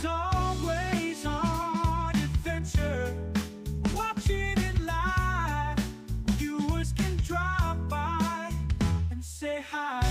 Travelers always on adventure, watching it live. Viewers can drop by and say hi.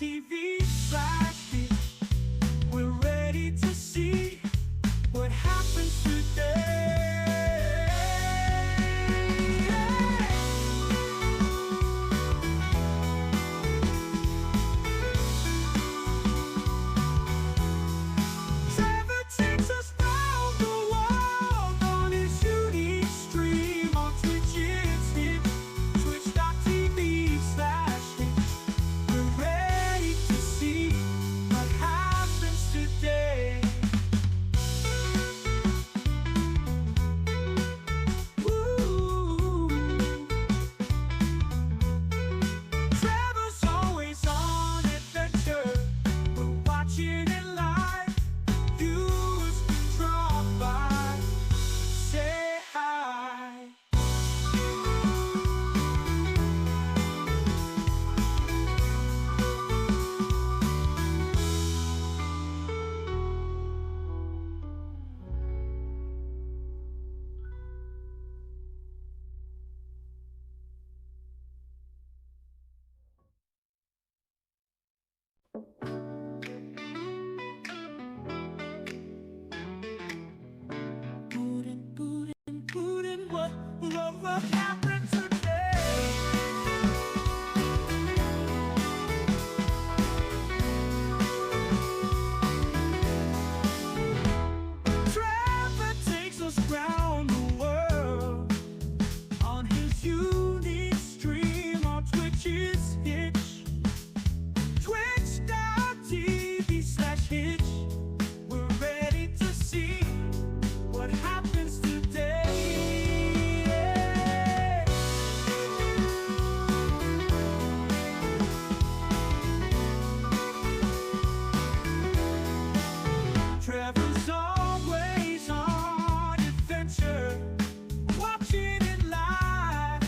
TV/Twitch. We're ready to see what happens today. Trevor takes us round the world on his unique stream on Twitch. It's Hitch, twitch.tv/Hitch. We're ready to see what happens today. Ooh. Trevor's always on adventure. We're watching it live. Viewers can drop by, say hi. Putin, what happened today? Trevor takes us round the world on his unique stream on Twitch. It's Hitch, twitch.tv/Hitch. We're ready to see what happens today. Trevor's always on adventure, watching it live.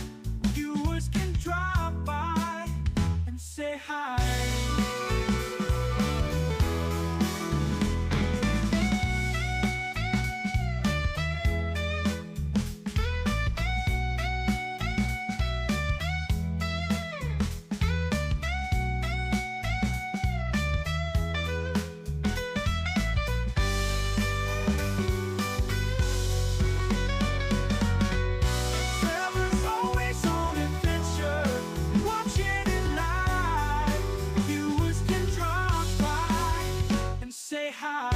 Viewers can drop by and say hi. Trevor's always on adventure, watching it live. Viewers can drop by and say hi.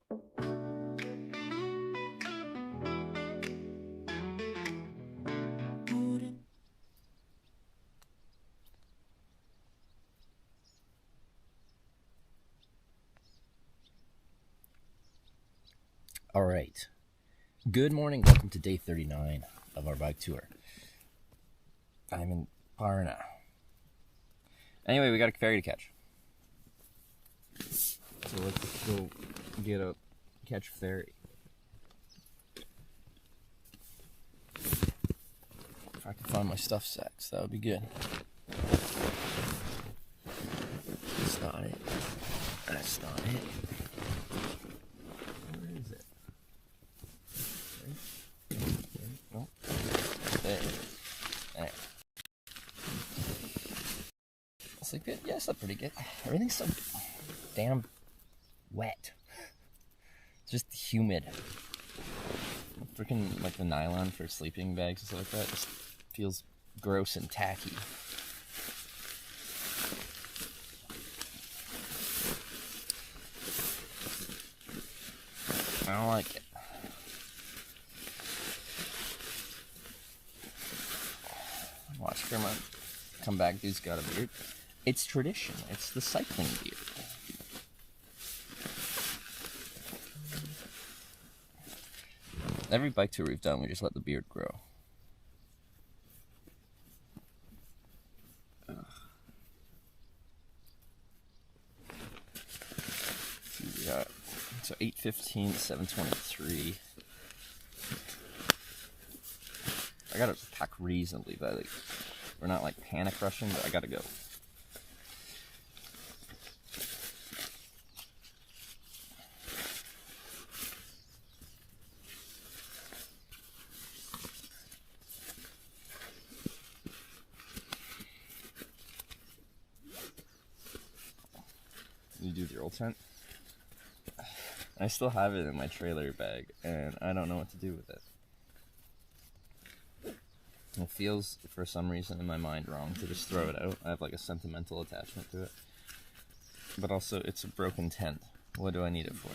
All right. Good morning. Welcome to day 39 of our bike tour. I'm in Pärna. Anyway, we got a ferry to catch. So let's go catch a ferry. If I can find my stuff sacks, that would be good. That's not it. That's not it. Where is it? No. There it is. There. Sleep good? Yeah, I slept pretty good. Everything's so damn wet. It's just humid. Freaking like the nylon for sleeping bags and stuff like that just feels gross and tacky. I don't like it. Watch Grandma come back, dude's got a beard. It's tradition. It's the cycling beard. Every bike tour we've done, we just let the beard grow. We got, so 8:15, 7:23. I gotta pack reasonably, but like, we're not like panic rushing, but I gotta go. You do with your old tent? I still have it in my trailer bag, and I don't know what to do with it. It feels, for some reason, in my mind wrong to just throw it out. I have like a sentimental attachment to it. But also, it's a broken tent. What do I need it for?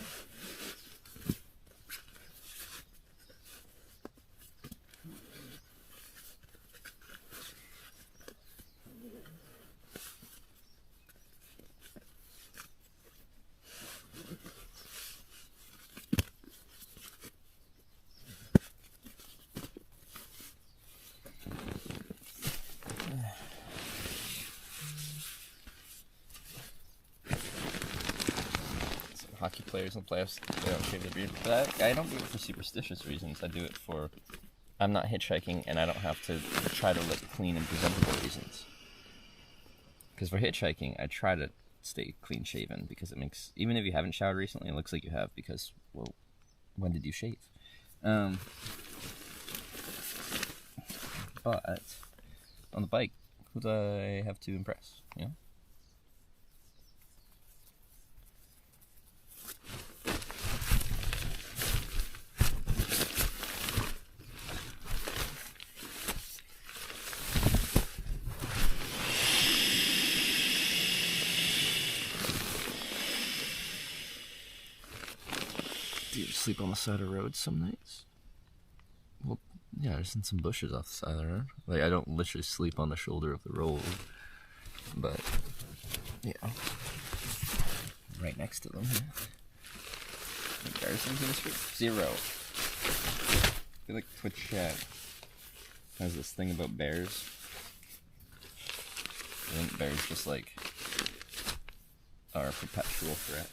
Hockey players and playoffs, they don't shave their beard. But I don't do it for superstitious reasons. I do it for, I'm not hitchhiking and I don't have to try to look clean and presentable reasons. Because for hitchhiking, I try to stay clean shaven because it makes, even if you haven't showered recently, it looks like you have because, well, when did you shave? But on the bike, who do I have to impress, you know? Do you sleep on the side of the road some nights? Well, yeah, there's some bushes off the side of the road. Like, I don't literally sleep on the shoulder of the road, but, yeah, right next to them. Any bears in the street? 0. I feel like Twitch chat has this thing about bears. I think bears just, like, are a perpetual threat.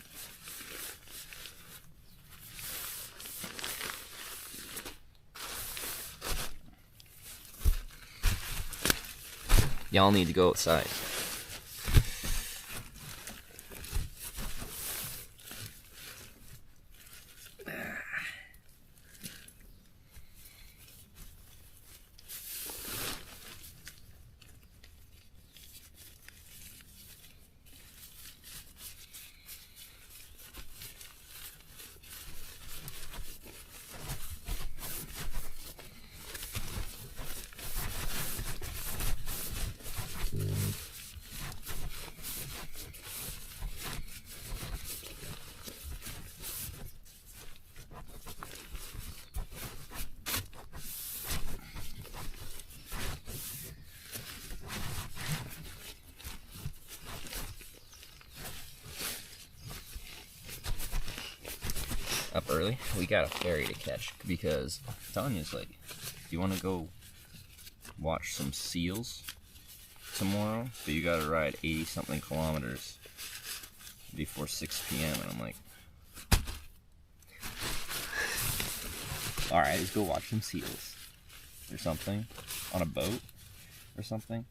Y'all need to go outside. early. We got a ferry to catch because Tanya's like, "Do you want to go watch some seals tomorrow? But you got to ride 80-something kilometers before 6 p.m." And I'm like, "All right, let's go watch some seals or something on a boat or something."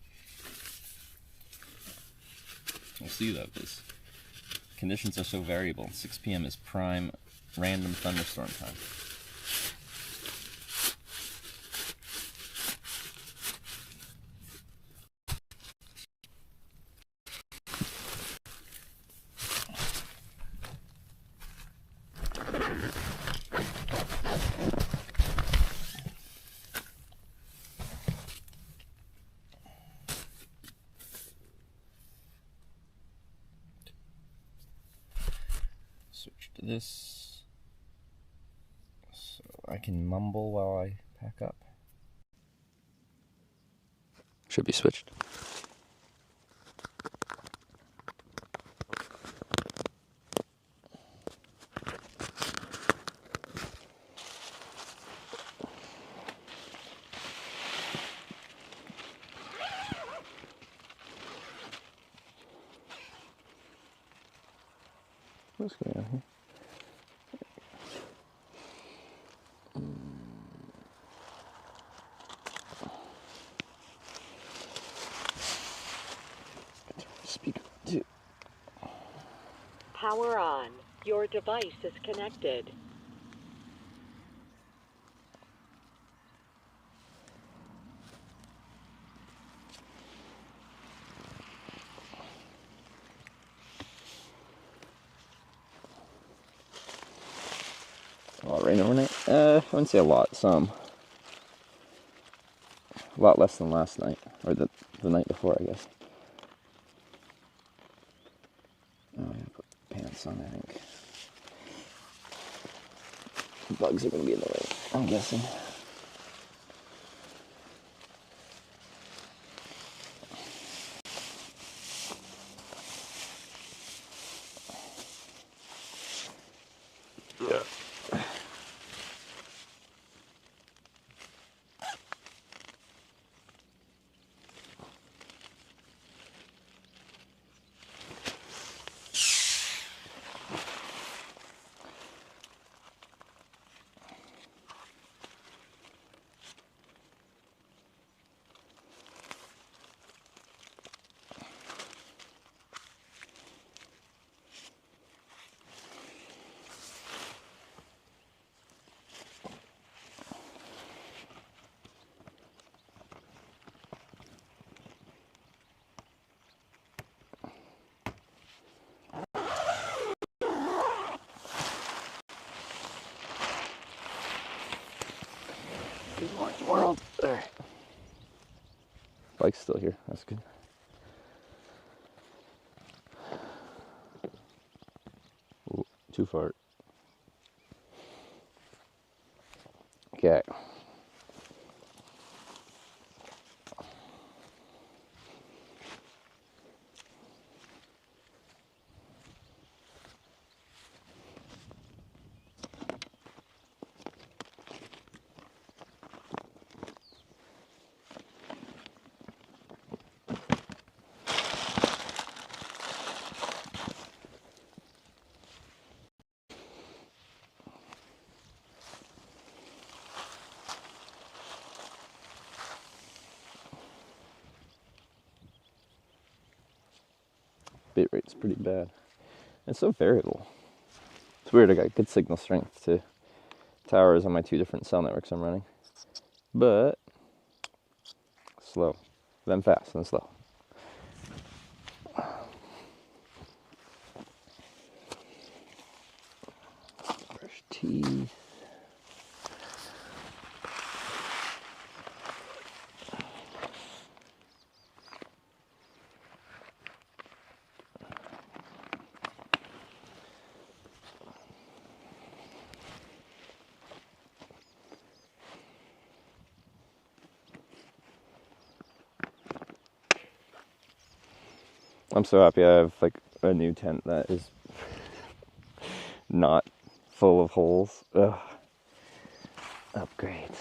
We'll see though, because conditions are so variable. 6 p.m. is prime random thunderstorm time. Switch to this so I can mumble while I pack up. Should be switched. What's going on here? Speaker too. Power on. Your device is connected. A lot of rain overnight? I wouldn't say a lot, some. A lot less than last night, or the night before, I guess. Oh, I'm gonna put pants on, I think. Bugs are gonna be in the way, I'm guessing. Yeah. Good morning, world. Alright. Bike's still here, that's good. Ooh, too far. Okay. Bit rate's pretty bad. It's so variable. It's weird, I got good signal strength to towers on my 2 different cell networks I'm running. But slow. Then fast, then slow. Brush teeth. I'm so happy I have like a new tent that is not full of holes. Ugh. Upgrades.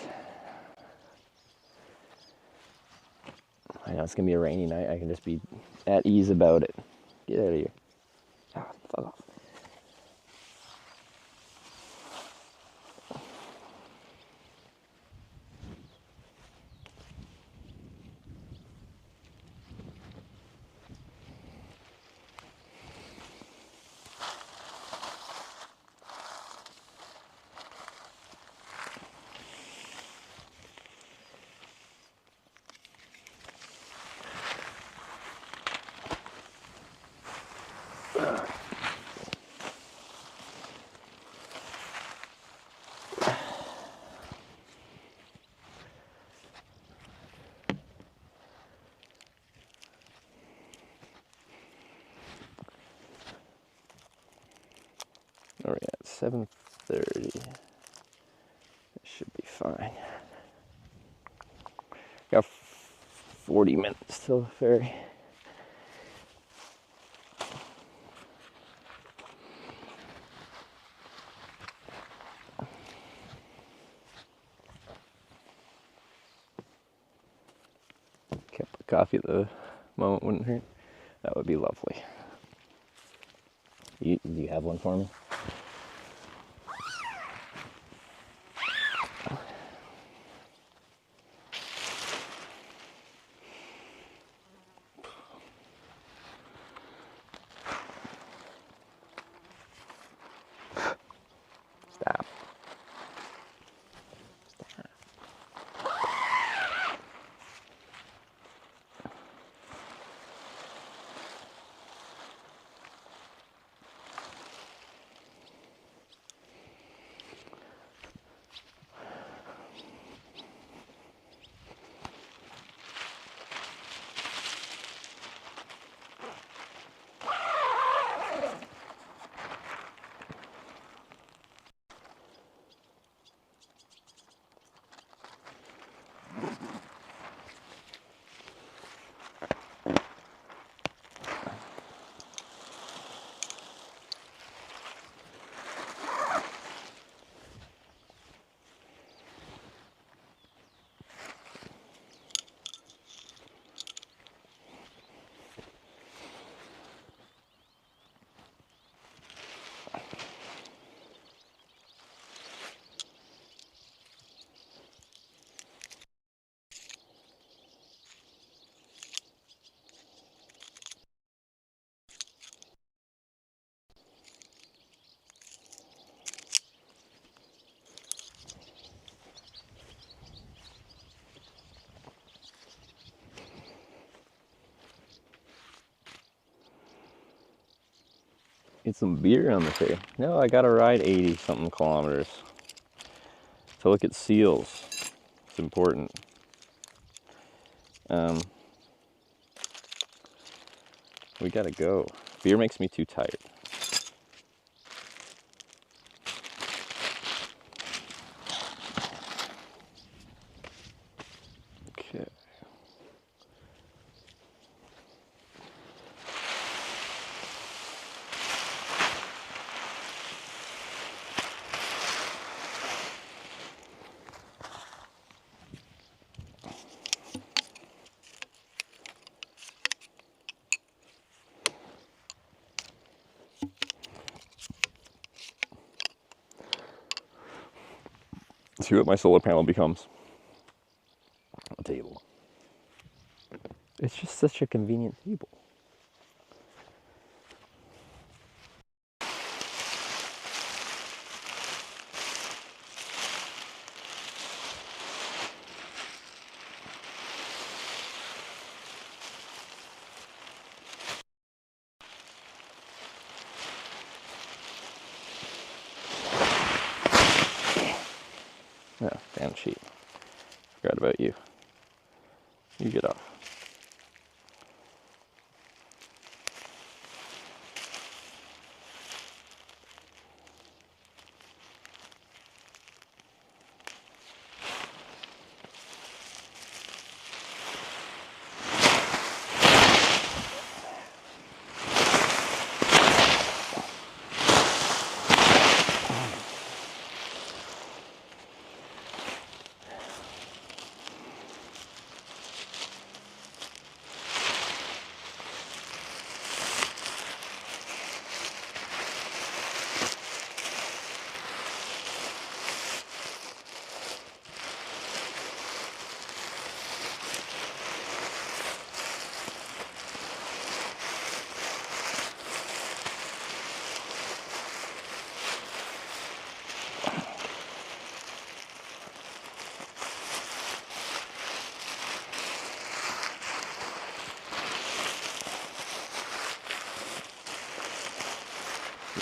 I know it's gonna be a rainy night. I can just be at ease about it. Get out of here. Ah, fuck off. All right, at 7:30. It should be fine. Got 40 minutes till the ferry. Cup of coffee at the moment wouldn't hurt. That would be lovely. Do you have one for me? Stop. Get some beer on the ferry. No, I gotta ride 80 something kilometers to look at seals. It's important. We gotta go. Beer makes me too tired. Okay. See what my solar panel becomes. A table. It's just such a convenient table. Oh, damn sheep. Forgot about you. You get off.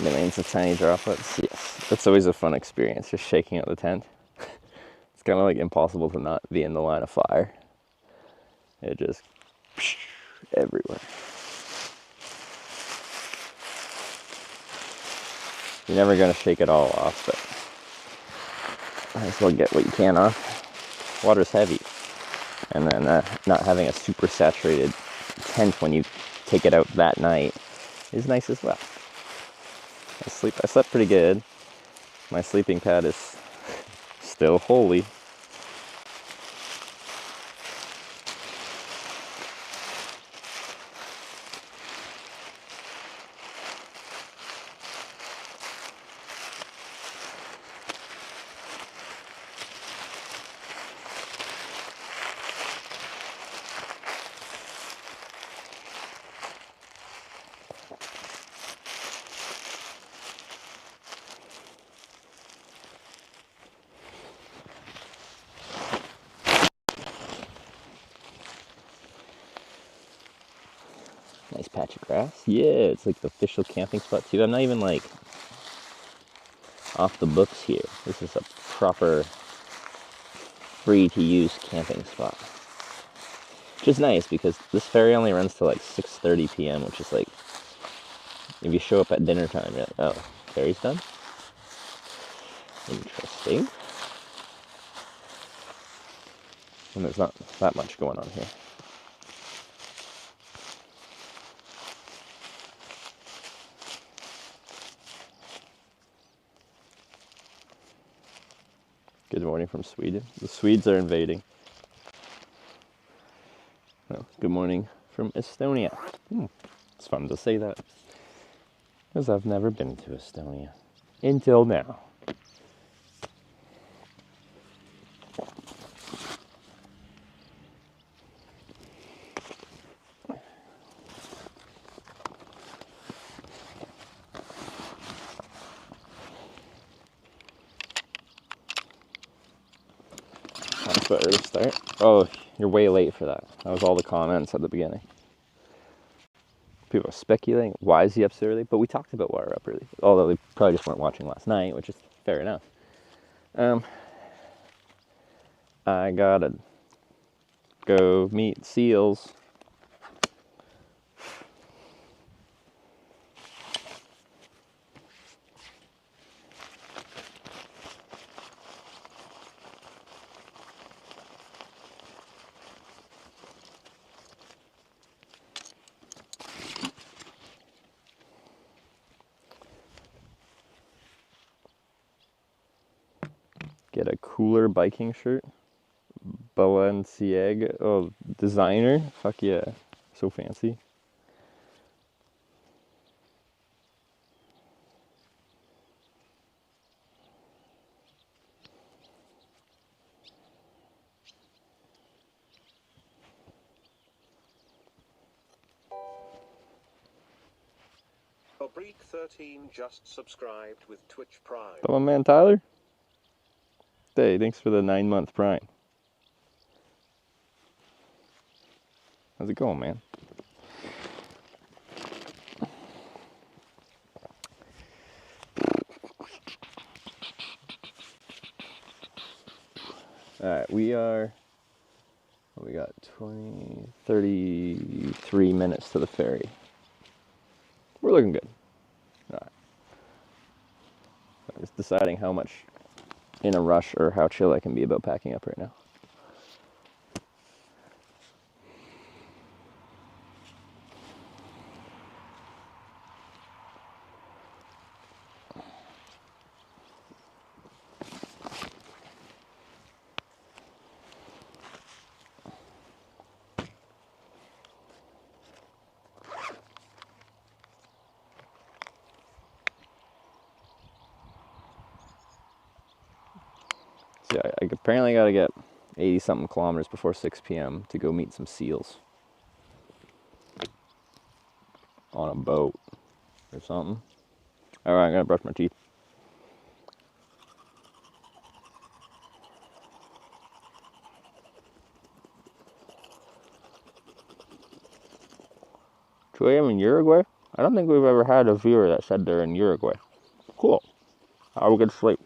Millions of tiny droplets. Yes, that's always a fun experience, just shaking out the tent. It's kind of like impossible to not be in the line of fire. It just everywhere. You're never gonna shake it all off, but might as well get what you can off. Water's heavy, and then not having a super saturated tent when you take it out that night is nice as well. I slept pretty good. My sleeping pad is still holy. Nice patch of grass. Yeah, it's like the official camping spot too. I'm not even like off the books here. This is a proper free to use camping spot. Which is nice because this ferry only runs till like 6:30 p.m., which is like, if you show up at dinner time, you're like, oh, ferry's done? Interesting. And there's not that much going on here. Good morning from Sweden. The Swedes are invading. Well, good morning from Estonia. It's fun to say that, because I've never been to Estonia until now. That's better to start. Oh, you're way late for that. That was all the comments at the beginning. People are speculating, why is he up so early? But we talked about why we're up early. Although they probably just weren't watching last night, which is fair enough. I gotta go meet seals. Get a cooler biking shirt. Balenciaga. Oh, designer? Fuck yeah. So fancy. Oblique 13 just subscribed with Twitch Prime. Hello, man, Tyler. Hey, thanks for the 9-month Prime. How's it going, man? Alright, we got 33 minutes to the ferry. We're looking good. Alright. I'm just deciding how much in a rush or how chill I can be about packing up right now. So I apparently got to get 80-something kilometers before 6 p.m. to go meet some seals. On a boat or something. Alright, I'm gonna brush my teeth. So I am in Uruguay? I don't think we've ever had a viewer that said they're in Uruguay. Cool. Have a good sleep.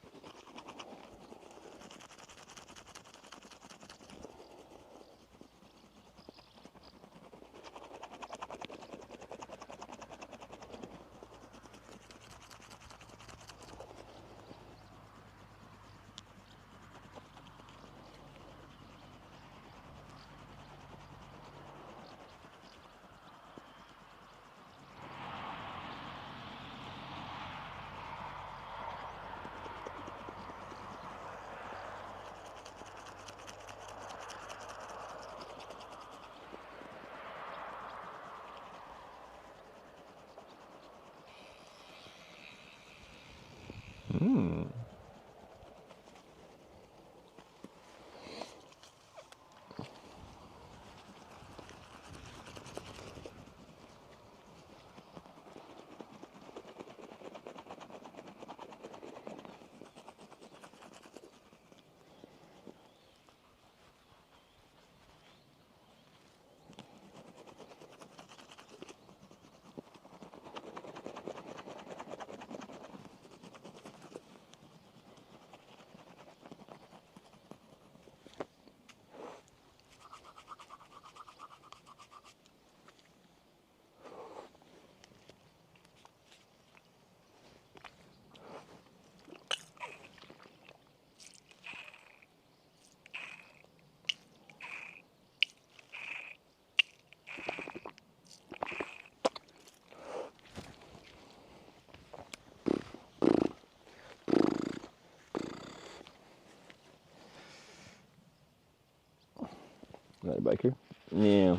Another biker? Yeah.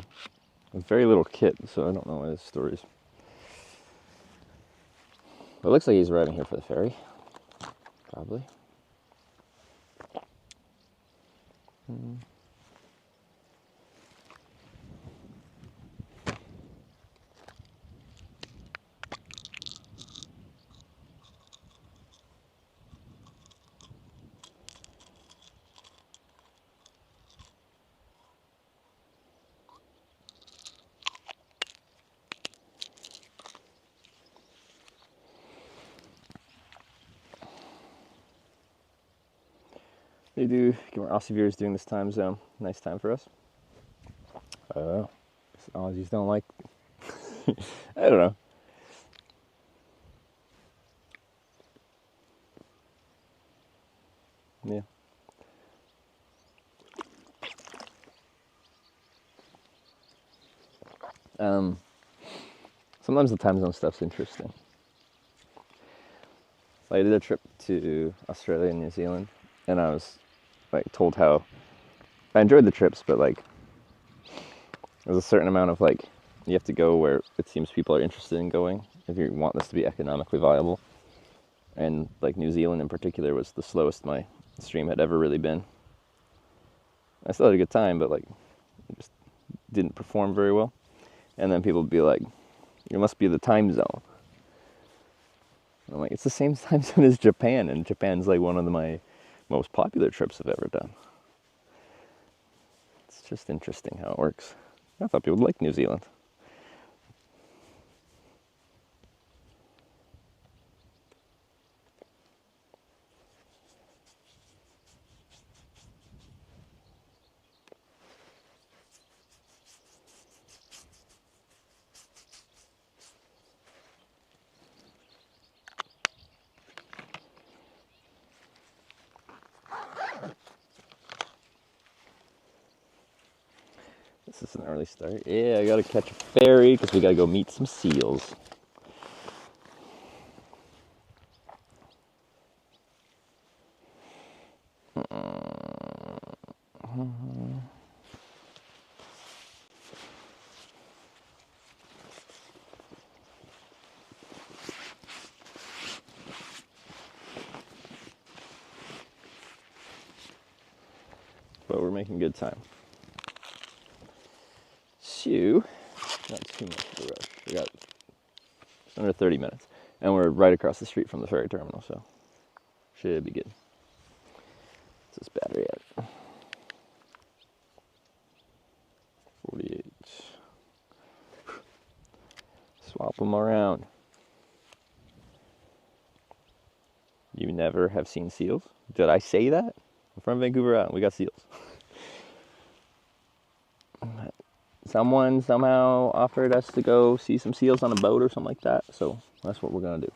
A very little kit, so I don't know what his story is. But it looks like he's riding here for the ferry. Probably. They do get more Aussie viewers doing this time zone. Nice time for us. Aussies don't like. I don't know. Yeah. Sometimes the time zone stuff's interesting. So I did a trip to Australia and New Zealand, and I was like told how I enjoyed the trips, but like there's a certain amount of like you have to go where it seems people are interested in going if you want this to be economically viable. And like New Zealand in particular was the slowest my stream had ever really been. I still had a good time, but like it just didn't perform very well. And then people would be like, "It must be the time zone." And I'm like, "It's the same time zone as Japan, and Japan's like one of my most popular trips I've ever done." It's just interesting how it works. I thought people would like New Zealand. This is an early start. Yeah, I gotta catch a ferry because we gotta go meet some seals. But we're making good time. So, not too much of a rush. We got under 30 minutes. And we're right across the street from the ferry terminal, so should be good. What's this battery at? 48. Swap them around. You never have seen seals? Did I say that? I'm from Vancouver Island. We got seals. Someone somehow offered us to go see some seals on a boat or something like that, so that's what we're gonna do.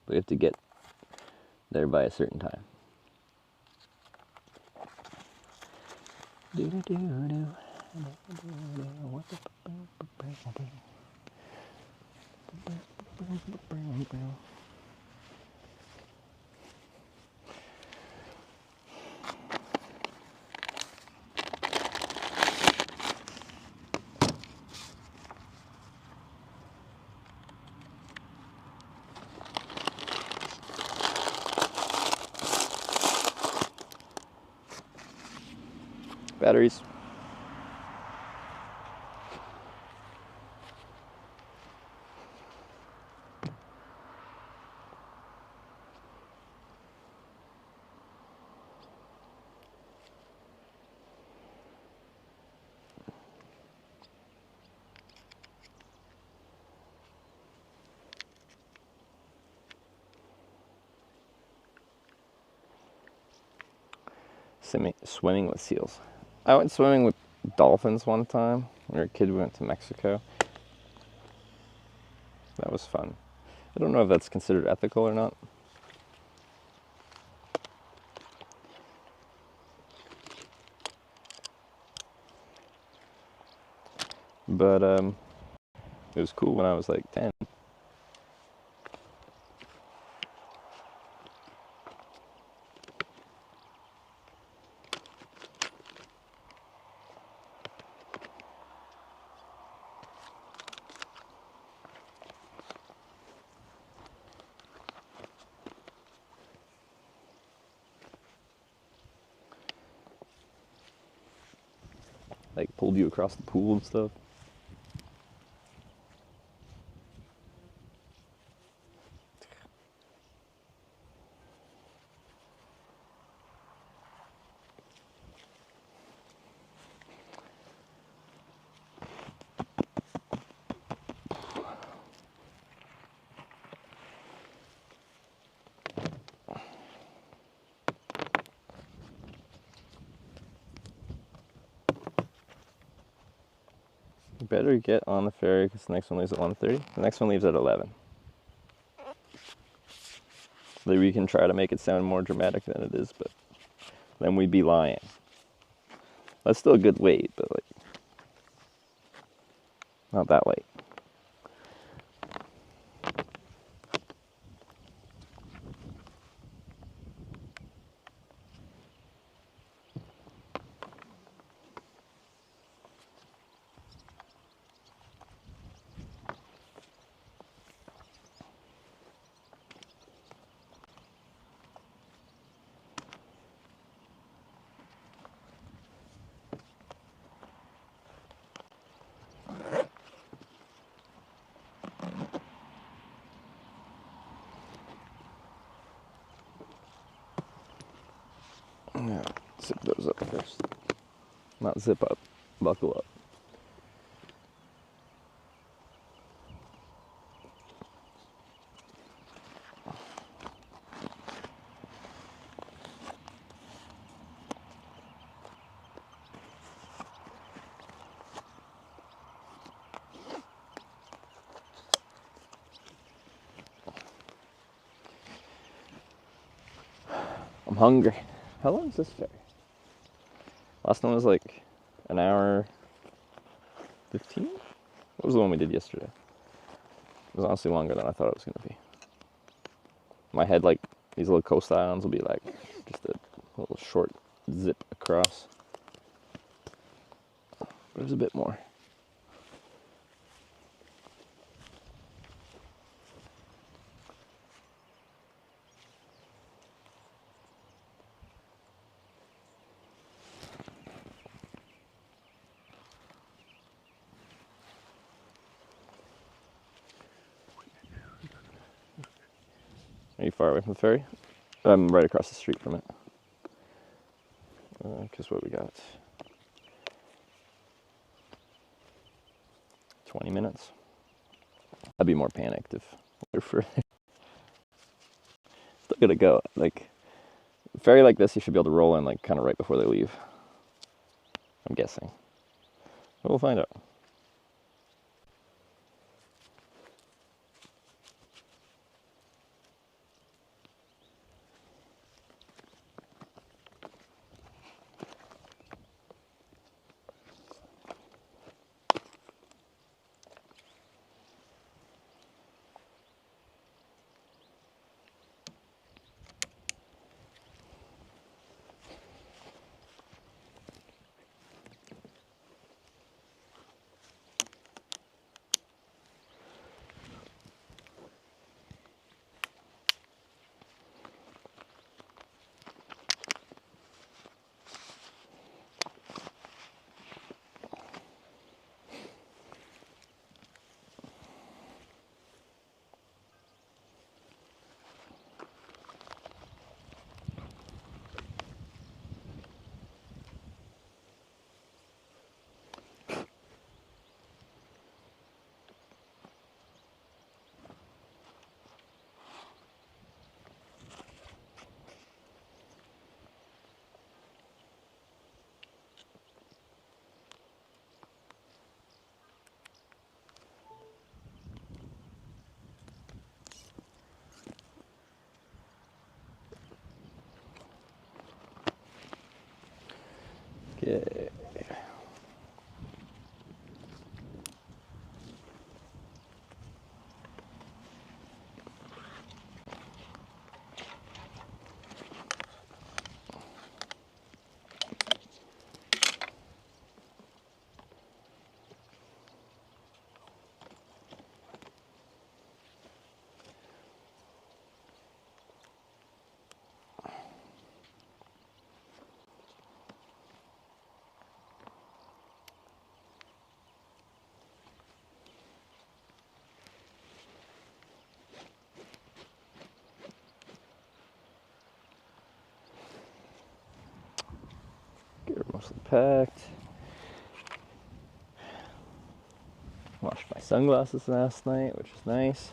We have to get there by a certain time. Batteries. Swimming with seals. I went swimming with dolphins one time. When we were a kid, we went to Mexico. That was fun. I don't know if that's considered ethical or not. But it was cool when I was like 10. Like pulled you across the pool and stuff. You better get on the ferry because the next one leaves at 1:30. The next one leaves at 11. Maybe we can try to make it sound more dramatic than it is, but then we'd be lying. That's still a good wait, but like not that late. Yeah, zip those up first. Not zip up, buckle up. I'm hungry. How long is this ferry? Last one was like an hour 15? What was the one we did yesterday? It was honestly longer than I thought it was going to be. My head, like, these little coast islands will be like just a little short zip across. But it was a bit more. Are you far away from the ferry? I'm right across the street from it. Guess what we got? 20 minutes. I'd be more panicked if we're further. Still gotta go. Like, a ferry like this, you should be able to roll in like kind of right before they leave. I'm guessing. But we'll find out. Okay. Gear mostly packed. Washed my sunglasses last night, which is nice.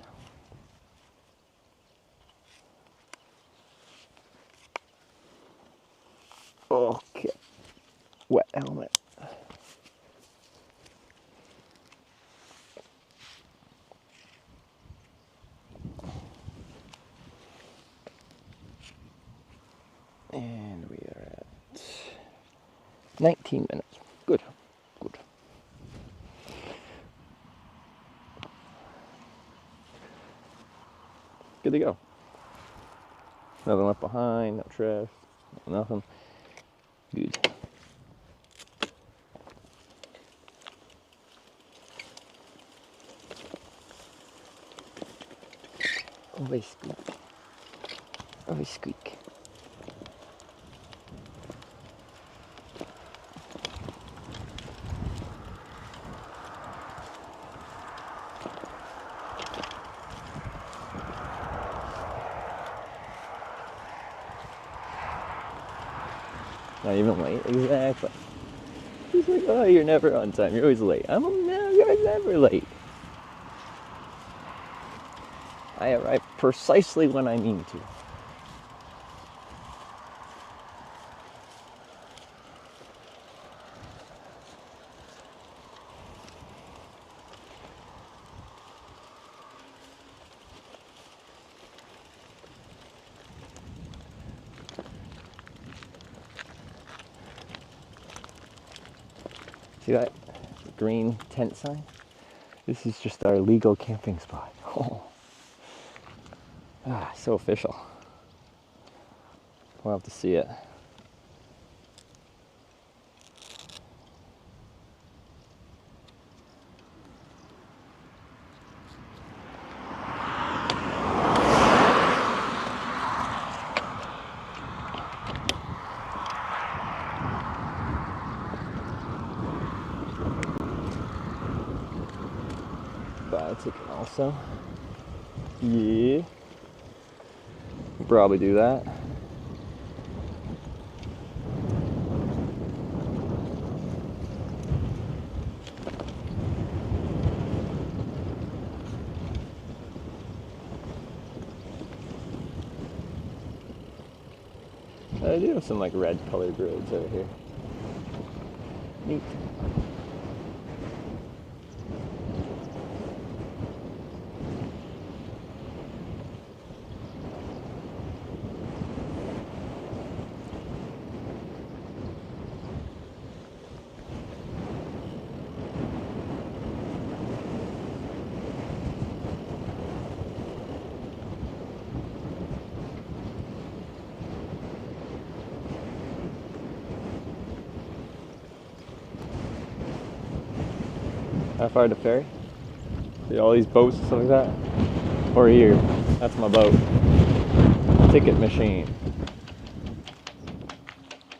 Okay. Wet helmet. And we are at 19 minutes. Good. Good. Good to go. Nothing left behind, no trash, nothing. Good. Always squeak. Always squeak. Not even late, exactly. He's like, oh, you're never on time. You're always late. I'm no, you're never late. I arrive precisely when I need to. See that green tent sign? This is just our legal camping spot. Oh. Ah, so official. We'll have to see it. Buy a ticket also. Yeah. We'll probably do that. I do have some like red colored roads over here. Neat. How far to ferry? See all these boats and stuff like that? Or here. That's my boat. Ticket machine.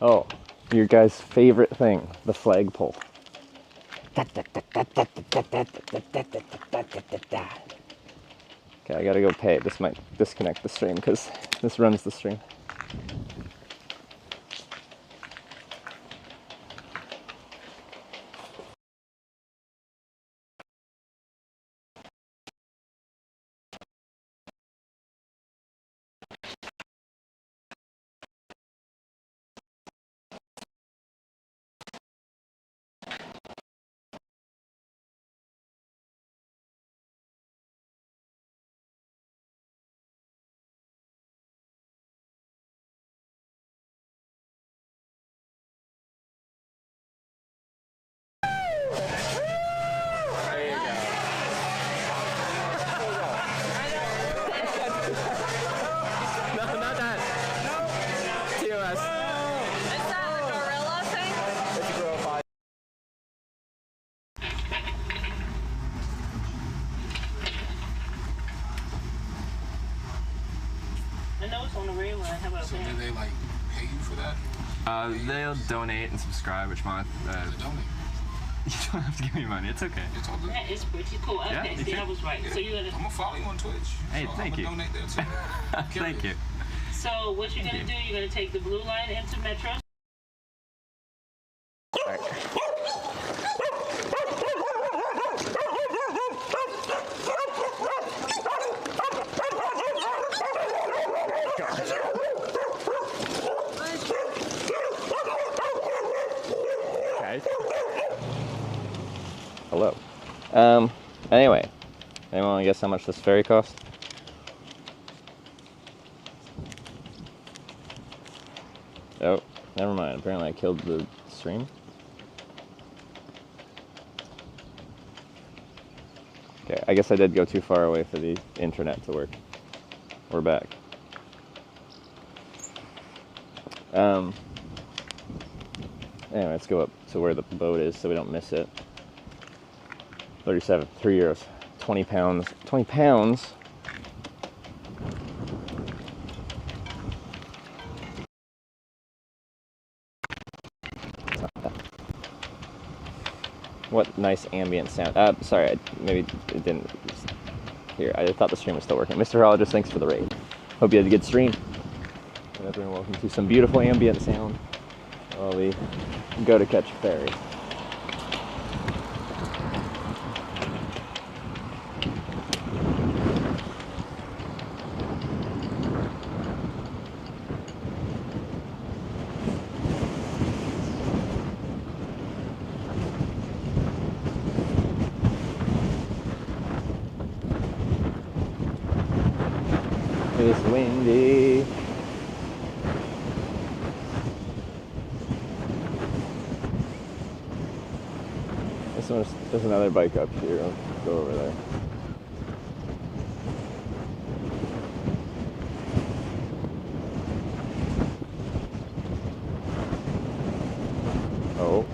Oh, your guys' favorite thing, the flagpole. Okay, I gotta go pay. This might disconnect the stream because this runs the stream. I know it's on the rail. How about So that? do they like pay you for that? They'll donate and subscribe each month. They donate. You don't have to give me money. It's okay. It's all good. That is pretty cool. Okay, Yeah, you see, can. I was right. So you're I'm gonna. gonna follow you on Twitch. Hey, so thank you. I'm gonna donate there too. Thank you. So what you're gonna Thank do? You're gonna take the blue line into Metro. Guys. Hello. Anyway, anyone want to guess how much this ferry cost? Oh, never mind. Apparently I killed the stream. Okay, I guess I did go too far away for the internet to work. We're back. Anyway, let's go up to where the boat is so we don't miss it. 37, 3 euros, 20 pounds. 20 pounds? What nice ambient sound. Sorry, maybe it didn't. Here, I thought the stream was still working. Mr. Holologist, thanks for the raid. Hope you had a good stream. And everyone, welcome to some beautiful ambient sound while we go to catch a ferry. It's windy. There's another bike up here. I'll go over there. Oh.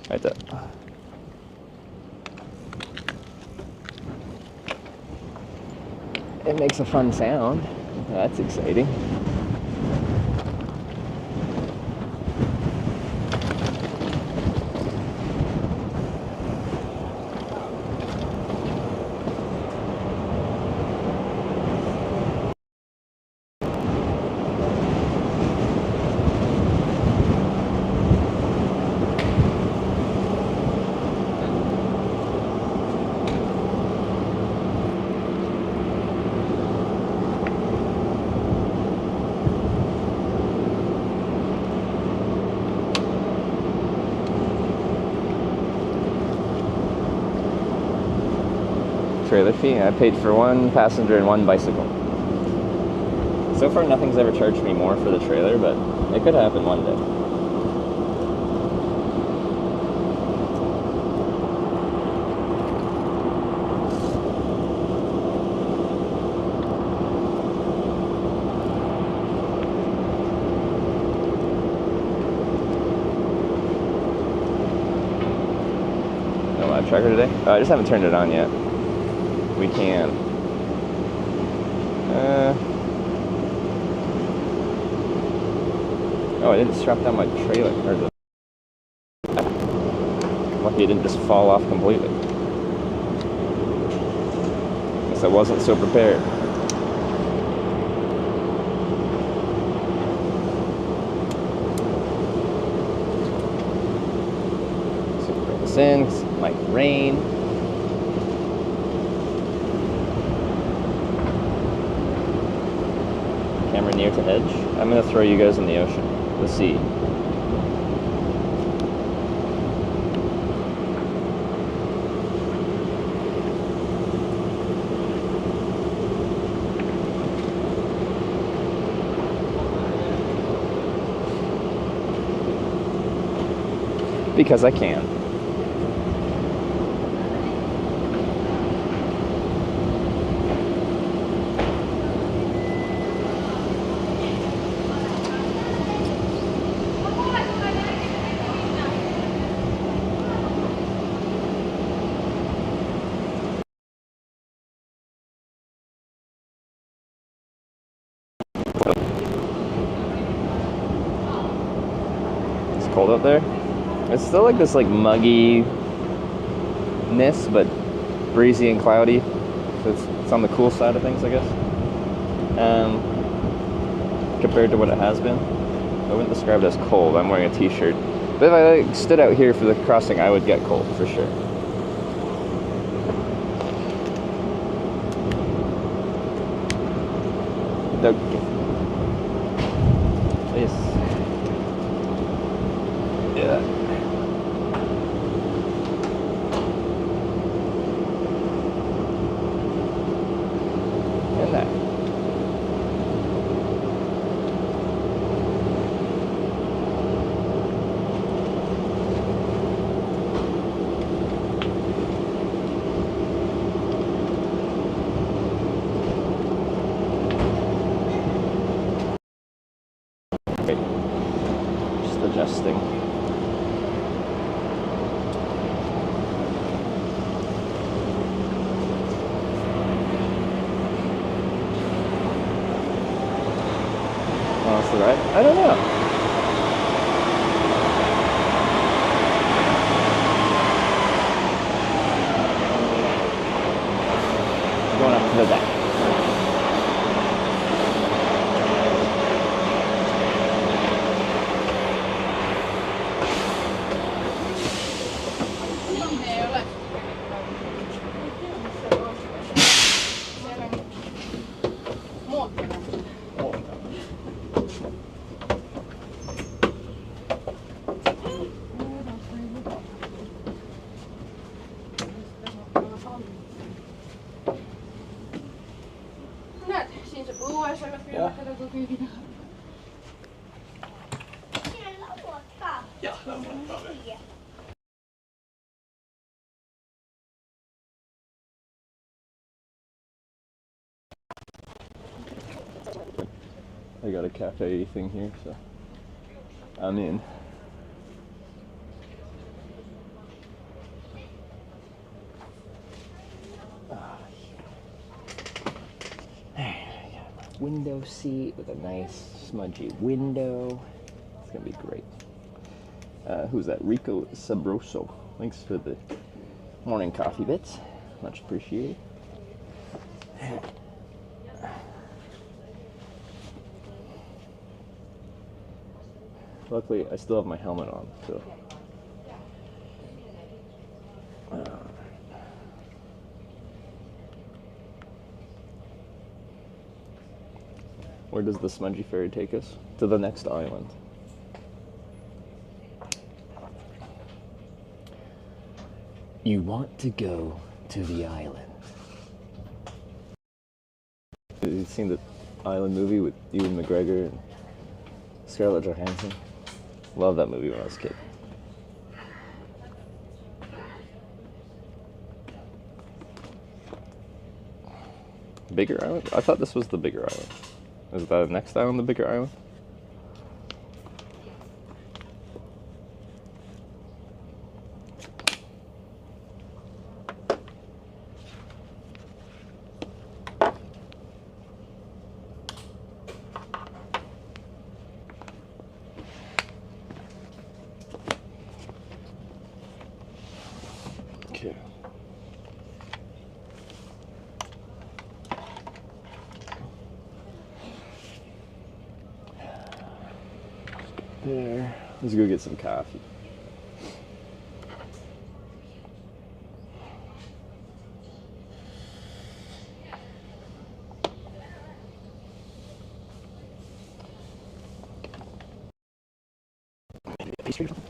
Right there. It makes a fun sound. That's exciting. Trailer fee? I paid for one passenger and one bicycle. So far, nothing's ever charged me more for the trailer, but it could happen one day. No live tracker today? I just haven't turned it on yet. We can. Oh, I didn't strap down my trailer. Lucky it didn't just fall off completely. Guess I wasn't so prepared. So bring this in, 'cause it might rain. Camera near to edge. I'm gonna throw you guys in the ocean, the sea. Because I can. Cold out there. It's still like this like muggy-ness, but breezy and cloudy. So it's on the cool side of things, I guess. Compared to what it has been. I wouldn't describe it as cold. I'm wearing a t-shirt. But if I like, stood out here for the crossing, I would get cold for sure. Okay. Please. Yeah. And that. Great. Just adjusting. Honestly, right? I don't know. Going up to the deck. I got a cafe thing here, so I'm in. window seat with a nice smudgy window. It's gonna be great. Who's that? Rico Sabroso. Thanks for the morning coffee bits. Much appreciated. Luckily, I still have my helmet on, so. Where does the smudgy ferry take us? To the next island. You want to go to the island. Have you seen the Island movie with Ewan McGregor and Scarlett Johansson? Love that movie when I was a kid. Bigger island? I thought this was the bigger island. Is that the next island the bigger island? Okay. There. Let's go get some coffee. Pastry or something?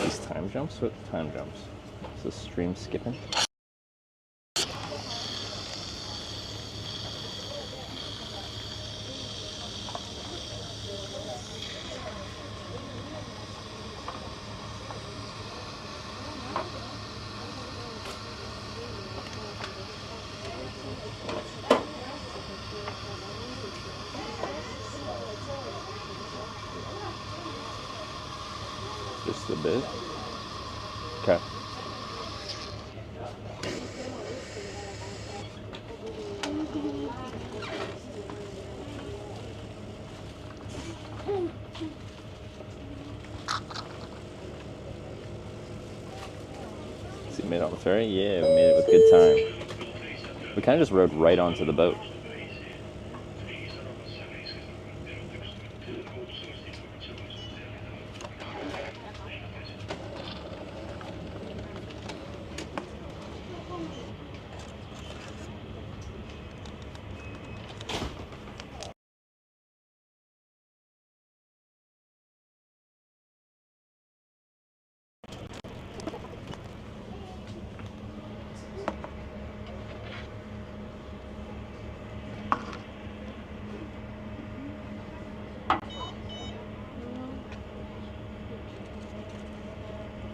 These time jumps? What time jumps? Is this stream skipping? Just a bit. Okay. So you made it on the ferry? Yeah, we made it with good time. We kind of just rode right onto the boat.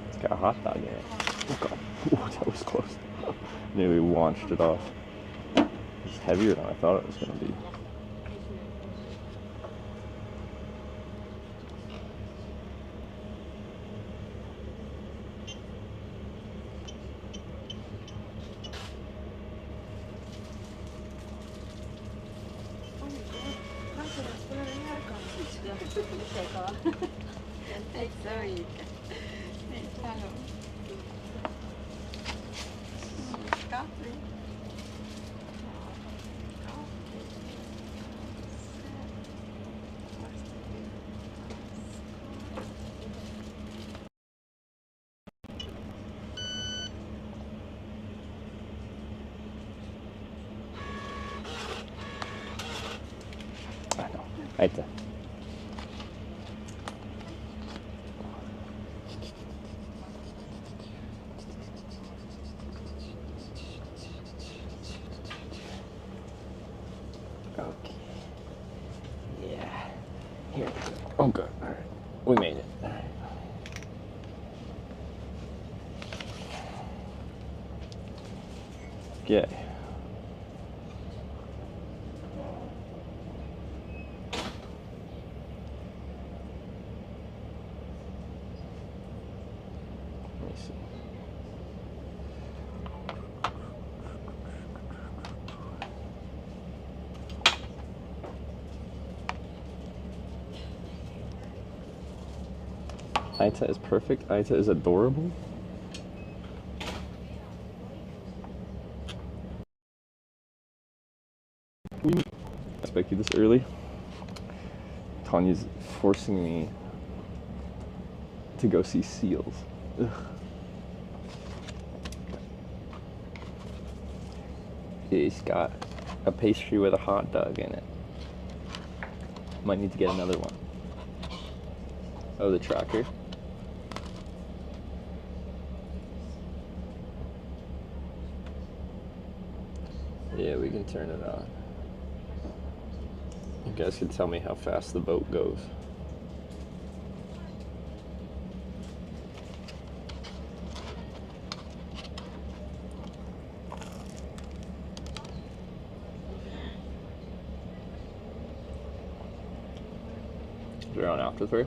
It's got a hot dog in it. Oh god. Ooh, that was close. Nearly launched it off. It's heavier than I thought it was going to be. Aita. Okay. Yeah. Here we go. Oh, good. All right. We made it. All right. Okay. Let me see. Aita is perfect. Aita is adorable. I expect you this early. Tanya's forcing me to go see seals. Ugh. It's got a pastry with a hot dog in it. Might need to get another one. Oh, the tracker. Yeah, we can turn it on. You guys can tell me how fast the boat goes. They're on after 3.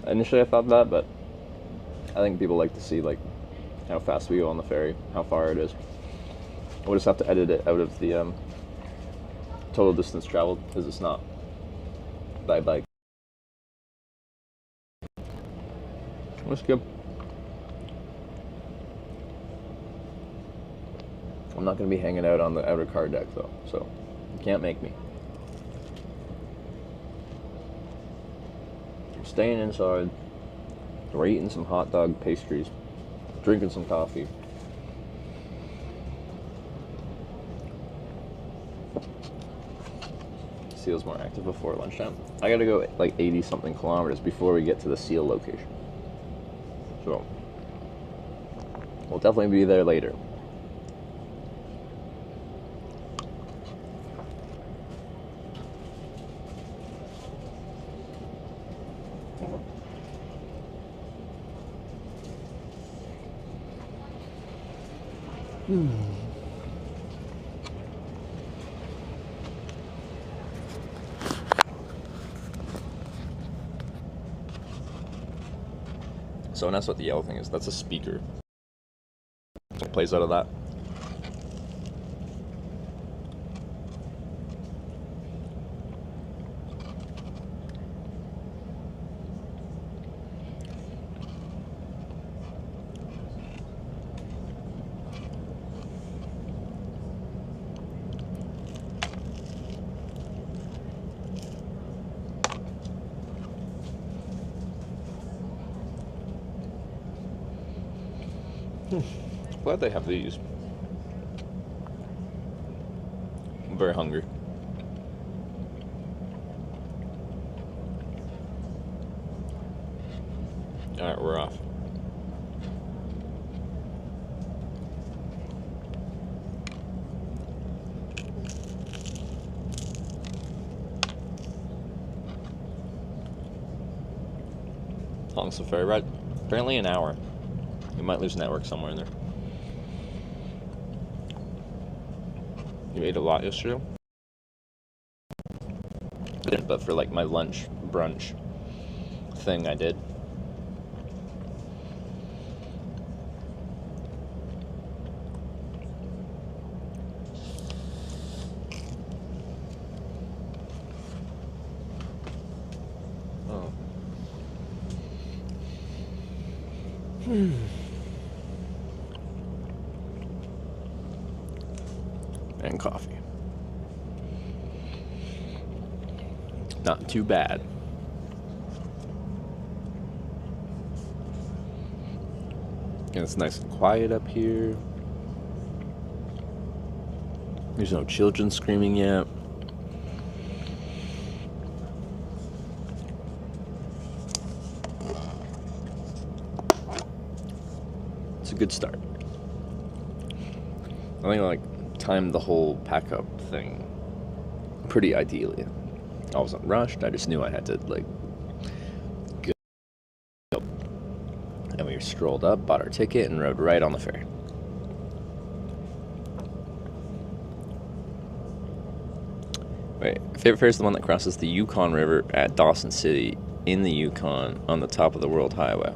Initially I thought that, but I think people like to see like how fast we go on the ferry, how far it is. We'll just have to edit it out of the total distance traveled because it's not by bike. That's good. I'm not going to be hanging out on the outer car deck though, so you can't make me. I'm staying inside. We're eating some hot dog pastries, drinking some coffee. Seal's more active before lunchtime. I gotta go like 80 something kilometers before we get to the seal location. So we'll definitely be there later. So that's what the yellow thing is. That's a speaker. So it plays out of that. Glad they have these. I'm very hungry. Alright, we're off. How long's the ferry ride? Apparently an hour. You might lose network somewhere in there. You ate a lot yesterday? I didn't, but for like my lunch, brunch thing I did. Oh. And coffee. Not too bad. And it's nice and quiet up here. There's no children screaming yet. It's a good start. I think I like timed the whole pack up thing pretty ideally. I wasn't rushed. I just knew I had to like go. And we strolled up, bought our ticket, and rode right on the ferry. Wait, favorite ferry is the one that crosses the Yukon River at Dawson City in the Yukon on the top of the World Highway.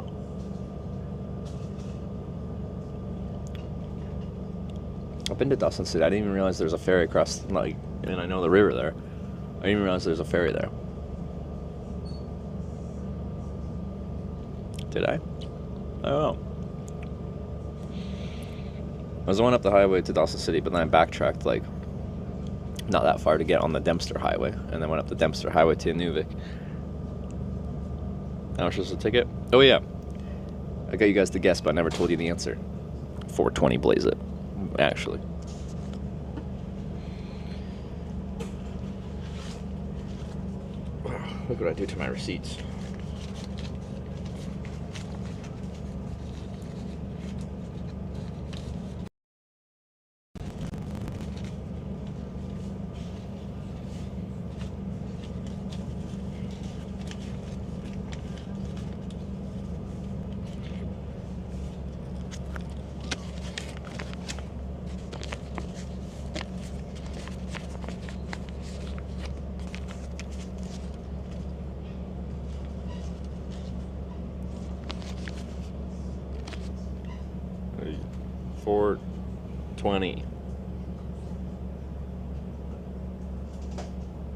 I've been to Dawson City. I didn't even realize there's a ferry across, like, and I know the river there. I didn't even realize there's a ferry there. Did I? I don't know. I was going up the highway to Dawson City, but then I backtracked, like, not that far to get on the Dempster Highway, and then went up the Dempster Highway to Inuvik. How much was the ticket? Oh yeah, I got you guys to guess, but I never told you the answer. $4.20 blaze it, actually. Look what I do to my receipts. $4.20. I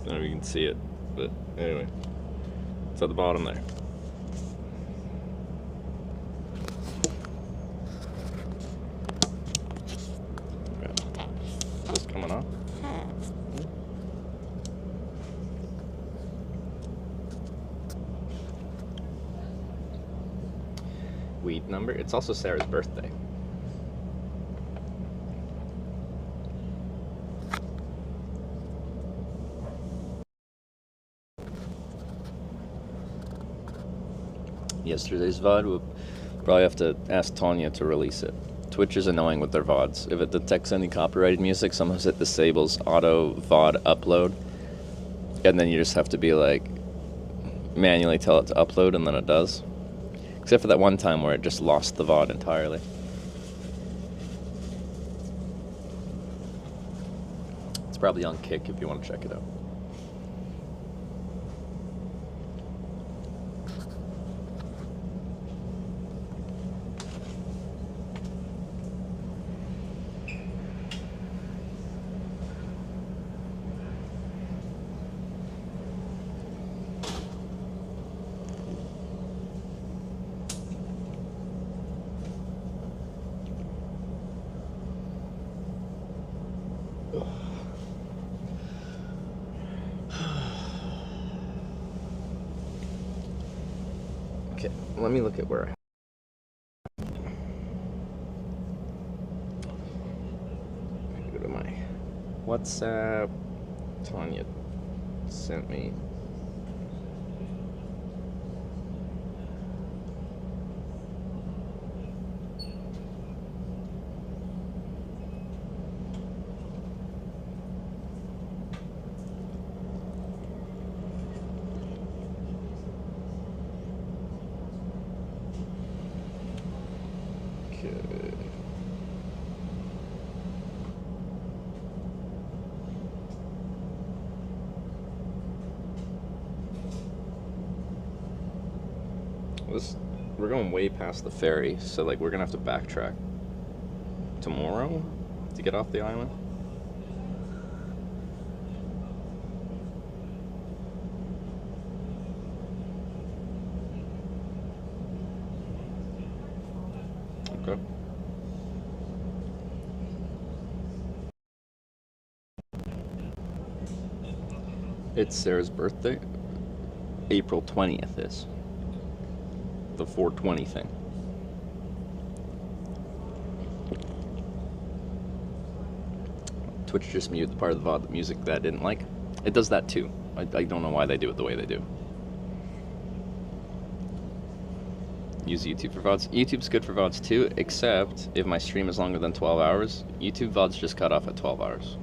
don't know if you can see it, but anyway, it's at the bottom there. Just coming off. Weed number. It's also Sarah's birthday. Yesterday's VOD, we'll probably have to ask Tanya to release it. Twitch is annoying with their VODs. If it detects any copyrighted music, sometimes it disables auto VOD upload. And then you just have to be like, manually tell it to upload, and then it does. Except for that one time where it just lost the VOD entirely. It's probably on Kick if you want to check it out. Okay, let me look at where I go to my WhatsApp. Tanya sent me. We're going way past the ferry, so like we're gonna have to backtrack tomorrow to get off the island. Okay. It's Sarah's birthday. April 20th is. The 420 thing. Twitch just muted the part of the VOD, the music that I didn't like. It does that too. I don't know why they do it the way they do. use YouTube for VODs. YouTube's good for VODs too, except if my stream is longer than 12 hours. YouTube VODs just cut off at 12 hours.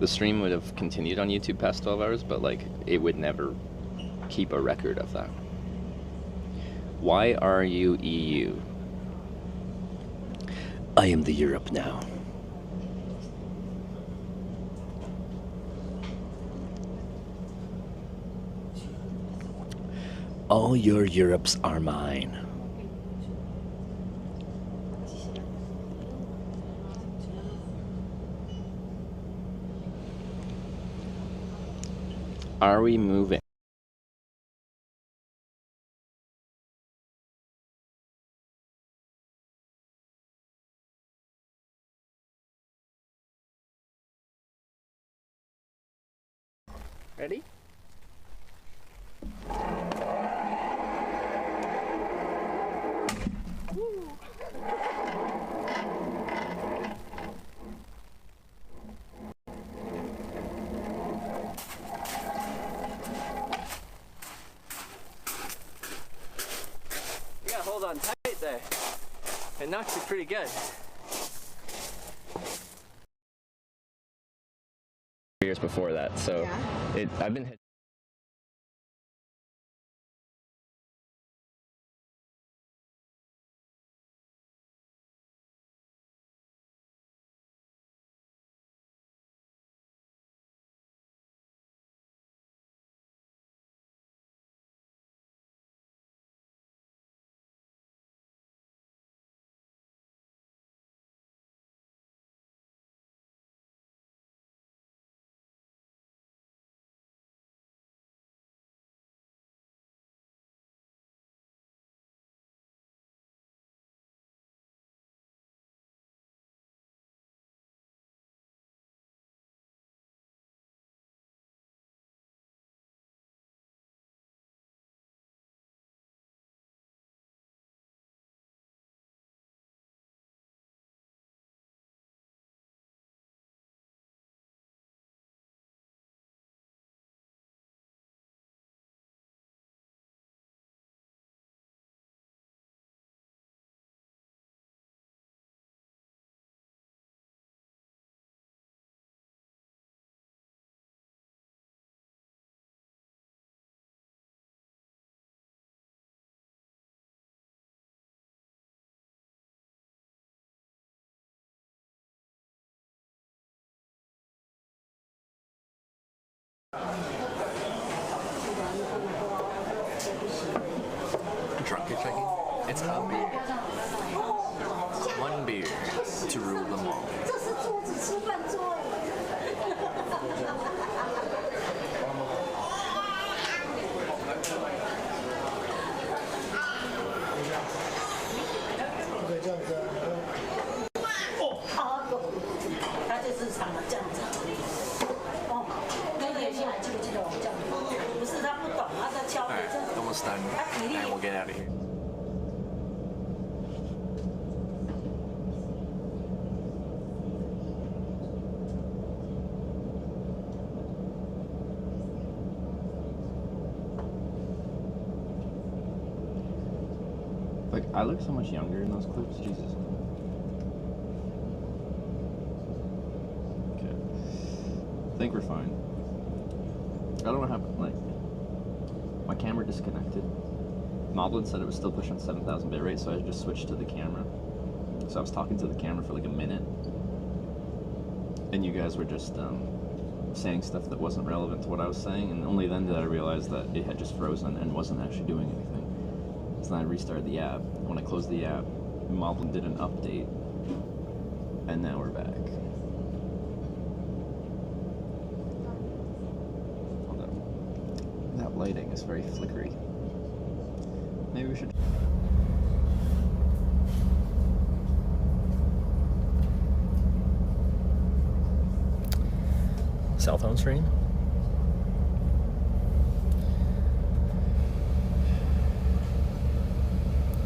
The stream would have continued on YouTube past 12 hours, but like it would never keep a record of that. Why are you EU? I am the Europe now. All your Europes are mine. Are we moving? Ready? Yeah, hold on tight there. It knocks you pretty good. Years before that, so I've been hit. Drunk you're checking? It's a beer. One beer to rule them all. 这是桌子吃饭桌他就是常常这样子。哦，那个有些还记不记得我这样子？不是他不懂，他在敲你这样。 Almost done. And we'll get out of here. Like, I look so much younger in those clips, Jesus. Okay. I think we're fine. I don't know what happened, like, my camera disconnected. Moblin said it was still pushing 7,000 bitrate, so I just switched to the camera. So I was talking to the camera for like a minute. And you guys were just saying stuff that wasn't relevant to what I was saying, and only then did I realize that it had just frozen and wasn't actually doing anything. So then I restarted the app. When I closed the app, Moblin did an update, and now we're back. Although, that lighting is very flickery. Maybe we should... Cell phone screen?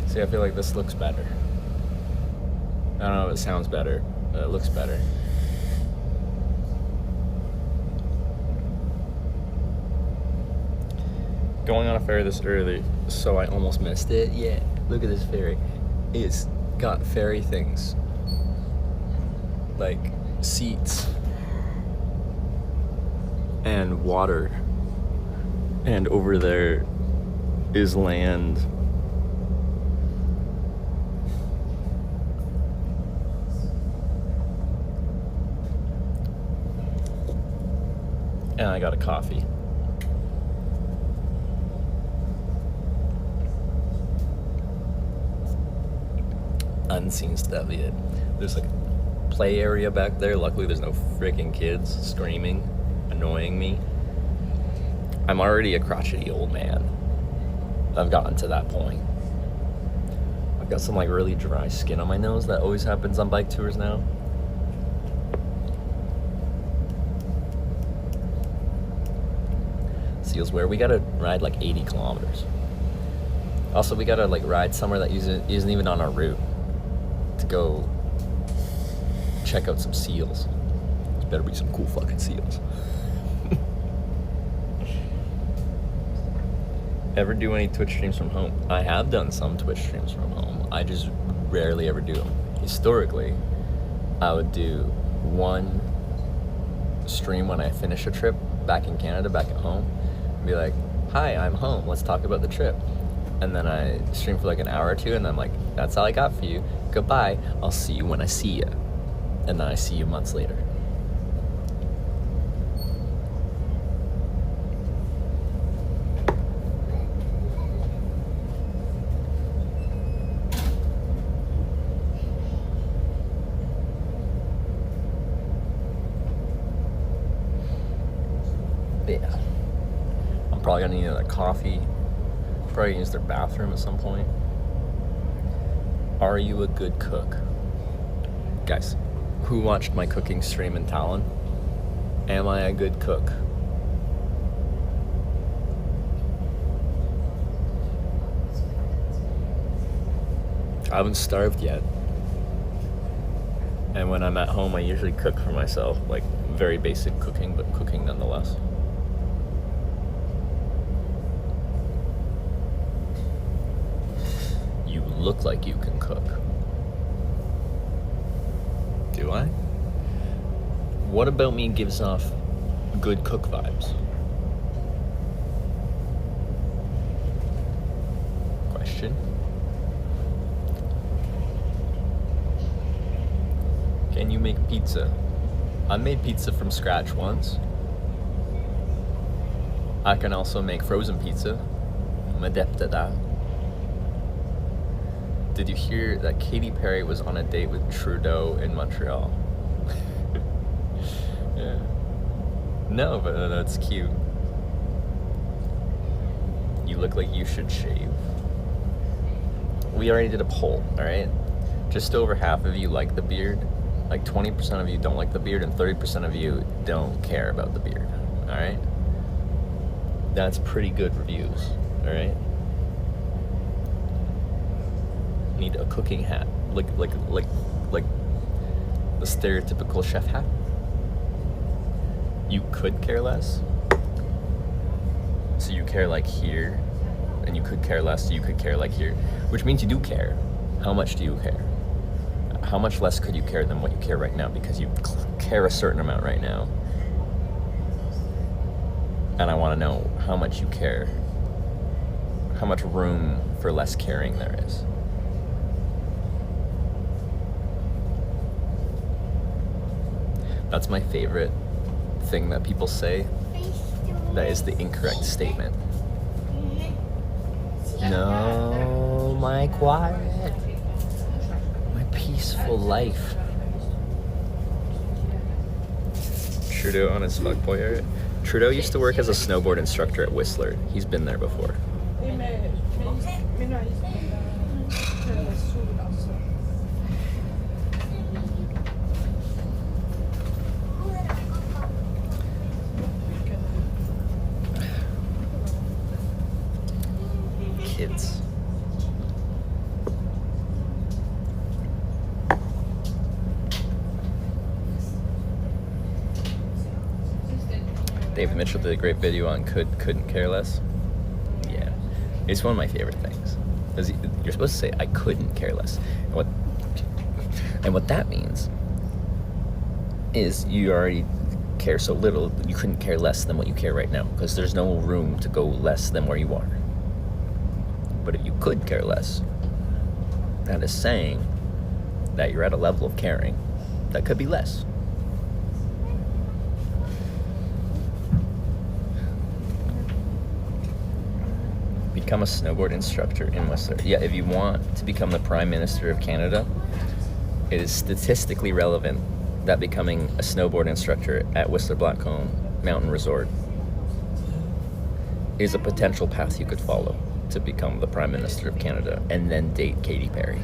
See, I feel like this looks better. I don't know if it sounds better, but it looks better. going on a ferry this early, so I almost missed it. Yeah, look at this ferry. It's got ferry things. Like seats. And water. And over there is land. And I got a coffee. Unseen stuff yet. There's like a play area back there. Luckily there's no freaking kids screaming, annoying me. I'm already a crotchety old man. I've gotten to that point. I've got some like really dry skin on my nose that always happens on bike tours now. Seals where we gotta ride like 80 kilometers. Also, we gotta like ride somewhere that isn't even on our route to go check out some seals. There's better be some cool fucking seals. Ever do any Twitch streams from home? I have done some Twitch streams from home. I just rarely ever do them. Historically, I would do one stream when I finish a trip back in Canada, back at home. Be like, hi, I'm home. Let's talk about the trip. And then I stream for like an hour or two, and then I'm like, that's all I got for you. Goodbye. I'll see you when I see you. And then I see you months later. Yeah. I'm probably gonna need another coffee. Probably gonna use their bathroom at some point. Are you a good cook? Guys, who watched my cooking stream in Talon? Am I a good cook? I haven't starved yet. And when I'm at home, I usually cook for myself. Like, very basic cooking, but cooking nonetheless. You look like you can cook. Do I? What about me gives off good cook vibes? Question. Can you make pizza? I made pizza from scratch once. I can also make frozen pizza. I'm adept at that. Did you hear that Katy Perry was on a date with Trudeau in Montreal? Yeah. No, but that's cute. You look like you should shave. We already did a poll, alright? Just over half of you like the beard. Like 20% of you don't like the beard, and 30% of you don't care about the beard, alright? That's pretty good reviews, alright? Need a cooking hat, like the stereotypical chef hat. You could care less. So you care like here, and you could care less, so you could care like here, which means you do care. How much do you care? How much less could you care than what you care right now? Because you care a certain amount right now. And I want to know how much you care. How much room for less caring there is. That's my favorite thing that people say. That is the incorrect statement. No, my quiet. My peaceful life. Trudeau on his fuckboy area. Trudeau used to work as a snowboard instructor at Whistler. He's been there before. Kids. David Mitchell did a great video on couldn't care less. It's one of my favorite things. 'Cause you're supposed to say, I couldn't care less. And what that means is you already care so little, you couldn't care less than what you care right now, because there's no room to go less than where you are. But if you could care less, that is saying that you're at a level of caring that could be less. Become a snowboard instructor in Whistler. Yeah, if you want to become the Prime Minister of Canada, it is statistically relevant that becoming a snowboard instructor at Whistler Blackcomb Mountain Resort is a potential path you could follow to become the Prime Minister of Canada and then date Katy Perry.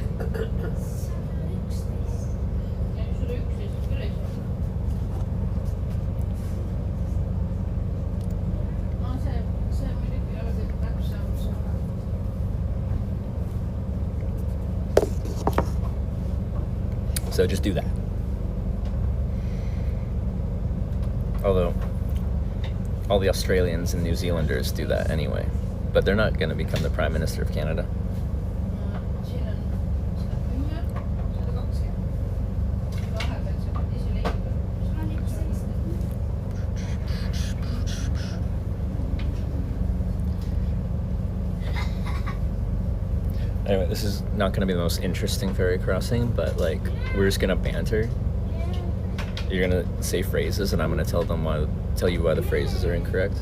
So just do that. Although, all the Australians and New Zealanders do that anyway. But they're not going to become the Prime Minister of Canada. Anyway, this is not going to be the most interesting ferry crossing, but like, we're just going to banter. You're going to say phrases, and I'm going to tell you why the phrases are incorrect.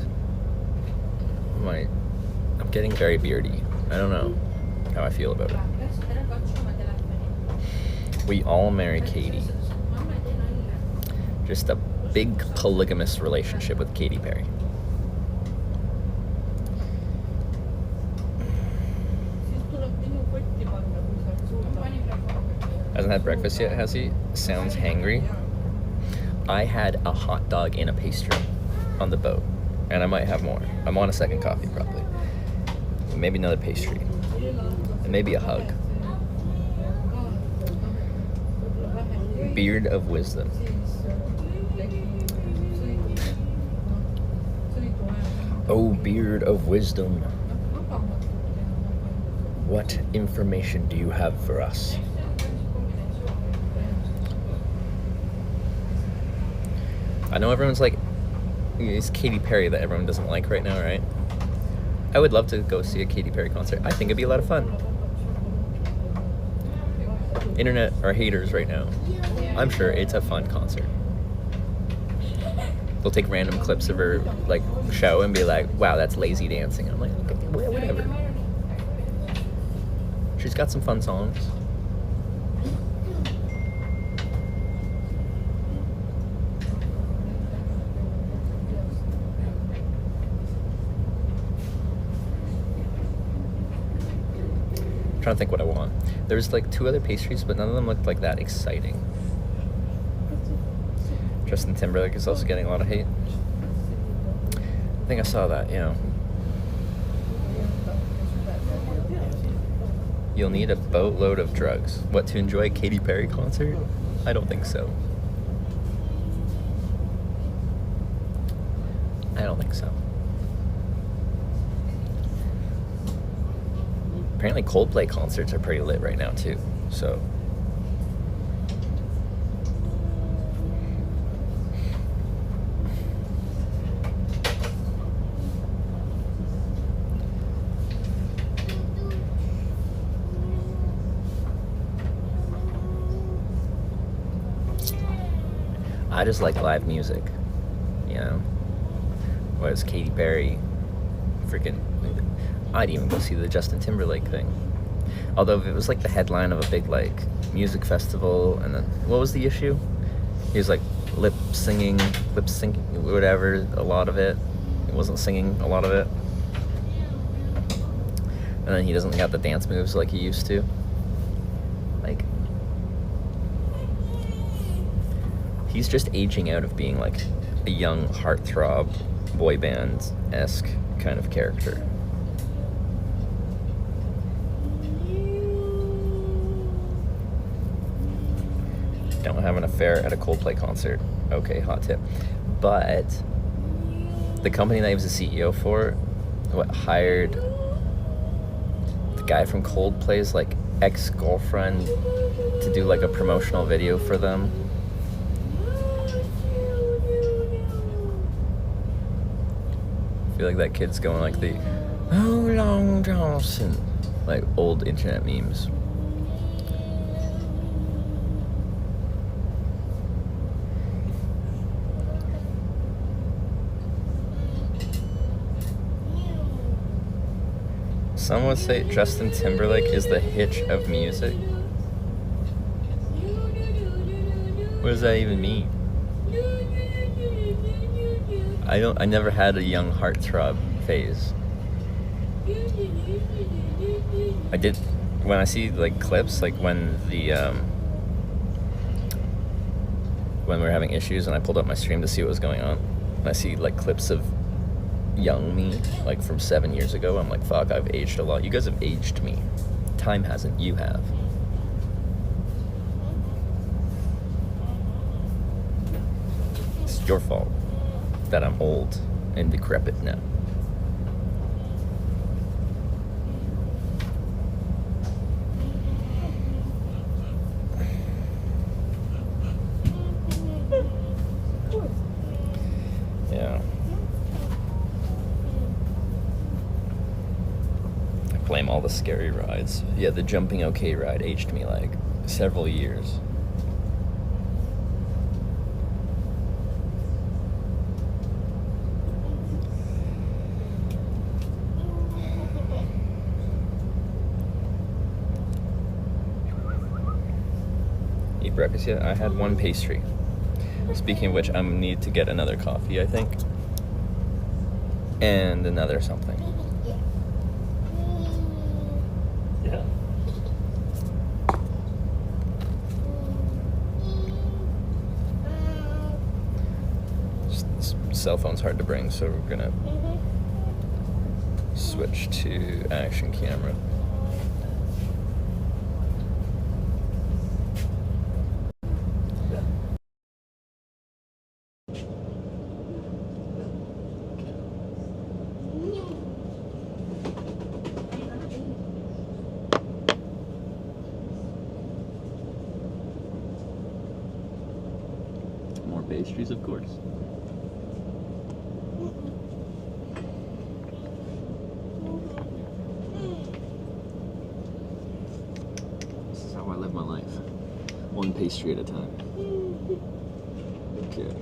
I'm getting very beardy. I don't know how I feel about it. We all marry Katy. Just a big polygamous relationship with Katy Perry. Hasn't had breakfast yet, has he? Sounds hangry. I had a hot dog and a pastry on the boat, and I might have more. I'm on a second coffee, probably. Maybe another pastry. And maybe a hug. Beard of wisdom. Oh, beard of wisdom. What information do you have for us? I know everyone's like, it's Katy Perry that everyone doesn't like right now, right? I would love to go see a Katy Perry concert. I think it'd be a lot of fun. Internet are haters right now. I'm sure it's a fun concert. They'll take random clips of her like show and be like, wow, that's lazy dancing. I'm like, okay, whatever. She's got some fun songs. I'm trying to think what I want. There's like 2 other pastries, but none of them looked like that exciting. Justin Timberlake is also getting a lot of hate. I think I saw that, yeah. You'll need a boatload of drugs. What, to enjoy a Katy Perry concert? I don't think so. I don't think so. Apparently Coldplay concerts are pretty lit right now too, so. I just like live music, you know? Whereas Katy Perry, freaking, I'd even go see the Justin Timberlake thing. Although if it was like the headline of a big like music festival, and then what was the issue? He was like lip singing, whatever, a lot of it. He wasn't singing a lot of it. And then he doesn't got the dance moves like he used to. Like, he's just aging out of being like a young heartthrob, boy band-esque kind of character. Don't have an affair at a Coldplay concert. Okay, hot tip. But the company that he was the CEO for, hired guy from Coldplay's like ex-girlfriend to do like a promotional video for them. I feel like that kid's going like the "Oh Long Johnson," like old internet memes. Some would say Justin Timberlake is the Hitch of music. What does that even mean? I never had a young heartthrob phase. I did when I see like clips, like when when we were having issues and I pulled up my stream to see what was going on. And I see like clips of young me, like from 7 years ago. I'm like, fuck, I've aged a lot. You guys have aged me. Time hasn't. You have. It's your fault that I'm old and decrepit now. Yeah. I blame all the scary rides. Yeah, the Jumping OK ride aged me like several years. Eat breakfast yet? I had one pastry. Speaking of which, I need to get another coffee, I think. And another something. Yeah. This cell phone's hard to bring, so we're gonna switch to action camera. More pastries, of course. This is how I live my life. One pastry at a time. Okay.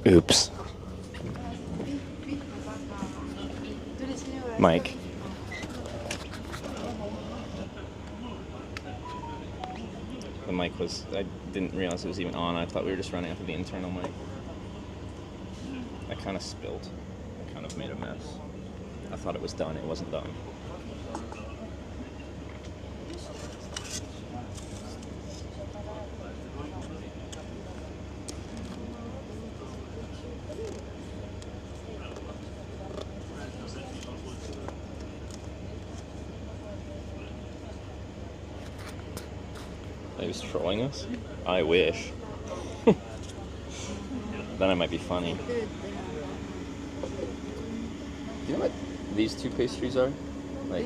Oops. Mike. The mic was, I didn't realize it was even on. I thought we were just running off of the internal mic. I kind of spilled. I kind of made a mess. I thought it was done. It wasn't done. He was trolling us? I wish. Then I might be funny. Do you know what these two pastries are? Like,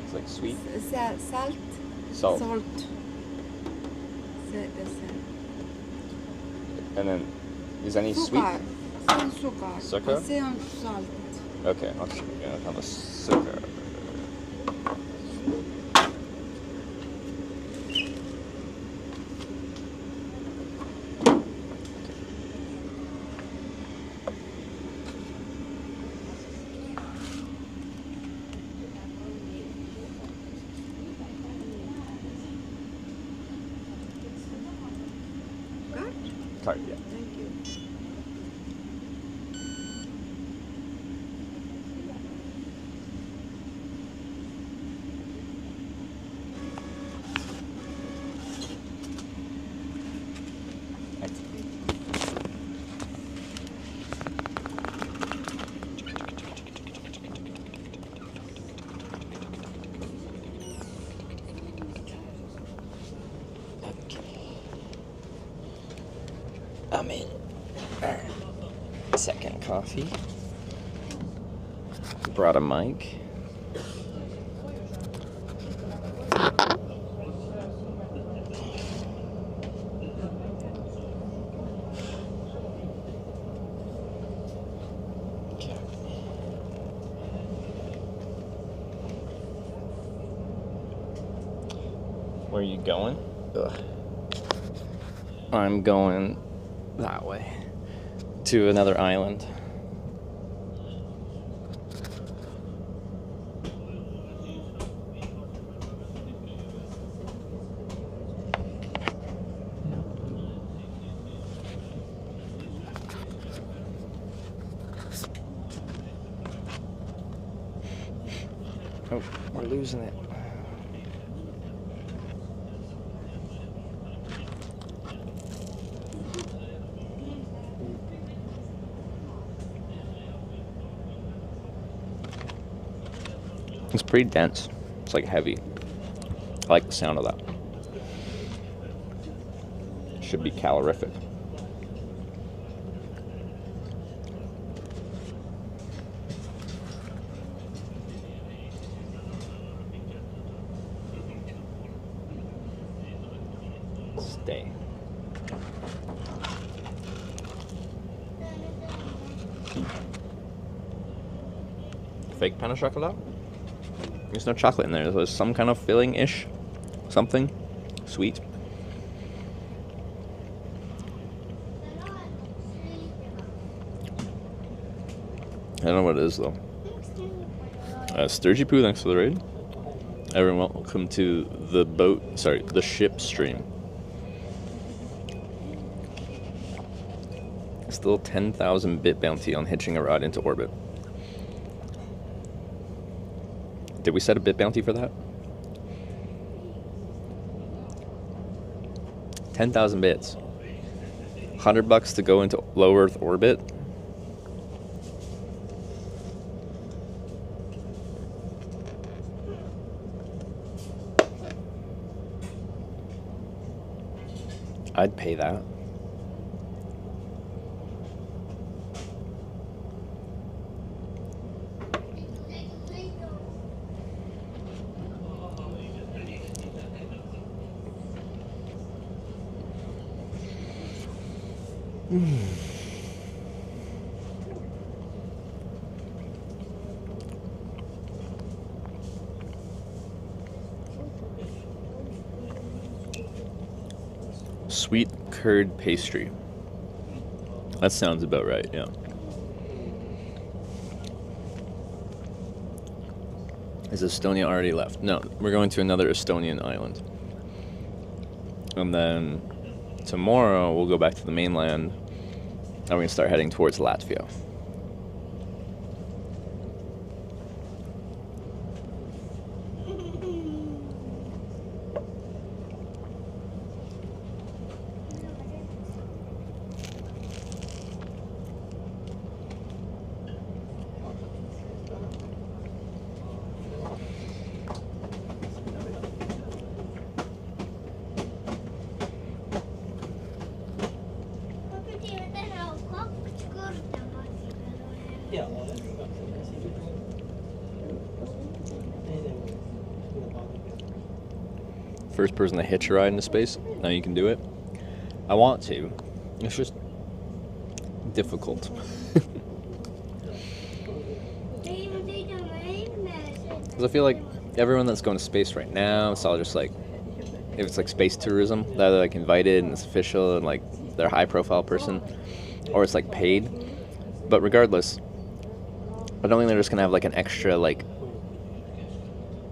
it's like sweet. Salt. Salt. Salt. And then, is any sweet? Some sugar. Sugar? Some salt. Okay, I'll have a sugar. Card, yeah. Thank you. I'm in. Second coffee. Brought a mic. Where are you going? Ugh. I'm going that way to another island. Oh, we're losing it. It's pretty dense. It's like heavy. I like the sound of that. Should be calorific. Stay. Fake pain au chocolat? There's no chocolate in there. There's some kind of filling-ish. Something. Sweet. I don't know what it is, though. Sturgy Poo, thanks for the raid. Everyone, welcome to the ship stream. Still 10,000 bit bounty on hitching a rod into orbit. Did we set a bit bounty for that? 10,000 bits. $100 to go into low Earth orbit. I'd pay that. Sweet curd pastry. That sounds about right, yeah. Is Estonia already left? No, we're going to another Estonian island. And then tomorrow we'll go back to the mainland Now we can start heading towards Latvia. First person to hitch a ride into space. Now you can do it. I want to. It's just difficult. Because I feel like everyone that's going to space right now, it's all just like, if it's like space tourism, they're either like invited and it's official and like they're a high profile person, or it's like paid. But regardless, I don't think they're just gonna have like an extra like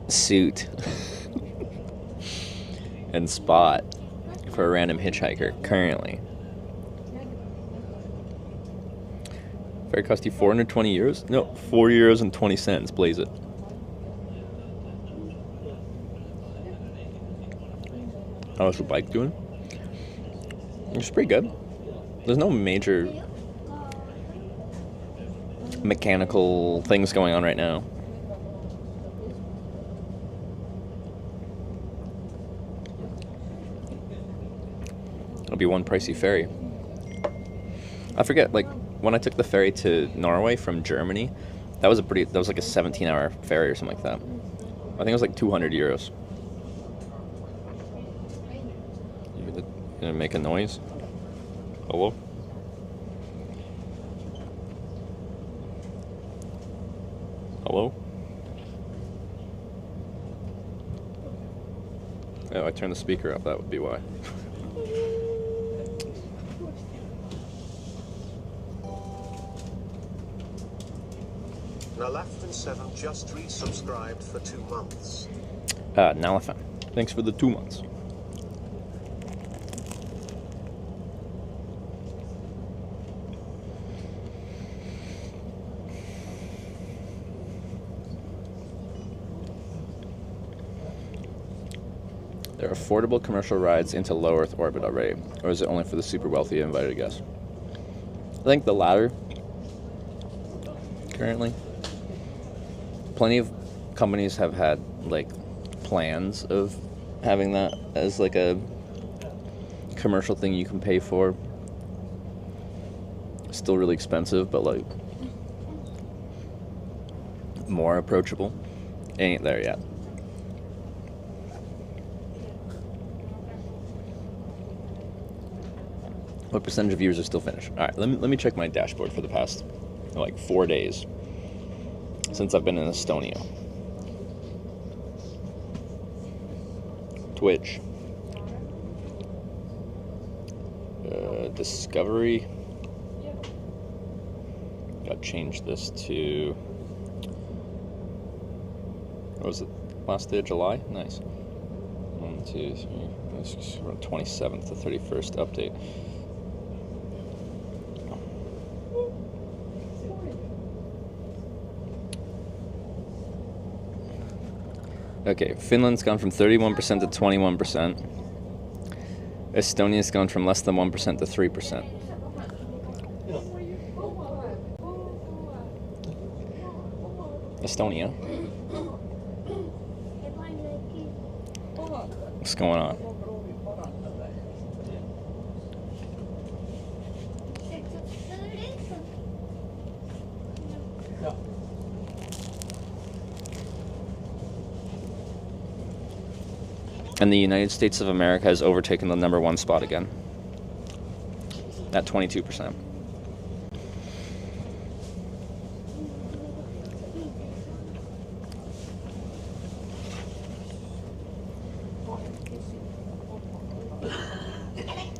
suit and spot for a random hitchhiker currently. Fare cost you 420 euros? No, 4 euros and 20 cents. Blaze it. How's the bike doing? It's pretty good. There's no major mechanical things going on right now. It'll be one pricey ferry. I forget, like, when I took the ferry to Norway from Germany, that was like a 17-hour ferry or something like that. I think it was like 200 euros. You gonna make a noise? Hello? Hello? Oh, I turned the speaker up, that would be why. Nalafton7 just resubscribed for 2 months. Nalafan, thanks for the 2 months. There are affordable commercial rides into low Earth orbit already, or is it only for the super wealthy and invited guests? I think the latter, currently. Plenty of companies have had, like, plans of having that as, like, a commercial thing you can pay for. Still really expensive, but, like, more approachable. Ain't there yet. What percentage of viewers are still finished? All right, let me check my dashboard for the past, like, 4 days since I've been in Estonia. Twitch. Discovery. Gotta change this to... What was it? Last day of July? Nice. 1, 2, 3... That's from 27th to 31st update. Okay, Finland's gone from 31% to 21%. Estonia's gone from less than 1% to 3%. Estonia? What's going on? And the United States of America has overtaken the #1 spot again, at 22%.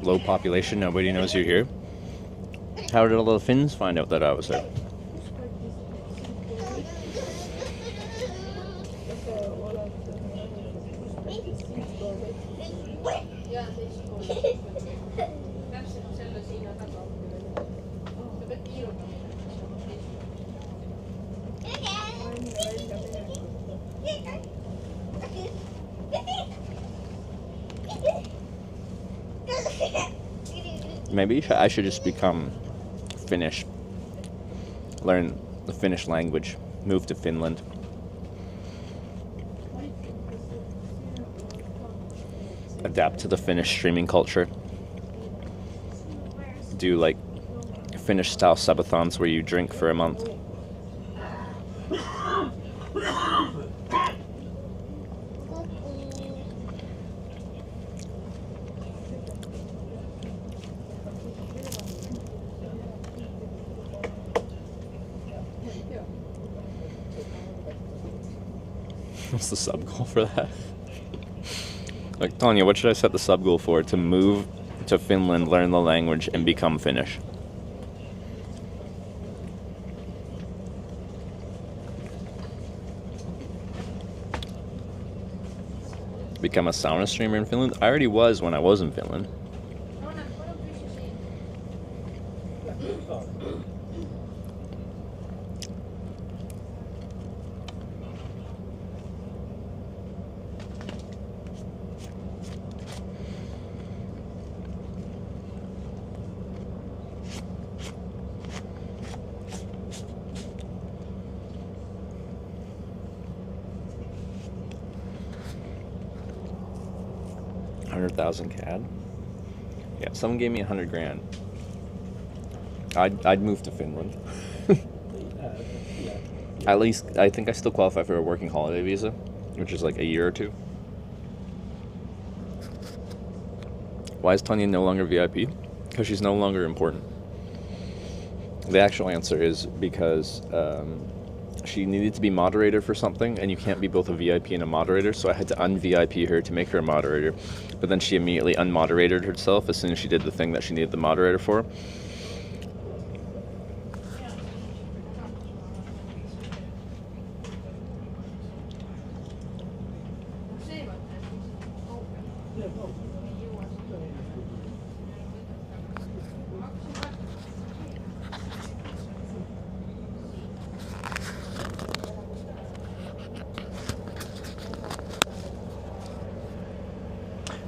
Low population, nobody knows you're here. How did all the Finns find out that I was there? Maybe I should just become Finnish. Learn the Finnish language. Move to Finland. Adapt to the Finnish streaming culture. Do like Finnish style subathons where you drink for a month. What's the sub goal for that? Like, Tanya, what should I set the sub goal for? To move to Finland, learn the language, and become Finnish. Become a sauna streamer in Finland? I already was when I was in Finland. $100,000 CAD. Yeah, someone gave me $100,000. I'd move to Finland. At least I think I still qualify for a working holiday visa, which is like a year or two. Why is Tanya no longer VIP? Because she's no longer important. The actual answer is because she needed to be moderator for something, and you can't be both a VIP and a moderator, so I had to un-VIP her to make her a moderator. But then she immediately unmoderated herself as soon as she did the thing that she needed the moderator for.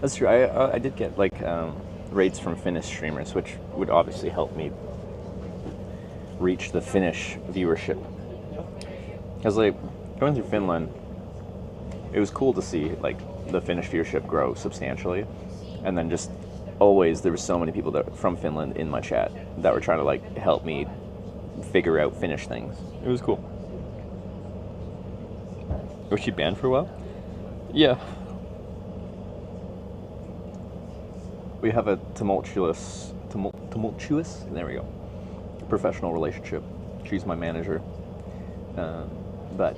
That's true. I did get like rates from Finnish streamers, which would obviously help me reach the Finnish viewership. Because like going through Finland, it was cool to see like the Finnish viewership grow substantially, and then just always there were so many people that from Finland in my chat that were trying to like help me figure out Finnish things. It was cool. Was she banned for a while? Yeah. We have a tumultuous, there we go, professional relationship. She's my manager. But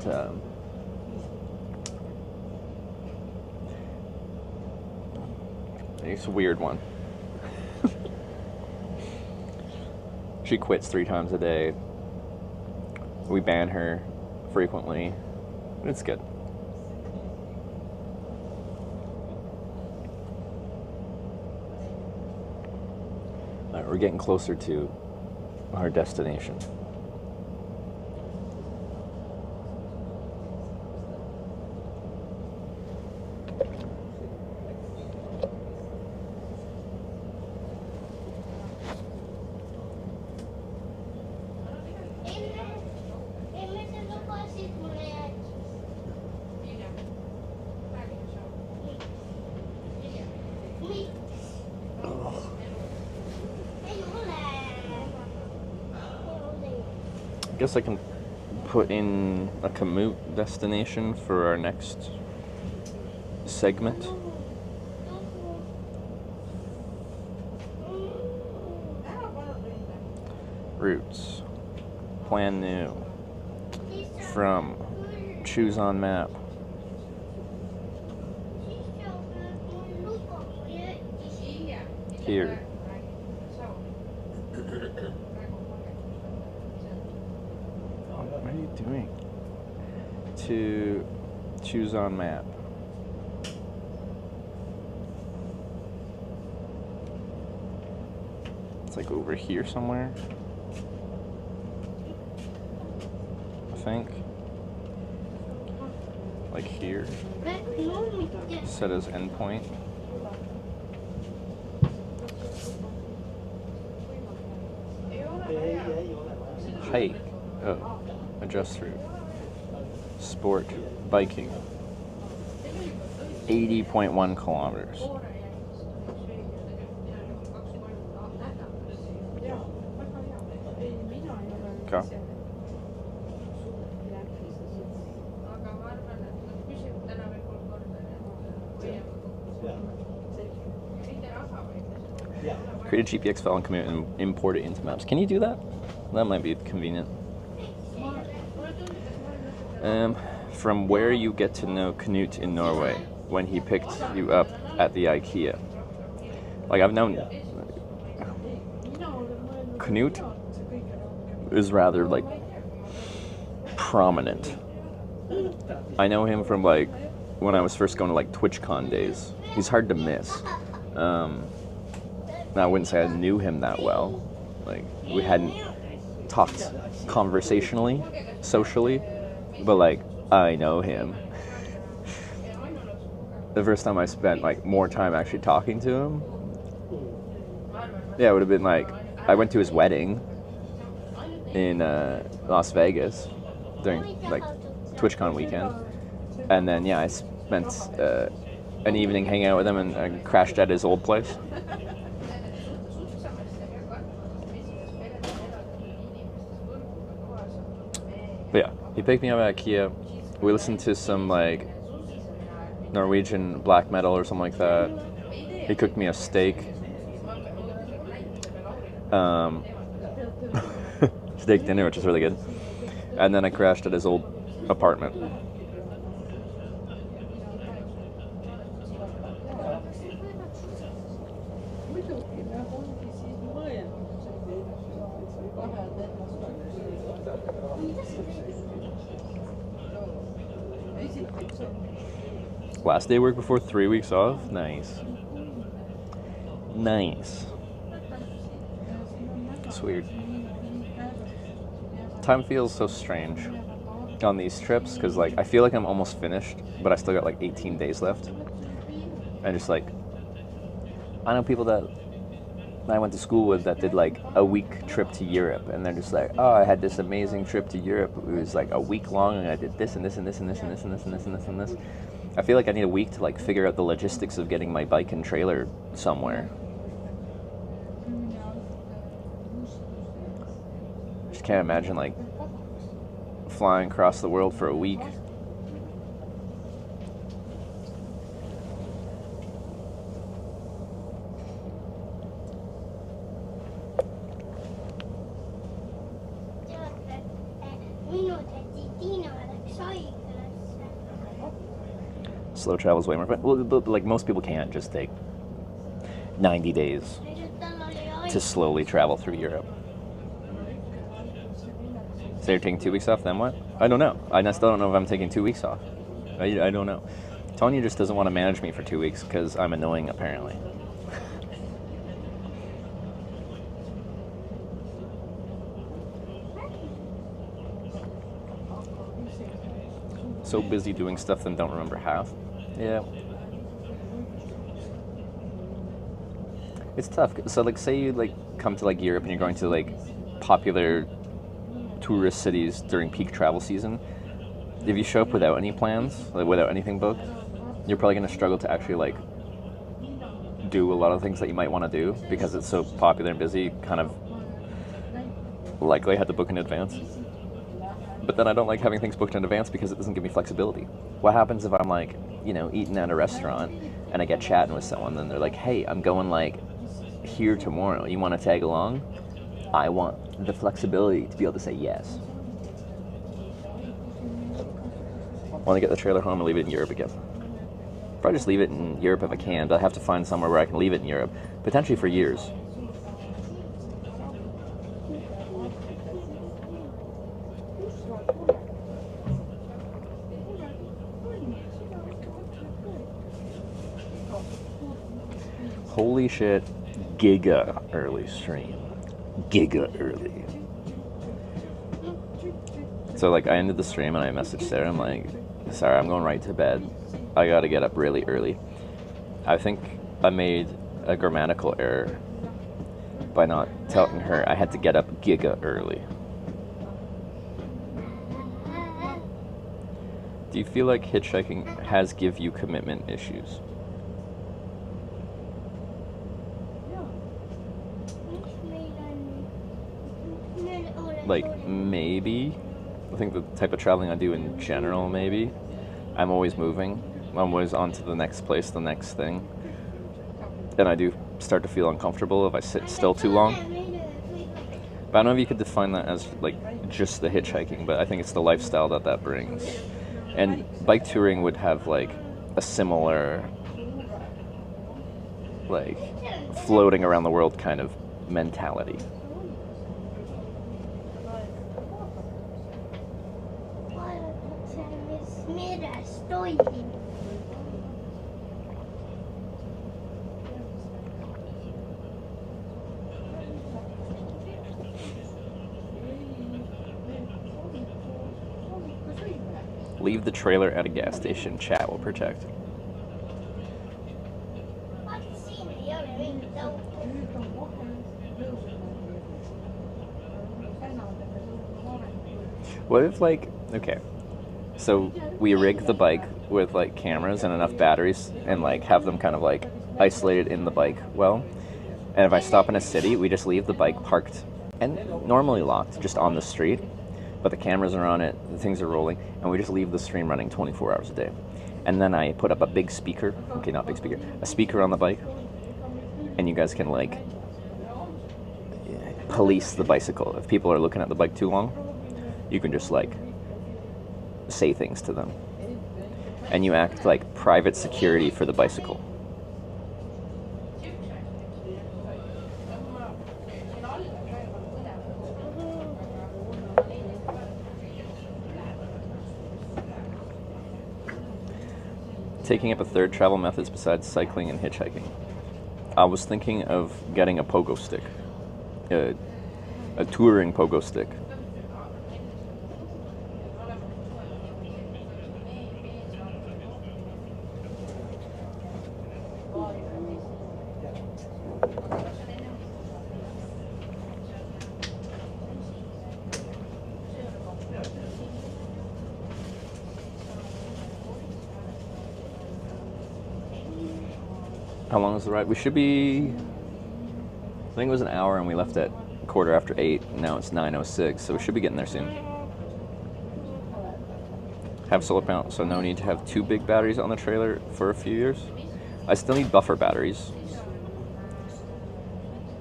it's a weird one. She quits 3 times a day. We ban her frequently. It's good. Alright, we're getting closer to our destination. I guess I can put in a commute destination for our next segment. Routes. Plan new. From. Choose on map. Here. What are you doing? To choose on map. It's like over here somewhere, I think. Like here. Set as endpoint. hike. Oh, adjust route. Sport, biking. 80.1 kilometers. Okay. Create a GPX file and commit and import it into Maps. Can you do that? That might be convenient. From where you get to know Knut in Norway when he picked you up at the IKEA. Like, I've known Knut is rather like prominent. I know him from like when I was first going to like TwitchCon days. He's hard to miss. I wouldn't say I knew him that well. Like, we hadn't talked conversationally, socially, but like, I know him. The first time I spent like more time actually talking to him, yeah, it would have been like, I went to his wedding in Las Vegas during like TwitchCon weekend, and then yeah, I spent an evening hanging out with him and crashed at his old place. But yeah, he picked me up at IKEA. We listened to some like Norwegian black metal or something like that. He cooked me a steak. Steak dinner, which is really good. And then I crashed at his old apartment. Last day of work before 3 weeks off? Nice. Nice. It's weird. Time feels so strange on these trips because like I feel like I'm almost finished, but I still got like 18 days left. And just like, I know people that I went to school with that did like a week trip to Europe, and they're just like, oh, I had this amazing trip to Europe. It was like a week long, and I did this and this and this and this and this and this and this and this and this. I feel like I need a week to like figure out the logistics of getting my bike and trailer somewhere. Just can't imagine like flying across the world for a week. Slow travel is way more fun. Well, but like most people can't just take 90 days to slowly travel through Europe. So you're taking 2 weeks off, then what? I don't know. I still don't know if I'm taking 2 weeks off. I don't know. Tonya just doesn't want to manage me for 2 weeks because I'm annoying, apparently. So busy doing stuff and don't remember half. Yeah. It's tough. So like, say you like come to like Europe and you're going to like popular tourist cities during peak travel season. If you show up without any plans, like without anything booked, you're probably going to struggle to actually like do a lot of things that you might want to do because it's so popular and busy. Kind of likely had to book in advance. But then I don't like having things booked in advance because it doesn't give me flexibility. What happens if I'm like, you know, eating at a restaurant and I get chatting with someone and they're like, hey, I'm going like here tomorrow. You want to tag along? I want the flexibility to be able to say yes. Want to get the trailer home and leave it in Europe again. Probably just leave it in Europe if I can, but I have to find somewhere where I can leave it in Europe, potentially for years. Holy shit, giga early stream. Giga early. So like I ended the stream and I messaged Sarah, I'm like, sorry, I'm going right to bed. I gotta get up really early. I think I made a grammatical error by not telling her I had to get up giga early. Do you feel like hitchhiking has give you commitment issues? Like, maybe. I think the type of traveling I do in general, maybe. I'm always moving. I'm always on to the next place, the next thing. And I do start to feel uncomfortable if I sit still too long. But I don't know if you could define that as, like, just the hitchhiking, but I think it's the lifestyle that brings. And bike touring would have, like, a similar, like, floating around the world kind of mentality. Leave the trailer at a gas station. Chat will protect. What if, like, okay, so we rig the bike with, like, cameras and enough batteries and, like, have them kind of, like, isolated in the bike well, and if I stop in a city, we just leave the bike parked and normally locked just on the street, but the cameras are on it, the things are rolling, and we just leave the stream running 24 hours a day. And then I put up a big speaker, okay, not big speaker, a speaker on the bike, and you guys can, like, police the bicycle. If people are looking at the bike too long, you can just, like, say things to them. And you act like private security for the bicycle. Taking up a third travel methods besides cycling and hitchhiking. I was thinking of getting a pogo stick. A touring pogo stick. How long is the ride? We should be, I think it was an hour and we left at 8:15. Now it's 9:06, so we should be getting there soon. Have solar panel, so no need to have two big batteries on the trailer for a few years. I still need buffer batteries.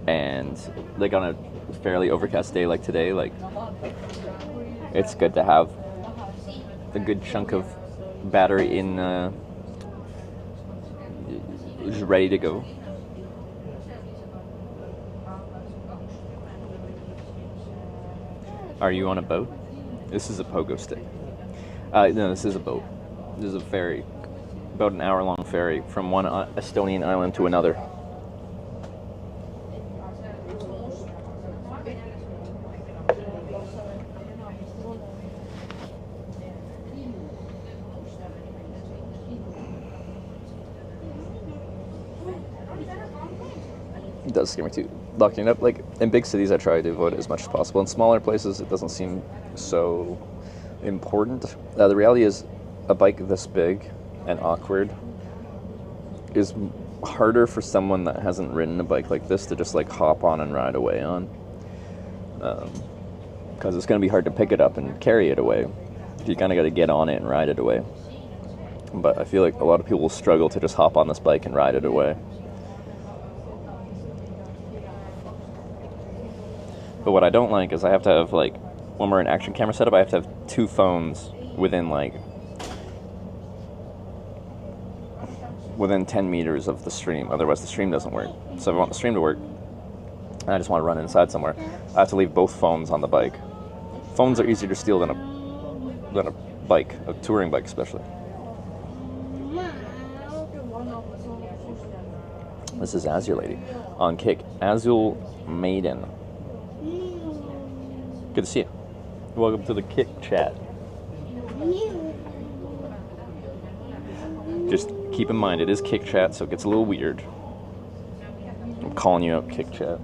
And like on a fairly overcast day like today, like, it's good to have a good chunk of battery in just ready to go. Are you on a boat? This is a pogo stick. No, this is a boat. This is a ferry. About an hour-long ferry from one Estonian island to another. It does scare me too. Locking it up, like, in big cities I try to avoid it as much as possible. In smaller places it doesn't seem so important. The reality is a bike this big and awkward is harder for someone that hasn't ridden a bike like this to just, like, hop on and ride away on. Because it's going to be hard to pick it up and carry it away. You kind of got to get on it and ride it away. But I feel like a lot of people will struggle to just hop on this bike and ride it away. But what I don't like is I have to have, like, when we're in action camera setup, I have to have two phones within 10 meters of the stream. Otherwise the stream doesn't work. So if I want the stream to work, and I just want to run inside somewhere, I have to leave both phones on the bike. Phones are easier to steal than a bike, a touring bike especially. This is Azure Lady on Kick. Azul Maiden. Good to see you. Welcome to the Kick chat. Just keep in mind, it is Kick chat, so it gets a little weird. I'm calling you out, Kick chat.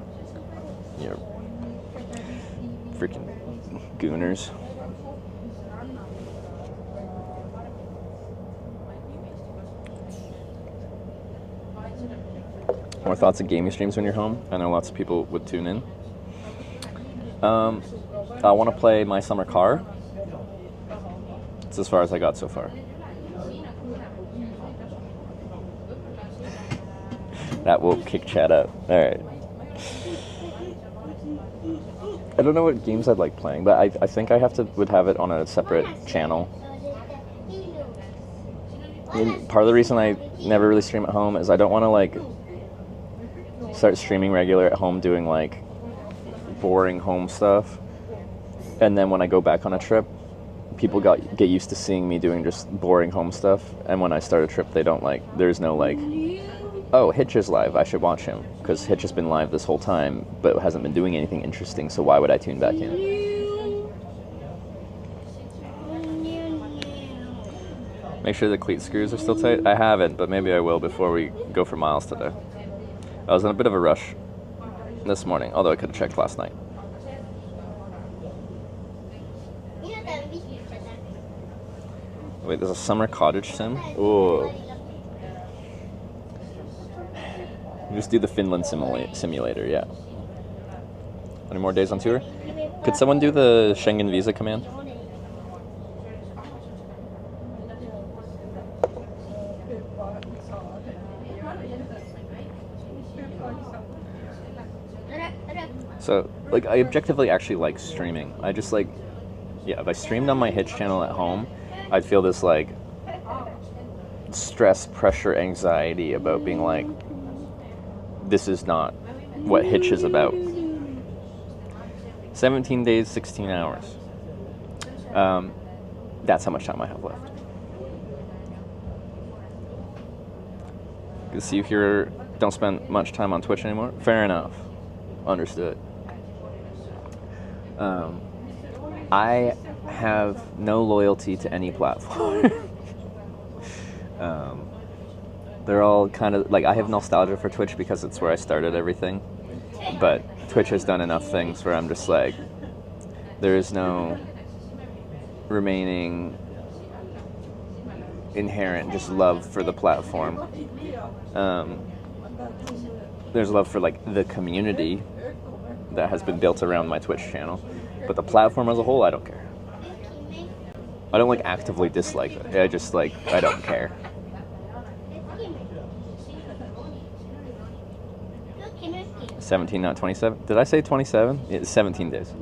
You're freaking gooners. More thoughts of gaming streams when you're home? I know lots of people would tune in. I want to play My Summer Car. It's as far as I got so far. That will kick chat up. Alright. I don't know what games I'd like playing, but I think I would have it on a separate channel. I mean, part of the reason I never really stream at home is I don't want to like start streaming regular at home doing like boring home stuff, and then when I go back on a trip, people get used to seeing me doing just boring home stuff, and when I start a trip, they don't like. There's no like, oh, Hitch is live, I should watch him, because Hitch has been live this whole time, but hasn't been doing anything interesting, so why would I tune back in? Make sure the cleat screws are still tight. I haven't, but maybe I will before we go for miles today. I was in a bit of a rush this morning, although I could have checked last night. Wait, there's a summer cottage sim? Ooh. Just do the Finland simulator, yeah. Any more days on tour? Could someone do the Schengen visa command? So, like, I objectively actually like streaming. I just, like, yeah, if I streamed on my Hitch channel at home, I'd feel this, like, stress, pressure, anxiety about being like, this is not what Hitch is about. 17 days, 16 hours. That's how much time I have left. Good to see you here. Don't spend much time on Twitch anymore. Fair enough. Understood. I have no loyalty to any platform. They're all kind of, like, I have nostalgia for Twitch because it's where I started everything. But Twitch has done enough things where I'm just like, there is no remaining inherent just love for the platform. There's love for, like, the community that has been built around my Twitch channel. But the platform as a whole, I don't care. I don't, like, actively dislike it. I just, like, I don't care. $17, not $27. Did I say 27? It's 17 days.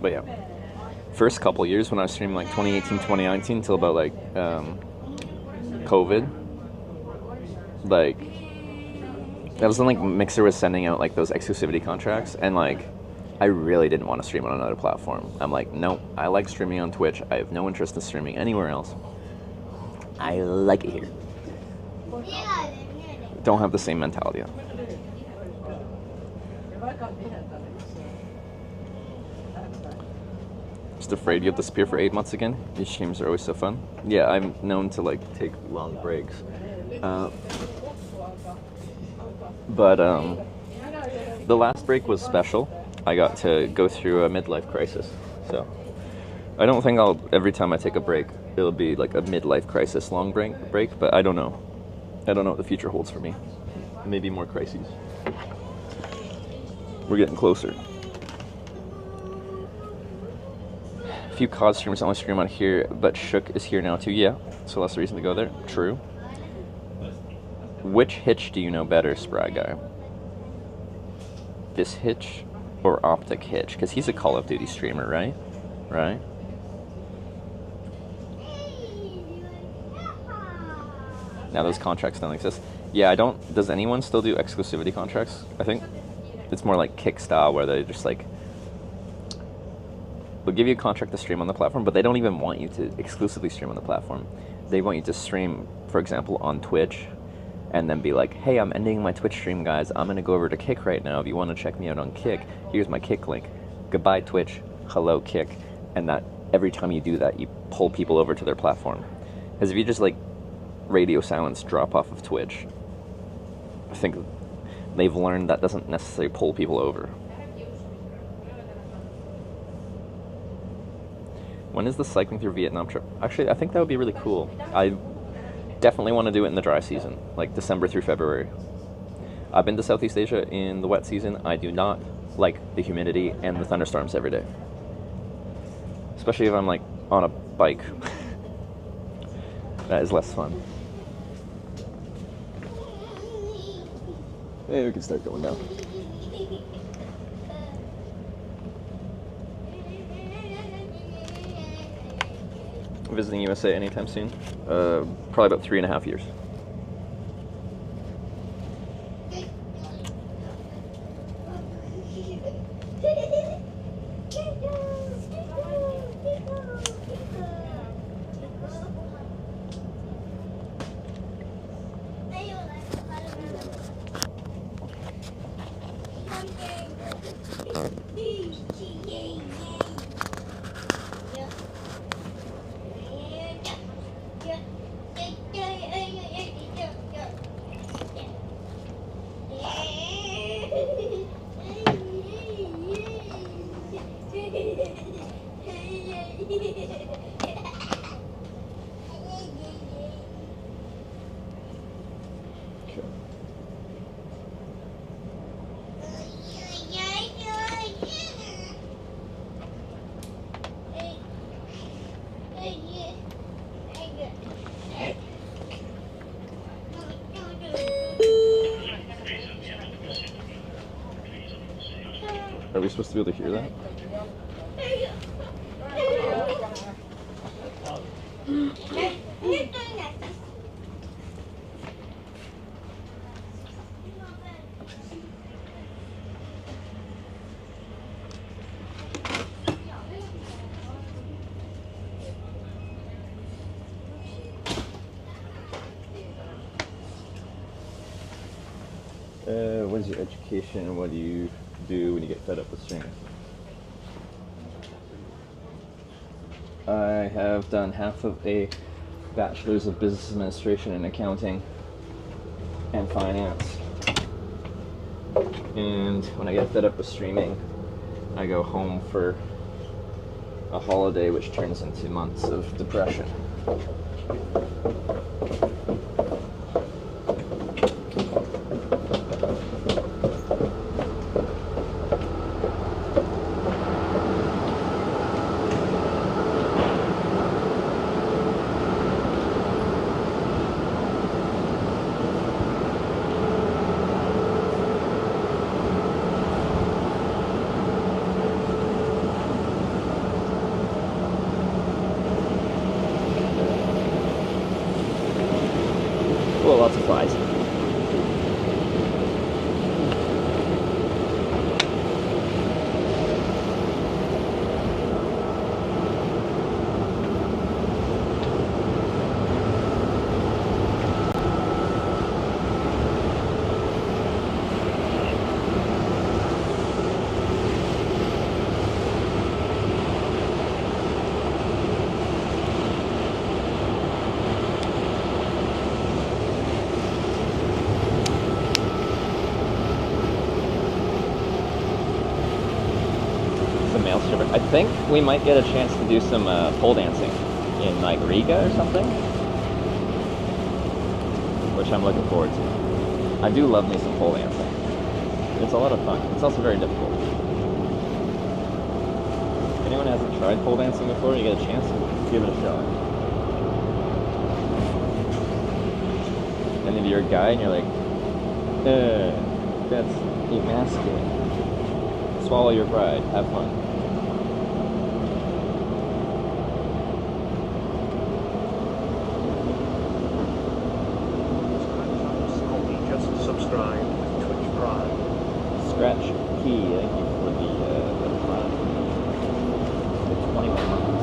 But yeah, first couple years when I was streaming, like 2018, 2019, until about like COVID, like that was when like Mixer was sending out like those exclusivity contracts, and like I really didn't want to stream on another platform. I'm like, no, I like streaming on Twitch. I have no interest in streaming anywhere else. I like it here. Don't have the same mentality. Just afraid you'll disappear for 8 months again. These streams are always so fun. Yeah, I'm known to like take long breaks. But the last break was special. I got to go through a midlife crisis. So I don't think every time I take a break, it'll be like a midlife crisis long break, but I don't know. I don't know what the future holds for me. Maybe more crises. We're getting closer. A few COD streamers only stream on here, but Shook is here now too. Yeah, so that's the reason to go there. True. Which Hitch do you know better, Spry Guy? This Hitch or Optic Hitch? Because he's a Call of Duty streamer, right? Right? Now those contracts don't exist. Yeah, I don't... Does anyone still do exclusivity contracts? I think it's more like Kick style, where they just like... They'll give you a contract to stream on the platform, but they don't even want you to exclusively stream on the platform. They want you to stream, for example, on Twitch, and then be like, hey, I'm ending my Twitch stream, guys. I'm going to go over to Kick right now. If you want to check me out on Kick, here's my Kick link. Goodbye, Twitch. Hello, Kick. And that every time you do that, you pull people over to their platform. Because if you just, like, radio silence drop off of Twitch. I think they've learned that doesn't necessarily pull people over. When is the cycling through Vietnam trip? Actually, I think that would be really cool. I definitely want to do it in the dry season, like December through February. I've been to Southeast Asia in the wet season. I do not like the humidity and the thunderstorms every day. Especially if I'm like on a bike. That is less fun. Hey, we can start going now. Visiting USA anytime soon? Probably about 3.5 years. Are we supposed to be able to hear that? What is your education? What do you do when you get fed up with streaming? I have done half of a bachelor's of business administration and accounting and finance. And when I get fed up with streaming, I go home for a holiday, which turns into months of depression. Well, lots of flies. I think we might get a chance to do some pole dancing in like Riga or something, which I'm looking forward to. I do love me some pole dancing. It's a lot of fun. It's also very difficult. If anyone hasn't tried pole dancing before, you get a chance to give it a shot. And if you're a guy and you're like, that's emasculating. Swallow your pride. Have fun. Scratch Key, thank you for the prime. The 21 months.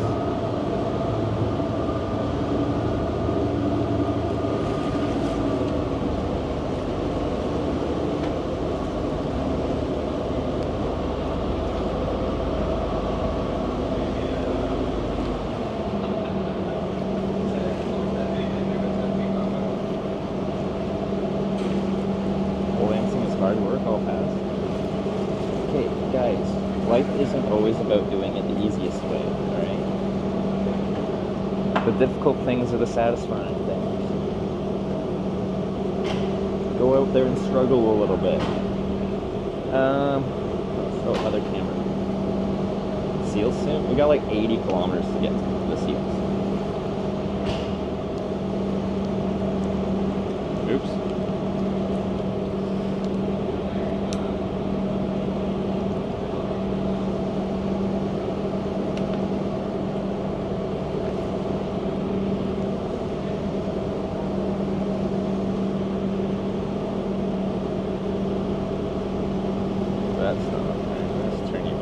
isn't always about doing it the easiest way, alright? The difficult things are the satisfying things. Go out there and struggle a little bit. Oh, other camera. Seals soon? We got like 80 kilometers to get to the seals. Oops. That's not okay. Let's turn you on.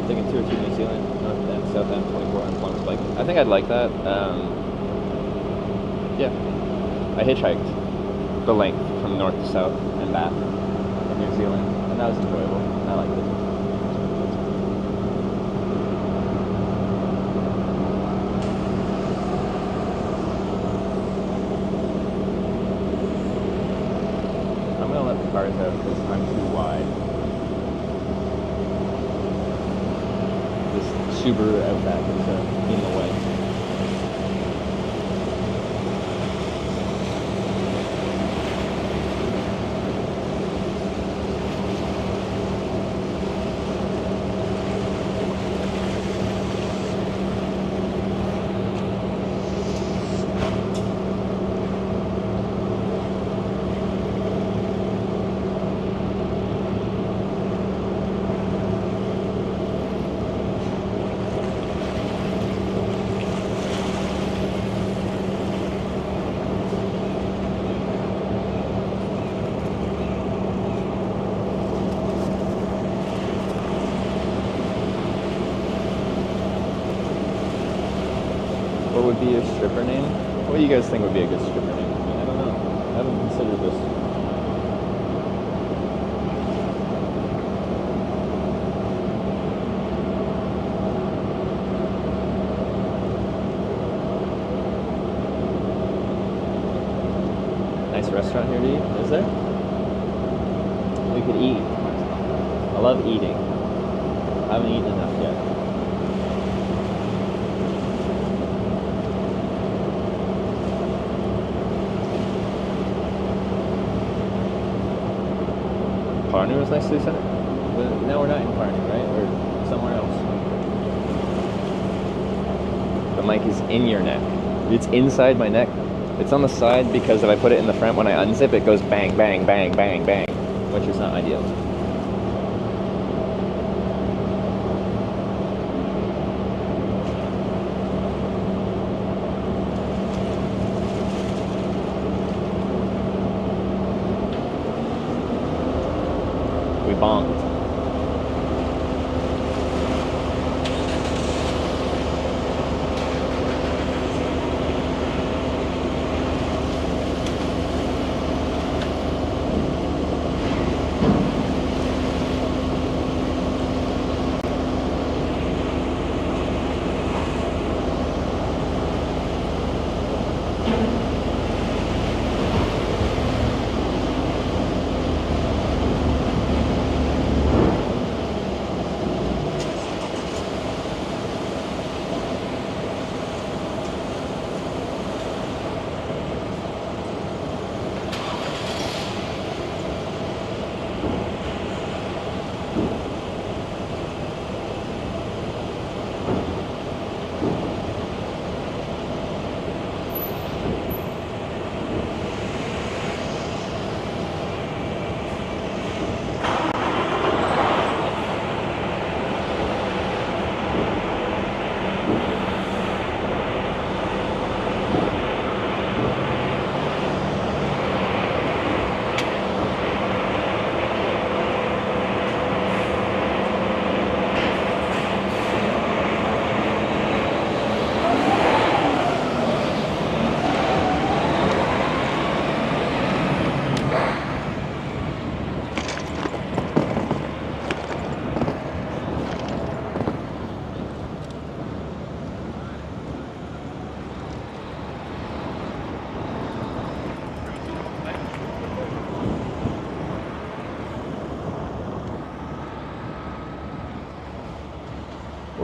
Thinking 2 or 2 New Zealand, North End, South End, 24 on Plymouth Bike. I think I'd like that. Yeah. I hitchhiked the length from north to south and back in New Zealand, and that was enjoyable. I liked it. I'm gonna let the cars out because I'm too wide. This Subaru Outback is in the way. What would be your stripper name? What do you guys think would be a good stripper name? I don't know. I haven't considered this. Nice restaurant here to eat, is there? We could eat. I love eating. I haven't eaten enough yet. Pärna was nice city center, but now we're not in Pärna, right? We're somewhere else. The mic is in your neck. It's inside my neck. It's on the side because if I put it in the front, when I unzip, it goes bang, bang, bang, bang, bang, which is not ideal. We bonked.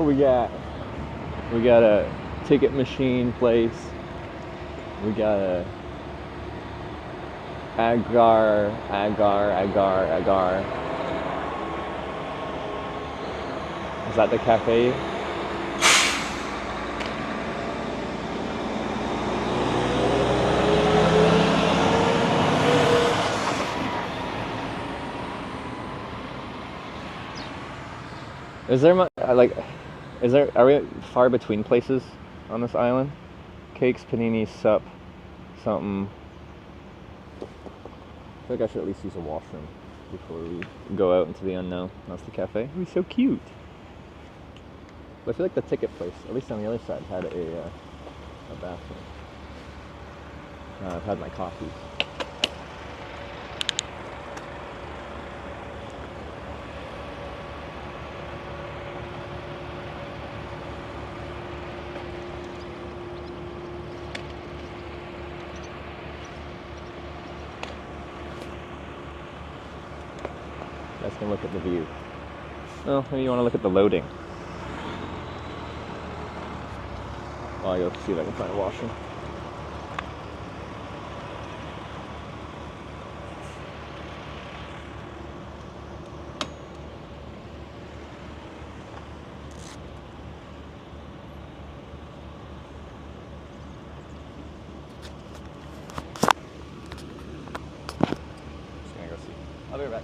What we got? We got a ticket machine place. We got a agar. Is that the cafe? Is there are we far between places on this island? Cakes, panini, sup, something. I feel like I should at least use a washroom before we go out into the unknown. That's the cafe. It'd be so cute. But I feel like the ticket place, at least on the other side, had a bathroom. I've had my coffee. You guys can look at the view. Oh, maybe you want to look at the loading. Well, I go see if I can find a washroom. Just gonna go see. I'll be right back.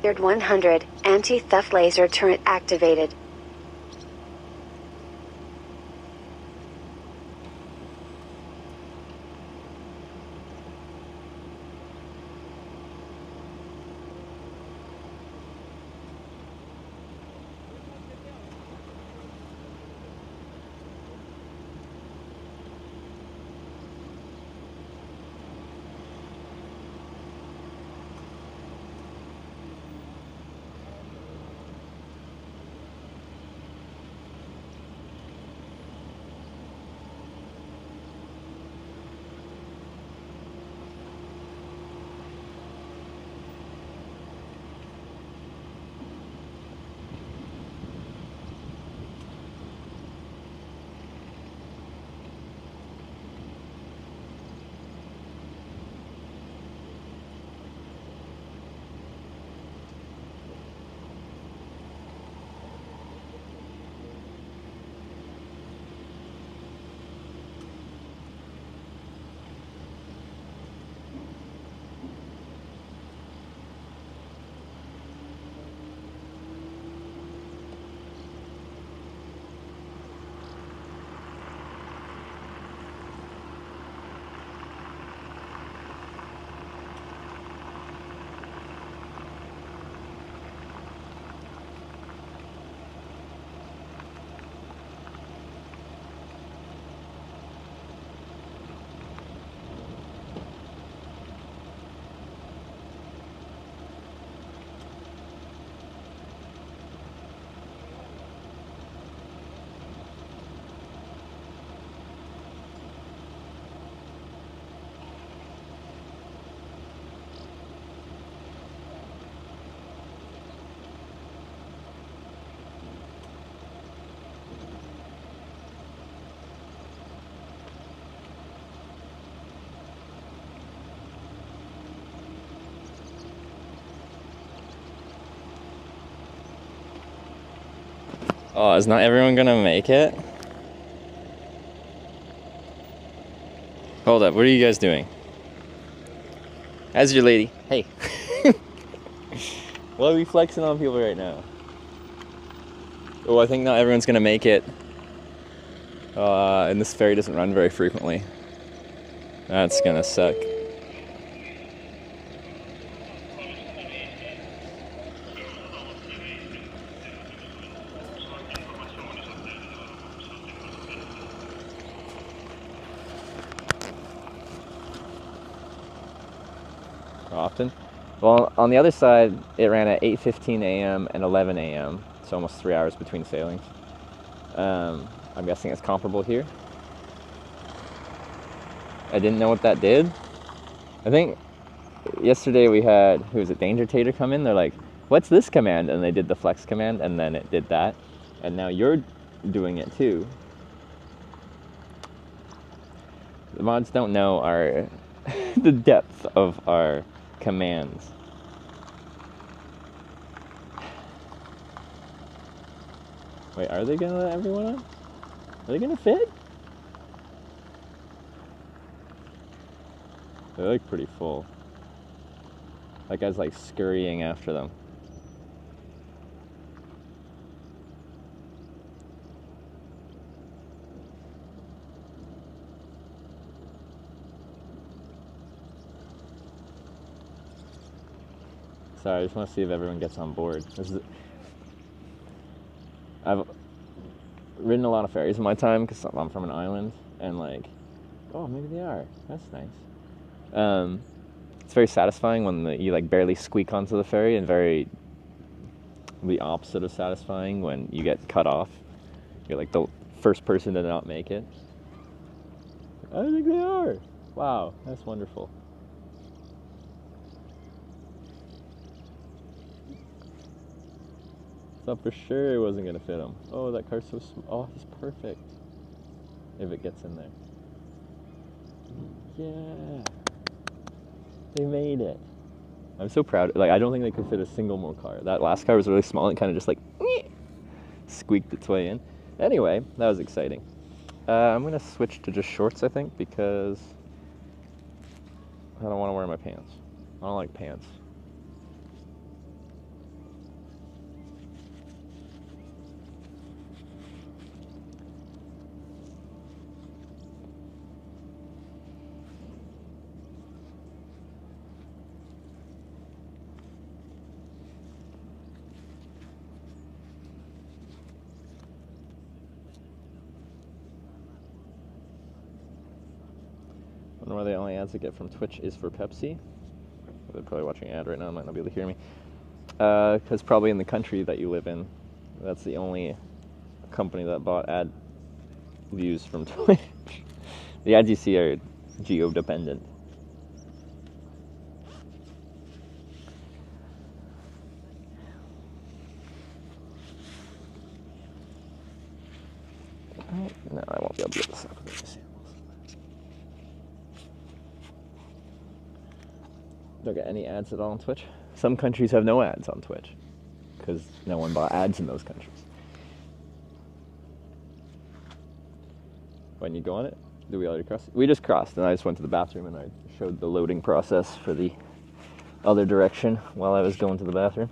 Third 100, anti-theft laser turret activated. Oh, is not everyone gonna make it? Hold up, what are you guys doing? How's your lady? Hey. Why are we flexing on people right now? Oh, I think not everyone's gonna make it. And this ferry doesn't run very frequently. That's gonna suck. Often. Well, on the other side, it ran at 8:15 a.m. and 11 a.m., so almost 3 hours between sailings. I'm guessing it's comparable here. I didn't know what that did. I think yesterday we had, who was it, Danger Tater come in. They're like, what's this command? And they did the flex command, and then it did that. And now you're doing it too. The mods don't know our the depth of our commands. Wait, are they gonna let everyone on? Are they gonna fit? They look pretty full. That guy's like scurrying after them. Sorry, I just want to see if everyone gets on board. I've ridden a lot of ferries in my time because I'm from an island, and like, oh, maybe they are. That's nice. It's very satisfying when you like barely squeak onto the ferry, and very the opposite of satisfying when you get cut off. You're like the first person to not make it. I think they are. Wow, that's wonderful. Thought for sure it wasn't gonna fit him. Oh, that car's so small. Oh, he's perfect. If it gets in there. Yeah. They made it. I'm so proud. Like, I don't think they could fit a single more car. That last car was really small and kind of just like squeaked its way in. Anyway, that was exciting. I'm gonna switch to just shorts, I think, because I don't want to wear my pants. I don't like pants. I don't know why the only ads I get from Twitch is for Pepsi. They're probably watching an ad right now, might not be able to hear me. Because probably in the country that you live in, that's the only company that bought ad views from Twitch. The ads you see are geo-dependent. No, I won't be able to get this up. Don't get any ads at all on Twitch. Some countries have no ads on Twitch because no one bought ads in those countries. When you go on it, did we already cross? We just crossed, and I just went to the bathroom and I showed the loading process for the other direction while I was going to the bathroom.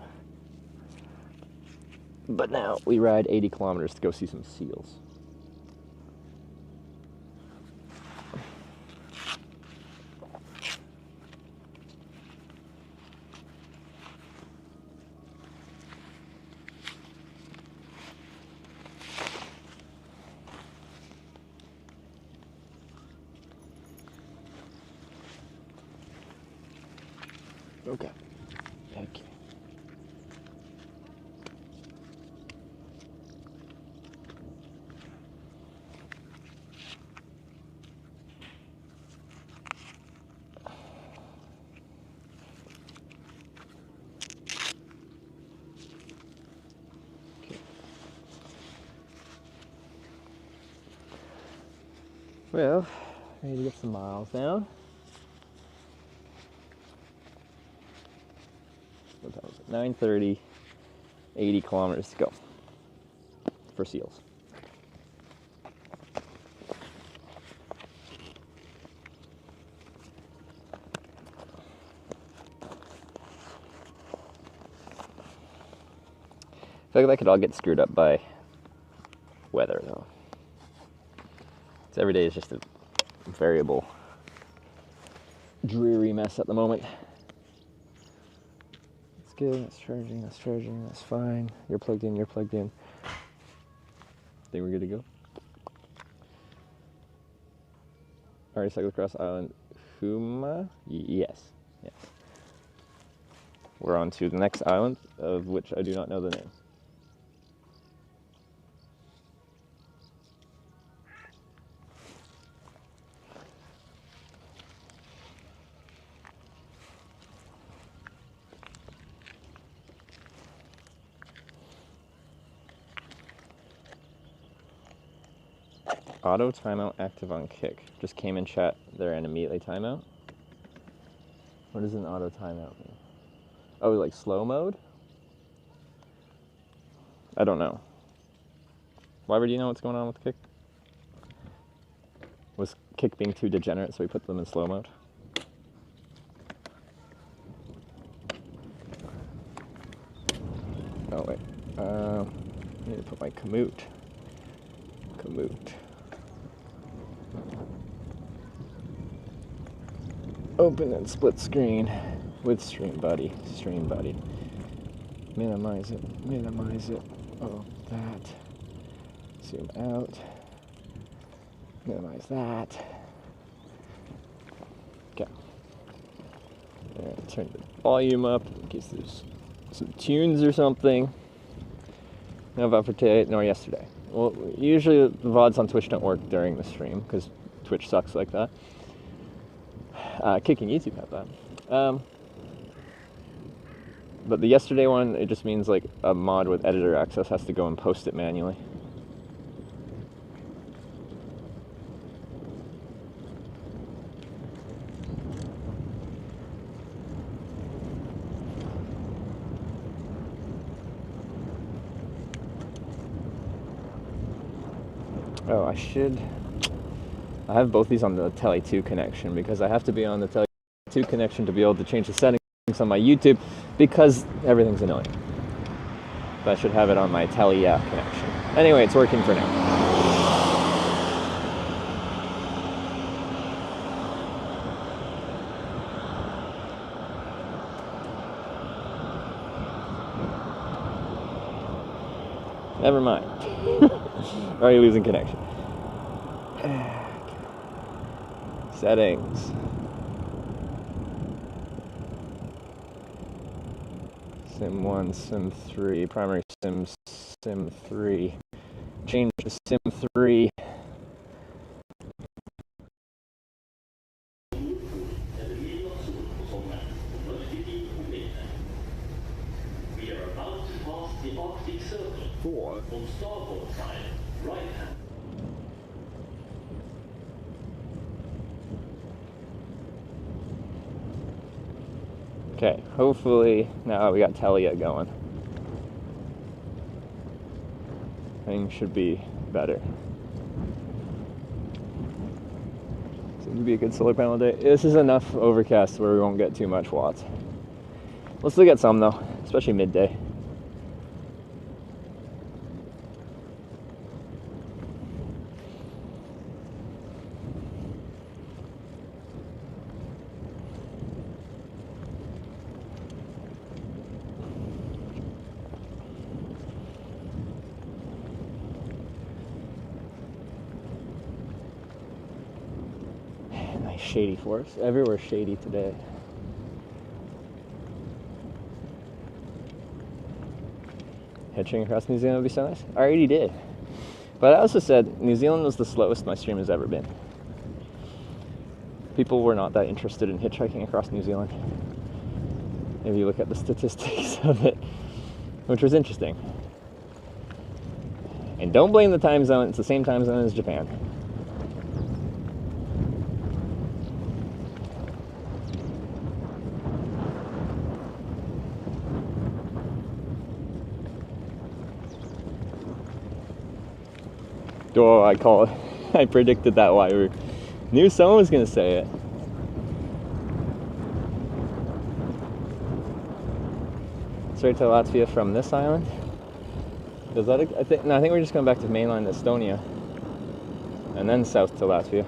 But now we ride 80 kilometers to go see some seals. Okay. Okay. Well, ready to get some miles down. What time is it? 9:30, 80 kilometers to go. for seals. I feel like that could all get screwed up by weather, though. So every day is just a variable, dreary mess at the moment. That's good. That's charging. That's charging. That's fine. You're plugged in. You're plugged in. Think we're good to go? Already cycled across island Huma? Yes. Yes. We're on to the next island, of which I do not know the name. Auto timeout active on kick. Just came in chat there and immediately timeout. What does an auto timeout mean? Oh, like slow mode? I don't know. Wyver, do you know what's going on with kick? Was kick being too degenerate, so we put them in slow mode? Oh wait, I need to put my Komoot. Open and split screen with Stream Buddy. Minimize it. Oh, that. Zoom out. Minimize that. Okay. Turn the volume up in case there's some tunes or something. No VOD for today, nor yesterday. Well, usually the VODs on Twitch don't work during the stream because Twitch sucks like that. Kicking YouTube had that. But the yesterday one, it just means like a mod with editor access has to go and post it manually. Oh, I have both these on the Tele 2 connection because I have to be on the Tele 2 connection to be able to change the settings on my YouTube because everything's annoying. But I should have it on my Tele connection. Anyway, it's working for now. Never mind. Are you losing connection? Settings. Sim 1, Sim 3, primary Sim 3. Change to Sim 3. We are about to pass the Arctic Circle. 4 on starboard side, right hand. Okay, hopefully now we got Telia going. Things should be better. Seems to be a good solar panel day. This is enough overcast where we won't get too much watts. We'll still get some though, especially midday. Nice shady forest. Everywhere's shady today. Hitching across New Zealand would be so nice. I already did. But I also said New Zealand was the slowest my stream has ever been. People were not that interested in hitchhiking across New Zealand. If you look at the statistics of it, which was interesting. And don't blame the time zone, it's the same time zone as Japan. Oh, I call it. I predicted that while we were. Knew someone was gonna say it. Straight to Latvia from this island. Does that? I think no. I think we're just going back to mainland Estonia, and then south to Latvia.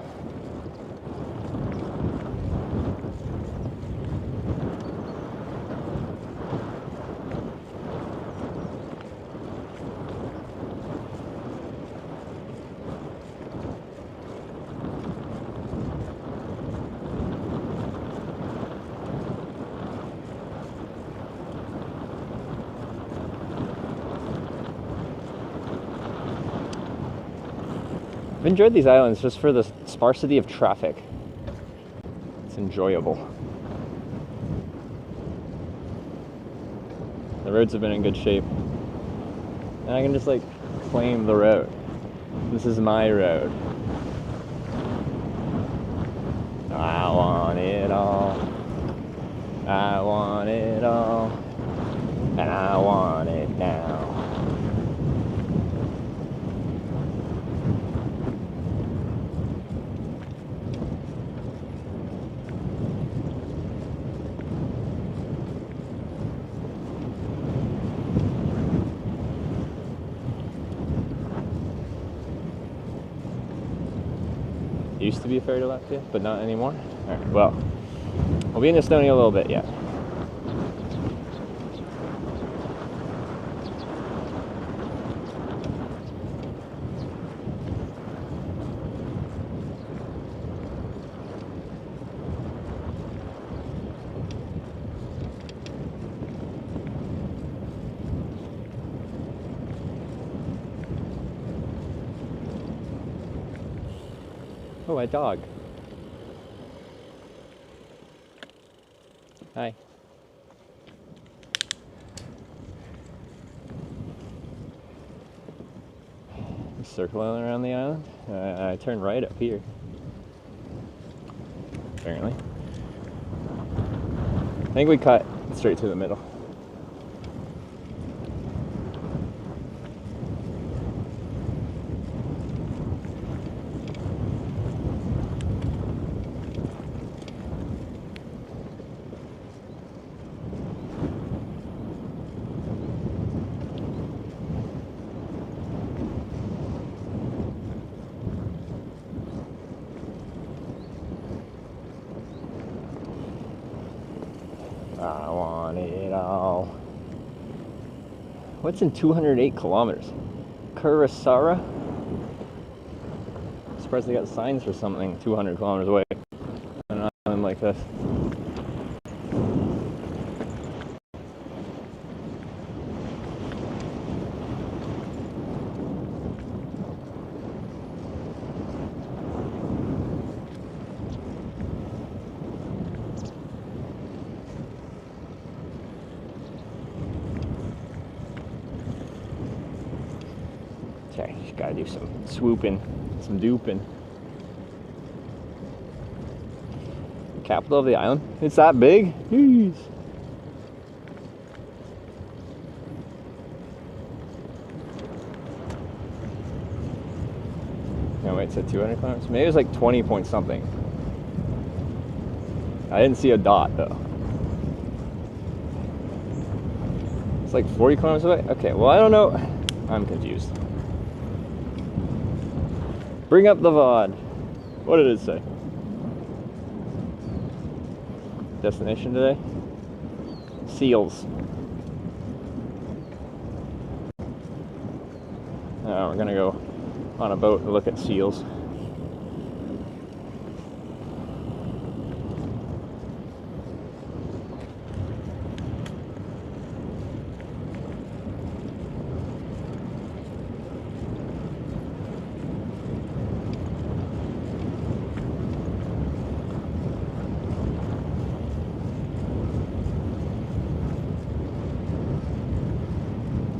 I've enjoyed these islands just for the sparsity of traffic. It's enjoyable. The roads have been in good shape. And I can just like claim the road. This is my road. I want it all. I want it all. And I want it now. Used to be afraid of Latvia, but not anymore. All right, well, we'll be in Estonia a little bit yet. Oh, a dog. Hi. Circling around the island. I turned right up here. Apparently. I think we cut straight to the middle. I want it all. What's in 208 kilometers? Kurasara? I'm surprised they got signs for something 200 kilometers away on an island like this. Okay, just gotta do some swooping, some duping. Capital of the island? It's that big? Jeez. No, wait, it said 200 kilometers? Maybe it was like 20 point something. I didn't see a dot though. It's like 40 kilometers away? Okay, well, I don't know. I'm confused. Bring up the VOD. What did it say? Destination today? Seals. We're gonna go on a boat and look at seals.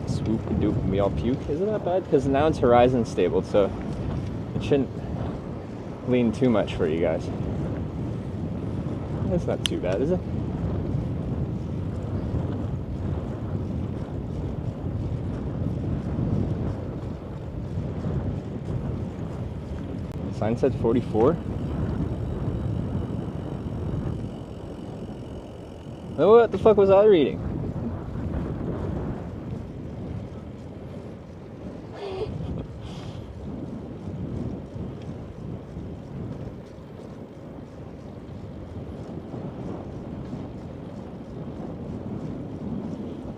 Swoop and doop and we all puke. Isn't that bad? Because now it's horizon stable, so it shouldn't lean too much for you guys. That's not too bad, is it? Sign said 44. Oh, what the fuck was I reading?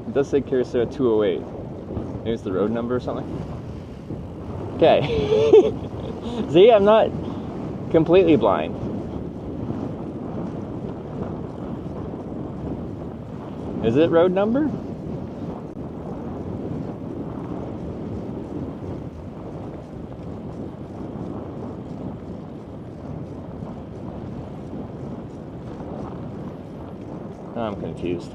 It does say Curacao 208. Maybe it's the road number or something. Okay. See, I'm not completely blind. Is it road number? I'm confused.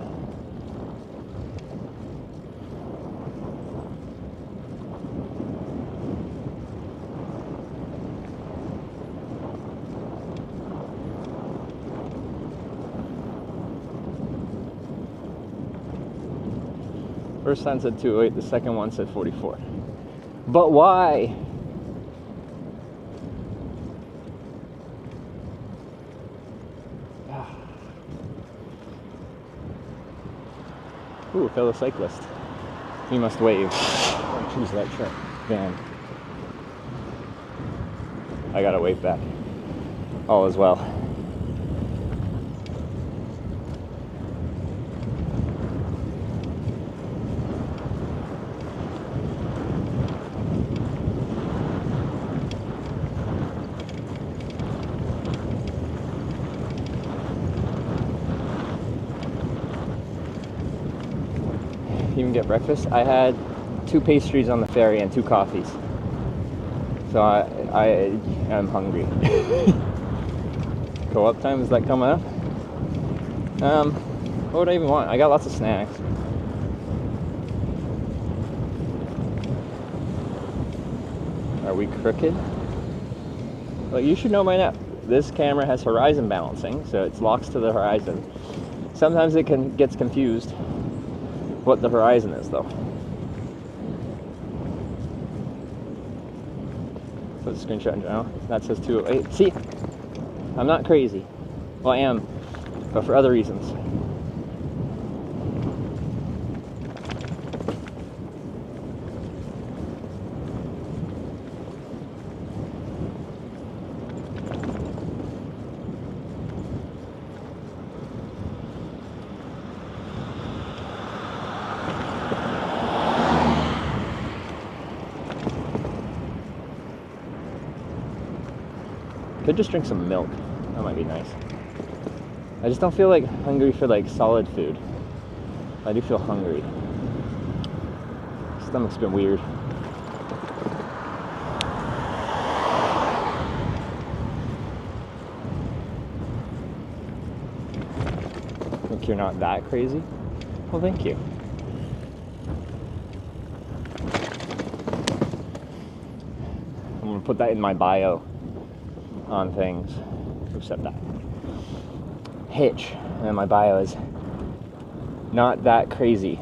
First sign said 208, the second one said 44. But why? Ooh, a fellow cyclist. He must wave. Oh, jeez, that truck. Van. I gotta wave back. All is well. Even get breakfast. I had 2 pastries on the ferry and 2 coffees. So I am hungry. Co-op time, is that coming up? What would I even want? I got lots of snacks. Are we crooked? Well, you should know by now. This camera has horizon balancing, so it locks to the horizon. Sometimes it gets confused what the horizon is, though. Put a screenshot now. That says 208. See, I'm not crazy. Well, I am, but for other reasons. Could just drink some milk. That might be nice. I just don't feel like hungry for like solid food. I do feel hungry. Stomach's been weird. Think you're not that crazy? Well, thank you. I'm gonna put that in my bio on things. Except that. Hitch. And then my bio is not that crazy.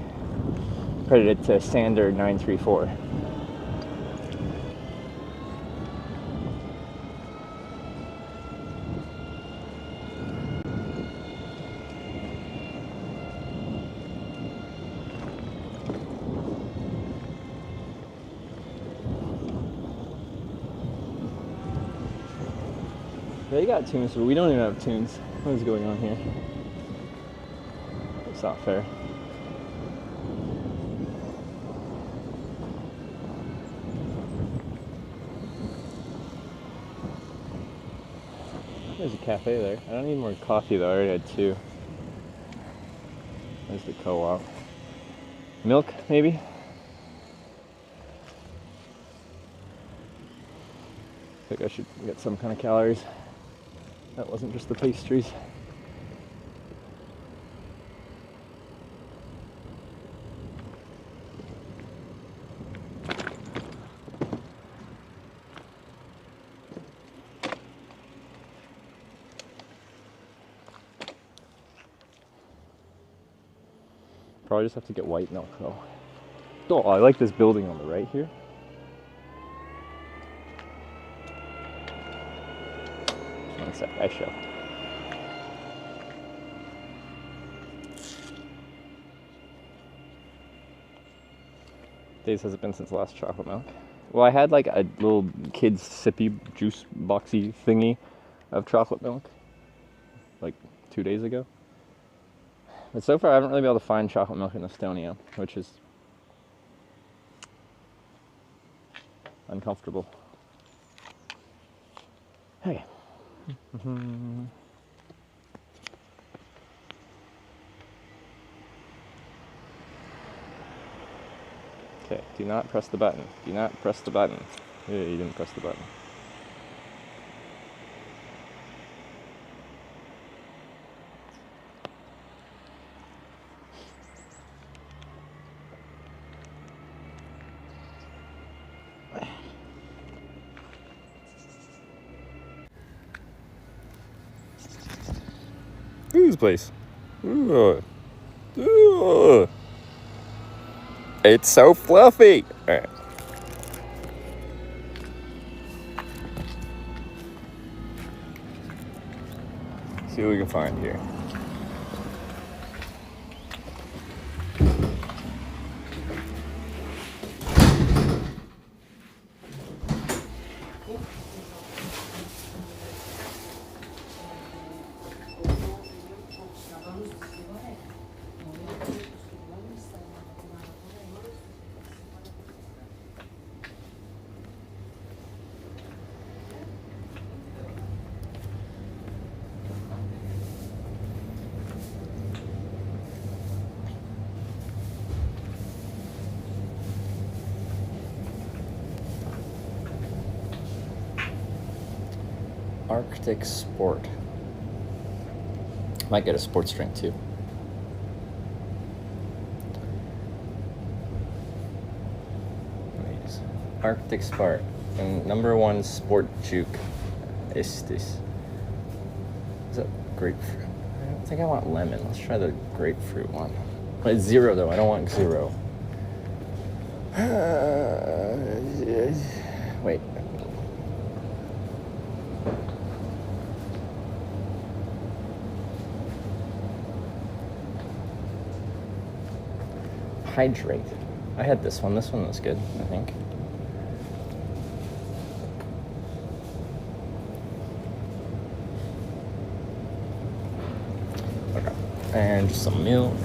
Credited to Standard 934. They got tunes, but we don't even have tunes. What is going on here? It's not fair. There's a cafe there. I don't need more coffee though. I already had 2. There's the co-op. Milk, maybe? I think I should get some kind of calories. That wasn't just the pastries. Probably just have to get white milk though. Oh, I like this building on the right here. One sec, I shall. Days has it been since the last chocolate milk? Well, I had like a little kid's sippy juice boxy thingy of chocolate milk like 2 days ago. But so far I haven't really been able to find chocolate milk in Estonia, which is uncomfortable. Hey. Okay, do not press the button. Do not press the button. Yeah, you didn't press the button. Look at this place. Ooh. Ooh. It's so fluffy. All right. See what we can find here. Arctic Sport. Might get a sports drink too. Please. Arctic Sport. And #1 sport juke is this. Is that grapefruit? I don't think I want lemon. Let's try the grapefruit one. It's 0 though. I don't want 0. Wait. Hydrate. I had this one. This one was good, I think. Okay. And just some milk.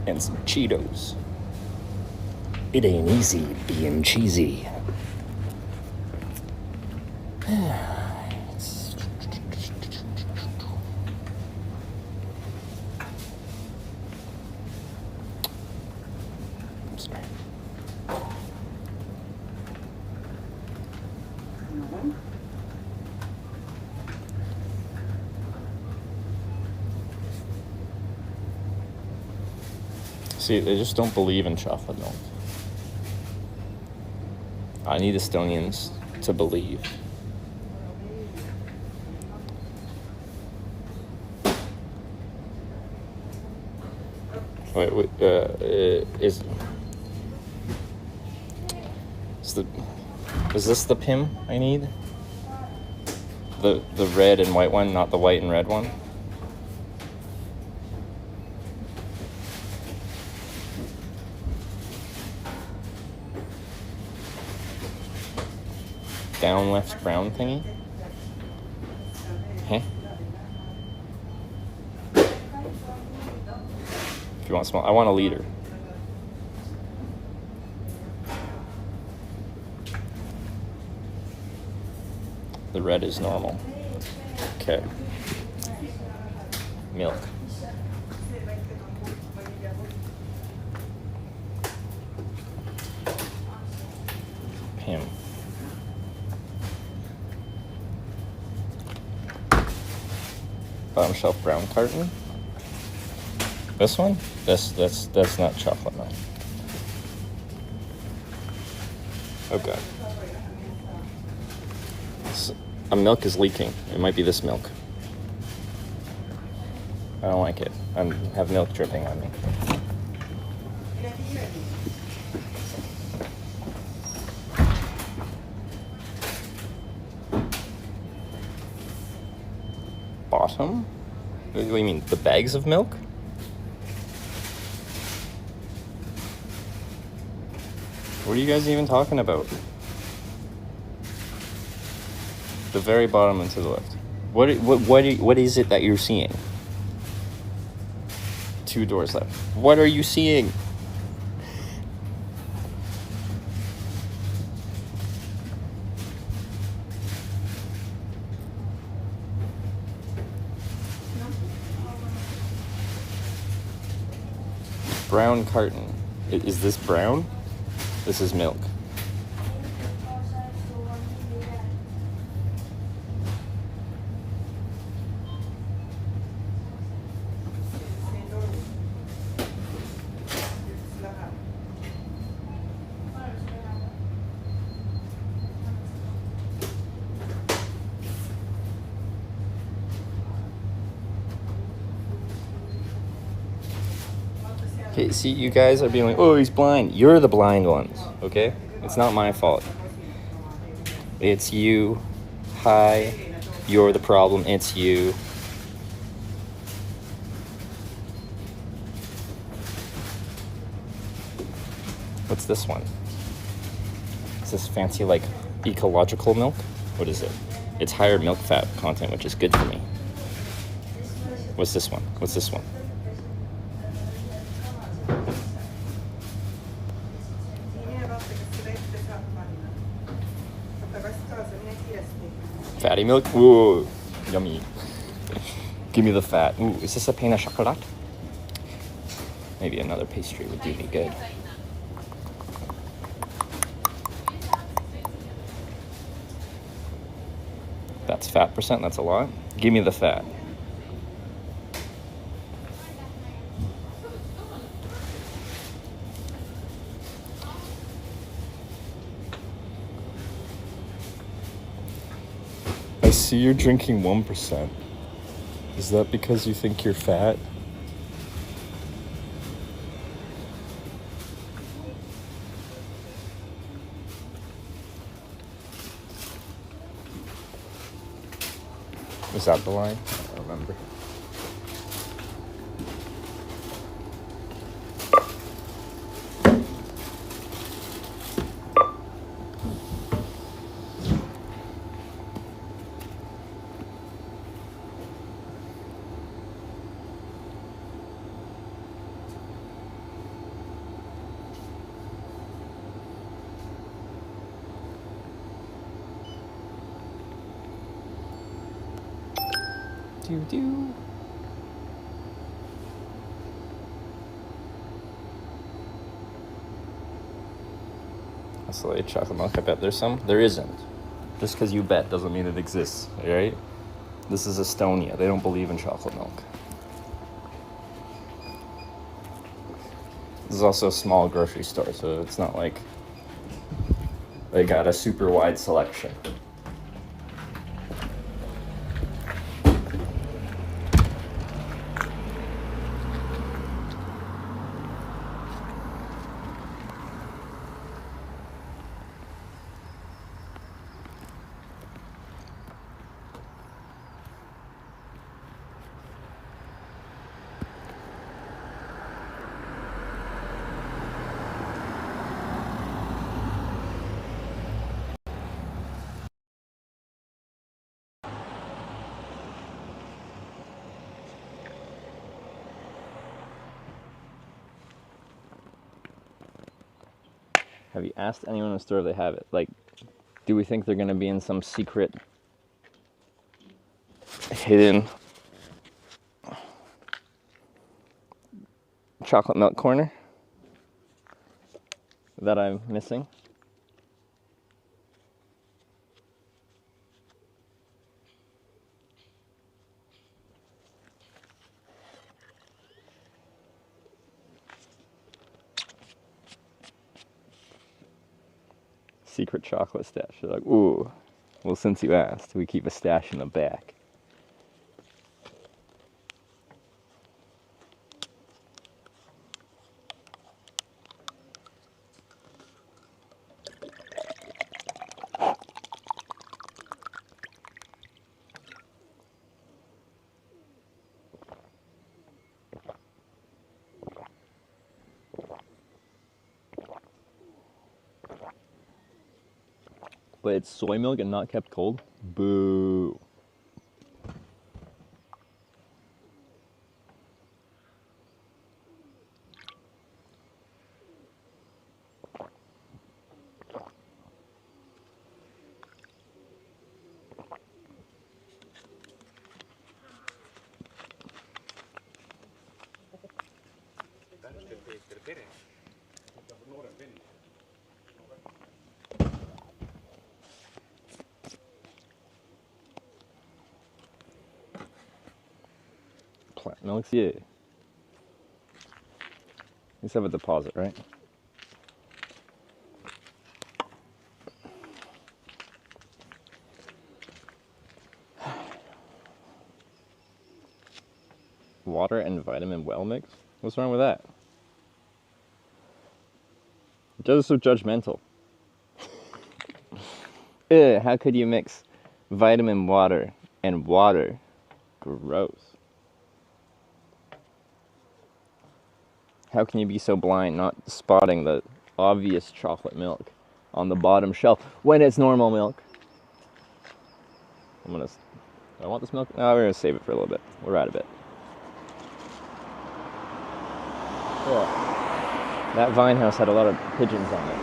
And some Cheetos. It ain't easy being cheesy. Sorry. See, they just don't believe in chocolate milk. I need Estonians to believe. Wait, is this the PIM I need? The red and white one, not the white and red one? Down left brown thingy? Huh? If you want small, I want a liter. The red is normal. Okay. Milk. Pim. Bottom shelf brown carton. This one? That's not chocolate milk. Oh god. A milk is leaking. It might be this milk. I don't like it. I have milk dripping on me. Bottom? What do you mean, the bags of milk? What are you guys even talking about? The very bottom and to the left. What is it that you're seeing? 2 doors left. What are you seeing? Brown carton. Is this brown? This is milk. Okay, see, you guys are being like, oh, he's blind. You're the blind ones, okay? It's not my fault. It's you. Hi. You're the problem. It's you. What's this one? Is this fancy, like, ecological milk? What is it? It's higher milk fat content, which is good for me. What's this one? What's this one? Fatty milk? Ooh, yummy. Give me the fat. Ooh, is this a pain au chocolat? Maybe another pastry would do me good. That's fat percent, that's a lot. Give me the fat. I see you're drinking 1%. Is that because you think you're fat? Is that the line? I don't remember. Do. That's the chocolate milk. I bet there's some. There isn't. Just because you bet doesn't mean it exists, alright? This is Estonia. They don't believe in chocolate milk. This is also a small grocery store, so it's not like they got a super wide selection. Have you asked anyone in the store if they have it? Like, do we think they're going to be in some secret, hidden chocolate milk corner that I'm missing? Secret chocolate stash. You're like, ooh, Well, since you asked, we keep a stash in the back. But it's soy milk and not kept cold? Boo. Plant milks, yeah. Let's have a deposit, right? Water and vitamin well mix? What's wrong with that? Just so judgmental. Ugh, how could you mix vitamin water and water? Gross. How can you be so blind not spotting the obvious chocolate milk on the bottom shelf when it's normal milk? Do I want this milk? No, we're gonna save it for a little bit. We're out of it. Yeah. That vine house had a lot of pigeons on it.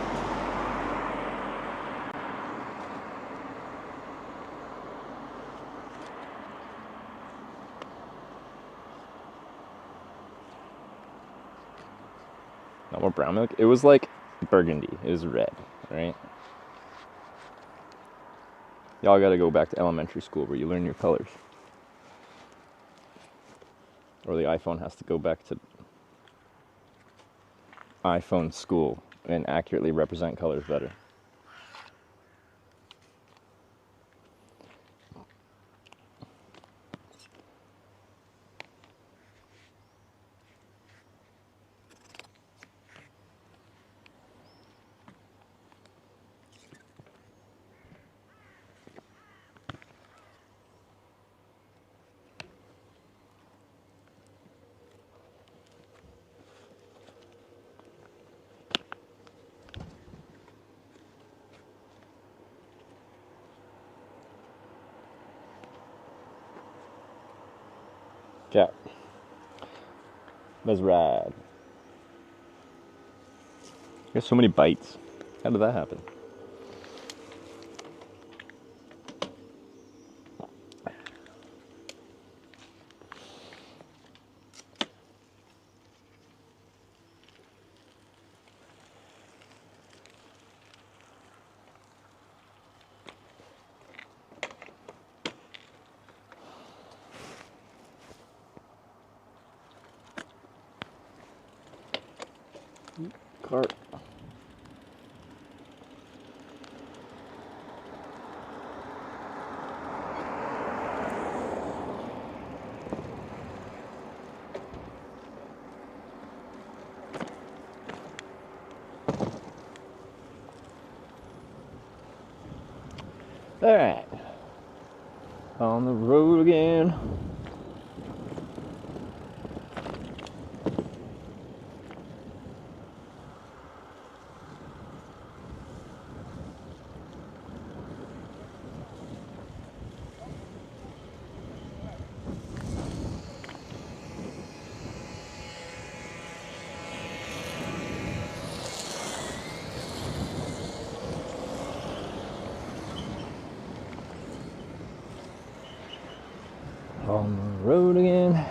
Not more brown milk? It was like burgundy. It was red, right? Y'all gotta go back to elementary school where you learn your colors. Or the iPhone has to go back to iPhone school and accurately represent colors better. Yeah. Let's ride. There's so many bites. How did that happen? Cart. Alright. On the road again. On the road again,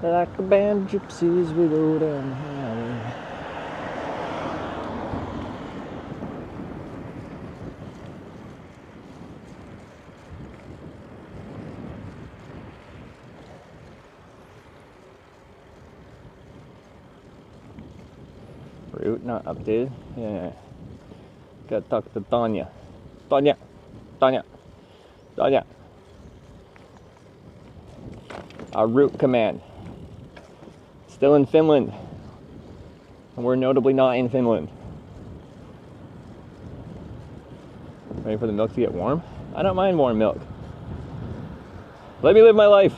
like a band of gypsies, we go down the highway. Route not updated? Yeah. Gotta talk to Tanya. Tanya! Oh yeah. Our route command. Still in Finland. And we're notably not in Finland. Ready for the milk to get warm? I don't mind warm milk. Let me live my life.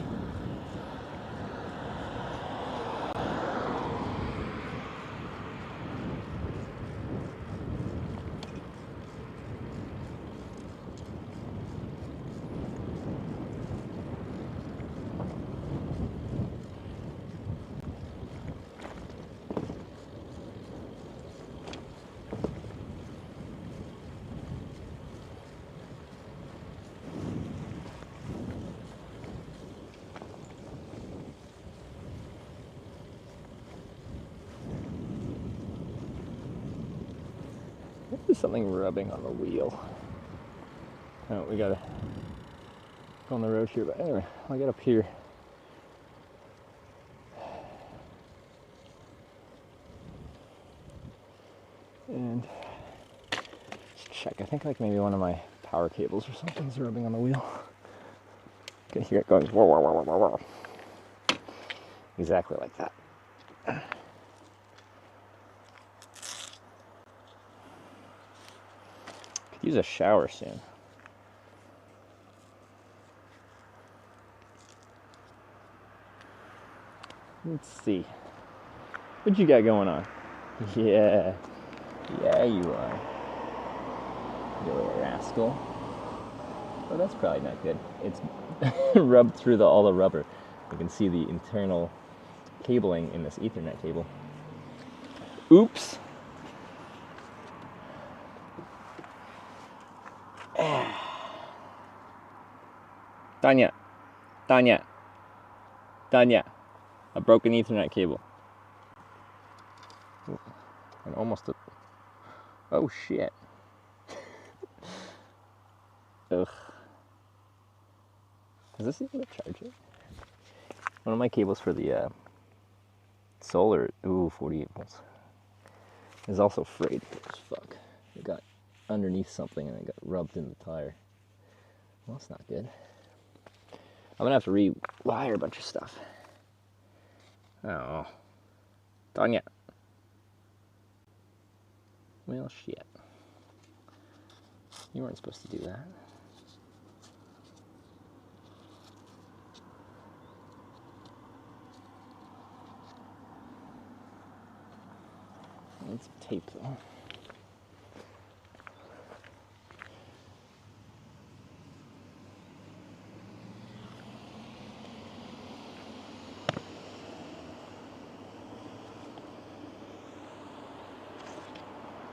There's something rubbing on the wheel. Oh, we gotta go on the road here, but anyway, I'll get up here. And just check. I think like maybe one of my power cables or something's rubbing on the wheel. Okay, here it goes. Whoa, whoa, whoa, whoa, whoa. Exactly like that. Could use a shower soon. Let's see. What you got going on? Yeah. Yeah, you are. You little rascal. Oh, that's probably not good. It's rubbed through all the rubber. You can see the internal cabling in this Ethernet cable. Oops. Tanya. Tanya. Tanya. A broken Ethernet cable. And almost a... Oh, shit. Ugh. Is this even a charger? One of my cables for the solar, 48 volts, is also frayed as fuck. It got underneath something and it got rubbed in the tire. Well, that's not good. I'm gonna have to rewire a bunch of stuff. Oh. Tanya. Well, shit. You weren't supposed to do that. I need some tape though.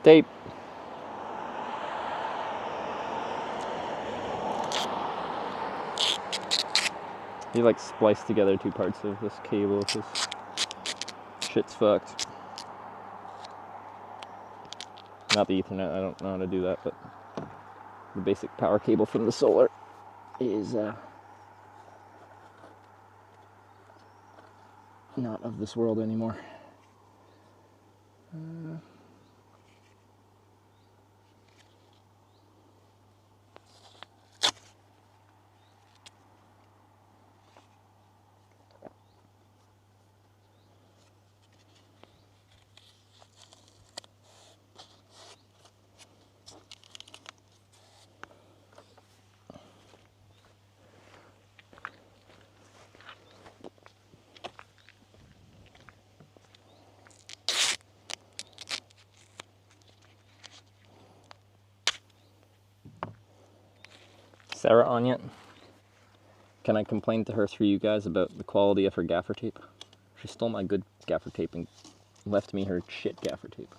Tape. You like splice together two parts of this cable because shit's fucked. Not the Ethernet, I don't know how to do that, but the basic power cable from the solar is not of this world anymore. Sarah on yet? Can I complain to her through you guys about the quality of her gaffer tape? She stole my good gaffer tape and left me her shit gaffer tape.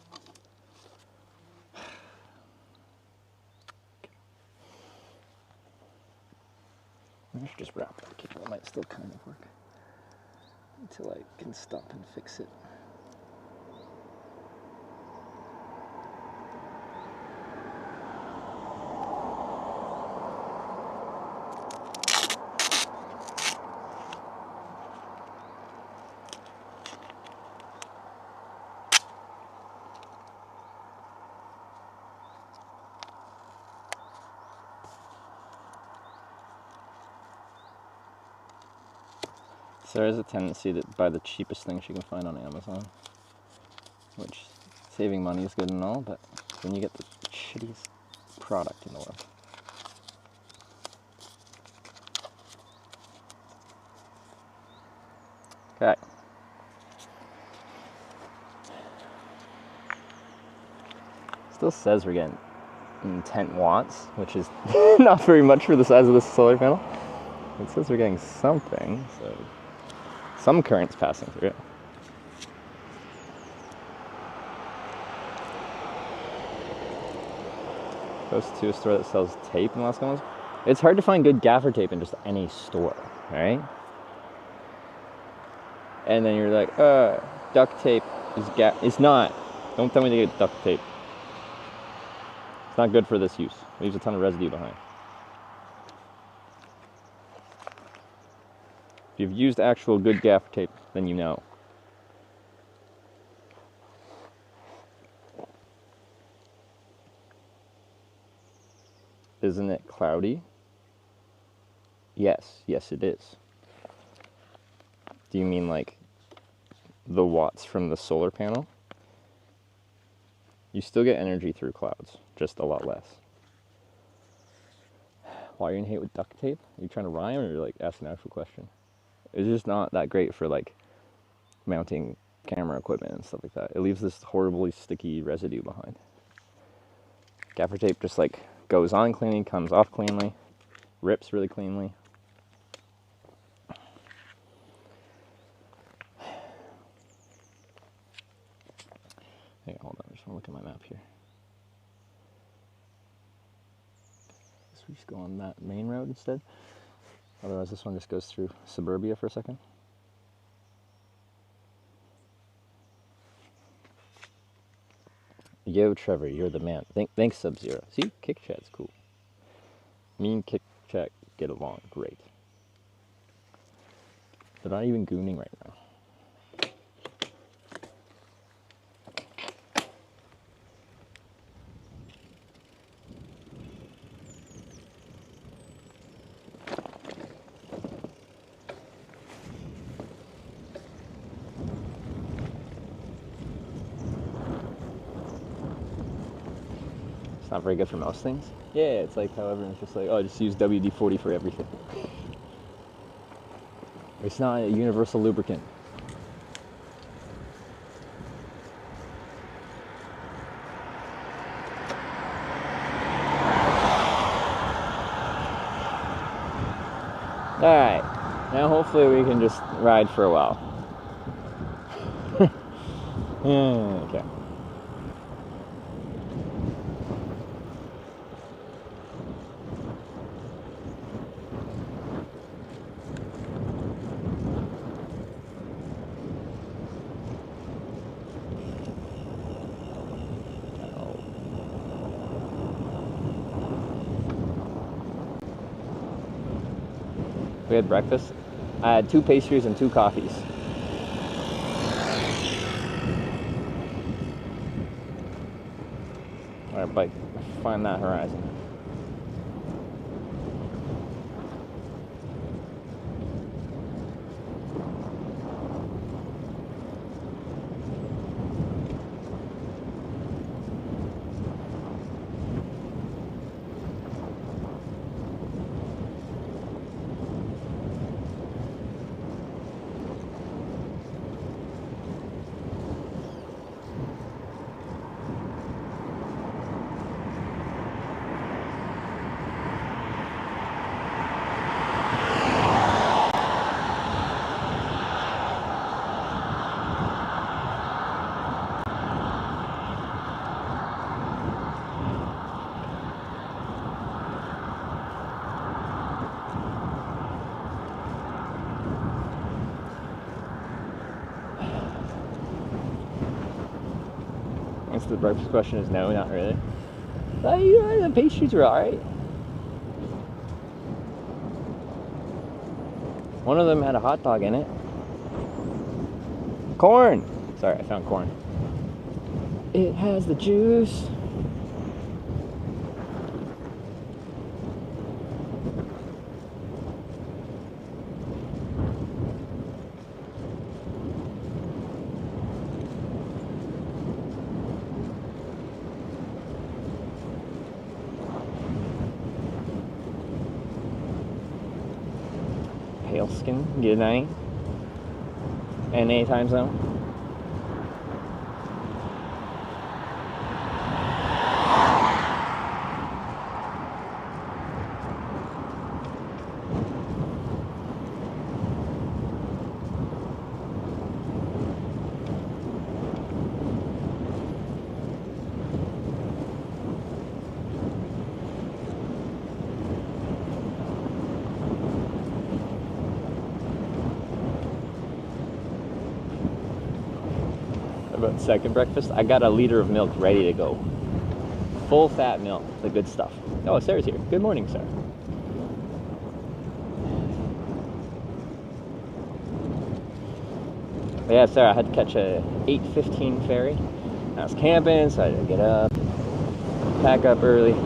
I should just wrap that cable. It might still kind of work until I can stop and fix it. there is a tendency to buy the cheapest things you can find on Amazon, which saving money is good and all, but then you get the shittiest product in the world. Okay. Still says we're getting 10 watts, which is not very much for the size of this solar panel. It says we're getting something, so some current's passing through it. Goes to a store that sells tape in Las Vegas. It's hard to find good gaffer tape in just any store, right? And then you're like, duct tape is it's not. Don't tell me to get duct tape. It's not good for this use. It leaves a ton of residue behind. If you've used actual good gaffer tape, then you know. Isn't it cloudy? Yes, yes it is. Do you mean like the watts from the solar panel? You still get energy through clouds, just a lot less. Why are you in hate with duct tape? Are you trying to rhyme or like ask an actual question? It's just not that great for like mounting camera equipment and stuff like that. It leaves this horribly sticky residue behind. Gaffer tape just like goes on cleanly, comes off cleanly, rips really cleanly. Hey, hold on, I just want to look at my map here. Guess we just go on that main road instead. Otherwise this one just goes through suburbia for a second. Yo, Trevor, you're the man. Thanks, Sub-Zero. See, Kick Chat's cool. Me and Kick Chat get along great. They're not even gooning right now. It's not very good for most things. Yeah, it's like how everyone's just like, oh, just use WD-40 for everything. It's not a universal lubricant. Alright, now hopefully we can just ride for a while. Okay. We had breakfast. I had 2 pastries and 2 coffees. Alright, bike. Find that horizon. The breakfast question is no, not really. But you know, the pastries were alright. One of them had a hot dog in it. Corn! Sorry, I found corn. It has the juice. Elskin, good night. NA time zone. About second breakfast, I got a liter of milk ready to go. Full fat milk, the good stuff. Oh, Sarah's here. Good morning, Sarah. But yeah, Sarah, I had to catch a 8:15 ferry. I was camping, so I had to get up, pack up early.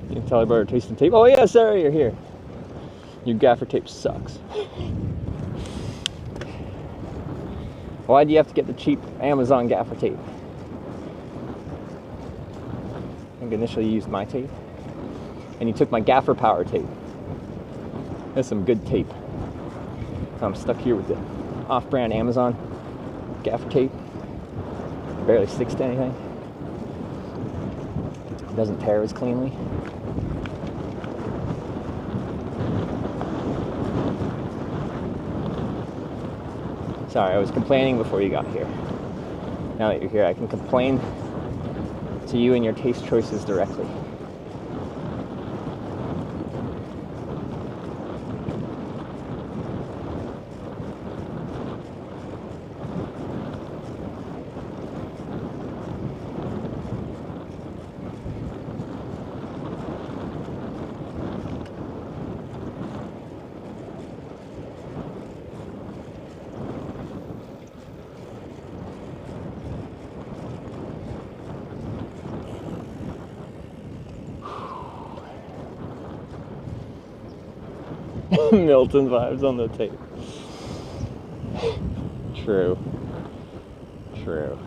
You can tell I brought a taste of tape. Oh yeah, Sarah, you're here. Your gaffer tape sucks. Why do you have to get the cheap Amazon gaffer tape? I think initially you used my tape. And you took my gaffer power tape. That's some good tape. So I'm stuck here with the off-brand Amazon gaffer tape. Barely sticks to anything. It doesn't tear as cleanly. Sorry, I was complaining before you got here. Now that you're here, I can complain to you and your taste choices directly. Milton vibes on the tape. True. True.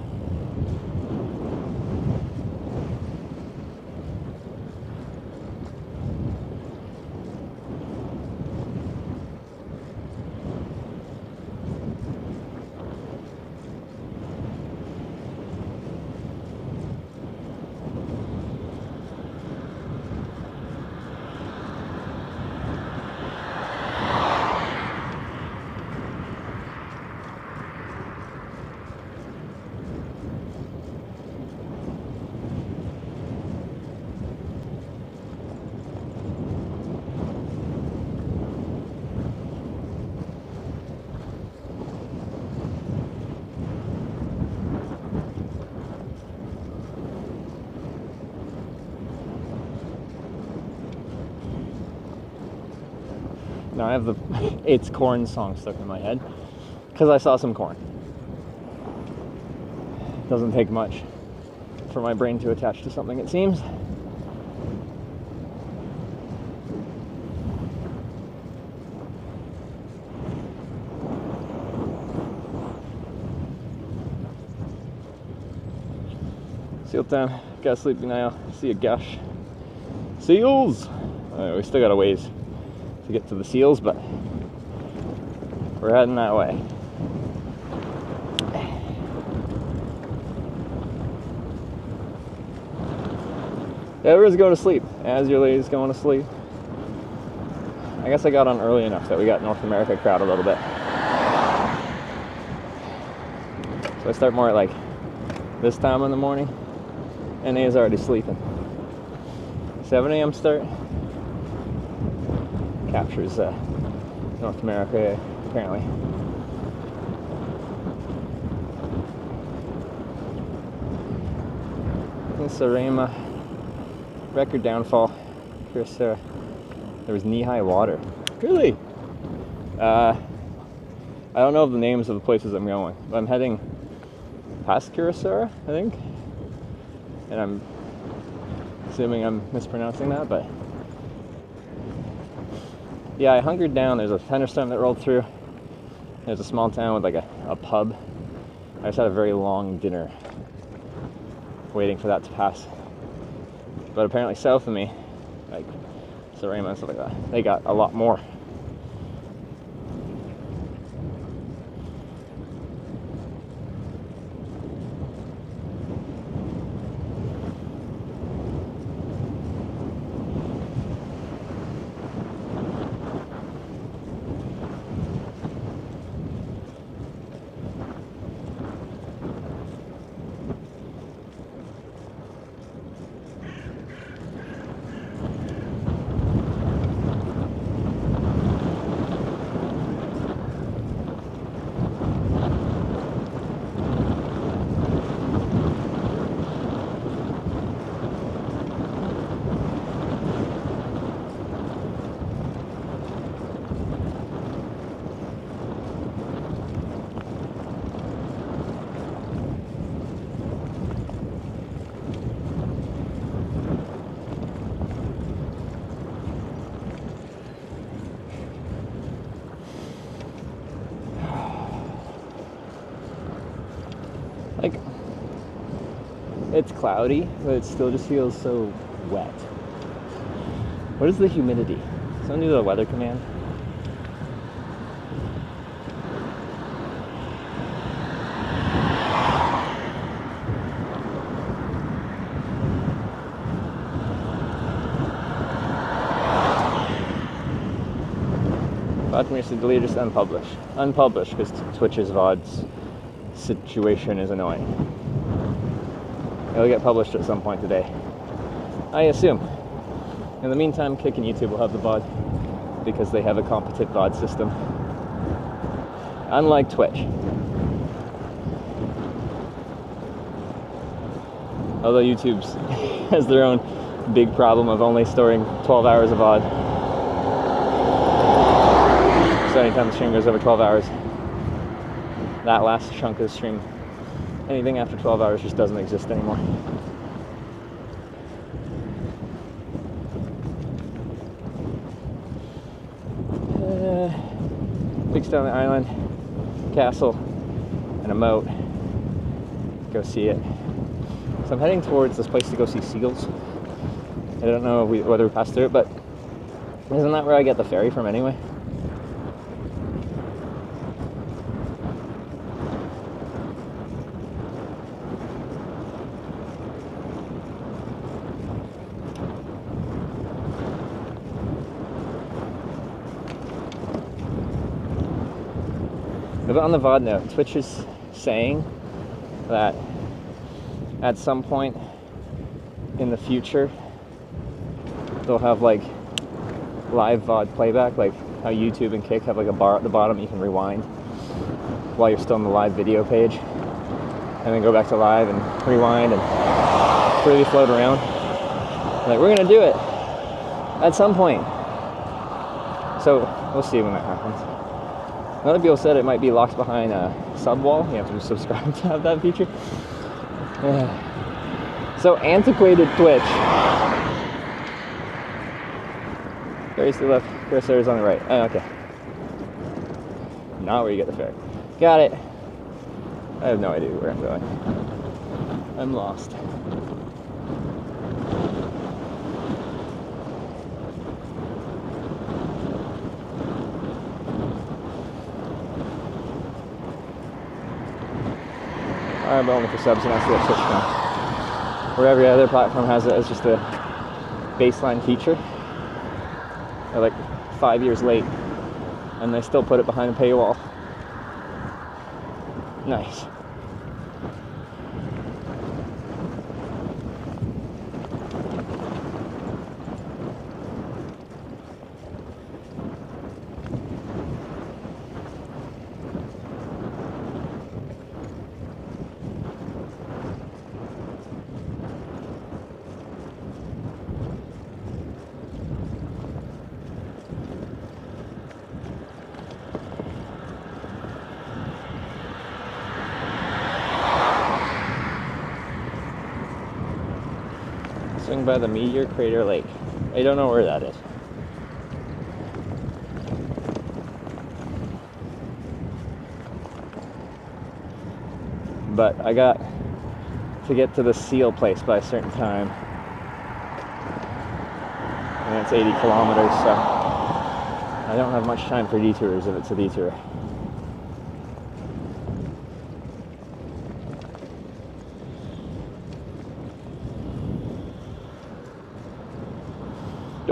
Now I have the It's Corn song stuck in my head because I saw some corn. Doesn't take much for my brain to attach to something, it seems. Seal time. Gotta sleep now. See you, gosh. Seals! We still got a ways to get to the seals, but we're heading that way. Everyone's going to sleep as your lady's going to sleep. I guess I got on early enough that we got North America crowd a little bit. So I start more at like this time in the morning. NA is already sleeping. 7 a.m. start. Captures North America, apparently. Fucking Sarema. Record downfall. Kurosawa. There was knee-high water. Really? I don't know the names of the places I'm going, but I'm heading past Kurosawa, I think. And I'm assuming I'm mispronouncing that, but yeah, I hungered down. There's a thunderstorm that rolled through. There's a small town with like a pub. I just had a very long dinner waiting for that to pass. But apparently south of me, like Sarema and stuff like that, they got a lot more. Like, it's cloudy, but it still just feels so wet. What is the humidity? Someone do the weather command? Fatima said delete, just unpublish. Unpublish, because Twitch's VOD's situation is annoying. It'll get published at some point today, I assume. In the meantime, Kick and YouTube will have the VOD because they have a competent VOD system. Unlike Twitch. Although YouTube's has their own big problem of only storing 12 hours of VOD. So anytime the stream goes over 12 hours, that last chunk of the stream, anything after 12 hours just doesn't exist anymore. Big Stone Island, castle, and a moat. Go see it. So I'm heading towards this place to go see seagulls. I don't know whether we passed through it, but isn't that where I get the ferry from anyway? But on the VOD note, Twitch is saying that at some point in the future they'll have like live VOD playback, like how YouTube and Kick have like a bar at the bottom you can rewind while you're still on the live video page, and then go back to live and rewind and freely float around. Like, we're gonna do it at some point. So we'll see when that happens. Other people said it might be locked behind a sub wall. You have to subscribe to have that feature. So antiquated Twitch. Ferry's to the left, Kurosawa's on the right. Oh, okay. Not where you get the ferry. Got it. I have no idea where I'm going. I'm lost. Alright, but only for subs, and that's the Twitch now. Where every other platform has it as just a baseline feature. They're like 5 years late, and they still put it behind a paywall. Nice. Swing by the Meteor Crater Lake. I don't know where that is. But I got to get to the seal place by a certain time. And it's 80 kilometers, so I don't have much time for detours if it's a detour.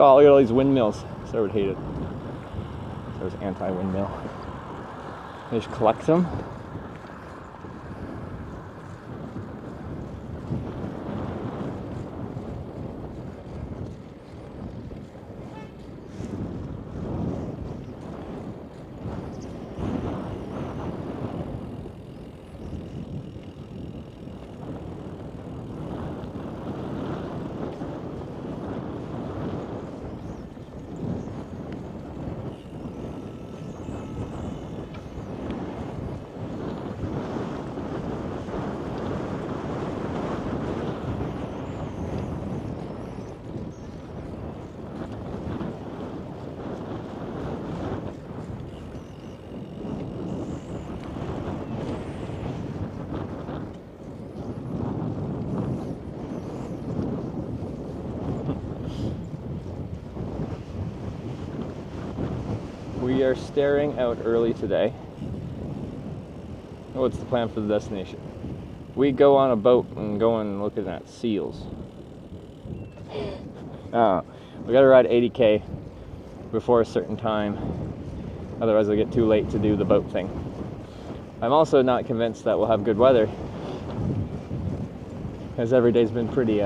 Oh, look at all these windmills. So I would hate it. So it's anti-windmill. I just collect them. We are staring out early today. What's the plan for the destination? We go on a boat and go and look at seals. We gotta ride 80k before a certain time, otherwise it'll get too late to do the boat thing. I'm also not convinced that we'll have good weather, because every day's been pretty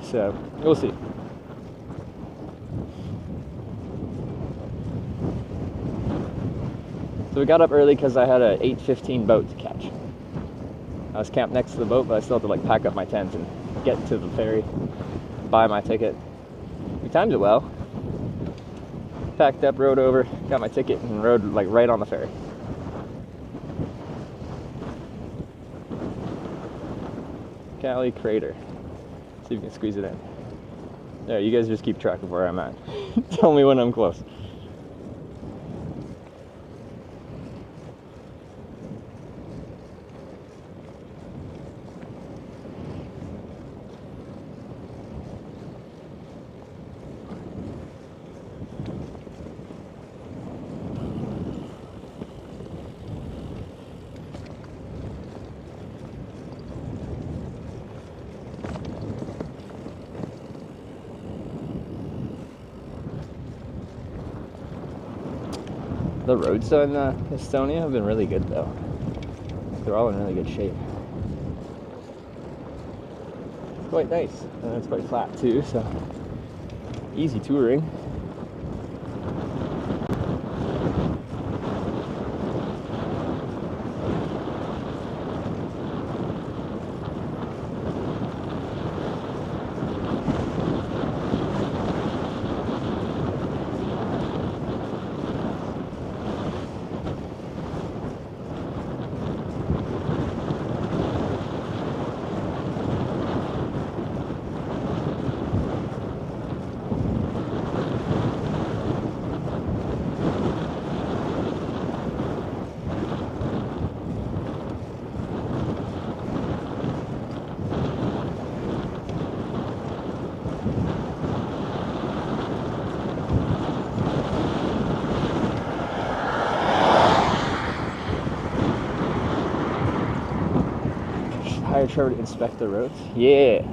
so we'll see. So we got up early because I had a 8:15 boat to catch. I was camped next to the boat, but I still had to like pack up my tent and get to the ferry, buy my ticket. We timed it well. Packed up, rode over, got my ticket, and rode like right on the ferry. Cali Crater. See if you can squeeze it in. There, you guys just keep track of where I'm at. Tell me when I'm close. The roads in Estonia have been really good though. They're all in really good shape. It's quite nice, and it's quite flat too, so easy touring. Hire Trevor to inspect the roads. Yeah.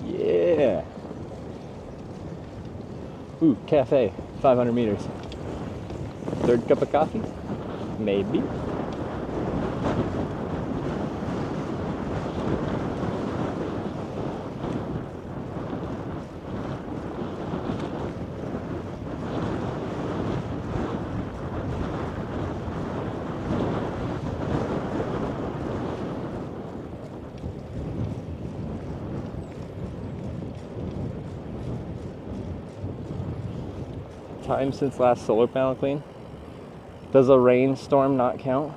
Yeah. Ooh, cafe. 500 meters. Third cup of coffee? Maybe. Time since last solar panel clean. Does a rainstorm not count?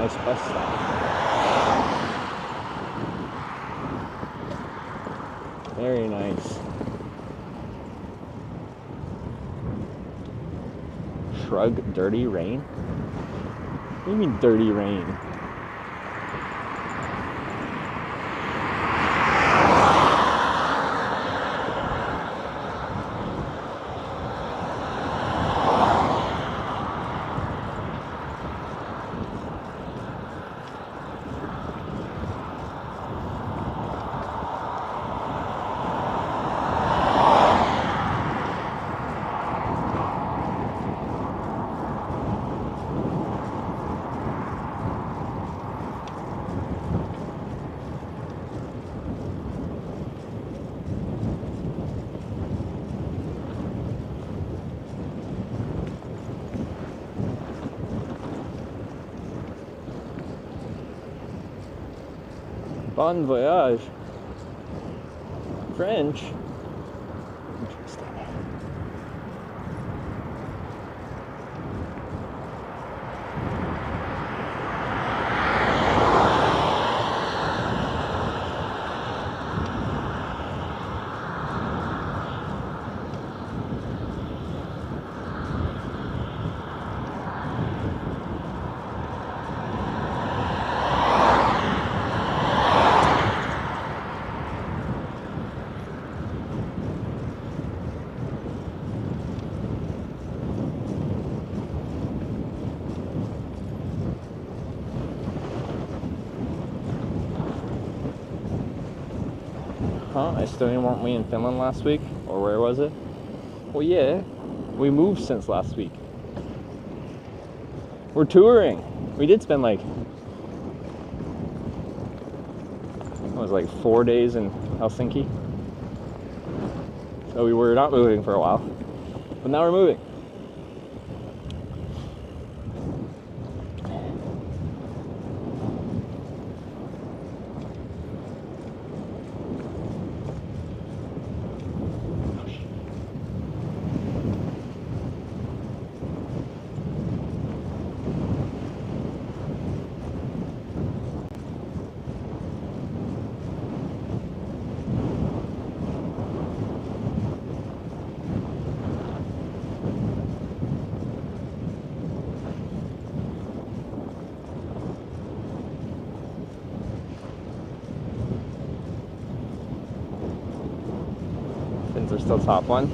Nice bus stop. Very nice. Shrug dirty rain? What do you mean dirty rain? Bon voyage. French. Interesting. Huh? Estonia, weren't we in Finland last week? Or where was it? Well, yeah. We moved since last week. We're touring. We did spend like, it was like 4 days in Helsinki. So we were not moving for a while. But now we're moving. Are still top one.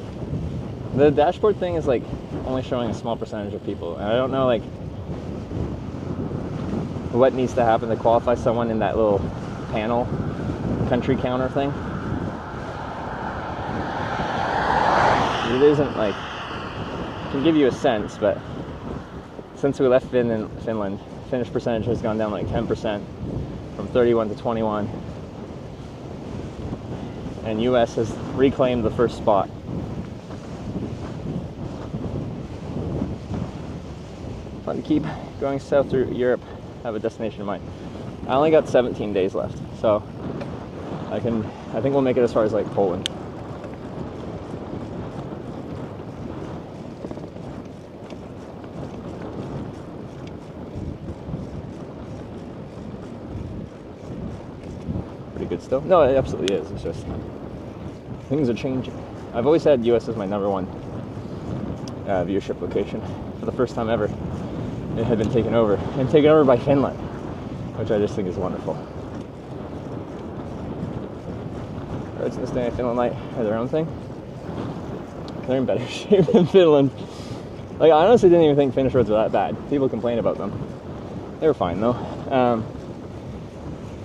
The dashboard thing is like only showing a small percentage of people, and I don't know like what needs to happen to qualify someone in that little panel country counter thing. It isn't like, it can give you a sense, but since we left Finland, Finnish percentage has gone down like 10% from 31 to 21. And US has reclaimed the first spot. Fun to keep going south through Europe, have a destination in mind. I only got 17 days left, so I think we'll make it as far as like Poland. Pretty good still. No, it absolutely is. It's just things are changing. I've always had US as my number one viewership location. For the first time ever, it had been taken over, and taken over by Finland, which I just think is wonderful. Roads in Estonia and Finland are their own thing. They're in better shape than Finland. Like, I honestly didn't even think Finnish roads were that bad. People complain about them. They were fine though.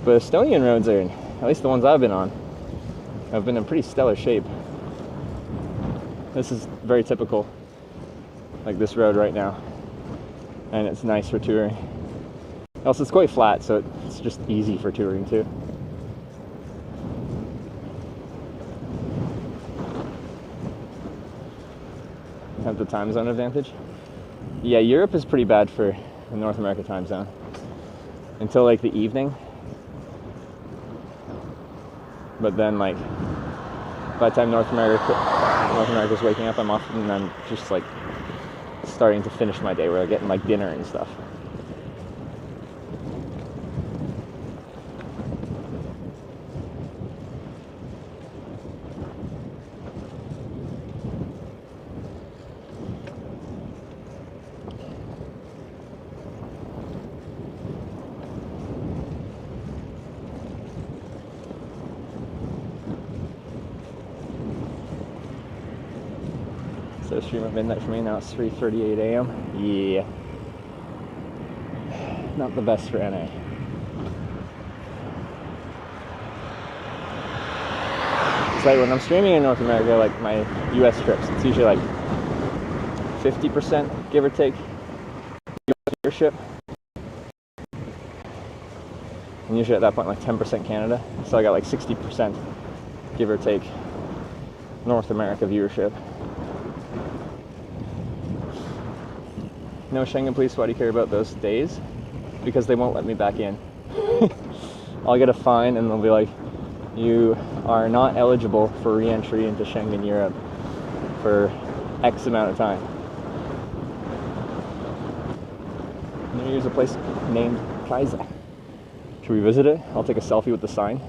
But Estonian roads are, at least the ones I've been on, have been in pretty stellar shape. This is very typical, like this road right now, and it's nice for touring. Also, it's quite flat, so it's just easy for touring too. Have the time zone advantage. Yeah, Europe is pretty bad for the North America time zone until like the evening. But then, like, by the time North America's waking up, I'm off, and I'm just like starting to finish my day where I'm getting like dinner and stuff. So stream at midnight for me. Now it's 3:38 a.m. Yeah. Not the best for NA. It's like when I'm streaming in North America, like my US trips, it's usually like 50%, give or take, US viewership. And usually at that point, like 10% Canada. So I got like 60%, give or take, North America viewership. No Schengen police, why do you care about those days? Because they won't let me back in. I'll get a fine and they'll be like, you are not eligible for re-entry into Schengen Europe for X amount of time. And here's a place named Kaiser. Should we visit it? I'll take a selfie with the sign.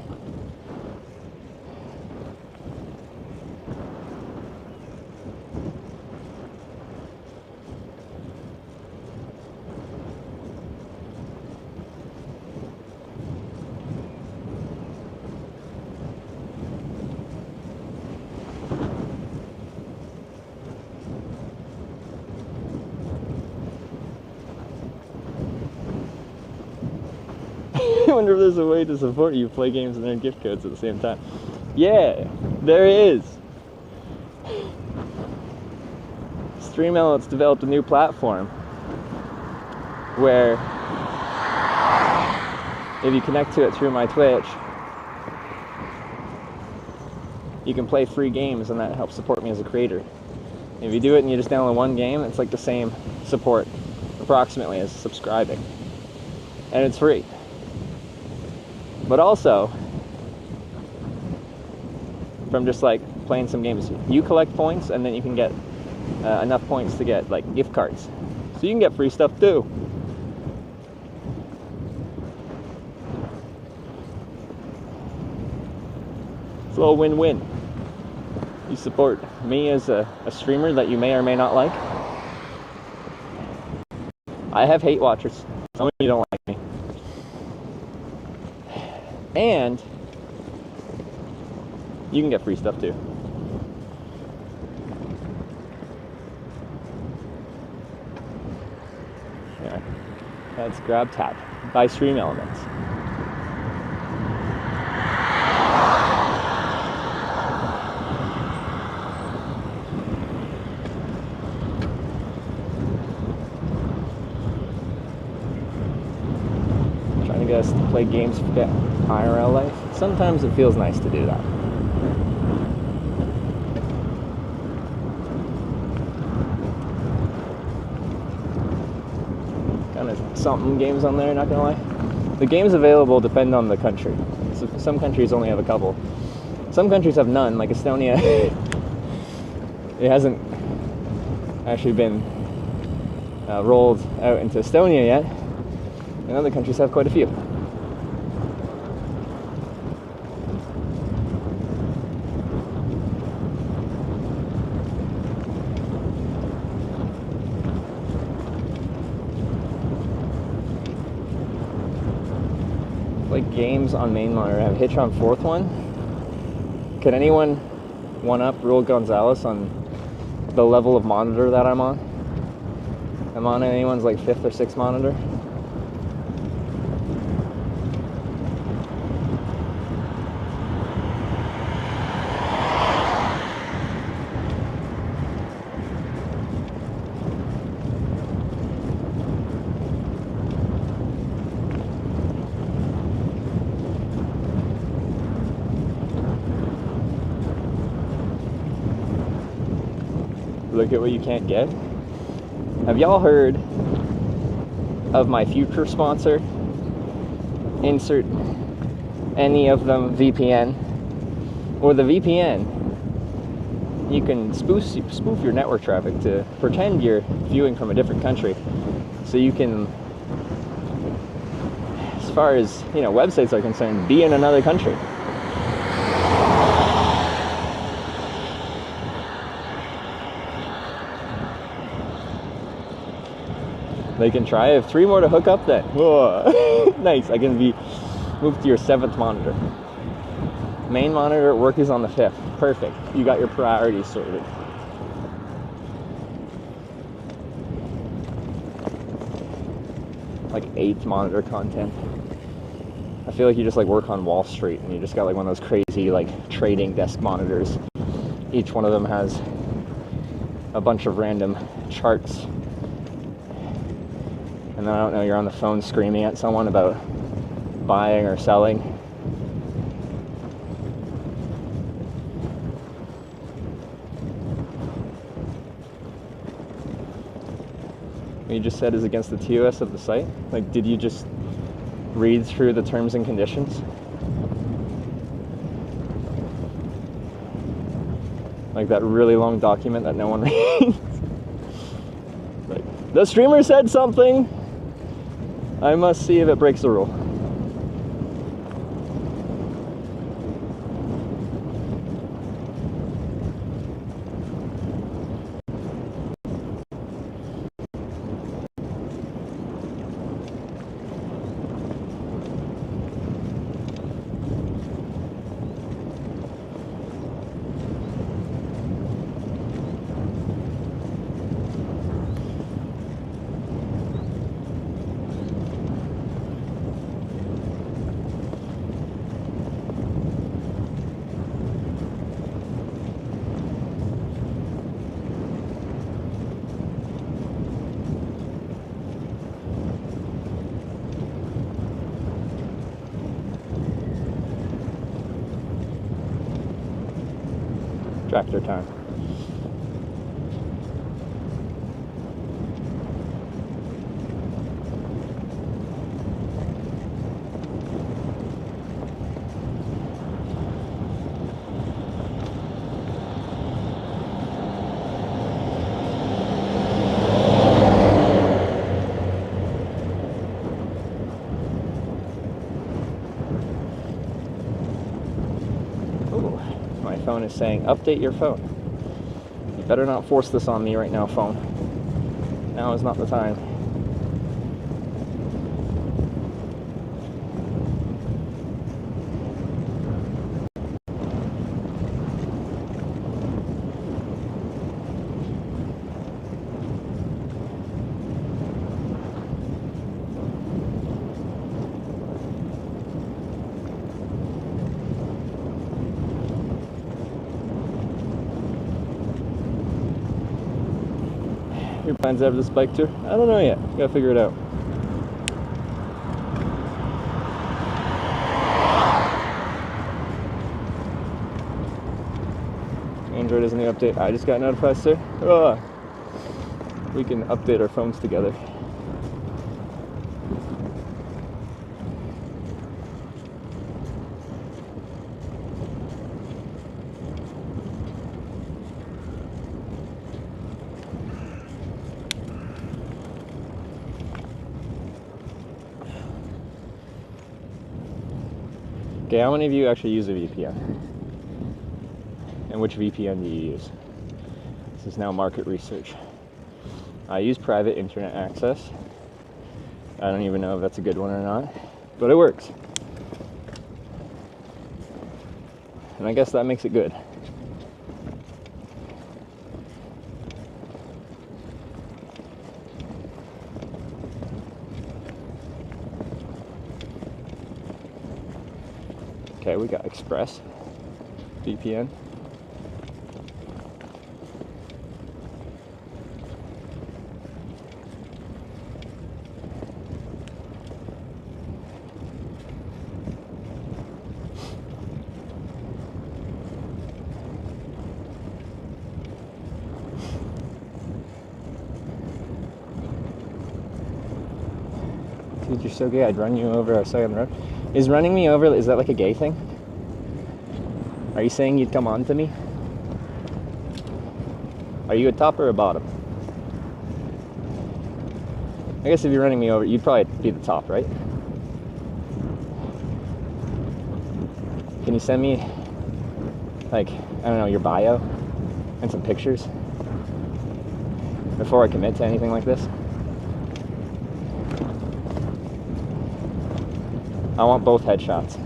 I wonder if there's a way to support you, play games and earn gift codes at the same time. Yeah, there is. StreamElements developed a new platform where if you connect to it through my Twitch, you can play free games and that helps support me as a creator. If you do it and you just download one game, it's like the same support approximately as subscribing. And it's free. But also, from just like playing some games, you collect points and then you can get enough points to get like gift cards. So you can get free stuff too. It's a little win-win. You support me as a streamer that you may or may not like. I have hate watchers. Some of you don't like me. And you can get free stuff too. Yeah, that's Grab Tap by StreamElements. Trying to get us to play games for that IRL life. Sometimes it feels nice to do that. Kind of something games on there, not gonna lie. The games available depend on the country. So some countries only have a couple. Some countries have none, like Estonia. It hasn't actually been rolled out into Estonia yet. And other countries have quite a few. Like games on main monitor. I have Hitch on fourth one. Can anyone one up Rule Gonzalez on the level of monitor that I'm on? I'm on anyone's like fifth or sixth monitor. Look at what you can't get. Have y'all heard of my future sponsor? Insert any of them VPN. Or the VPN, you can spoof your network traffic to pretend you're viewing from a different country. So you can, as far as websites are concerned, be in another country. They can try. I have 3 more to hook up then. Whoa. Nice. I can be moved to your 7th monitor. Main monitor, work is on the 5th. Perfect. You got your priorities sorted. like 8 monitor content. I feel like you just like work on Wall Street and you just got like one of those crazy like trading desk monitors. Each one of them has a bunch of random charts. And then I don't know, you're on the phone screaming at someone about buying or selling. What you just said is against the TOS of the site? Like, did you just read through the terms and conditions? Like that really long document that no one reads? Like, the streamer said something! I must see if it breaks the rule. Tractor time. Ooh, my phone is saying, update your phone. You better not force this on me right now, phone. Now is not the time. Your plans after this bike tour? I don't know yet. Gotta figure it out. Android isn't the update. I just got notified, sir. Oh, we can update our phones together. Okay, how many of you actually use a VPN? And which VPN do you use? This is now market research. I use private internet access. I don't even know if that's a good one or not, but it works. And I guess that makes it good. Okay, we got Express VPN. Dude, you're so gay, I'd run you over outside on the road. Is running me over, is that like a gay thing? Are you saying you'd come on to me? Are you a top or a bottom? I guess if you're running me over, you'd probably be the top, right? Can you send me, like, I don't know, your bio and some pictures before I commit to anything like this? I want both headshots.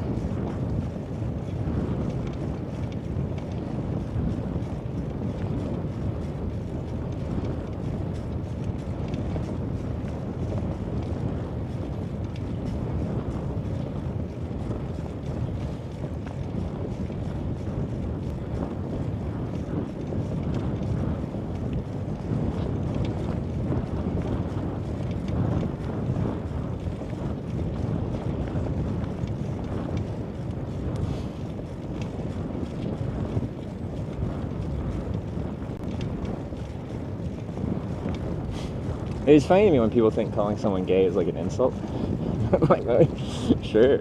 It's funny to me when people think calling someone gay is like an insult. I'm like, oh, sure.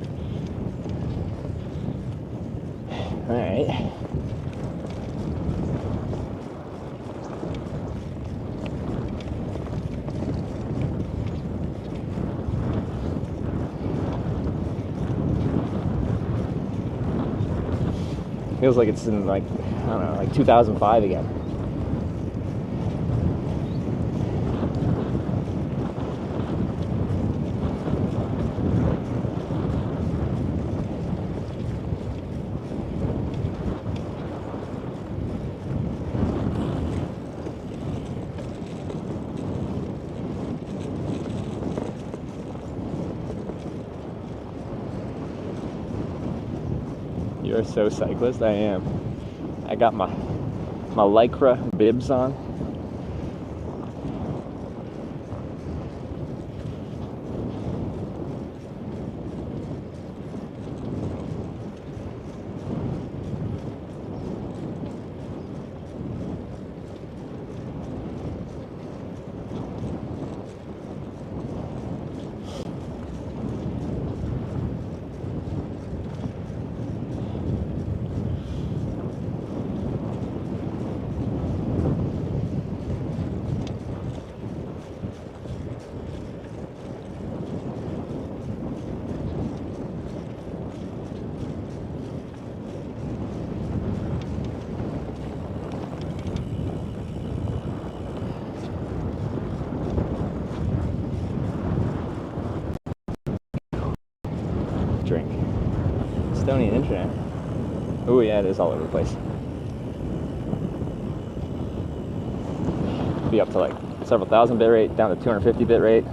Alright. Feels like it's in like, I don't know, like 2005 again. You're so cyclist. I am. I got my lycra bibs on. Drink. Estonian internet. Oh yeah, it is all over the place. Be up to like several thousand bit rate, down to 250 bit rate.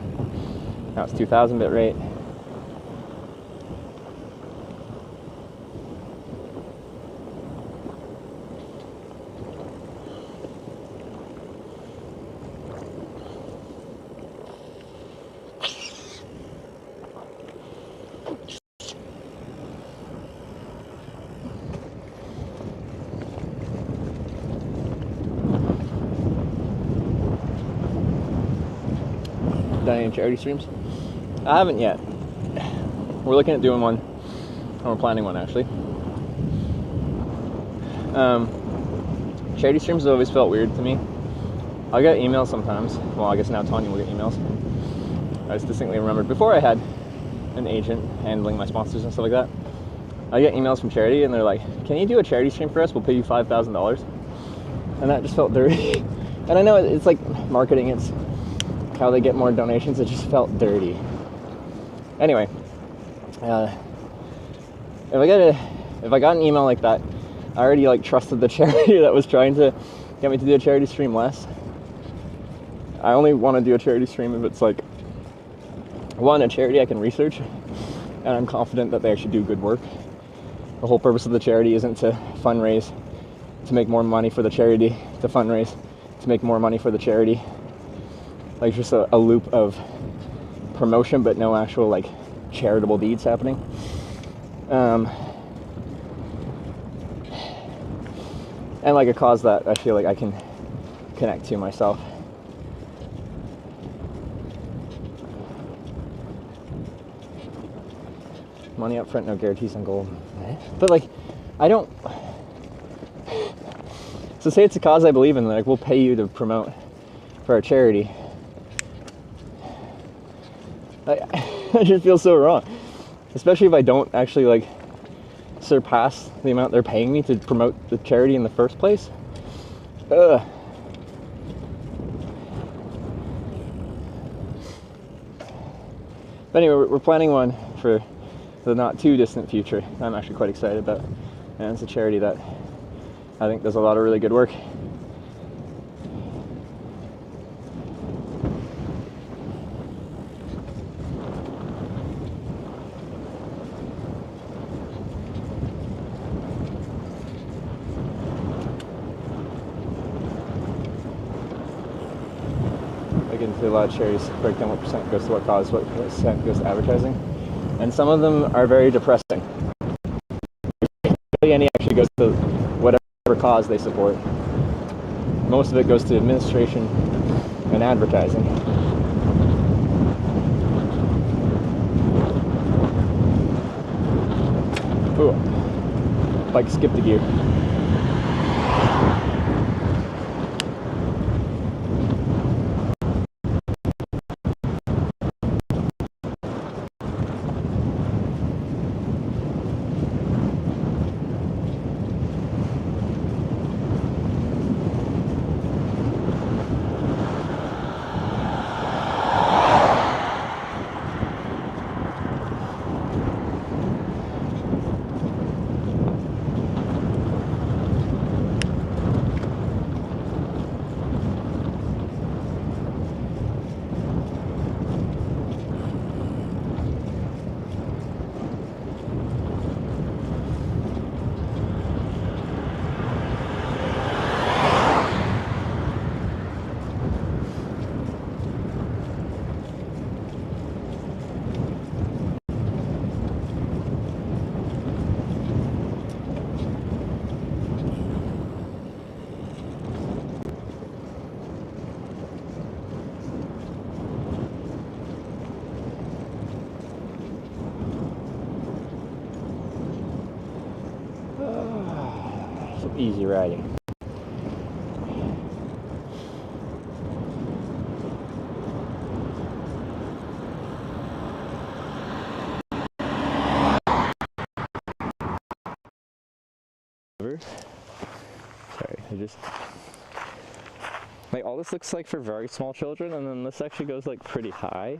Now it's 2000 bit rate. Done any charity streams? I haven't yet. We're looking at doing one, or we're planning one actually. Charity streams have always felt weird to me. I get emails sometimes. Well, I guess now Tanya will get emails. I just distinctly remembered before I had an agent handling my sponsors and stuff like that. I get emails from charity and they're like, "Can you do a charity stream for us? We'll pay you $5,000." And that just felt dirty. And I know it's like marketing. It's how they get more donations. It just felt dirty. Anyway, if I got an email like that, I already like trusted the charity that was trying to get me to do a charity stream less. I only want to do a charity stream if it's like, one, a charity I can research and I'm confident that they actually do good work. The whole purpose of the charity isn't to fundraise to make more money for the charity, to fundraise to make more money for the charity. Like just a loop of promotion but no actual like charitable deeds happening. And like a cause that I feel like I can connect to myself. Money up front, no guarantees on gold. But like, I don't. So say it's a cause I believe in, like we'll pay you to promote for our charity. I just feel so wrong, especially if I don't actually like surpass the amount they're paying me to promote the charity in the first place. Ugh. But anyway, we're planning one for the not too distant future. I'm actually quite excited about, and it's a charity that I think does a lot of really good work. A lot of charities break down what percent goes to what cause, what percent goes to advertising, and some of them are very depressing. Barely any actually goes to whatever cause they support. Most of it goes to administration and advertising. Ooh, bike skipped a gear. Some easy riding. Sorry, I just like all this looks like for very small children, and then this actually goes like pretty high.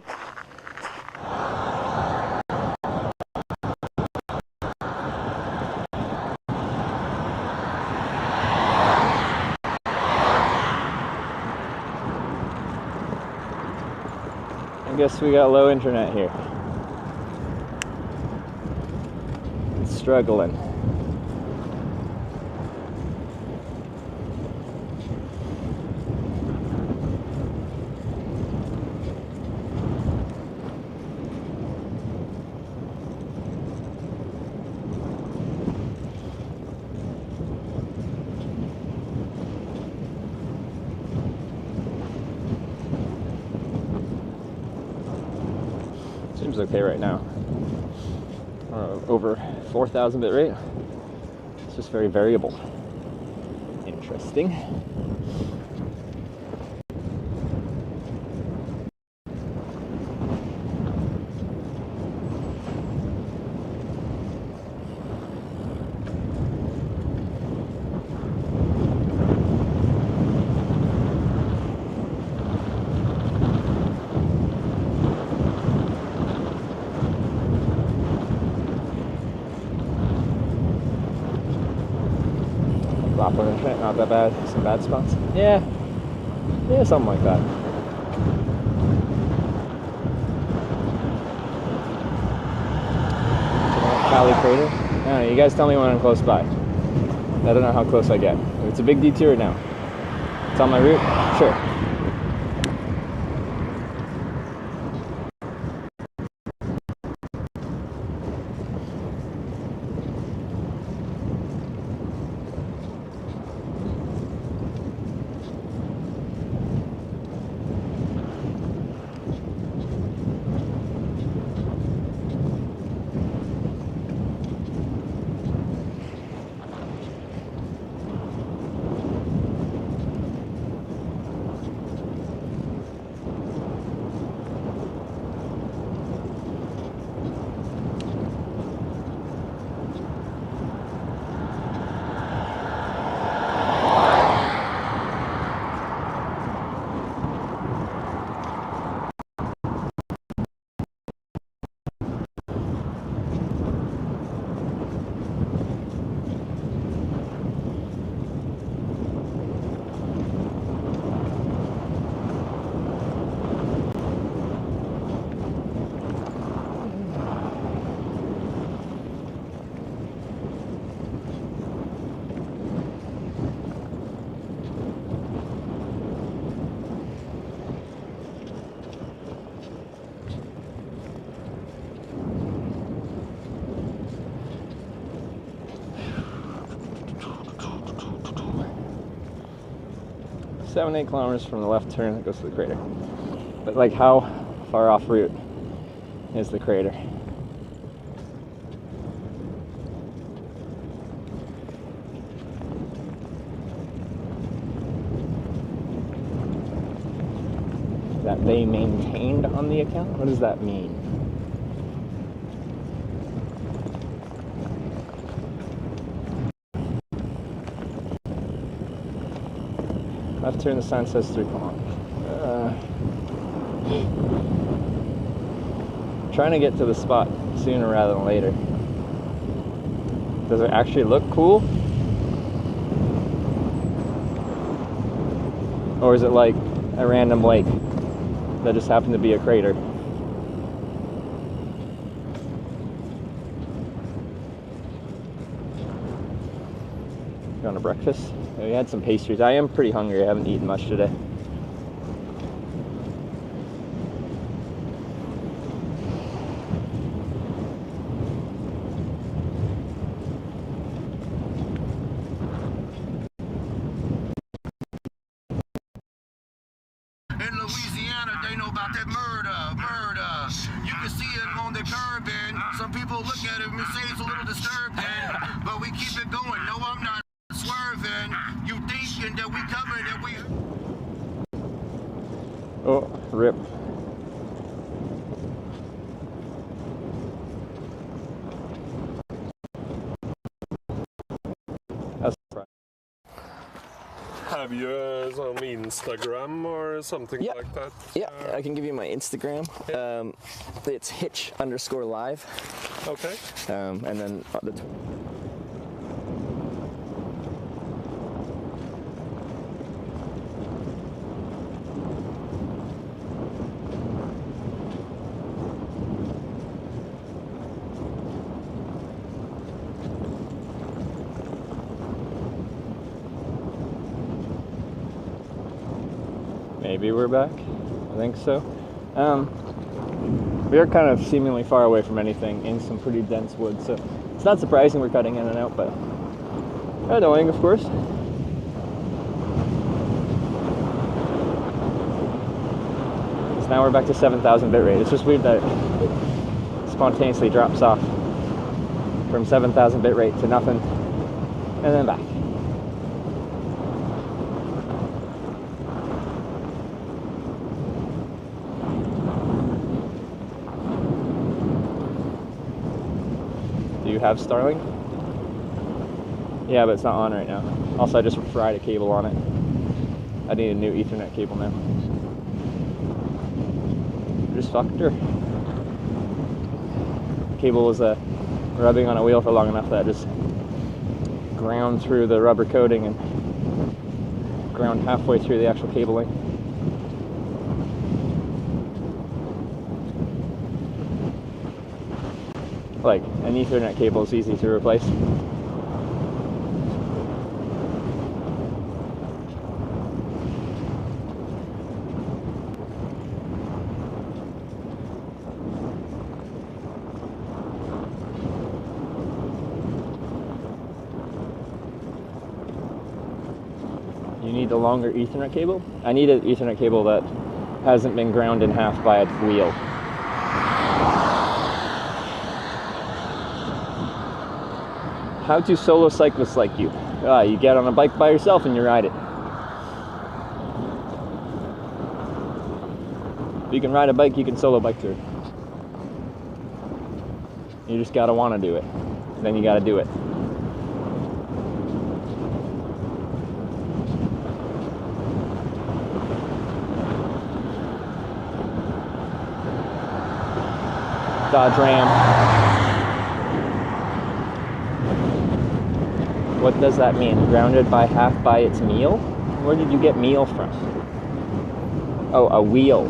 I guess we got low internet here. It's struggling. Seems okay right now. Over 4,000 bit rate. It's just very variable. Interesting. Proper internet, not that bad. Some bad spots. Yeah, something like that. Cali Crater. I don't know, you guys tell me when I'm close by. I don't know how close I get. If it's a big detour now. It's on my route. Sure. Seven, 8 kilometers from the left turn that goes to the crater. But like, how far off route is the crater? that they maintained on the account? What does that mean? Left turn, the sign says 3, come on. Trying to get to the spot sooner rather than later. Does it actually look cool? Or is it like a random lake that just happened to be a crater? Going to breakfast? We had some pastries. I am pretty hungry. I haven't eaten much today. In Louisiana, they know about that murder. You can see it on the curb, and some people look at it and say it's a little disturbing, but we keep it going. No, I'm not swerving. You thinking that we coming and we... Oh, rip. That's right. Have you some Instagram or something like that? Yeah, I can give you my Instagram. It's hitch_live. Okay. And then the maybe we're back. I think so. We are kind of seemingly far away from anything in some pretty dense woods, so it's not surprising we're cutting in and out, but annoying, of course. So now we're back to 7,000 bitrate. It's just weird that it spontaneously drops off from 7,000 bitrate to nothing, and then back. Do you have Starlink? Yeah, but it's not on right now. Also, I just fried a cable on it. I need a new Ethernet cable now. Just fucked her. Cable was rubbing on a wheel for long enough that I just ground through the rubber coating and ground halfway through the actual cabling. Like, an Ethernet cable is easy to replace. You need a longer Ethernet cable? I need an Ethernet cable that hasn't been ground in half by a wheel. How do solo cyclists like you? You get on a bike by yourself and you ride it. If you can ride a bike, you can solo bike through. You just gotta want to do it. Then you gotta do it. Dodge Ram. What does that mean? Grounded by half by its meal? Where did you get meal from? Oh, a wheel.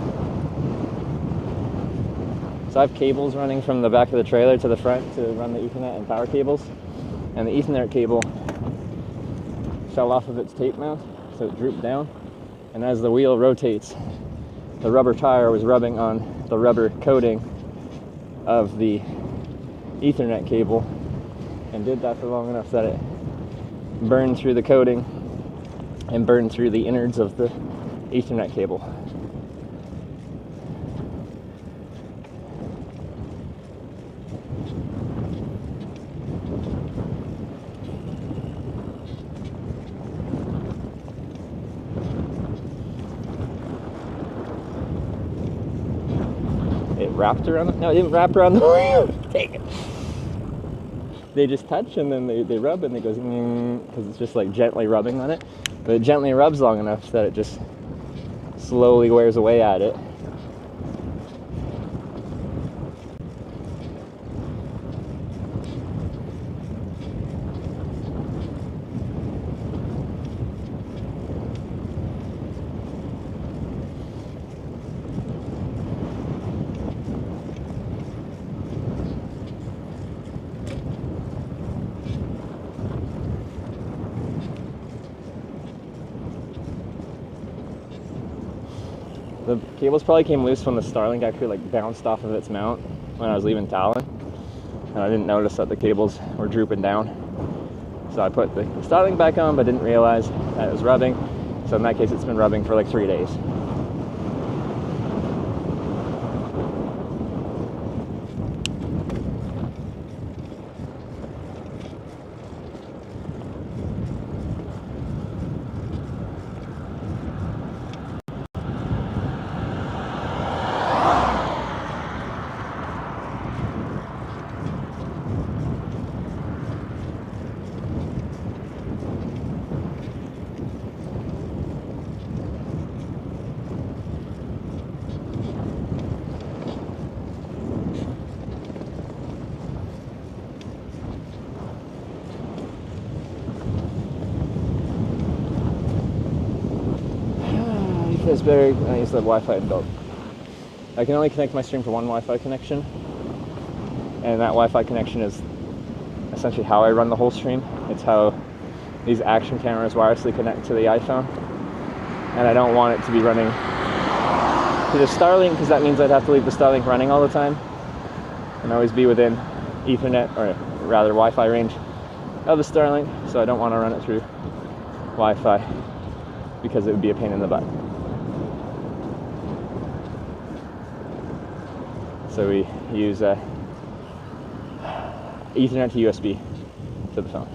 So I have cables running from the back of the trailer to the front to run the Ethernet and power cables. And the Ethernet cable fell off of its tape mount, so it drooped down. And as the wheel rotates, the rubber tire was rubbing on the rubber coating of the Ethernet cable and did that for long enough that it burned through the coating and burned through the innards of the Ethernet cable. wrapped around it. No, it didn't wrap around the wheel. Dang it. They just touch and then they rub and it goes because it's just like gently rubbing on it. But it gently rubs long enough that it just slowly wears away at it. The cables probably came loose when the Starlink actually like bounced off of its mount when I was leaving Tallinn, and I didn't notice that the cables were drooping down. So I put the Starlink back on, but didn't realize that it was rubbing. So in that case, it's been rubbing for like 3 days. It's better when I use the Wi-Fi built. I can only connect my stream to one Wi-Fi connection, and that Wi-Fi connection is essentially how I run the whole stream. It's how these action cameras wirelessly connect to the iPhone, and I don't want it to be running to the Starlink because that means I'd have to leave the Starlink running all the time and always be within Ethernet, or rather Wi-Fi range of the Starlink, so I don't want to run it through Wi-Fi because it would be a pain in the butt. So we use Ethernet to USB to the phone.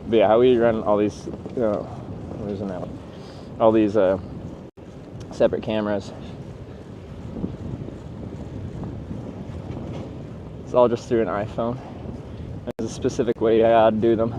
But yeah, how we run all these, where's it now? All these separate cameras. It's all just through an iPhone. There's a specific way I gotta do them.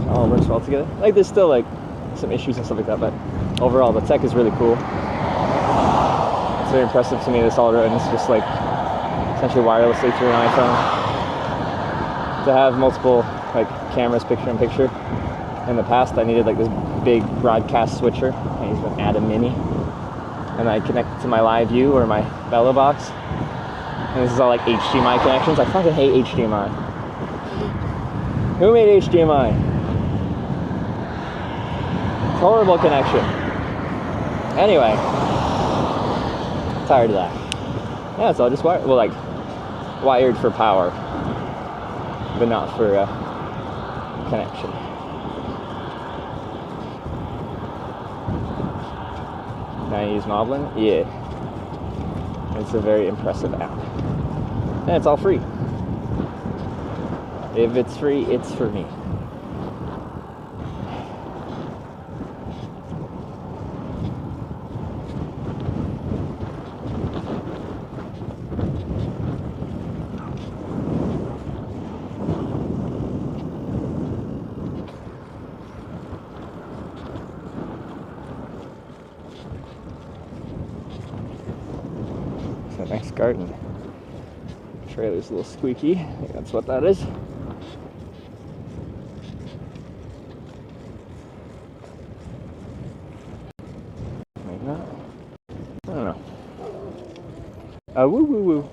All works well together. Like there's still like some issues and stuff like that, but overall the tech is really cool. It's very impressive to me this all runs just like essentially wirelessly through an iPhone. To have multiple like cameras picture in picture. In the past I needed like this big broadcast switcher. I used an Atom Mini. And I connect it to my Live View or my Bello box. And this is all like HDMI connections. I fucking hate HDMI. Who made HDMI? Horrible connection. Anyway, tired of that. Yeah, it's all just wired. Well, like wired for power, but not for connection. Now I use Moblin. Yeah, it's a very impressive app, and it's all free. If it's free, it's for me. It's a nice garden. trailer's a little squeaky. I think that's what that is. Maybe not. I don't know. Woo woo woo.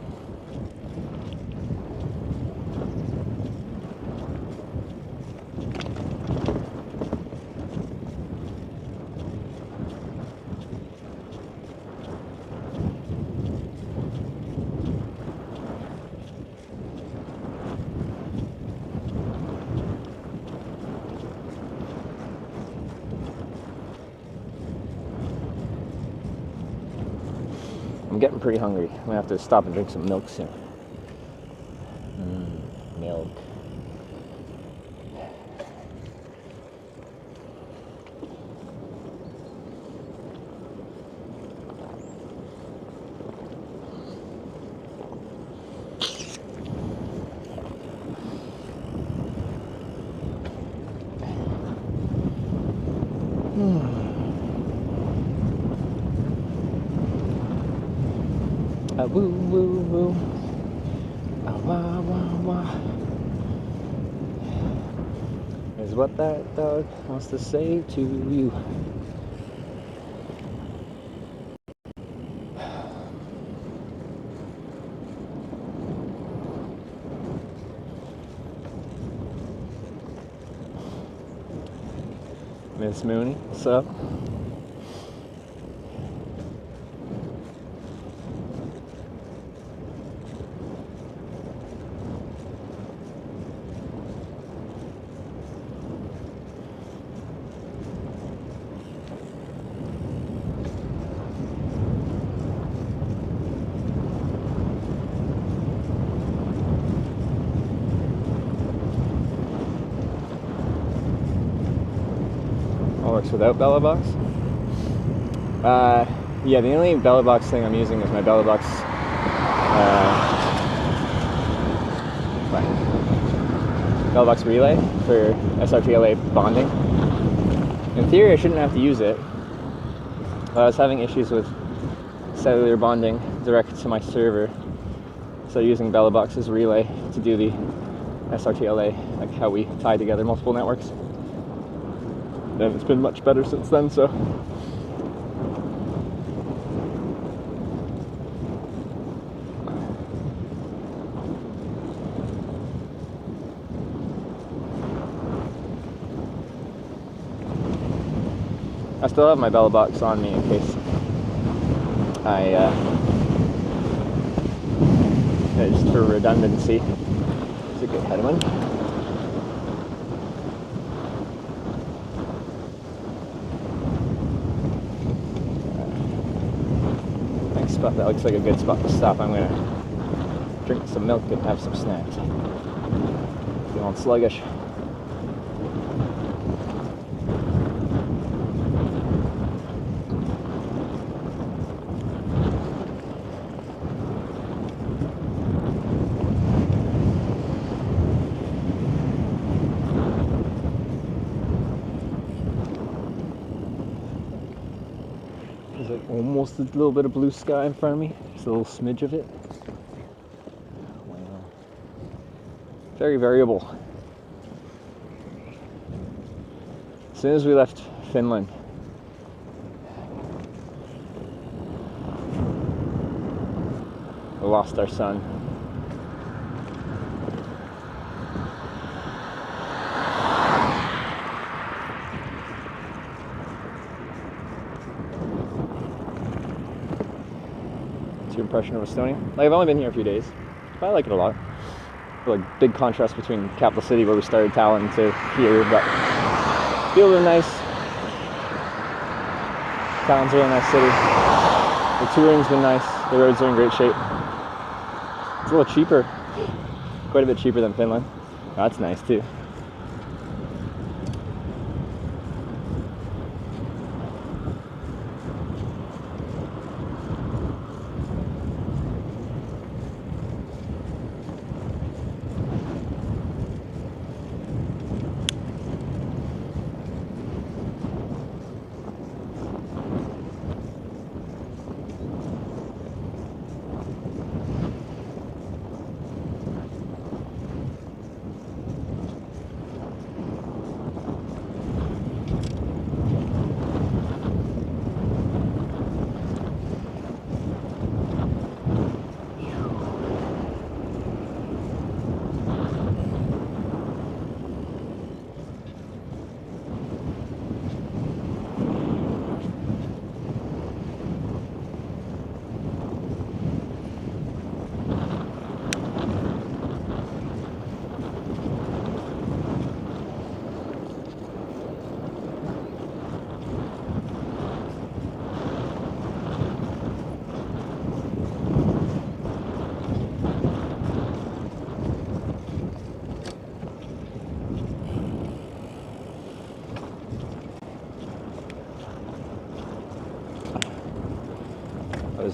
I'm getting pretty hungry. I'm gonna have to stop and drink some milk soon. Milk. Woo woo woo. Wah wah wah. Is what that dog wants to say to you. Miss Mooney, what's up? Works without belly box. Yeah, the only belly box thing I'm using is my belly box relay for SRTLA bonding. In theory, I shouldn't have to use it. I was having issues with cellular bonding direct to my server, so using belly box's relay to do the SRTLA, like how we tie together multiple networks. And it's been much better since then, so. I still have my belly box on me in case just for redundancy. It's a good headwind. Spot. That looks like a good spot to stop. I'm gonna drink some milk and have some snacks. Feeling sluggish. There's like almost a little bit of blue sky in front of me. Just a little smidge of it. Wow. Very variable. As soon as we left Finland, we lost our sun. Your impression of Estonia? Like, I've only been here a few days, but I like it a lot. Like, big contrast between capital city where we started, Tallinn, to here, but feels really nice. Tallinn's a really nice city. The touring's been nice. The roads are in great shape. It's a little cheaper, quite a bit cheaper than Finland. That's nice too.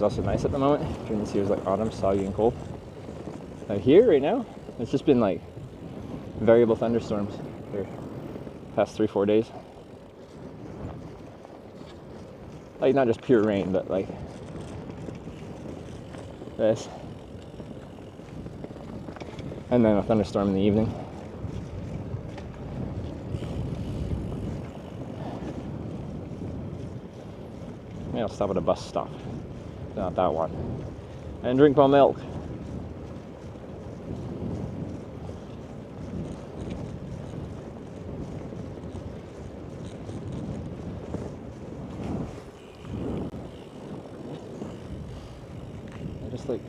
is also nice at the moment. During this year is like autumn, soggy and cold. Here right now, it's just been like variable thunderstorms for the past 3-4 days. Like not just pure rain, but like this. And then a thunderstorm in the evening. Maybe I'll stop at a bus stop. Not that one. And drink my milk. I just like,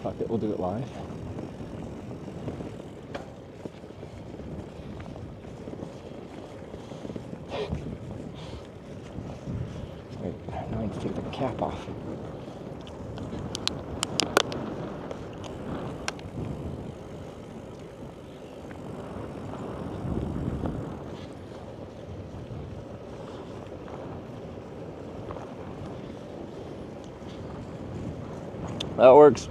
fuck it, we'll do it live. Wait, now I need to take the cap off. That works.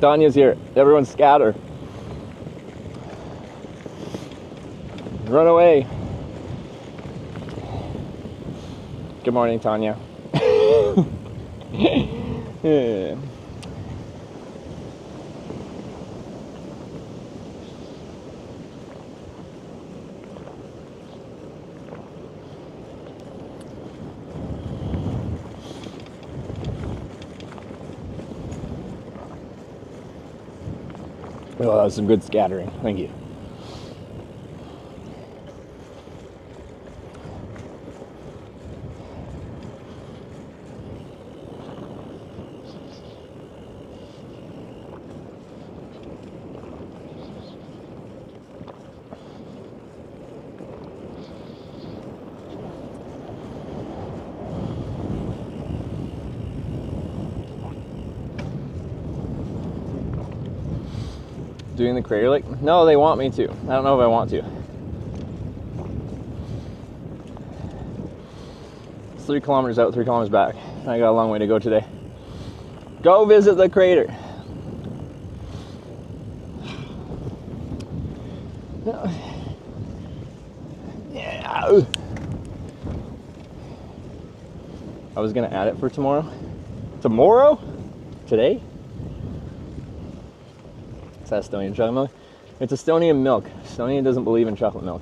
Tanya's here. Everyone scatter. Run away. Good morning, Tanya. Yeah. Oh, that was some good scattering. Thank you. Doing the Crater Lake? No, they want me to. I don't know if I want to. It's 3 kilometers out, 3 kilometers back. I got a long way to go today. Go visit the crater. Yeah. I was gonna add it for tomorrow. Tomorrow? Today? It's Estonian chocolate milk. It's Estonian milk. Estonia doesn't believe in chocolate milk.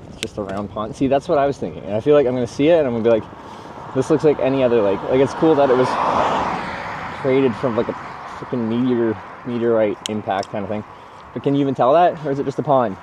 It's just a round pond. See, that's what I was thinking. And I feel like I'm gonna see it and I'm gonna be like, this looks like any other lake. Like, it's cool that it was created from like a freaking meteorite impact kind of thing. But can you even tell that? Or is it just a pond?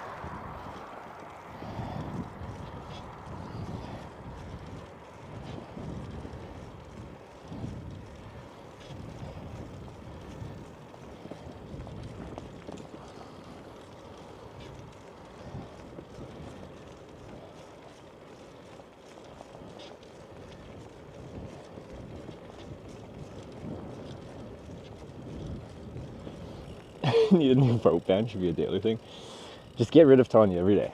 Need a new boat bench, should be a daily thing. Just get rid of Tanya every day.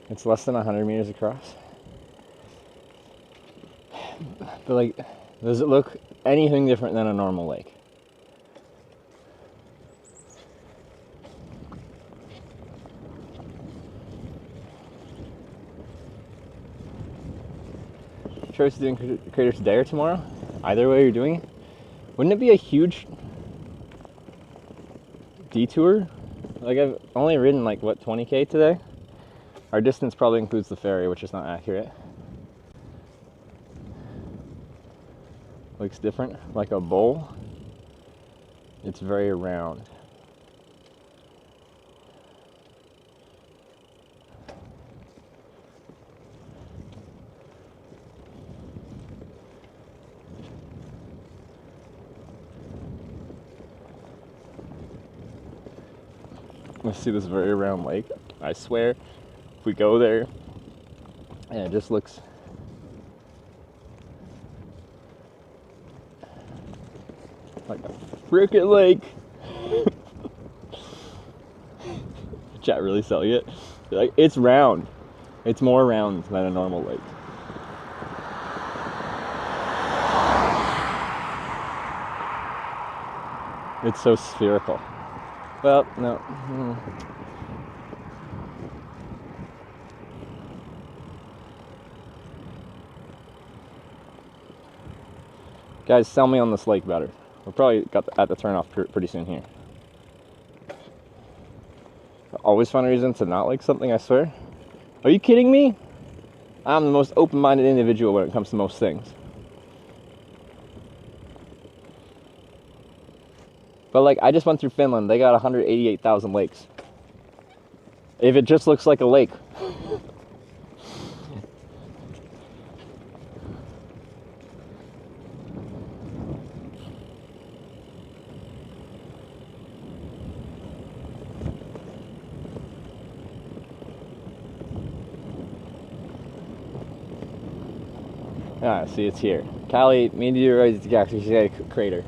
It's less than 100 meters across. But like, does it look anything different than a normal lake? Choice of doing crater today or tomorrow. Either way you're doing it. Wouldn't it be a huge detour? Like, I've only ridden like, what, 20k today? Our distance probably includes the ferry, which is not accurate. Looks different, like a bowl. It's very round. I see this very round lake. I swear, if we go there, and it just looks like a frickin' lake. Chat really selling it. Like, it's round. It's more round than a normal lake. It's so spherical. Well, no. Guys, sell me on this lake better. We're probably at the turn off pretty soon here. Always find a reason to not like something, I swear. Are you kidding me? I'm the most open-minded individual when it comes to most things. But like, I just went through Finland. They got 188,000 lakes. If it just looks like a lake. Ah, see, it's here. Cali, meteorite crater.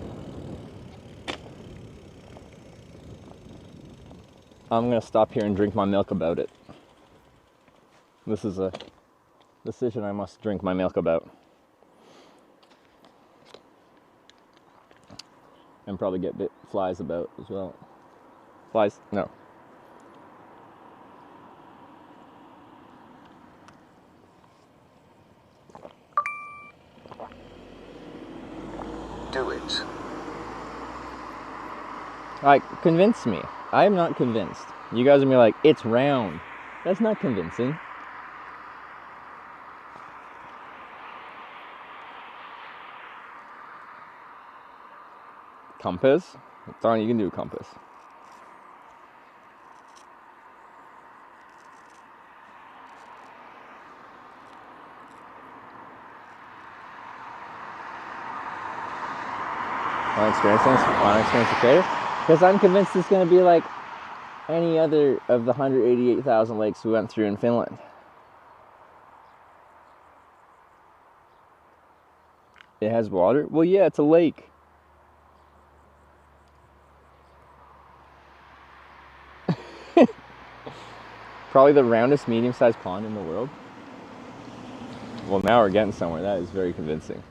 I'm gonna stop here and drink my milk about it. This is a decision I must drink my milk about. And probably get bit flies about as well. Flies? No. Do it. Like, convince me. I am not convinced. You guys are gonna be like, it's round. That's not convincing. Compass? Darn, you can do a compass. Want to experience the crater? Because I'm convinced it's going to be like any other of the 188,000 lakes we went through in Finland. It has water? Well, yeah, it's a lake. Probably the roundest medium-sized pond in the world. Well, now we're getting somewhere. That is very convincing.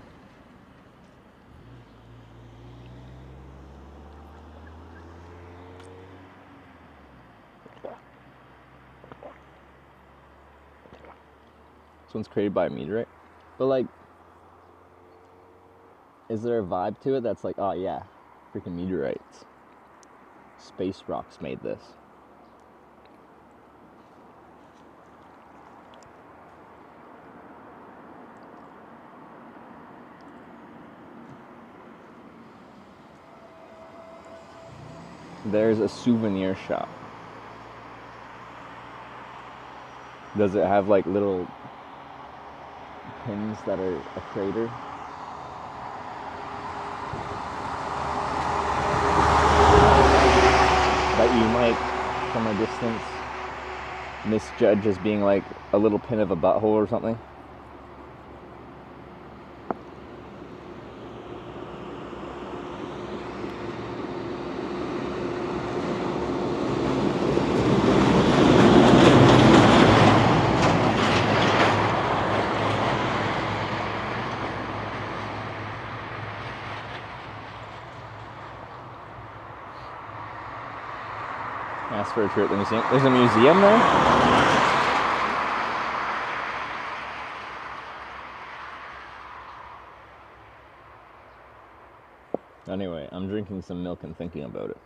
This one's created by a meteorite. But like, is there a vibe to it that's like, oh yeah, freaking meteorites. Space rocks made this. There's a souvenir shop. Does it have like little pins that are a crater? That you might, from a distance, misjudge as being like a little pin of a butthole or something? Ask for a tour at the museum. There's a museum there? Anyway, I'm drinking some milk and thinking about it.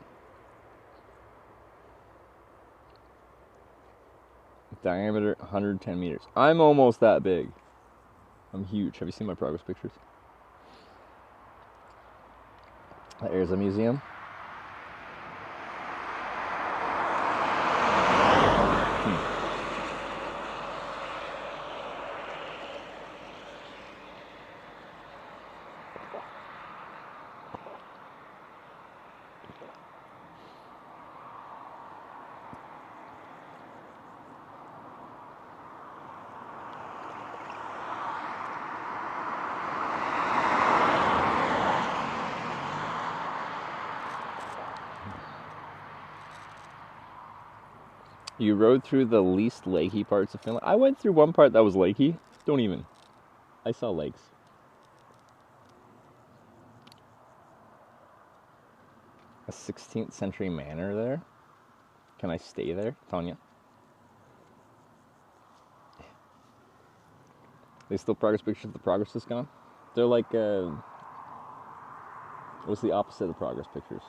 Diameter 110 meters. I'm almost that big. I'm huge. Have you seen my progress pictures? There's a museum. You rode through the least lakey parts of Finland? I went through one part that was lakey. Don't even. I saw lakes. A 16th century manor there? Can I stay there, Tanya? They still progress pictures, the progress is gone? They're like, what's the opposite of progress pictures?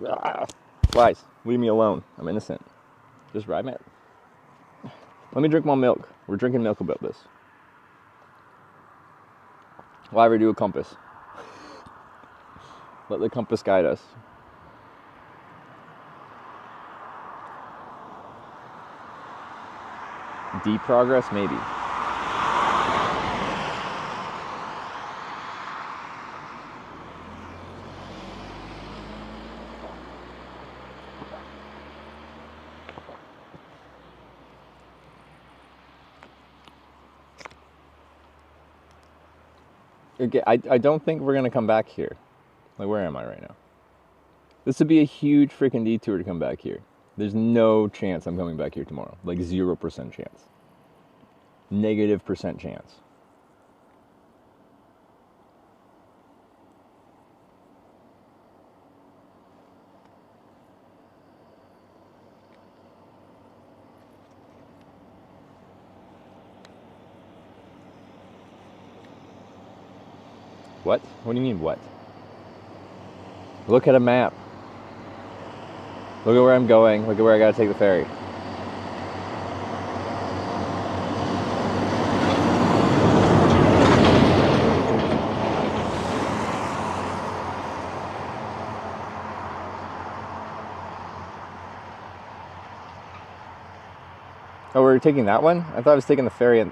Ah, flies, leave me alone. I'm innocent. Just ride me. Let me drink my milk. We're drinking milk about this. Why ever do a compass? Let the compass guide us. Deep progress, maybe. Okay, I don't think we're gonna come back here. Like, where am I right now? This would be a huge freaking detour to come back here. There's no chance I'm coming back here tomorrow. Like 0% chance. Negative % chance. What? What do you mean, what? Look at a map. Look at where I'm going. Look at where I gotta take the ferry. Oh, we're taking that one? I thought I was taking the ferry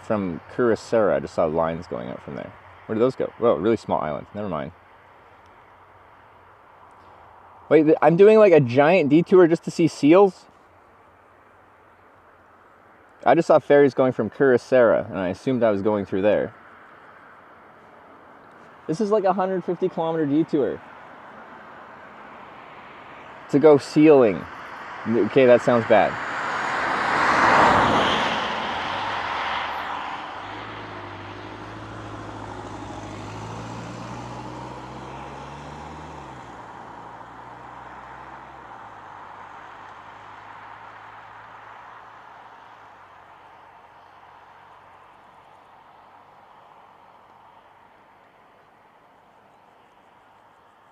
from Kuressaare. I just saw lines going out from there. Where did those go? Well, really small island. Never mind. Wait, I'm doing like a giant detour just to see seals? I just saw ferries going from Kuressaare, and I assumed I was going through there. This is like a 150 kilometer detour. To go sealing. Okay, that sounds bad.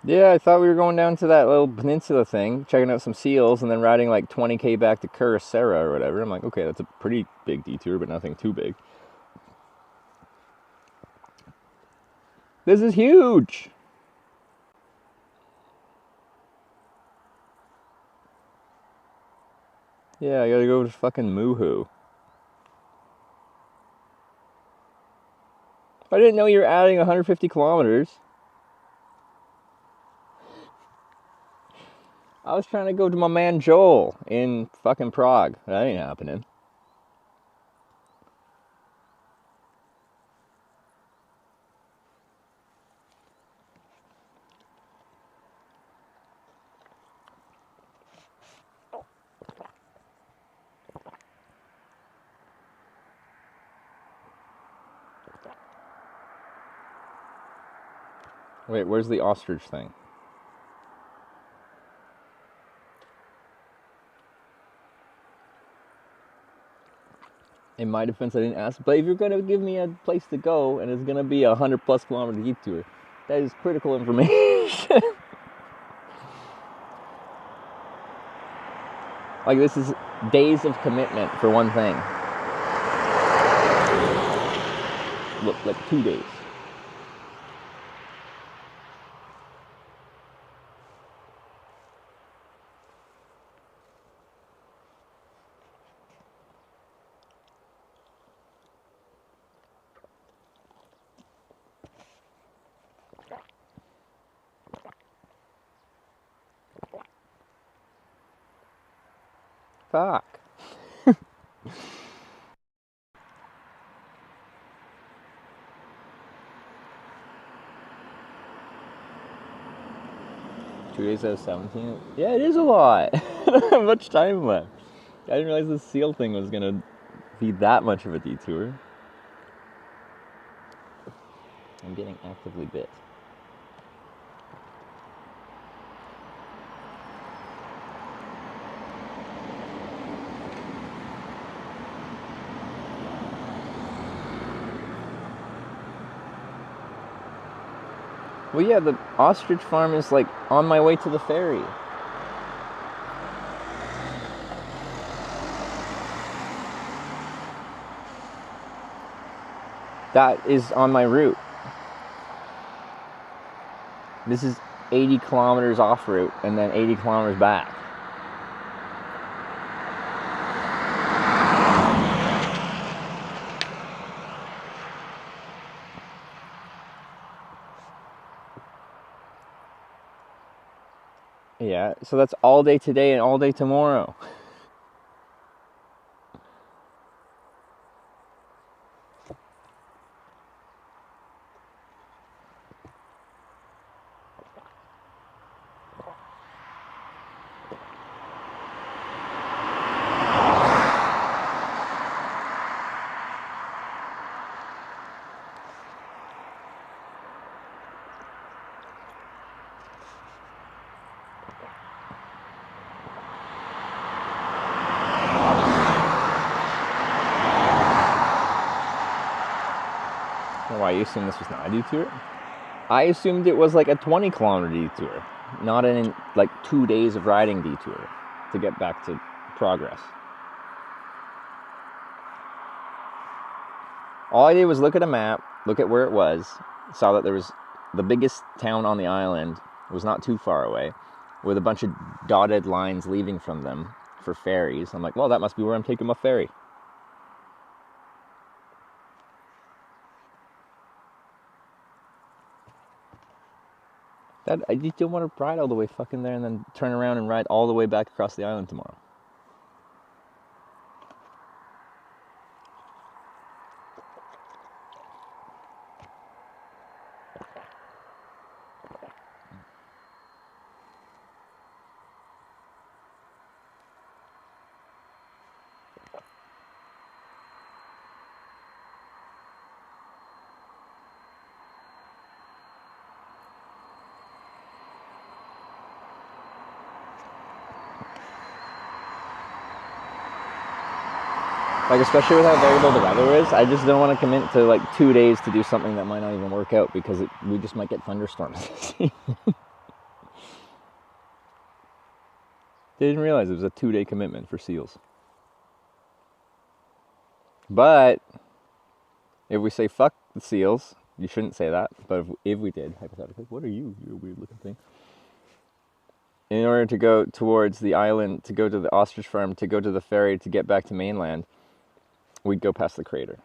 Yeah, I thought we were going down to that little peninsula thing, checking out some seals, and then riding like 20k back to Kuressaare or whatever. I'm like, okay, that's a pretty big detour, but nothing too big. This is huge! Yeah, I gotta go to fucking Moohoo. I didn't know you were adding 150 kilometers. I was trying to go to my man Joel in fucking Prague. That ain't happening. Wait, where's the ostrich thing? In my defense, I didn't ask, but if you're gonna give me a place to go and it's gonna be a 100+ kilometer detour, that is critical information. Like, this is days of commitment for one thing. Look, like 2 days. Fuck. Two days out of 17? Yeah, it is a lot. don't have much time left. I didn't realize this seal thing was gonna be that much of a detour. I'm getting actively bit. Well, yeah, the ostrich farm is like on my way to the ferry. That is on my route. This is 80 kilometers off route and then 80 kilometers back. Yeah, so that's all day today and all day tomorrow. Why, you assumed this was not a detour? I assumed it was like a 20-kilometer detour, not an like 2 days of riding detour to get back to progress. All I did was look at a map, look at where it was, saw that there was the biggest town on the island was not too far away, with a bunch of dotted lines leaving from them for ferries. I'm like, well, that must be where I'm taking my ferry. I just don't want to ride all the way fucking there and then turn around and ride all the way back across the island tomorrow. Like, especially with how variable the weather is, I just don't want to commit to like 2 days to do something that might not even work out because we just might get thunderstorms. They didn't realize it was a 2-day commitment for seals. But if we say fuck the seals, you shouldn't say that, but if we did, hypothetically, what are you? You're a weird looking thing. In order to go towards the island, to go to the ostrich farm, to go to the ferry, to get back to mainland, we'd go past the crater.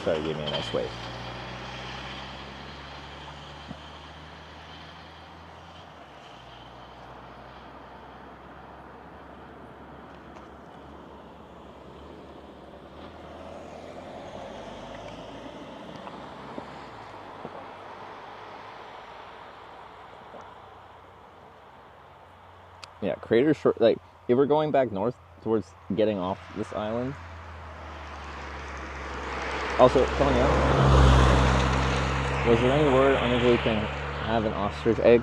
Sorry, give me a nice wave. Yeah, crater's short. Like, if we're going back north towards getting off this island. Also, Sonia, was there any word on if we can have an ostrich egg?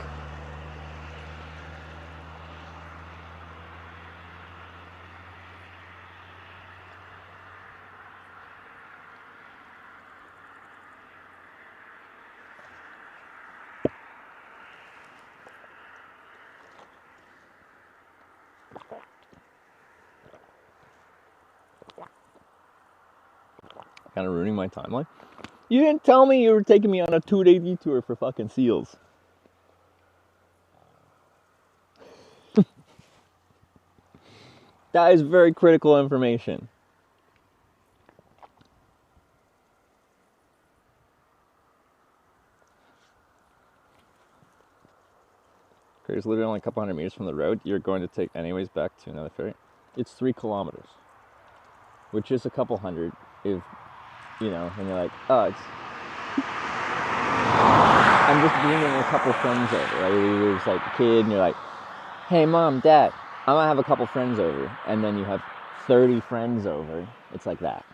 Kind of ruining my timeline. You didn't tell me you were taking me on a 2-day detour for fucking seals. That is very critical information. ferry is literally only a couple hundred meters from the road. You're going to take anyways back to another ferry. It's 3 kilometers, which is a couple hundred if, you know, and you're like, oh, it's... I'm just bringing a couple friends over, right? You're just like a kid and you're like, hey, Mom, Dad, I'm gonna have a couple friends over. And then you have 30 friends over. It's like that.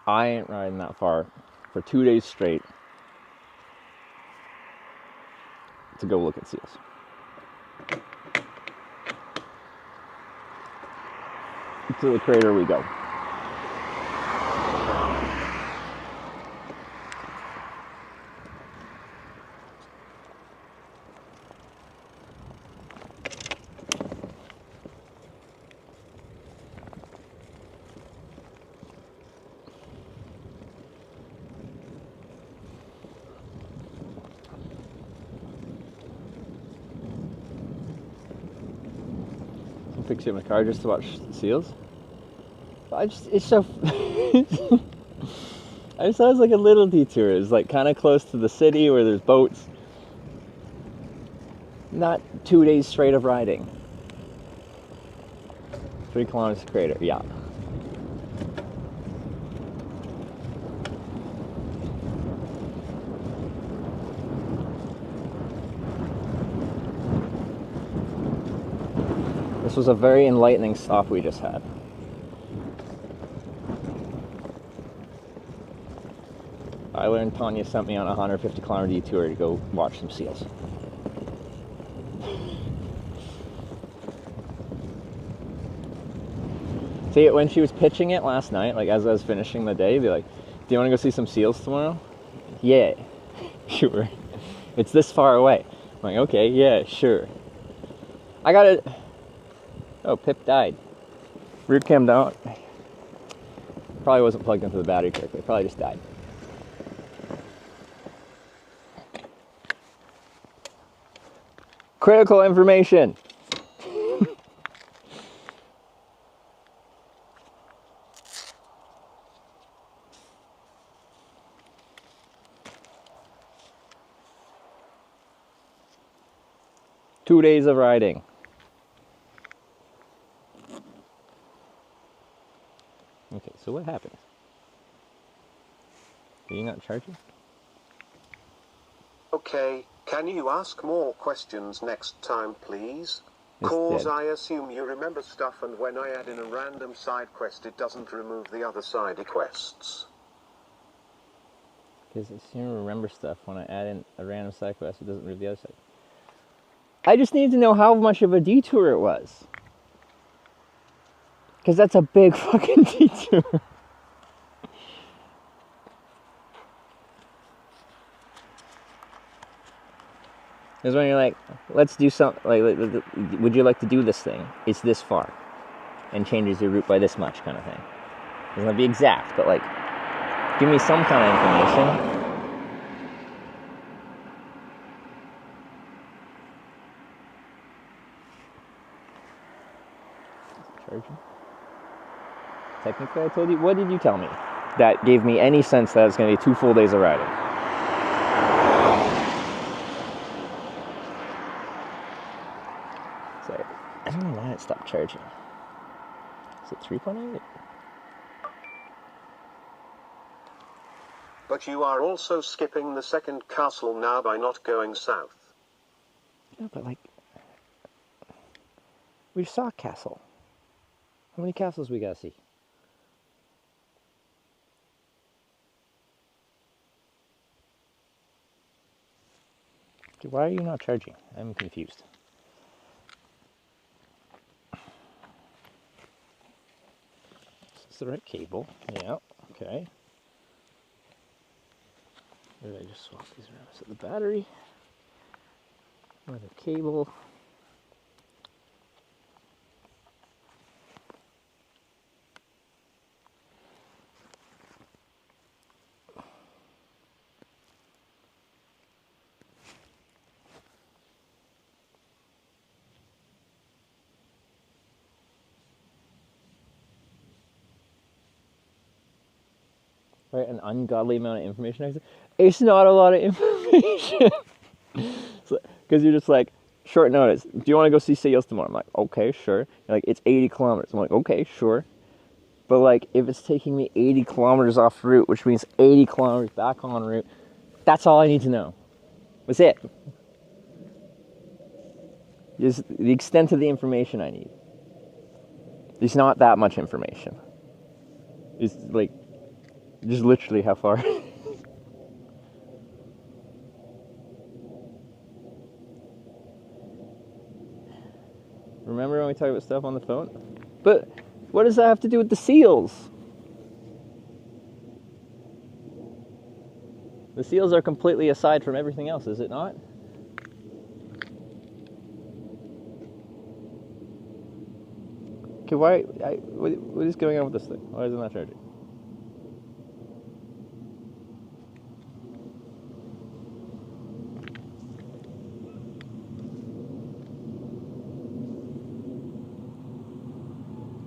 I ain't riding that far for 2 days straight to go look at seals. To the crater we go. I'm fixing my car just to watch the seals. It's so... I just thought it was like a little detour. It's like kind of close to the city where there's boats. Not 2 days straight of riding. 3 kilometers to crater, yeah. This was a very enlightening stop we just had. I learned Tanya sent me on a 150 kilometer detour to go watch some seals. See, when she was pitching it last night, like as I was finishing the day, be like, do you want to go see some seals tomorrow? Yeah, sure. It's this far away. I'm like, okay, yeah, sure. I got it. Oh, Pip died. Rear cam down. Probably wasn't plugged into the battery correctly. Probably just died. Critical information. Two days of riding. Okay, so what happened? Are you not charging? Okay, can you ask more questions next time, please? Cause I assume you remember stuff, and when I add in a random side quest, it doesn't remove the other side quests. Because I seem to remember stuff when I add in a random side quest, it doesn't remove the other side. I just need to know how much of a detour it was. Because that's a big fucking detour. Because when you're like, let's do something, like, would you like to do this thing? It's this far. And changes your route by this much, kind of thing. Doesn't have to be exact, but like, give me some kind of information. Charging. Technically, I told you. What did you tell me? That gave me any sense that it's going to be 2 full days of riding. So, I don't know why it stopped charging. Is it 3.8? But you are also skipping the second castle now by not going south. Yeah, but like, we saw a castle. How many castles we gotta see? Okay, why are you not charging? I'm confused. Is this the right cable? Yeah, okay. Or did I just swap these around? So the battery, or the cable. Right, an ungodly amount of information. It's not a lot of information. Because you're just like, short notice. Do you want to go see seals tomorrow? I'm like, okay, sure. You're like, it's 80 kilometers. I'm like, okay, sure. But like, if it's taking me 80 kilometers off route, which means 80 kilometers back en route, that's all I need to know. That's it. Just the extent of the information I need. There's not that much information. It's like, just literally how far. Remember when we talked about stuff on the phone? But what does that have to do with the seals? The seals are completely aside from everything else, is it not? Okay, what is going on with this thing? Why is it not charging?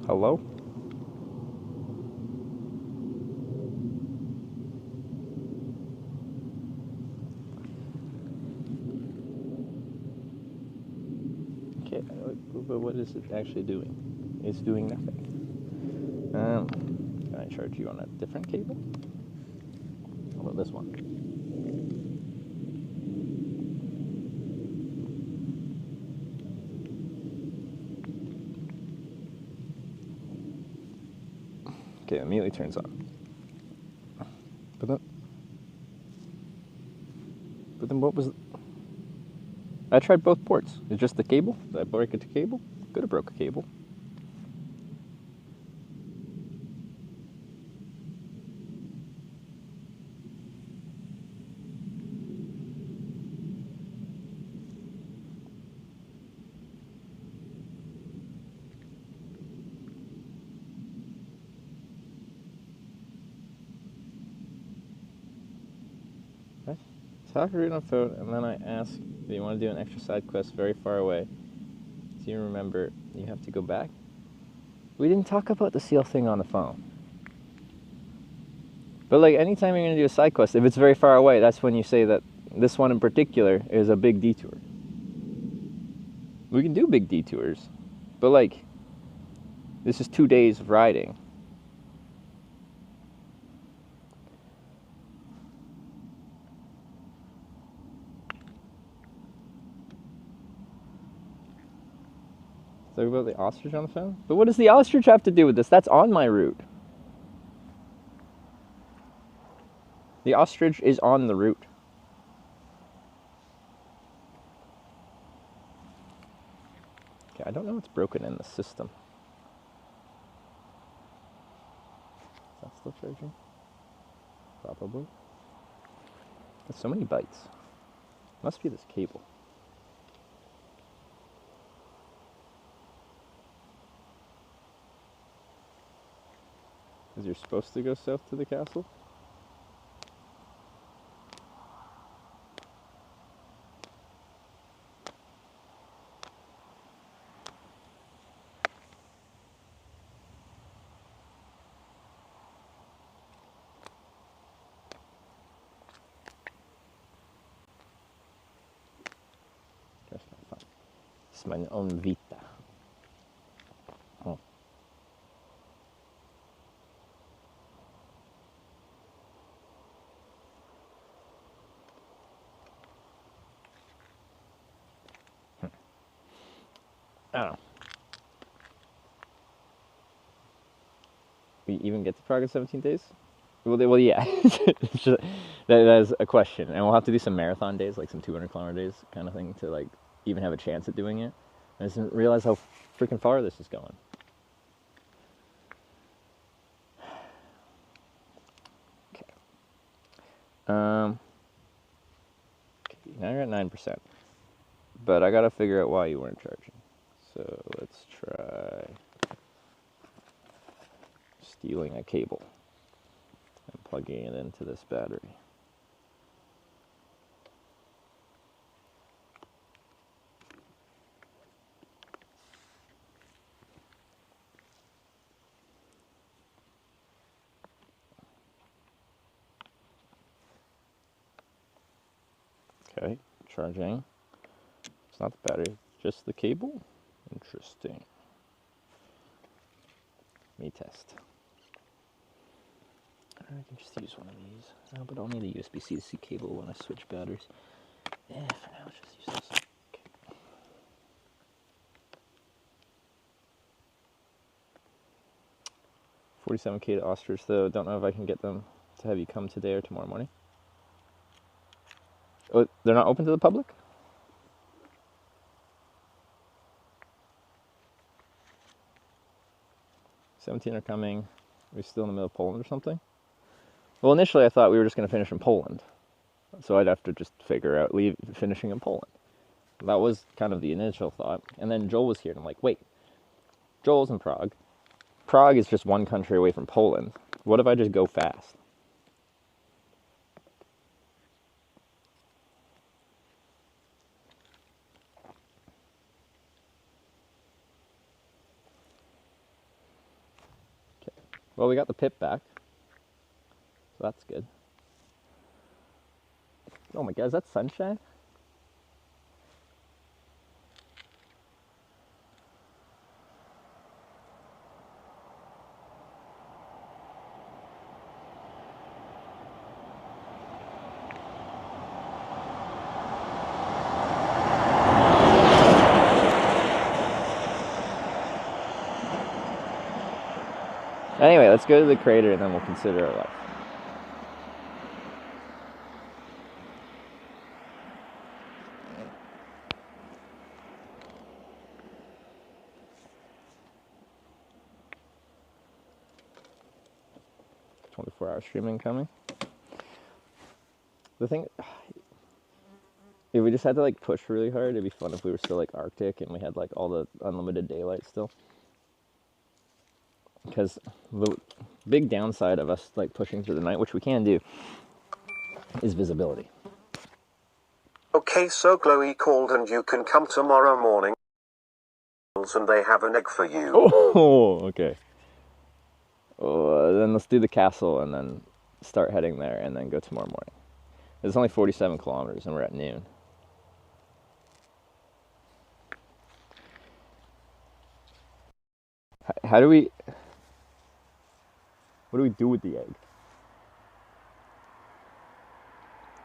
Hello? Okay, but what is it actually doing? It's doing nothing. Can I charge you on a different cable? How about this one? Okay, it immediately turns on. But then what was... I tried both ports. It's just the cable. Did I break it to cable? Could have broke a cable. What? Talk to read on phone, and then I ask, do you want to do an extra side quest very far away? Do you remember you have to go back? We didn't talk about the seal thing on the phone. But like, anytime you're going to do a side quest, if it's very far away, that's when you say that this one in particular is a big detour. We can do big detours, but like, this is 2 days of riding. Talk about the ostrich on the phone? But what does the ostrich have to do with this? That's on my route. The ostrich is on the route. Okay, I don't know what's broken in the system. Is that still charging? Probably. There's so many bytes. Must be this cable. Is you're supposed to go south to the castle? This is my own Vita. Oh. I don't know. We even get to Prague in 17 days? Well, yeah. that is a question. And we'll have to do some marathon days, like some 200-kilometer days kind of thing, to like even have a chance at doing it. I just didn't realize how freaking far this is going. Okay. USB. Now you're at 9%. But I gotta figure out why you weren't charging. So let's try stealing a cable and plugging it into this battery. Okay, charging. It's not the battery, just the cable. Interesting. Me test. I can just use one of these. Oh, but I'll need a USB-C to C cable when I switch batteries. Yeah, for now, let's just use this. Okay. 47K to Ostrich, though. Don't know if I can get them to have you come today or tomorrow morning. Oh, they're not open to the public? $17 are coming. Are we still in the middle of Poland or something? Well, initially I thought we were just going to finish in Poland. So I'd have to just figure out finishing in Poland. That was kind of the initial thought. And then Joel was here, and I'm like, wait, Joel's in Prague. Prague is just one country away from Poland. What if I just go fast? Okay. Well, we got the pip back. So that's good. Oh my god, is that sunshine? Anyway, let's go to the crater and then we'll consider our life. Hour streaming coming. The thing, if we just had to like push really hard, it'd be fun if we were still like Arctic and we had like all the unlimited daylight still. Because the big downside of us like pushing through the night, which we can do, is visibility. Okay, so Glowy called and you can come tomorrow morning and they have an egg for you. Oh, okay. Then let's do the castle and then start heading there and then go tomorrow morning. It's only 47 kilometers and we're at noon. What do we do with the egg?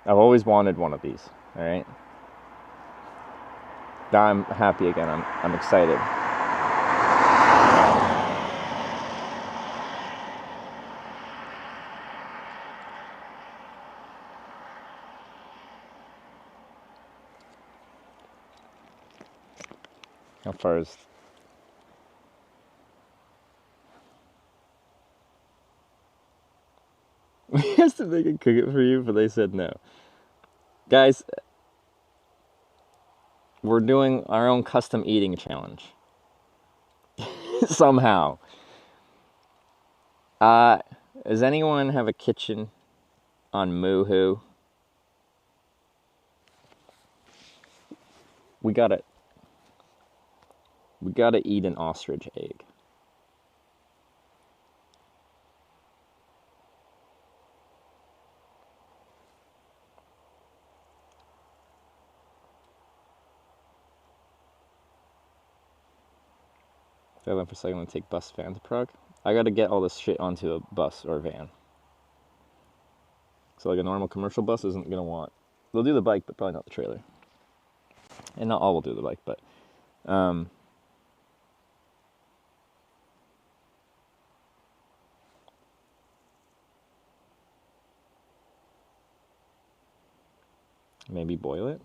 I've always wanted one of these, alright? Now I'm happy again, I'm excited. How far is... We asked if they could cook it for you, but they said no. Guys, we're doing our own custom eating challenge. Somehow. Does anyone have a kitchen on Moohoo? We gotta eat an ostrich egg. I went for a second to take bus van to Prague. I gotta get all this shit onto a bus or van. So like a normal commercial bus isn't gonna want... They'll do the bike, but probably not the trailer. And not all will do the bike, but... maybe boil it?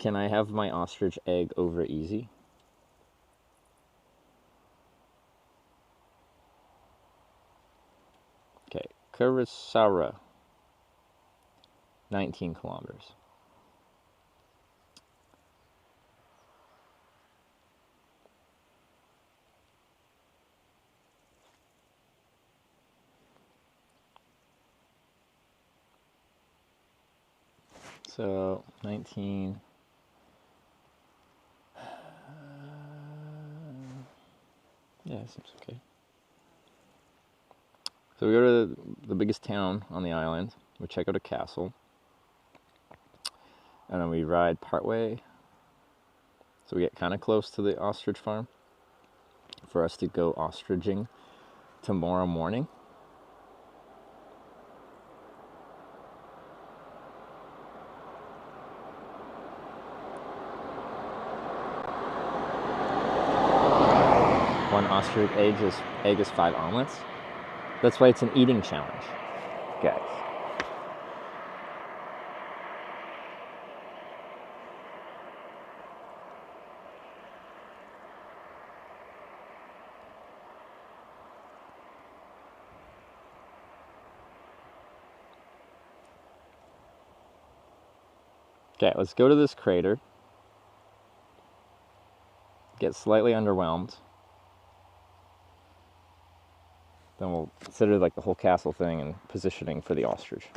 Can I have my ostrich egg over easy? Okay, Kurosawa. 19 kilometers. So 19. Yeah, it seems okay. So we go to the biggest town on the island. We check out a castle. And then we ride partway. So we get kind of close to the ostrich farm for us to go ostriching tomorrow morning. One ostrich egg is 5 omelets. That's why it's an eating challenge, guys. Okay, let's go to this crater. Get slightly underwhelmed. Then we'll consider like the whole castle thing and positioning for the ostrich.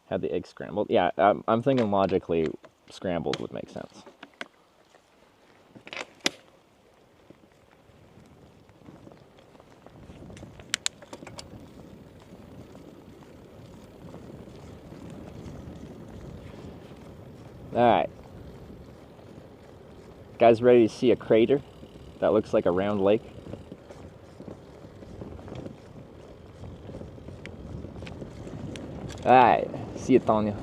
Had the egg scrambled. Yeah, I'm thinking logically scrambled would make sense. Alright. Guys ready to see a crater that looks like a round lake? Alright, see you, Estonia.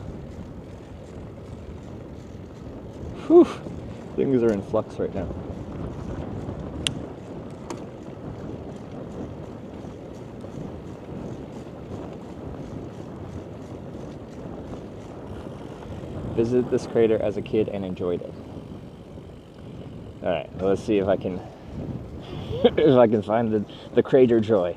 Whew, things are in flux right now. Visited this crater as a kid and enjoyed it. Alright, well, let's see if I can if I can find the crater joy.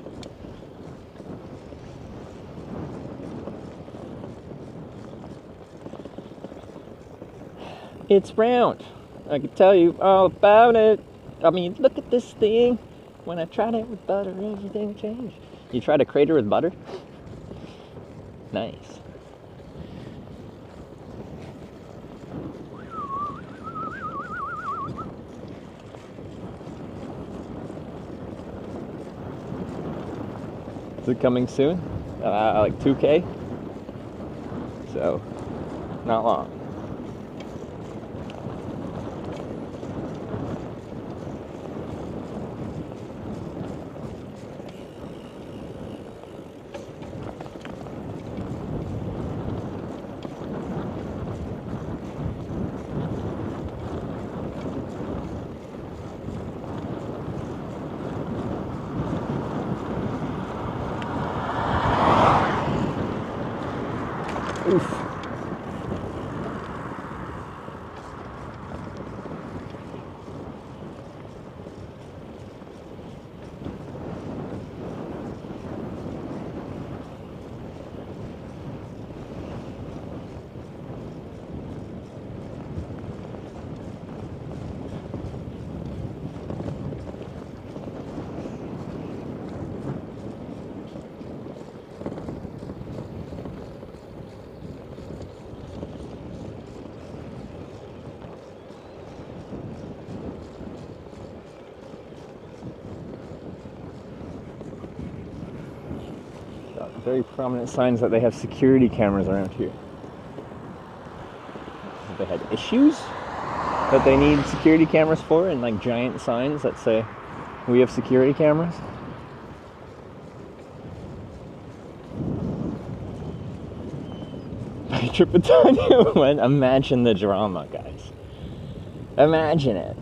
It's round. I can tell you all about it. I mean, look at this thing. When I tried it with butter, everything changed. You tried a crater with butter? Nice. Is it coming soon? Like 2K? So, not long. Oof. Very prominent signs that they have security cameras around here. Have they had issues that they need security cameras for, and like giant signs that say we have security cameras? Tripitania went. Imagine the drama, guys. Imagine it.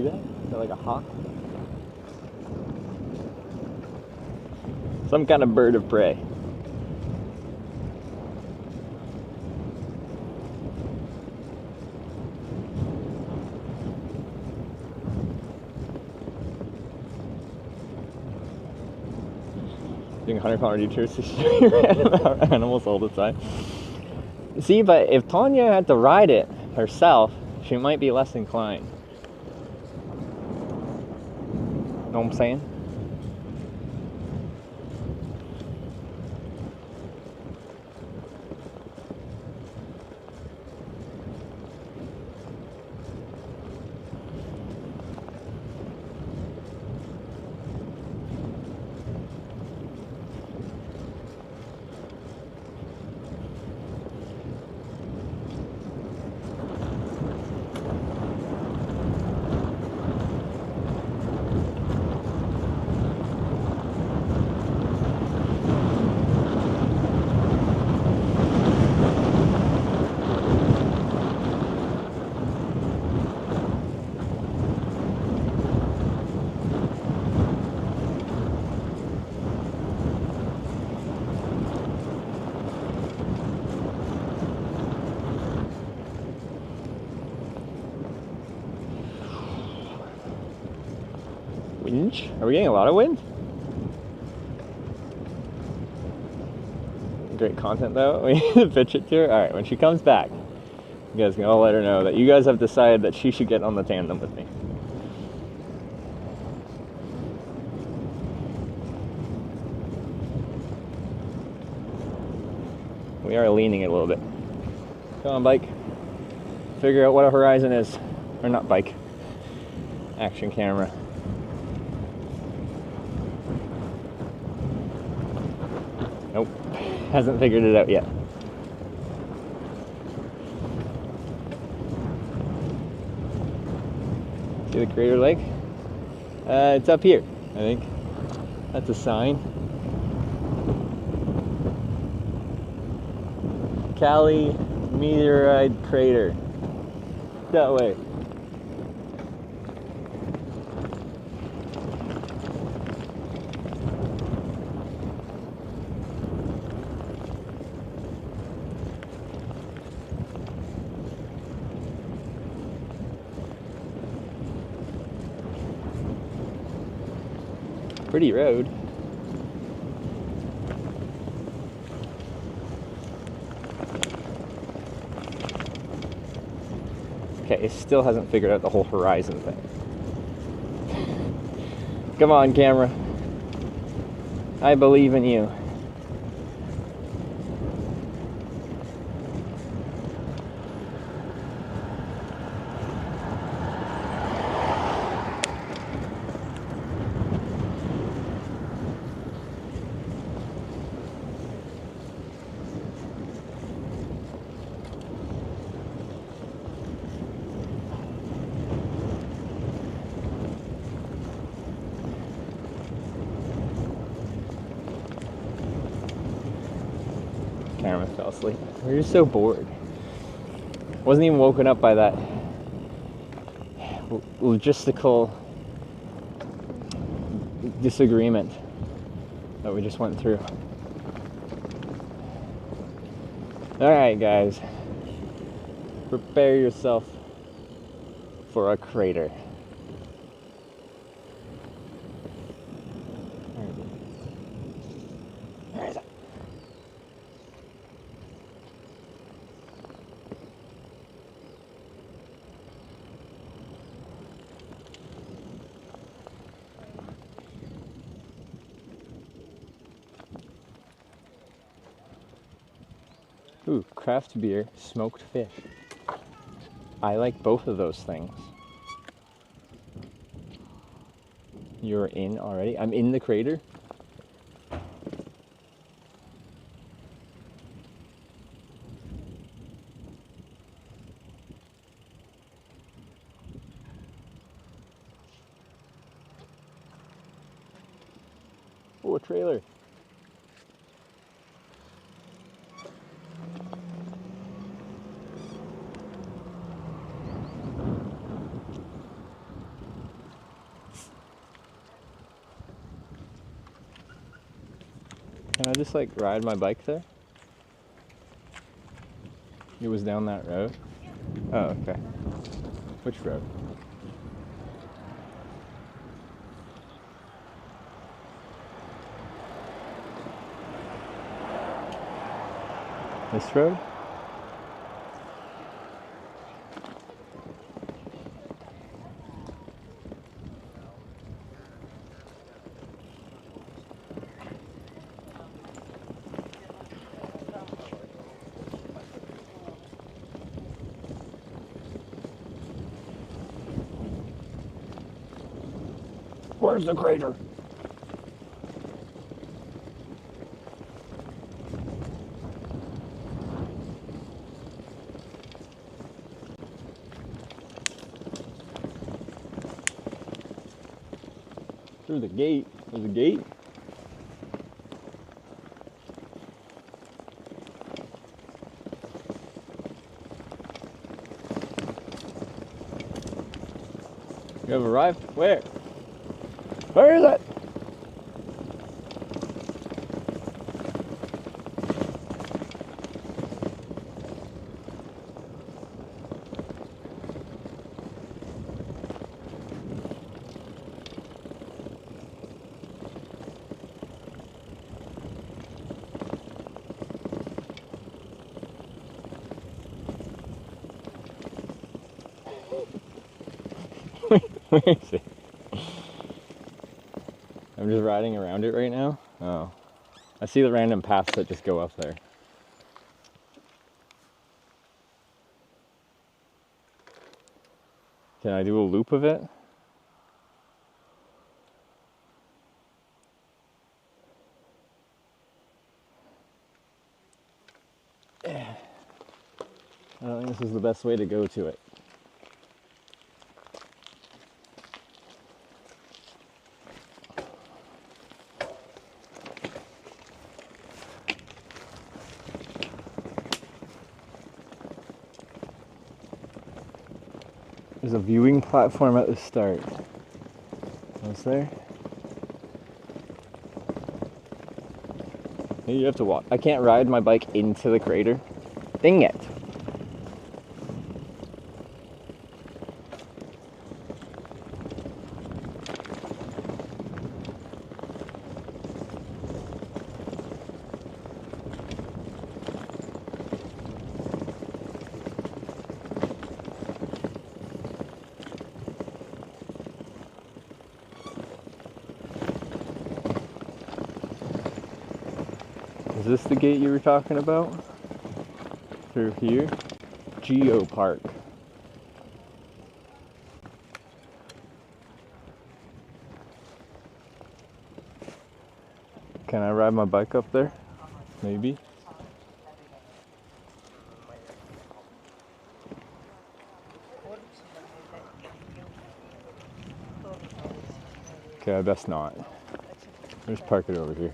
see that? Is that like a hawk? Some kind of bird of prey. Doing 100-pound detours to animals all the time. See, but if Tanya had to ride it herself, she might be less inclined. Know what I'm saying? Wind? Are we getting a lot of wind? Great content though. We need to pitch it to her. Alright, when she comes back, you guys can all let her know that you guys have decided that she should get on the tandem with me. We are leaning it a little bit. Come on, bike. Figure out what a horizon is. Or not bike. Action camera. Nope, hasn't figured it out yet. See the Crater Lake? It's up here, I think. That's a sign. Cali Meteorite Crater. That way. Pretty road. Okay, it still hasn't figured out the whole horizon thing. Come on, camera. I believe in you. Camera fell asleep. We were just so bored. Wasn't even woken up by that logistical disagreement that we just went through. Alright, guys. Prepare yourself for a crater. Where is it? Ooh, craft beer, smoked fish. I like both of those things. You're in already? I'm in the crater? Oh, a trailer. Can I just like ride my bike there? It was down that road? Oh, okay. Which road? This road? Where's the crater? Through the gate. There's a gate. You have arrived? Where? Where is it? Where is it? I'm just riding around it right now. Oh. I see the random paths that just go up there. Can I do a loop of it? I don't think this is the best way to go to it. There's a viewing platform at the start. Was there? Maybe you have to walk. I can't ride my bike into the crater. Dang it. Is this the gate you were talking about? Through here? Geo Park. Can I ride my bike up there? Maybe. Okay, I best not. I'll just park it over here.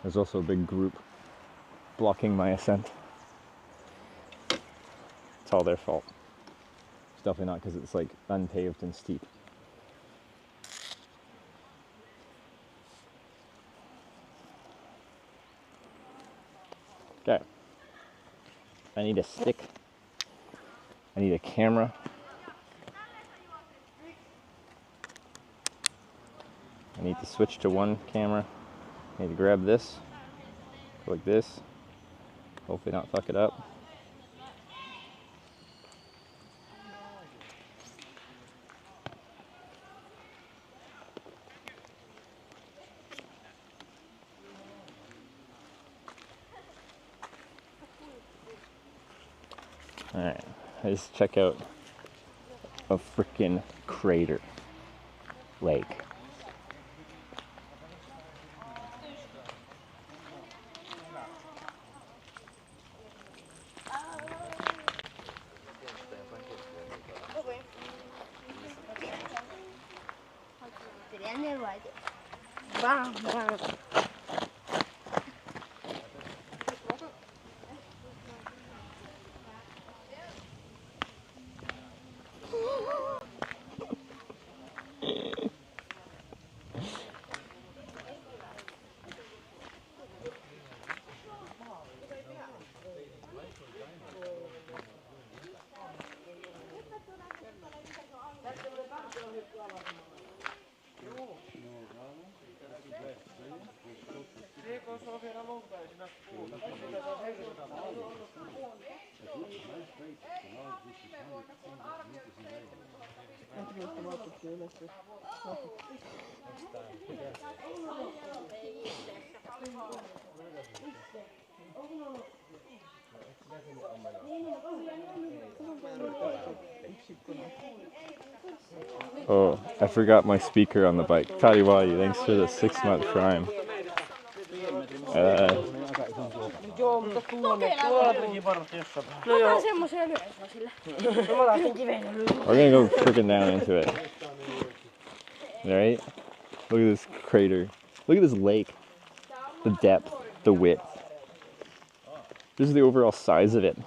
There's also a big group blocking my ascent. It's all their fault. It's definitely not because it's like unpaved and steep. Okay. I need a stick. I need a camera. I need to switch to one camera. I need to grab this, go like this, hopefully not fuck it up. Alright, let's check out a freaking crater lake. Oh, I forgot my speaker on the bike. Taliwadi, thanks for the 6-month prime. We're gonna go freaking down into it. Alright? Look at this crater. Look at this lake. The depth, the width. This is the overall size of it.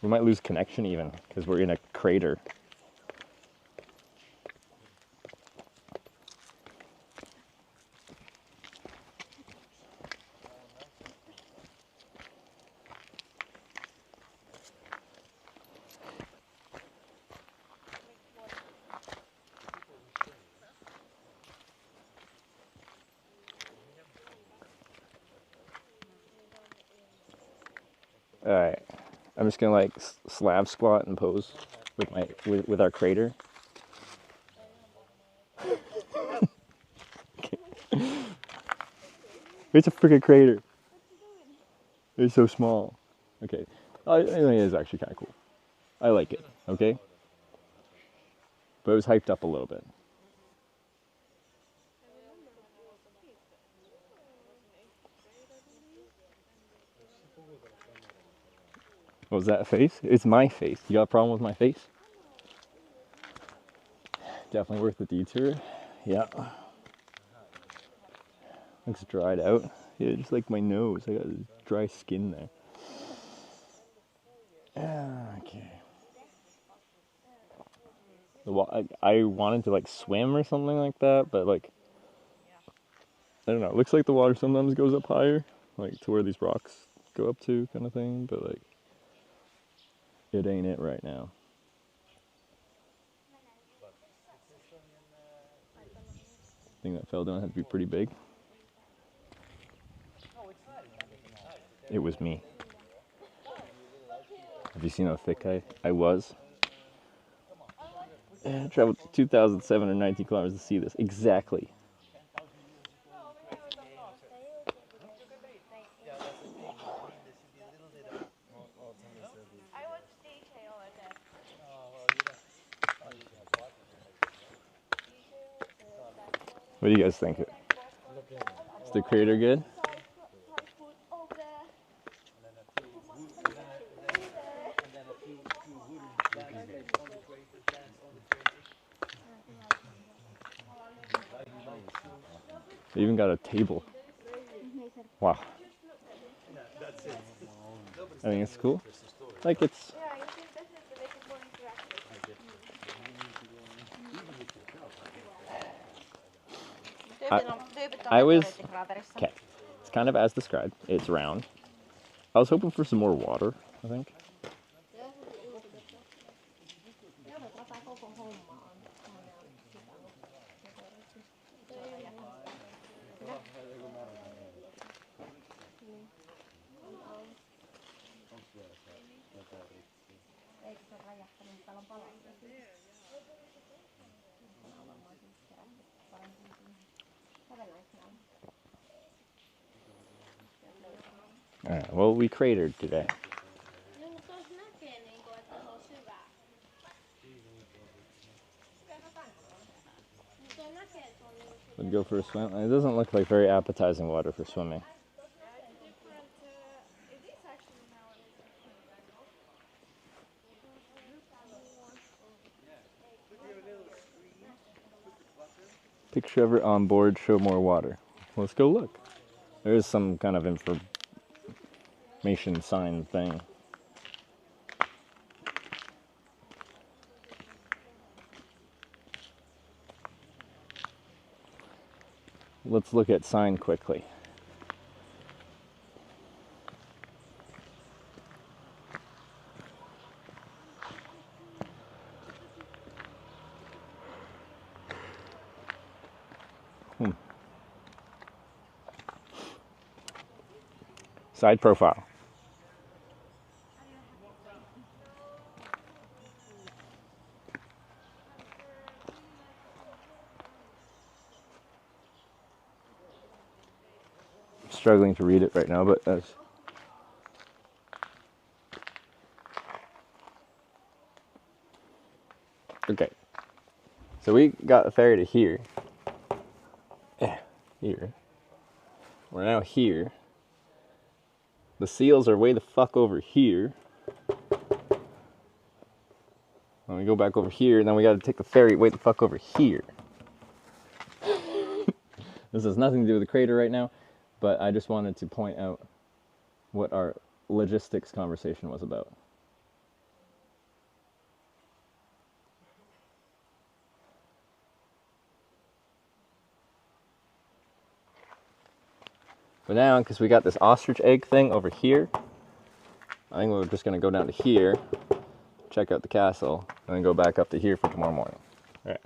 We might lose connection even, because we're in a crater. Alright, I'm just gonna like slab squat and pose with my with our crater. It's a freaking crater. It's so small. Okay, I think it is actually kind of cool. I like it. Okay, but it was hyped up a little bit. Was that a face? It's my face. You got a problem with my face? Definitely worth the detour. Yeah. Looks dried out. Yeah, just like my nose. I got dry skin there. Okay. I wanted to like swim or something like that, but like I don't know. It looks like the water sometimes goes up higher, like to where these rocks go up to, kind of thing. But like, it ain't it right now. Thing that fell down had to be pretty big. It was me. Have you seen how thick I was? I traveled 2,719 kilometers to see this. Exactly. What do you guys think? Is the crater good? They even got a table. Wow. I think it's cool. Like it's... I was... Okay. It's kind of as described. It's round. I was hoping for some more water, I think. Alright, well, we cratered today. Would go for a swim. It doesn't look like very appetizing water for swimming. Picture of it on board, show more water. Let's go look. There is some kind of information sign thing. Let's look at sign quickly. Side profile. Struggling to read it right now, but that's okay. So we got the ferry to here. Here. We're now here. The seals are way the fuck over here. Then we go back over here, and then we gotta take the ferry way the fuck over here. This has nothing to do with the crater right now, but I just wanted to point out what our logistics conversation was about. But now, because we got this ostrich egg thing over here, I think we're just going to go down to here, check out the castle, and then go back up to here for tomorrow morning. All right.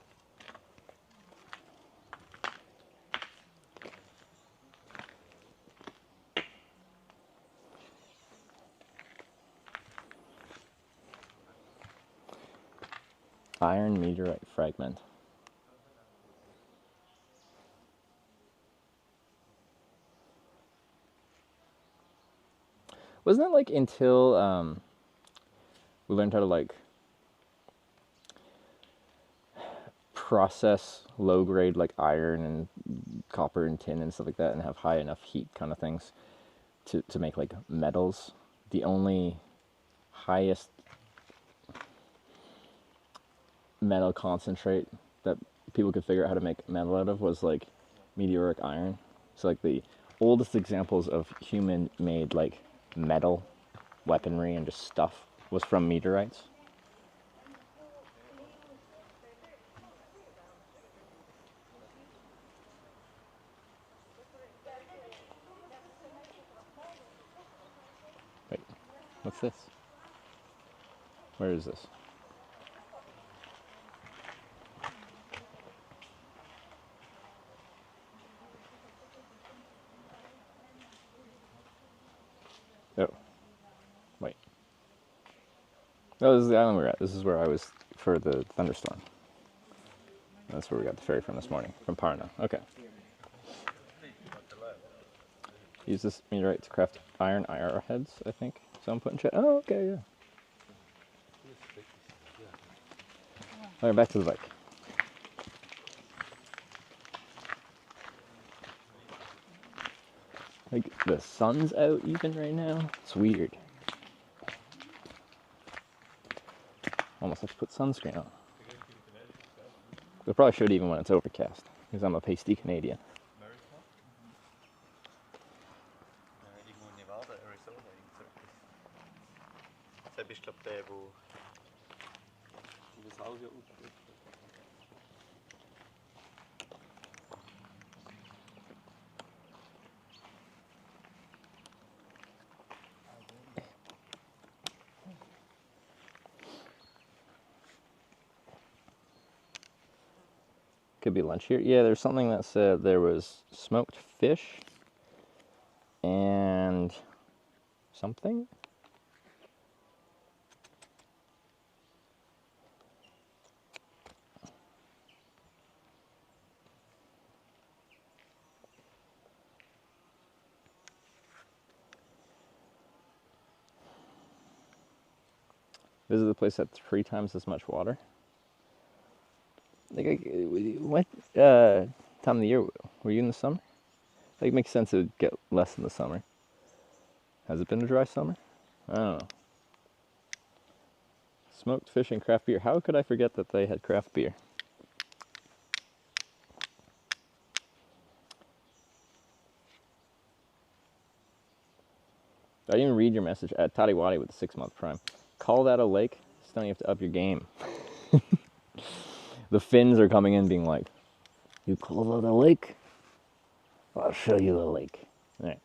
Iron meteorite fragment. Wasn't it like until we learned how to like process low grade like iron and copper and tin and stuff like that and have high enough heat kind of things to make like metals? The only highest metal concentrate that people could figure out how to make metal out of was like meteoric iron. So like the oldest examples of human made like metal weaponry and just stuff was from meteorites. Wait, what's this? Where is this? Oh, wait. No, this is the island we're at. This is where I was for the thunderstorm. That's where we got the ferry from this morning, from Pärna. Okay. Use this meteorite to craft iron arrowheads, I think. So I'm putting chat. Oh, okay, yeah. Alright, back to the bike. Like, the sun's out even right now. It's weird. Almost have to put sunscreen on. I probably should even when it's overcast, because I'm a pasty Canadian. Could be lunch here. Yeah, there's something that said there was smoked fish and something. This is the place that 3 times as much water. Like, what time of the year were you in the summer? Like, it makes sense it would get less in the summer. Has it been a dry summer? I don't know. Smoked fish and craft beer. How could I forget that they had craft beer? I didn't even read your message at Tadiwadi with the 6-month prime. Call that a lake? Still, you have to up your game. The Finns are coming in being like, you call that a lake? I'll show you the lake. All right.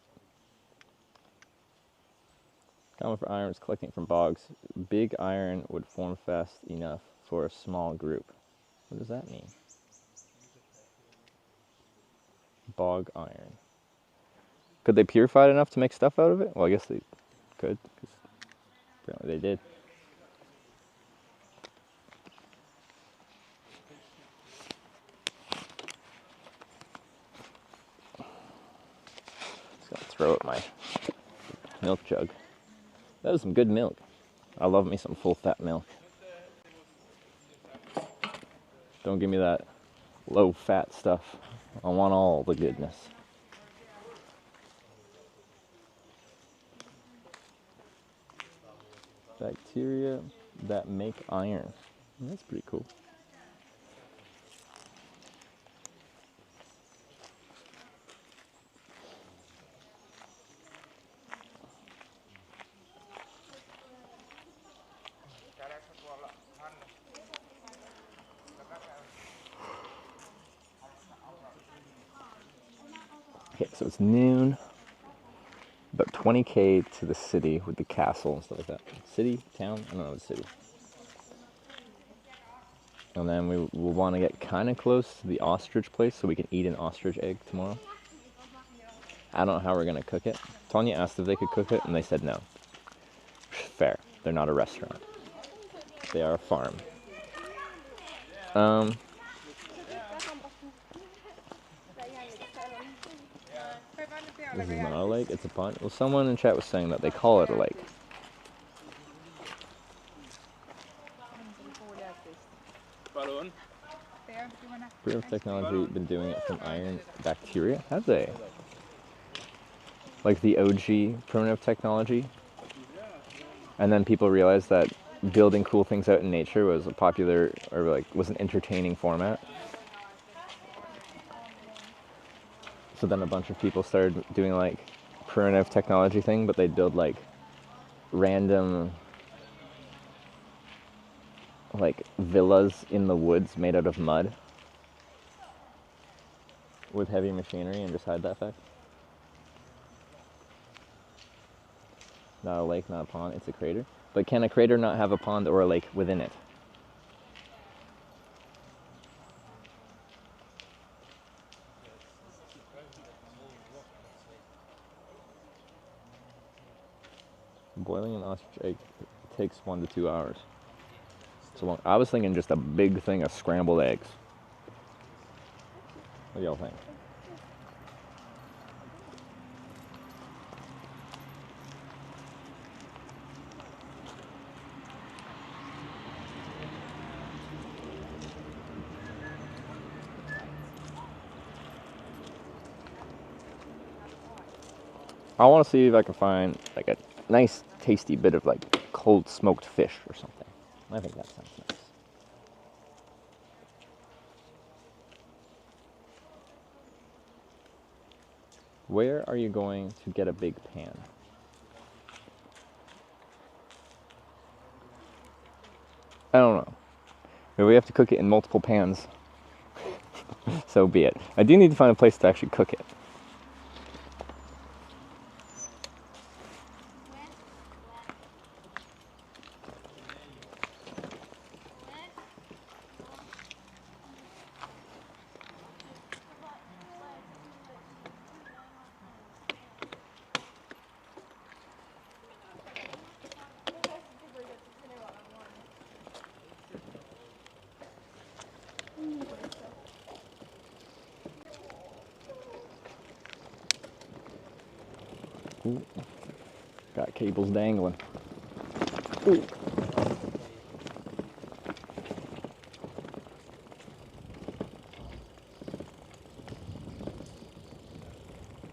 Common for iron is collecting from bogs. Big iron would form fast enough for a small group. What does that mean? bog iron. Could they purify it enough to make stuff out of it? Well, I guess they could, because apparently they did. Just gonna throw out my milk jug. That was some good milk. I love me some full fat milk. Don't give me that low fat stuff. I want all the goodness. Bacteria that make iron. That's pretty cool. Okay, so it's noon. About 20k to the city with the castle and stuff like that. City? Town? I don't know, the city. And then we will want to get kind of close to the ostrich place so we can eat an ostrich egg tomorrow. I don't know how we're going to cook it. Tanya asked if they could cook it, and they said no. Fair. They're not a restaurant. They are a farm. This is not a lake, it's a pond. Well, someone in chat was saying that they call it a lake. Primitive technology been doing it from iron bacteria? Have they? Like the OG primitive technology? And then people realized that building cool things out in nature was a popular, or like was an entertaining format. So then a bunch of people started doing like primitive technology thing, but they'd build like random like villas in the woods made out of mud with heavy machinery and just hide that fact. Not a lake, not a pond, it's a crater. But can a crater not have a pond or a lake within it? Boiling an ostrich egg takes 1 to 2 hours. So long. I was thinking just a big thing of scrambled eggs. What do y'all think? I want to see if I can find like a nice tasty bit of like cold smoked fish or something. I think that sounds nice. Where are you going to get a big pan? I don't know. Maybe we have to cook it in multiple pans. So be it. I do need to find a place to actually cook it. Ooh. Got cables dangling. Ooh.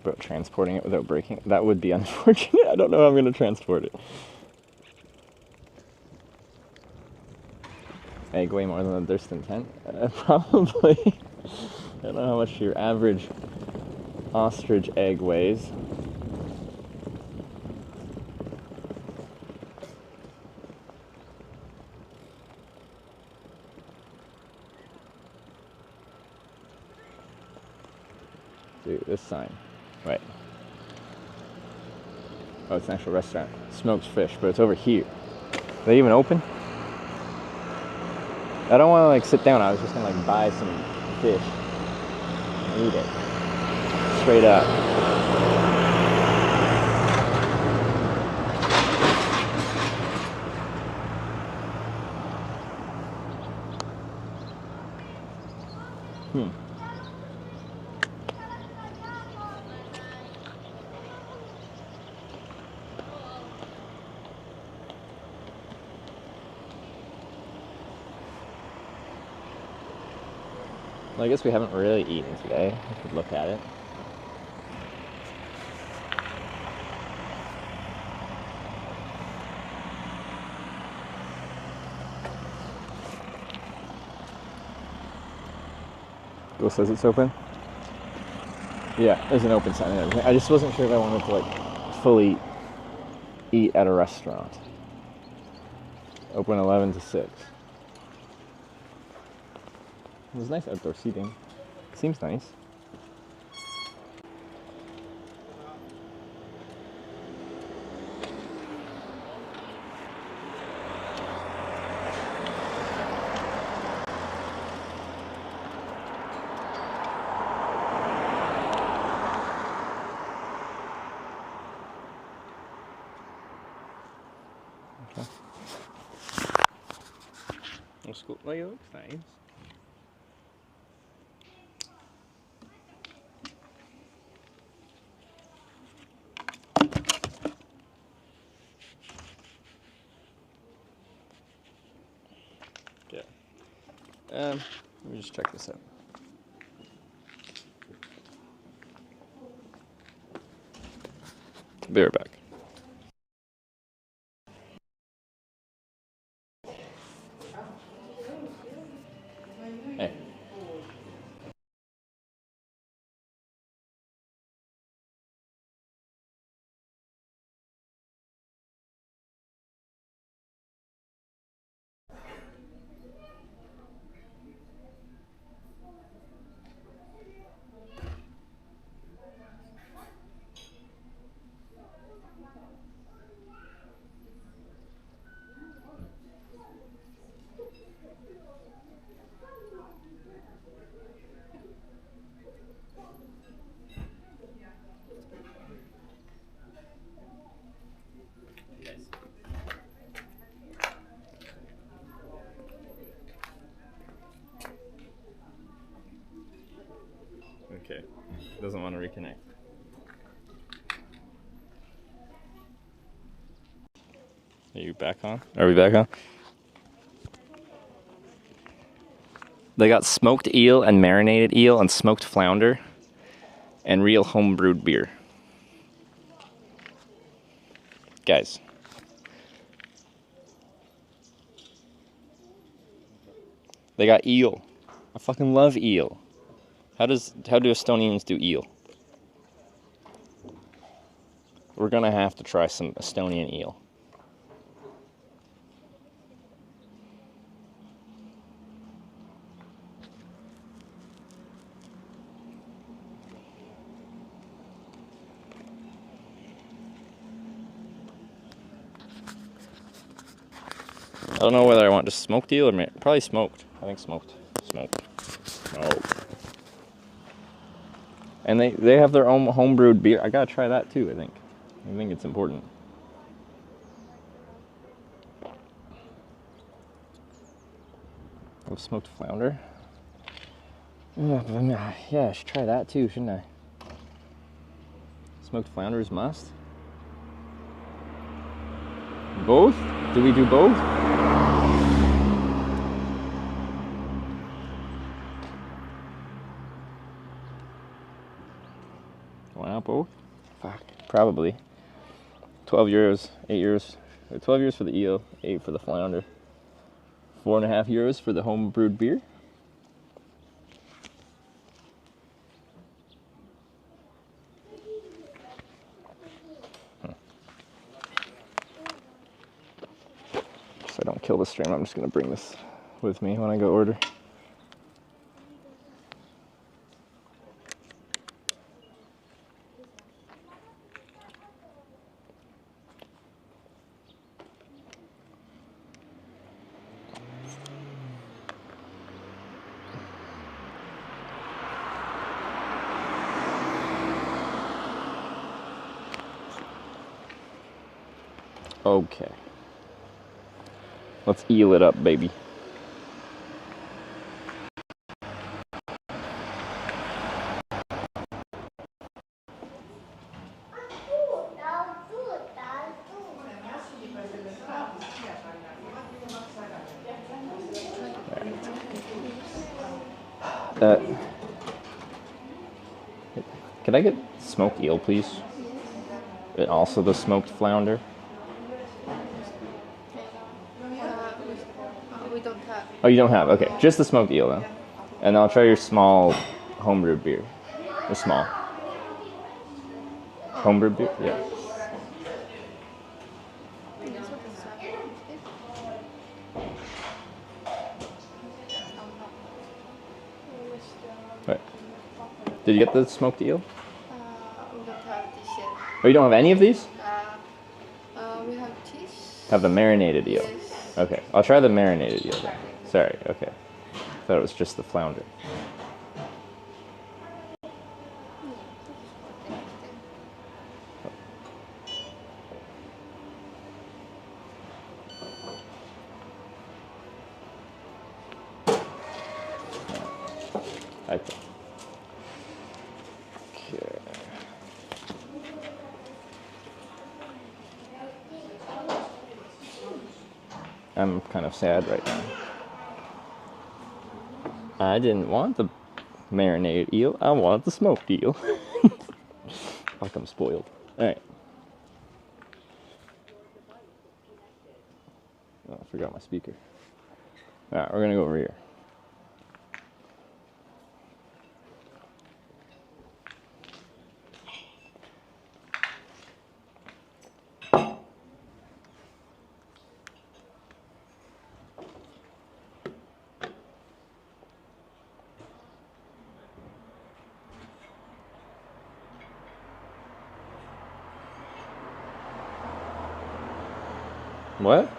But transporting it without breaking it, that would be unfortunate. I don't know how I'm going to transport it. Egg weigh more than a distant tent? Probably. I don't know how much your average ostrich egg weighs. Dude, this sign. Right. Oh, it's an actual restaurant. Smoked fish, but it's over here. Are they even open? I don't want to like sit down. I was just gonna like buy some fish and eat it. straight up. Well, I guess we haven't really eaten today. We could look at it. Who says it's open? Yeah, there's an open sign and everything. I just wasn't sure if I wanted to like fully eat at a restaurant. Open 11 to 6. There's nice outdoor seating. Seems nice. Okay. Looks cool. Like, it looks nice. Let me just check this out. Be right back. Hey. Okay, doesn't want to reconnect. Are you back on? Are we back on? They got smoked eel and marinated eel and smoked flounder and real homebrewed beer. Guys. They got eel. I fucking love eel. How do Estonians do eel? We're gonna have to try some Estonian eel. I don't know whether I want just smoked eel or probably smoked. I think smoked. Smoked. And they have their own homebrewed beer. I gotta try that too, I think it's important. Oh, smoked flounder. Yeah, I should try that too, shouldn't I? Smoked flounder is must. Both? Do we do both? Wow, both? Fuck, probably. 12 euros, 8 euros. 12 euros for the eel, 8 for the flounder. 4.5 euros for the home brewed beer. So I don't kill the stream, I'm just gonna bring this with me when I go order. Okay. Let's eel it up, baby. Could I get smoked eel, please? And also the smoked flounder. We don't have. Oh, you don't have? Okay, just the smoked eel then. And I'll try your small homebrewed beer. The small. Homebrewed beer? Yeah. Right. Did you get the smoked eel? We don't have this yet. Oh, you don't have any of these? We have cheese. Have the marinated eel. Yes. Okay, I'll try the marinated eel then. Sorry, okay. Thought it was just the flounder. Okay. Okay. I'm kind of sad right now. I didn't want the marinated eel. I wanted the smoked eel. Fuck, I'm spoiled. Alright. Oh, I forgot my speaker. Alright, we're gonna go over here. What?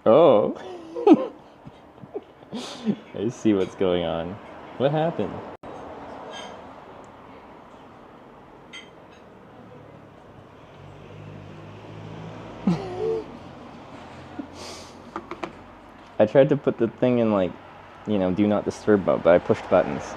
Oh. I see what's going on. What happened? I tried to put the thing in, like, you know, do not disturb mode, but I pushed buttons.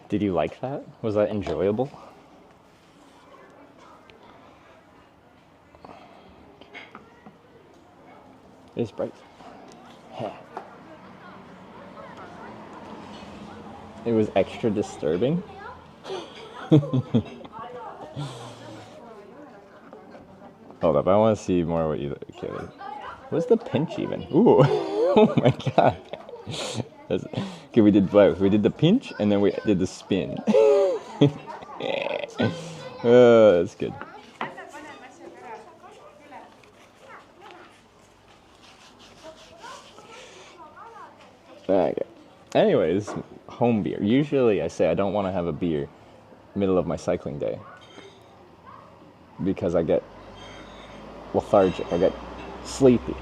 Did you like that? Was that enjoyable? It's bright. It was extra disturbing. Hold up, I want to see more what you. Okay, what's the pinch even? Ooh, oh my god. Okay, we did both. We did the pinch and then we did the spin. Oh, that's good. Okay. Anyways, home beer. Usually I say I don't want to have a beer middle of my cycling day because I get lethargic, I get sleepy.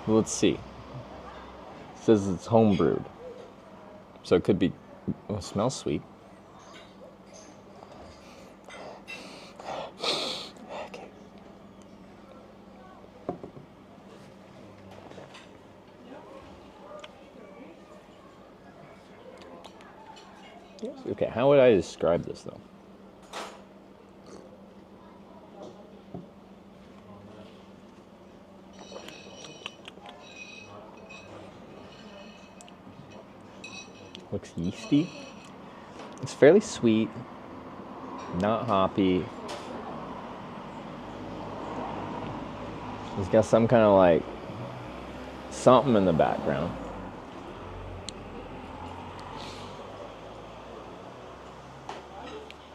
Well, let's see. It says it's home brewed. So it could be, oh, it smells sweet. Okay. Okay, how would I describe this though? Looks yeasty. It's fairly sweet, not hoppy. It's got some kind of like something in the background.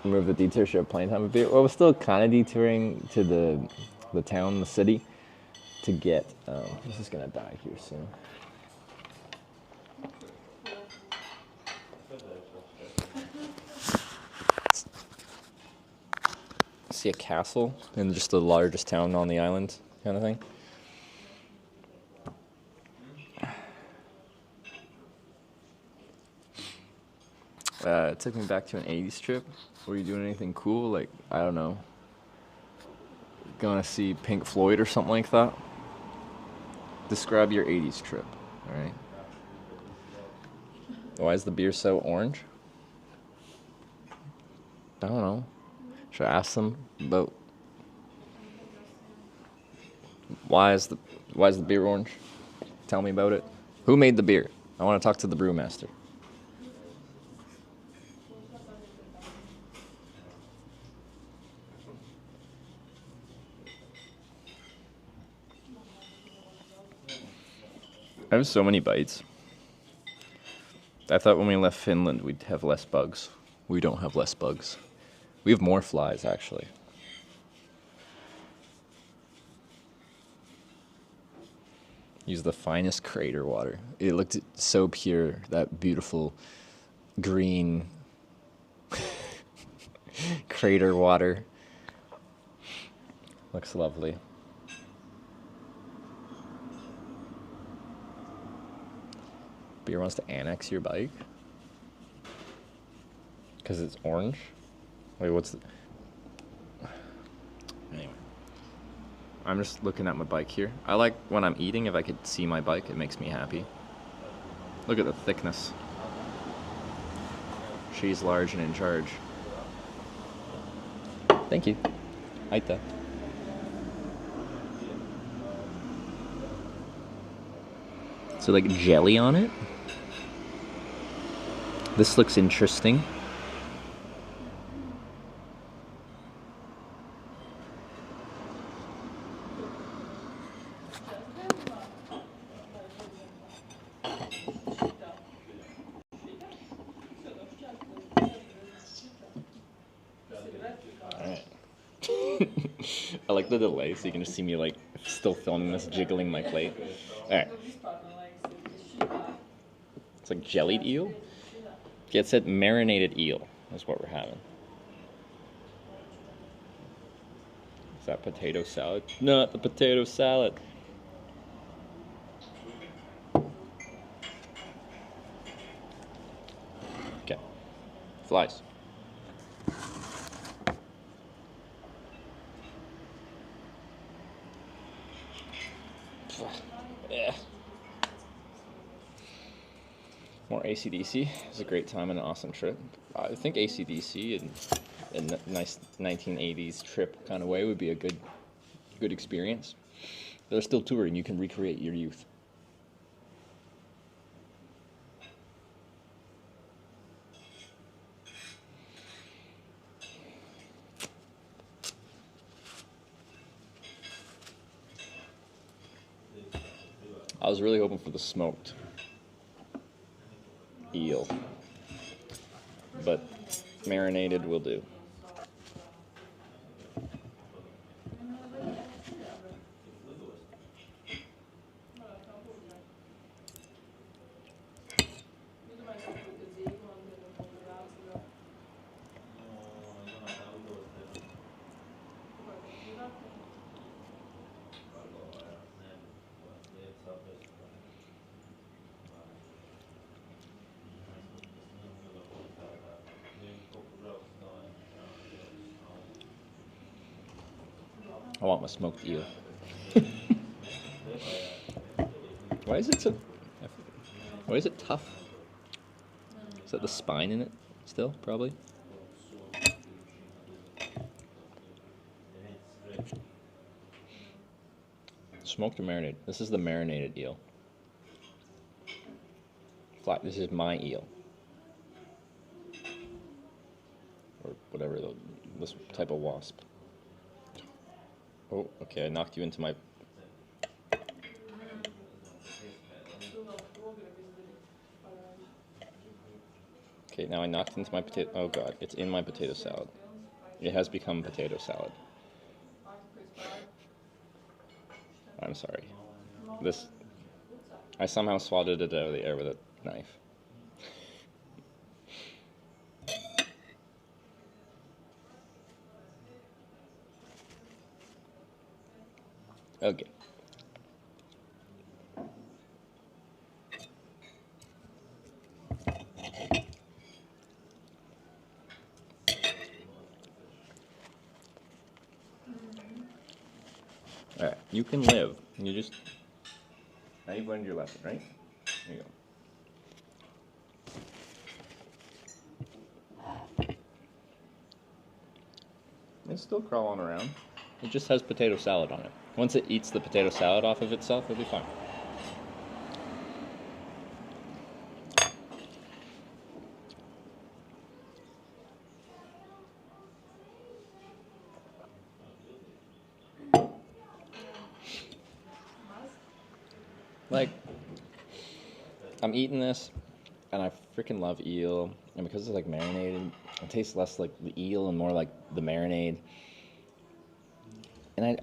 remove the detour, show plenty of time of beer. Well, we're still kind of detouring to the town, the city, to get. This is gonna die here soon. See a castle in just the largest town on the island, kind of thing. It took me back to an 80s trip. Were you doing anything cool? Like, I don't know, going to see Pink Floyd or something like that? Describe your 80s trip, alright? Why is the beer so orange? I don't know. Should I ask them about why is the beer orange? Tell me about it. Who made the beer? I want to talk to the brewmaster. I have so many bites. I thought when we left Finland we'd have less bugs. We don't have less bugs. We have more flies, actually. Use the finest crater water. It looked so pure, that beautiful green crater water. Looks lovely. Beer wants to annex your bike? Because it's orange? Wait, what's the... Anyway. I'm just looking at my bike here. I like when I'm eating, if I could see my bike, it makes me happy. Look at the thickness. She's large and in charge. Thank you. Aita. So like jelly on it? This looks interesting. Alright. I like the delay, so you can just see me like still filming this, jiggling my plate. Alright. It's like jellied eel? Okay, it said marinated eel is what we're having. Is that potato salad? Not the potato salad. Okay. Flies. Yeah. More AC/DC. It was a great time and an awesome trip. I think AC/DC in a nice 1980s trip kind of way would be a good experience. They're still touring. You can recreate your youth. I was really hoping for the smoked eel, but marinated will do. I want my smoked eel. Why is it so... Why is it tough? Is that the spine in it still, probably? Smoked or marinated? This is the marinated eel. Flat, this is my eel. Or whatever, this type of wasp. Oh, okay, I knocked you into my... Okay, now I knocked into my potato. Oh god, it's in my potato salad. It has become potato salad. I'm sorry. This. I somehow swatted it out of the air with a knife. Okay. Alright, you can live. You just... Now you've learned your lesson, right? There you go. It's still crawling around. It just has potato salad on it. Once it eats the potato salad off of itself, it'll be fine. Like, I'm eating this, and I freaking love eel, and because it's like marinated, it tastes less like the eel and more like the marinade. And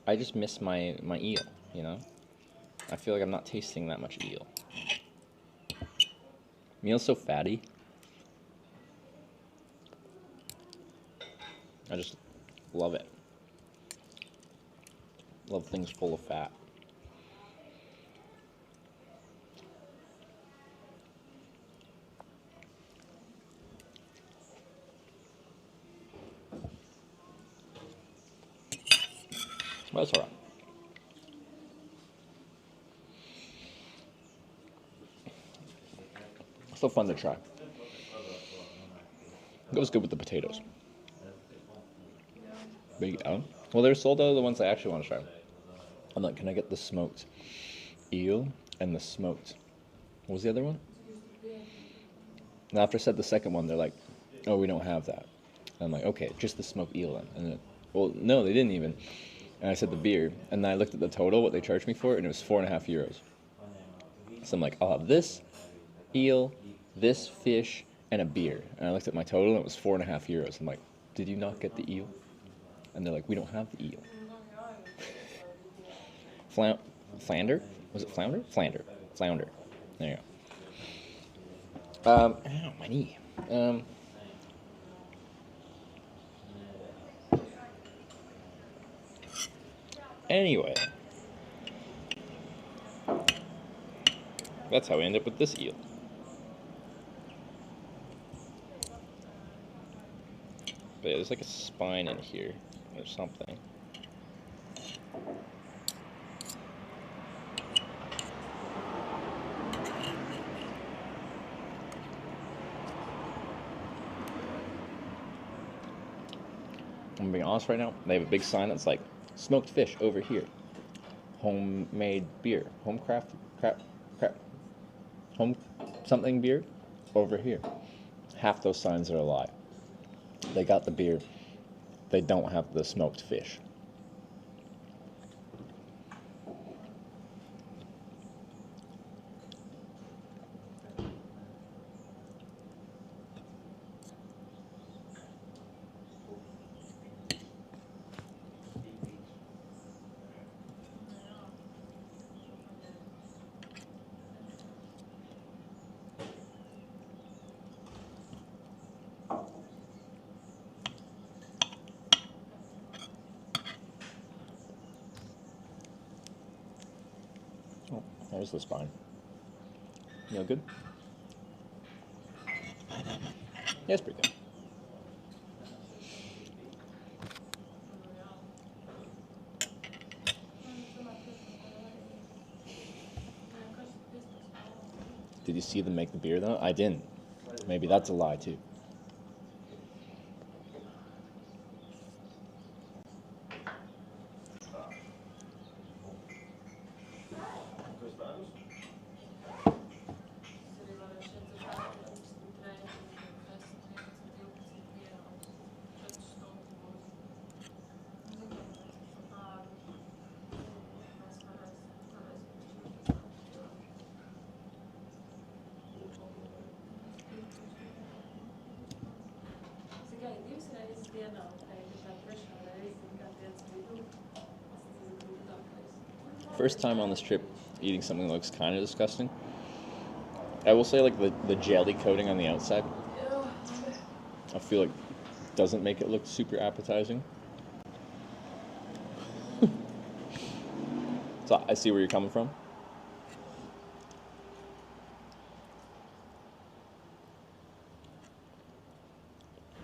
I just miss my eel, you know? I feel like I'm not tasting that much eel. Eel's so fatty. I just love it. Love things full of fat. But that's alright. Still fun to try. It goes good with the potatoes. Big out. Well, they're sold out of the ones I actually want to try. I'm like, can I get the smoked eel and the smoked... What was the other one? And after I said the second one, they're like, oh, we don't have that. And I'm like, okay, just the smoked eel then. And then, well, no, they didn't even. And I said the beer. And then I looked at the total, what they charged me for it, and it was €4.50. So I'm like, I'll have this eel, this fish, and a beer. And I looked at my total, and it was €4.50. I'm like, did you not get the eel? And they're like, we don't have the eel. Flounder? Was it flounder? Flounder. Flounder. There you go. Ow, my knee. Anyway. That's how we end up with this eel. But yeah, there's like a spine in here or something. I'm being honest right now, they have a big sign that's like, smoked fish over here. Homemade beer. Home something beer over here. Half those signs are a lie. They got the beer. They don't have the smoked fish. Oh, there's the spine. You know, good? Yeah, it's pretty good. Did you see them make the beer though? I didn't. Maybe that's a lie too. first time on this trip eating something that looks kind of disgusting. I will say, like, the jelly coating on the outside, I feel like doesn't make it look super appetizing. So I see where you're coming from.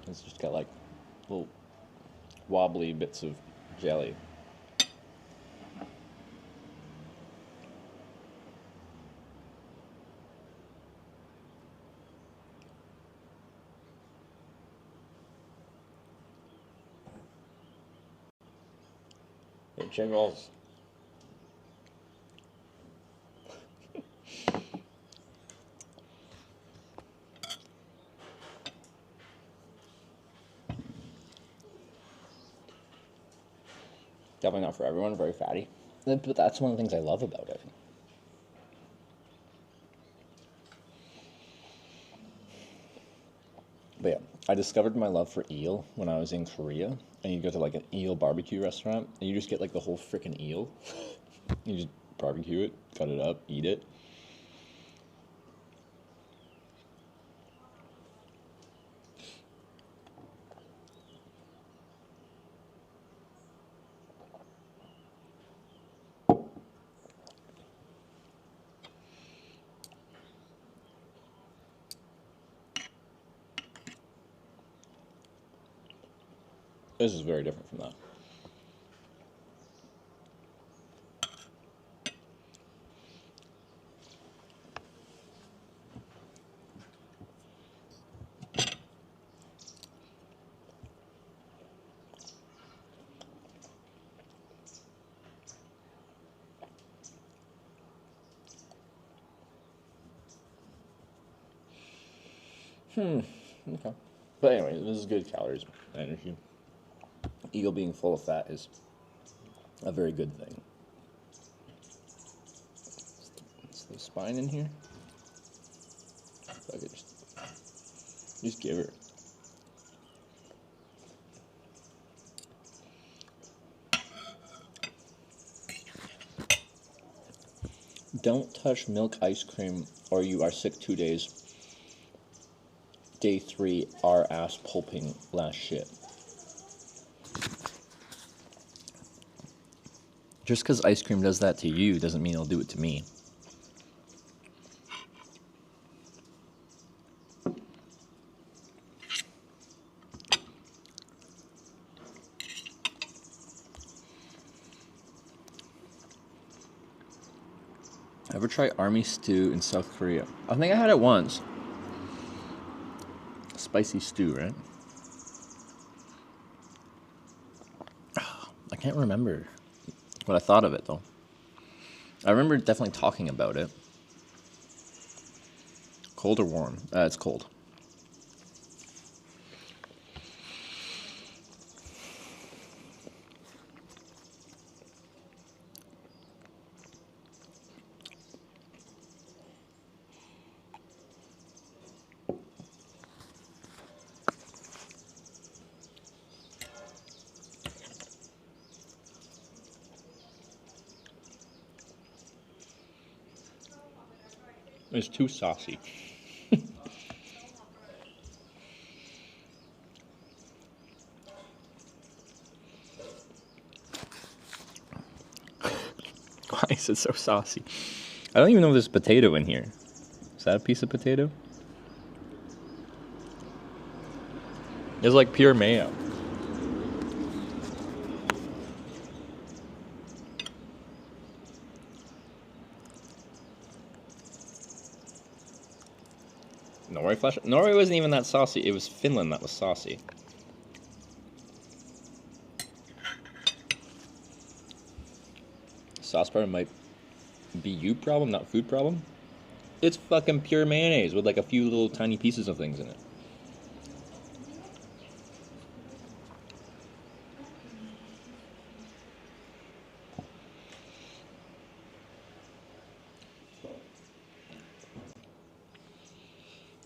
It's just got like little wobbly bits of jelly. Hey, Jingles. Definitely not for everyone, very fatty. But that's one of the things I love about it. But yeah, I discovered my love for eel when I was in Korea. And you go to like an eel barbecue restaurant, and you just get like the whole freaking eel. You just barbecue it, cut it up, eat it. This is very different from that. Okay. But anyway, this is good calories, energy. Eel being full of fat is a very good thing. Is the spine in here? If I could just give her. Don't touch milk ice cream or you are sick 2 days. Day 3, our ass pulping last shit. Just because ice cream does that to you doesn't mean it'll do it to me. Ever try army stew in South Korea? I think I had it once. Spicy stew, right? I can't remember what I thought of it, though. I remember definitely talking about it. Cold or warm? It's cold. It's too saucy. Why is it so saucy? I don't even know if there's potato in here. Is that a piece of potato? It's like pure mayo. Norway flash? Norway wasn't even that saucy. It was Finland that was saucy. Sauce problem might be you problem, not food problem. It's fucking pure mayonnaise with like a few little tiny pieces of things in it.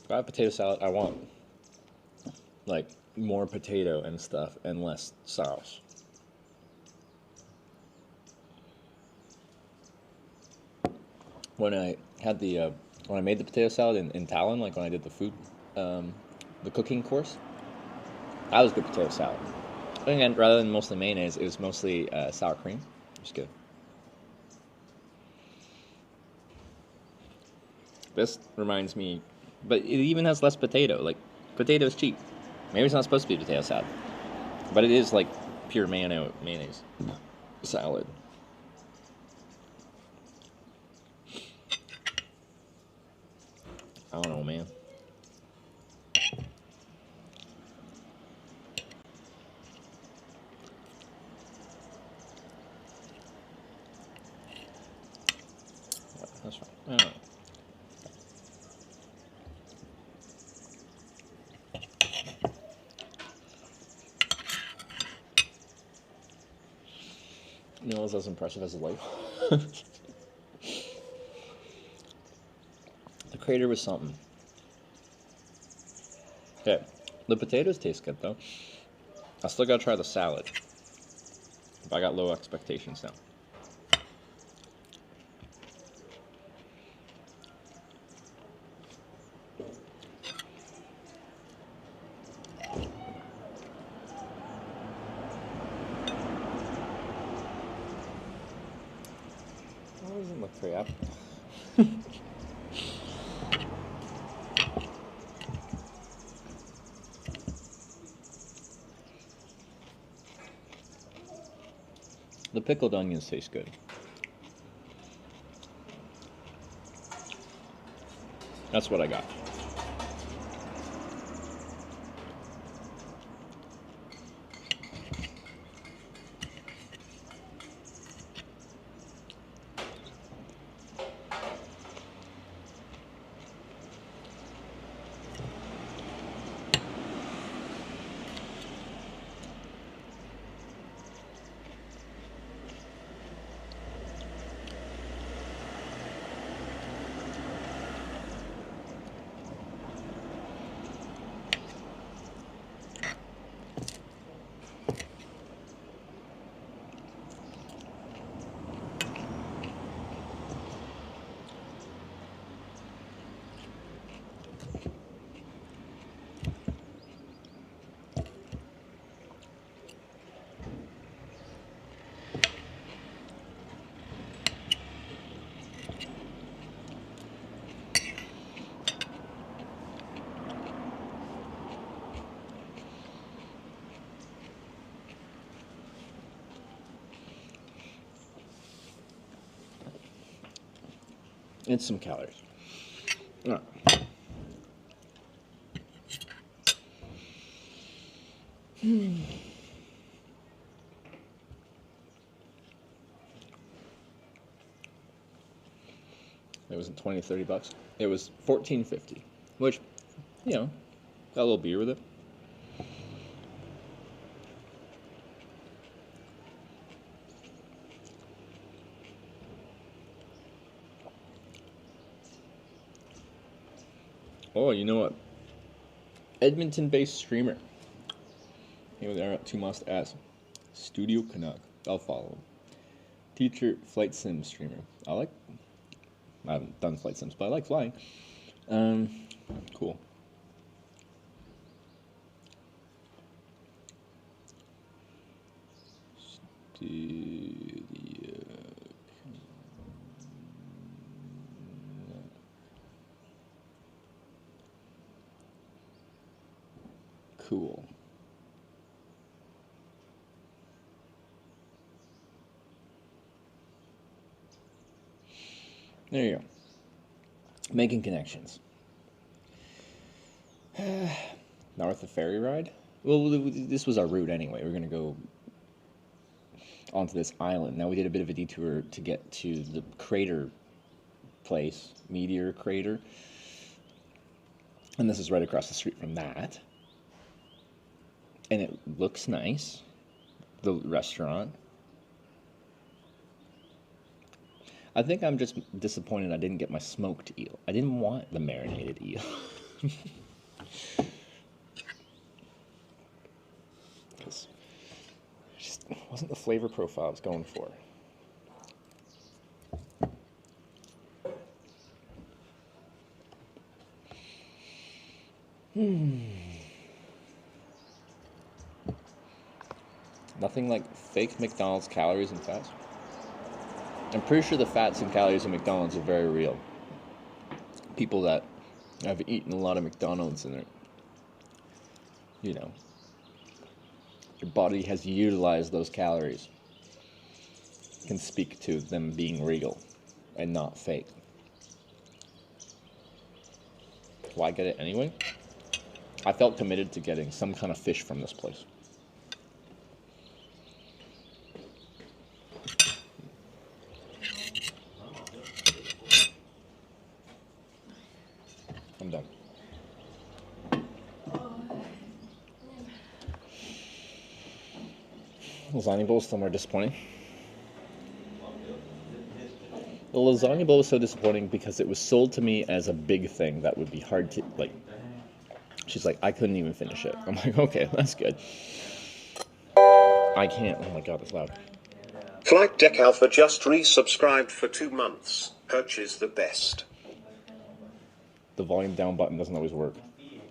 If I have potato salad, I want like more potato and stuff and less sauce. when I had the when I made the potato salad in Tallinn, like when I did the food, the cooking course, that was good potato salad. And again, rather than mostly mayonnaise, it was mostly sour cream. It was good. This reminds me, but it even has less potato. Like, potato's cheap. Maybe it's not supposed to be potato salad, but it is like pure mayonnaise salad. I don't know, man. That's fine. I don't know. You know, it's as impressive as a life. The crater was something. Okay, the potatoes taste good though. I still gotta try the salad. But I got low expectations now. That doesn't look very apple. The pickled onions taste good. That's what I got. It's some calories. All right. It wasn't 20, 30 bucks. It was $14.50, which, you know, got a little beer with it. Oh, you know what? Edmonton-based streamer. Here they are at 2 must ask. Studio Canuck. I'll follow him. Teacher flight sim streamer. I haven't done flight sims, but I like flying. Cool. Studio. Cool. There you go. Making connections. North of ferry ride? Well, this was our route anyway. We're going to go onto this island. Now we did a bit of a detour to get to the crater place, meteor crater. And this is right across the street from that. And it looks nice. The restaurant. I think I'm just disappointed I didn't get my smoked eel. I didn't want the marinated eel. Because it just wasn't the flavor profile I was going for. Nothing like fake McDonald's calories and fats. I'm pretty sure the fats and calories in McDonald's are very real. People that have eaten a lot of McDonald's and you know, your body has utilized those calories, can speak to them being real and not fake. Why get it anyway? I felt committed to getting some kind of fish from this place. I'm done. Lasagna bowl is still more disappointing. The lasagna bowl was so disappointing because it was sold to me as a big thing that would be hard to, like, she's like, I couldn't even finish it. I'm like, okay, that's good. I can't. Oh my god, it's loud. Flight Deck Alpha just resubscribed for 2 months. Perch is the best. The volume down button doesn't always work.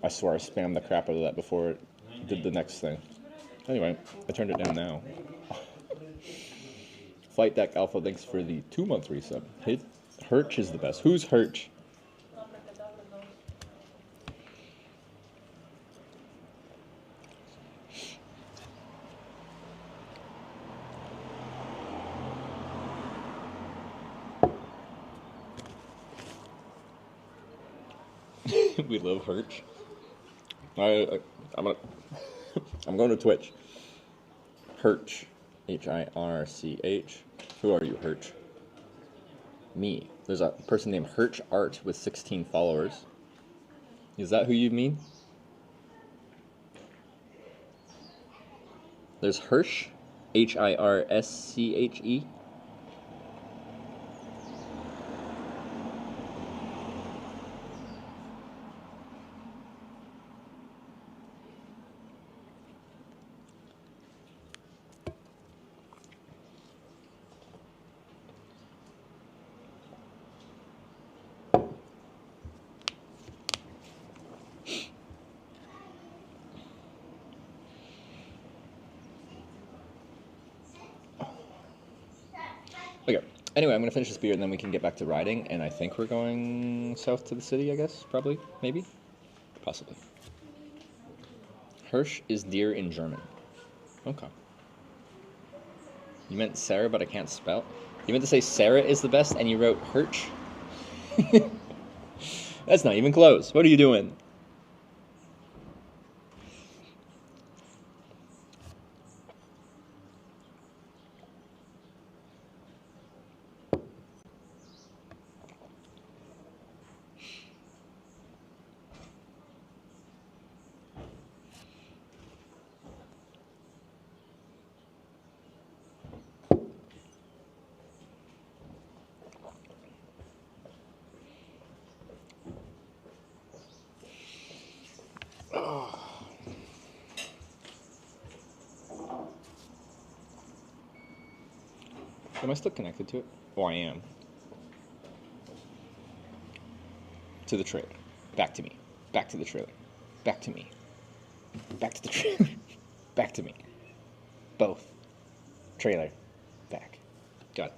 I swear I spammed the crap out of that before it did the next thing. Anyway, I turned it down now. Flight Deck Alpha, thanks for the 2-month resub. Hirsch is the best. Who's Hirsch? We love Hirsch. I'm going to Twitch. Hirsch. H-I-R-C-H. Who are you, Hirsch? Me. There's a person named Hirsch Art with 16 followers. Is that who you mean? There's Hirsch. H-I-R-S-C-H-E. Okay. Anyway, I'm going to finish this beer and then we can get back to riding. And I think we're going south to the city, I guess. Probably. Maybe. Possibly. Hirsch is deer in German. Okay. You meant Sarah, but I can't spell. You meant to say Sarah is the best and you wrote Hirsch? That's not even close. What are you doing? Am I still connected to it? Oh, I am. To the trailer. Back to me. Back to the trailer. Back to me. Back to the trailer. Back to me. Both. Trailer. Back. Got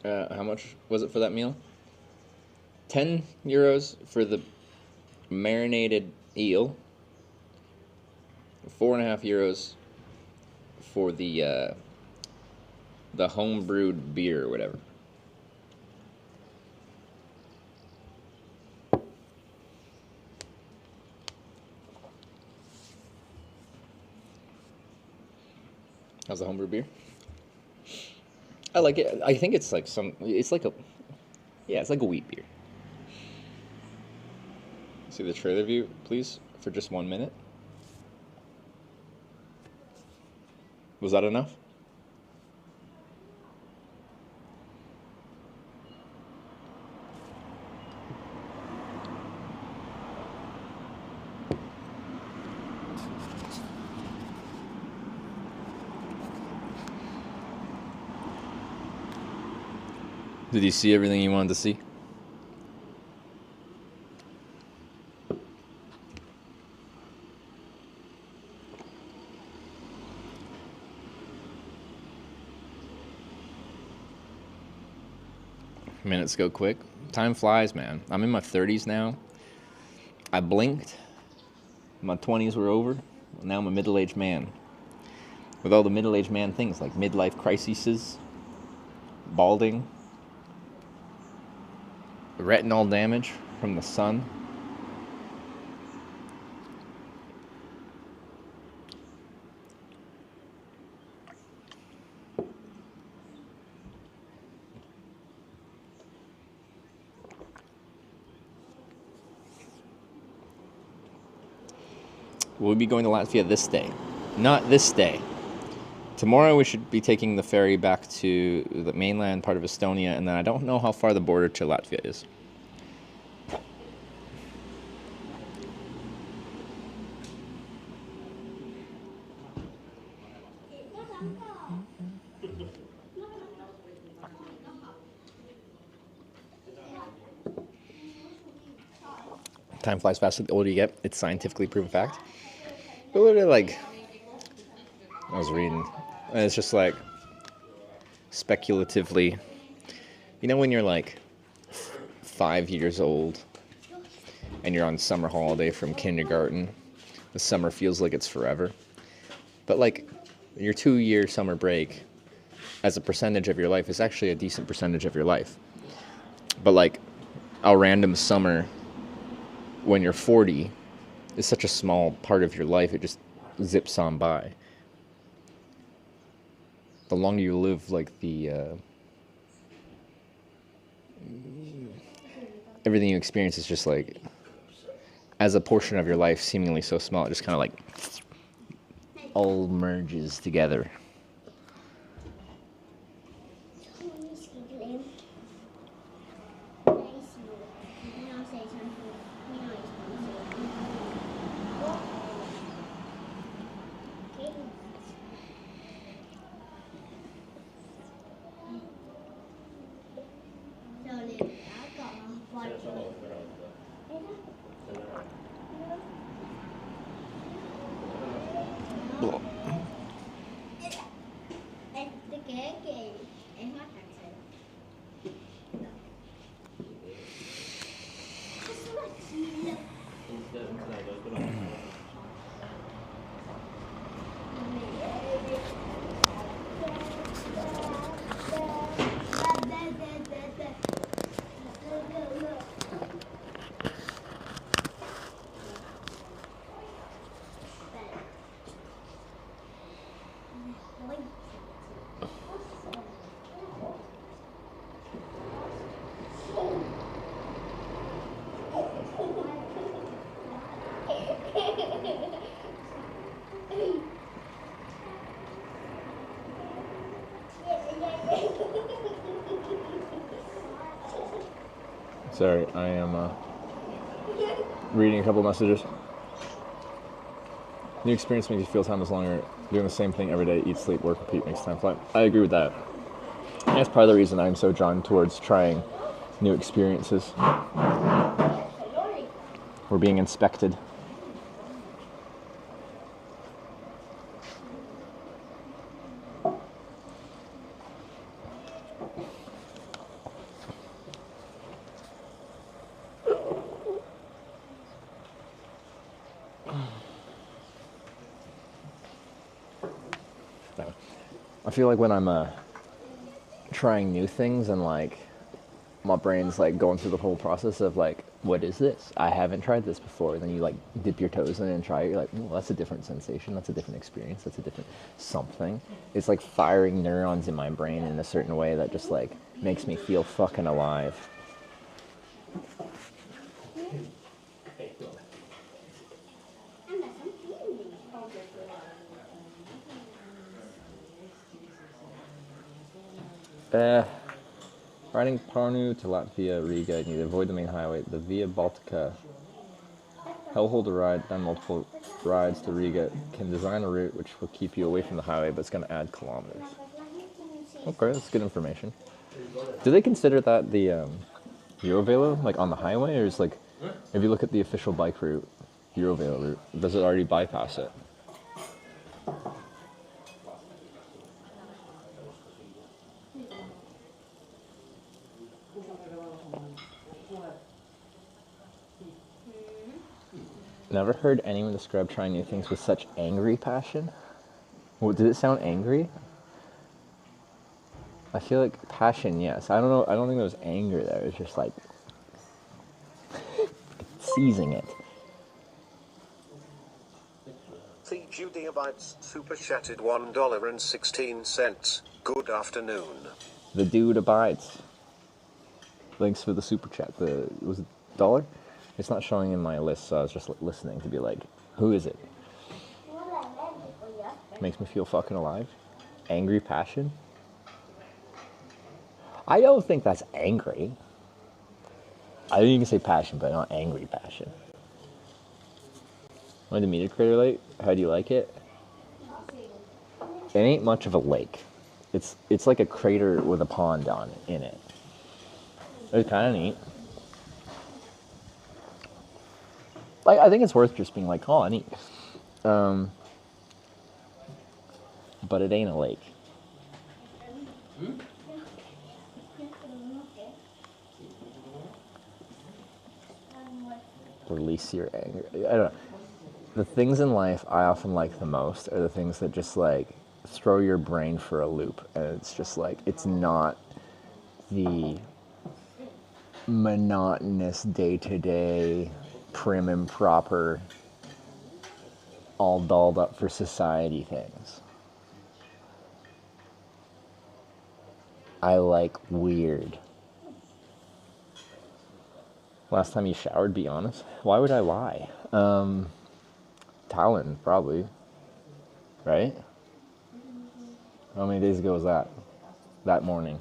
it. How much was it for that meal? 10 euros for the marinated eel, 4.5 euros for the home brewed beer or whatever. How's the homebrew beer? I like it. I think it's like it's like a wheat beer. See the trailer view, please, for just 1 minute. Was that enough? Did you see everything you wanted to see? Minutes go quick. Time flies, man. I'm in my 30s now. I blinked. My 20s were over. Now I'm a middle-aged man. With all the middle-aged man things like midlife crises, balding, retinal damage from the sun. We'll be going to Latvia this day. Not this day. Tomorrow we should be taking the ferry back to the mainland part of Estonia, and then I don't know how far the border to Latvia is. Time flies faster the older you get. It's scientifically proven fact. But literally, like, I was reading, and it's just like, speculatively, you know when you're like 5 years old, and you're on summer holiday from kindergarten, the summer feels like it's forever. But like, your 2-year summer break, as a percentage of your life, is actually a decent percentage of your life. But like, a random summer when you're 40 is such a small part of your life, it just zips on by. The longer you live, like everything you experience is just like, as a portion of your life, seemingly so small, it just kind of like all merges together. Sorry, I am reading a couple messages. New experience makes you feel time is longer. Doing the same thing every day, eat, sleep, work, repeat, makes time fly. I agree with that. And that's part of the reason I'm so drawn towards trying new experiences. We're being inspected. I feel like when I'm trying new things and like my brain's like going through the whole process of like, what is this? I haven't tried this before. And then you like dip your toes in and try it. You're like, well, that's a different sensation. That's a different experience. That's a different something. It's like firing neurons in my brain in a certain way that just like makes me feel fucking alive. Riding Pärna to Latvia, Riga, you need to avoid the main highway. The Via Baltica, hellhole to ride, then multiple rides to Riga. Can design a route which will keep you away from the highway, but it's going to add kilometers. Okay, that's good information. Do they consider that the Eurovelo, like on the highway, or is like, if you look at the official bike route, Eurovelo route, does it already bypass it? Never heard anyone describe trying new things with such angry passion. Well, did it sound angry? I feel like passion, yes. I don't know. I don't think there was anger there. It was just like seizing it. The Judeabites super chatted $1.16. Good afternoon. The dude abides. Thanks for the super chat. Was it $1? It's not showing in my list, so I was just listening to be like, who is it? Makes me feel fucking alive. Angry passion? I don't think that's angry. I think you can say passion, but not angry passion. Want to meet a critter lake? How do you like it? It ain't much of a lake. It's like a crater with a pond in it. It's kind of neat. Like, I think it's worth just being like, oh, neat. But it ain't a lake. Release your anger. I don't know. The things in life I often like the most are the things that just like throw your brain for a loop, and it's just like, it's not the monotonous day-to-day prim and proper all dolled up for society things. I like weird. Last time you showered, be honest. Why would I lie? Talon, probably. Right? How many days ago was that? That morning.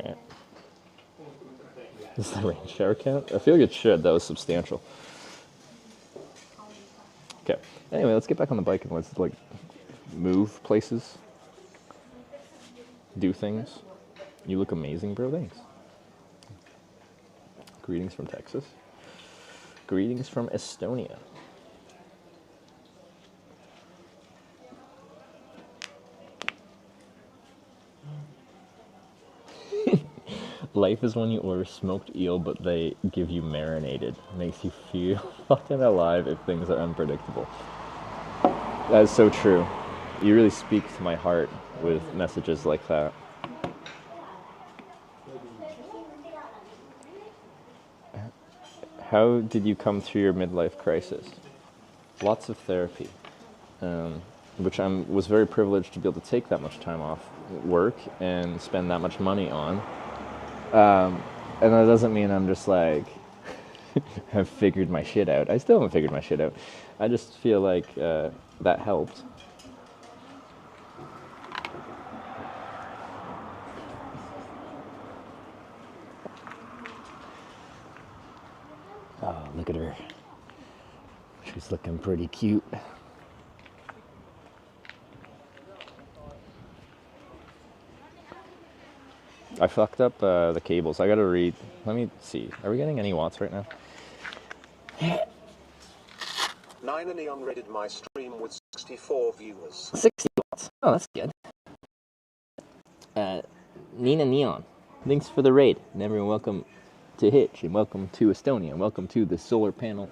Yeah. Does the rain shower count? I feel like it should. That was substantial. Okay. Anyway, let's get back on the bike and let's like move places, do things. You look amazing, bro. Thanks. Greetings from Texas. Greetings from Estonia. Life is when you order smoked eel, but they give you marinated. Makes you feel fucking alive if things are unpredictable. That is so true. You really speak to my heart with messages like that. How did you come through your midlife crisis? Lots of therapy, which I was very privileged to be able to take that much time off work and spend that much money on. And that doesn't mean I'm just like, have figured my shit out. I still haven't figured my shit out. I just feel like that helped. Oh, look at her. She's looking pretty cute. I fucked up the cables. I gotta read. Let me see. Are we getting any watts right now? Nina Neon rated my stream with 64 viewers. 60 watts. Oh, that's good. Nina Neon, thanks for the raid. And everyone, welcome to Hitch, and welcome to Estonia, and welcome to the solar panel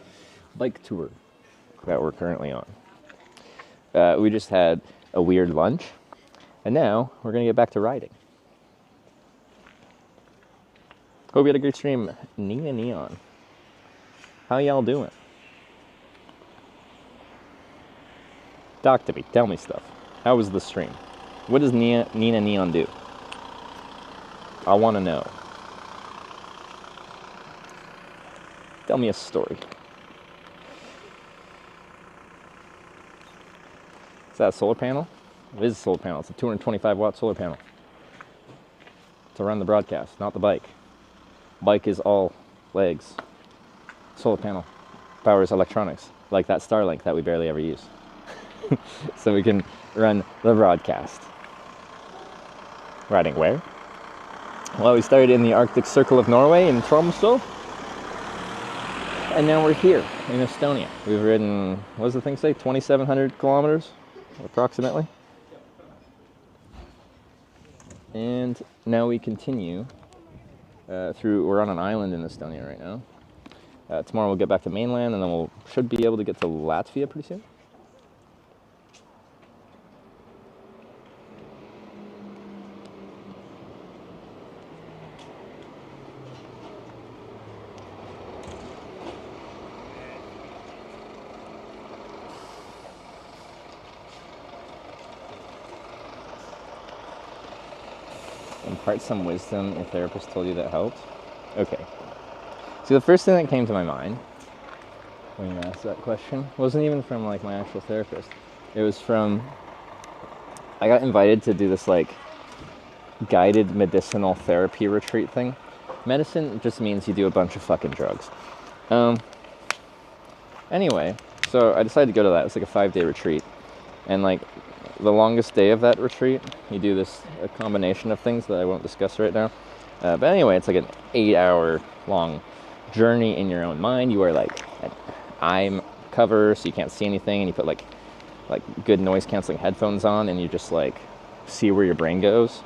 bike tour that we're currently on. We just had a weird lunch, and now we're gonna get back to riding. Hope you had a great stream, Nina Neon. How y'all doing? Talk to me. Tell me stuff. How was the stream? What does Nina Neon do? I want to know. Tell me a story. Is that a solar panel? It is a solar panel. It's a 225 watt solar panel to run the broadcast, not the bike. Bike is all legs. Solar panel powers electronics, like that Starlink that we barely ever use. So we can run the broadcast. Riding where? Well, we started in the Arctic Circle of Norway in Tromsø. And now we're here in Estonia. We've ridden, what does the thing say, 2,700 kilometers, approximately. And now we continue we're on an island in Estonia right now. Tomorrow we'll get back to mainland, and then we should be able to get to Latvia pretty soon. Impart some wisdom your therapist told you that helped. Okay. So the first thing that came to my mind when you asked that question wasn't even from like my actual therapist. It was from, I got invited to do this like guided medicinal therapy retreat thing. Medicine just means you do a bunch of fucking drugs. Anyway, so I decided to go to that. It's like a 5-day retreat. And like the longest day of that retreat, you do a combination of things that I won't discuss right now. But anyway, it's like an 8-hour long journey in your own mind. You wear like an eye cover so you can't see anything, and you put like good noise canceling headphones on, and you just like see where your brain goes.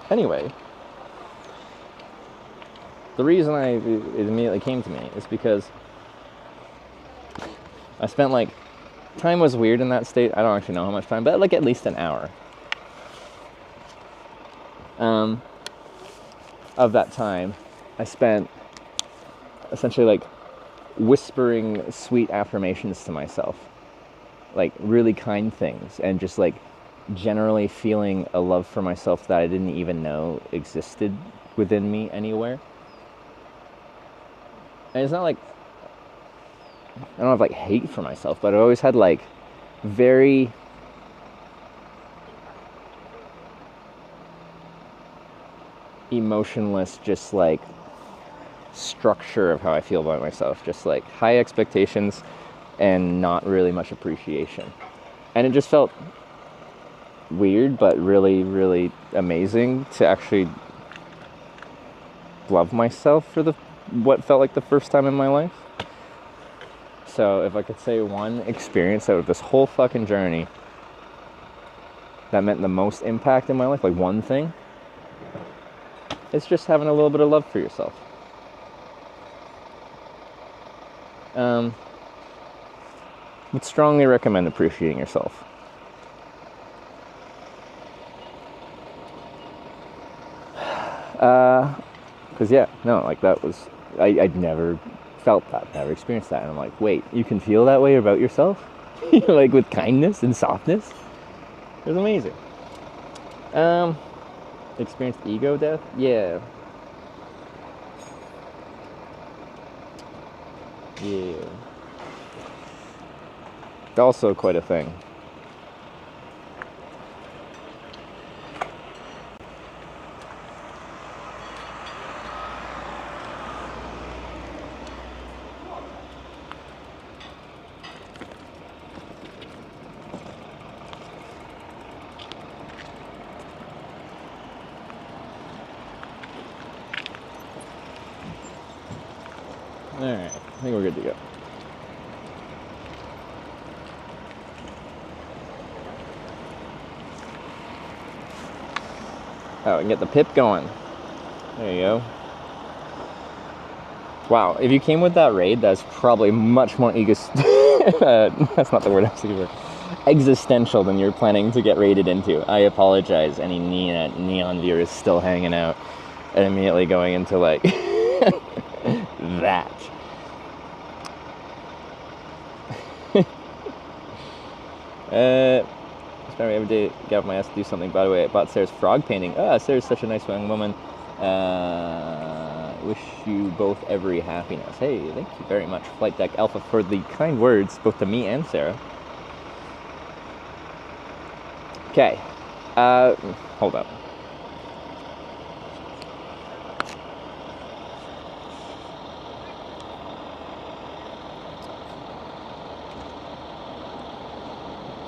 Anyway, the reason it immediately came to me is because I spent like, time was weird in that state. I don't actually know how much time, but like at least an hour. Of that time, I spent essentially like whispering sweet affirmations to myself, like really kind things, and just like generally feeling a love for myself that I didn't even know existed within me anywhere. And it's not like I don't have like hate for myself, but I always had like very emotionless, just like structure of how I feel about myself, just like high expectations and not really much appreciation. And it just felt weird, but really, really amazing to actually love myself for what felt like the first time in my life. So if I could say one experience out of this whole fucking journey that meant the most impact in my life, like one thing, it's just having a little bit of love for yourself. Would strongly recommend appreciating yourself. Because yeah, no, like that was, I'd never felt that, never experienced that, and I'm like, wait, you can feel that way about yourself? Like with kindness and softness? It was amazing. Experienced ego death? Yeah. Yeah. Also quite a thing. Alright, I think we're good to go. Oh, I can get the pip going. There you go. Wow, if you came with that raid, that's probably much more that's not the word I was looking for. Existential than you're planning to get raided into. I apologize, any neon viewers still hanging out and immediately going into like that. Spend every day get off my ass to do something. By the way, I bought Sarah's frog painting. Sarah's such a nice young woman. Wish you both every happiness. Hey, thank you very much, Flight Deck Alpha, for the kind words, both to me and Sarah. Okay. Hold up.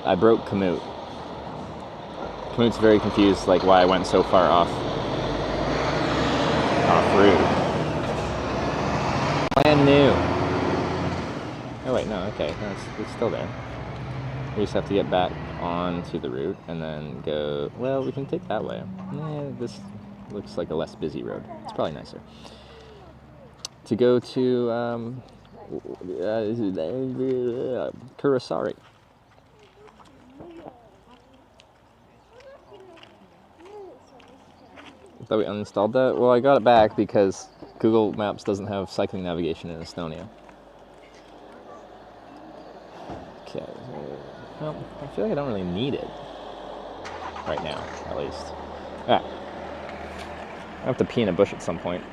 I broke Kamut. Kamut's very confused, like why I went so far off route. Brand new. Oh wait, no, okay, no, it's still there. We just have to get back onto the route and then go. Well, we can take that way. This looks like a less busy road. It's probably nicer to go to Kurosari. Thought we uninstalled that? Well, I got it back because Google Maps doesn't have cycling navigation in Estonia. Okay. Well, I feel like I don't really need it. Right now, at least. I have to pee in a bush at some point.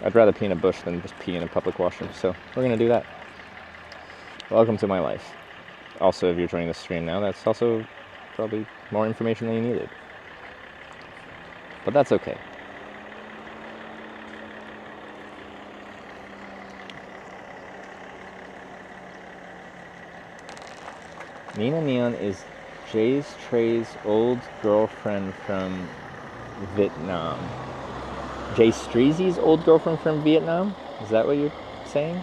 I'd rather pee in a bush than just pee in a public washroom, so we're going to do that. Welcome to my life. Also, if you're joining the stream now, that's also probably more information than you needed. But that's okay. Nina Neon is Trey's old girlfriend from Vietnam. Jay Streezy's old girlfriend from Vietnam? Is that what you're saying?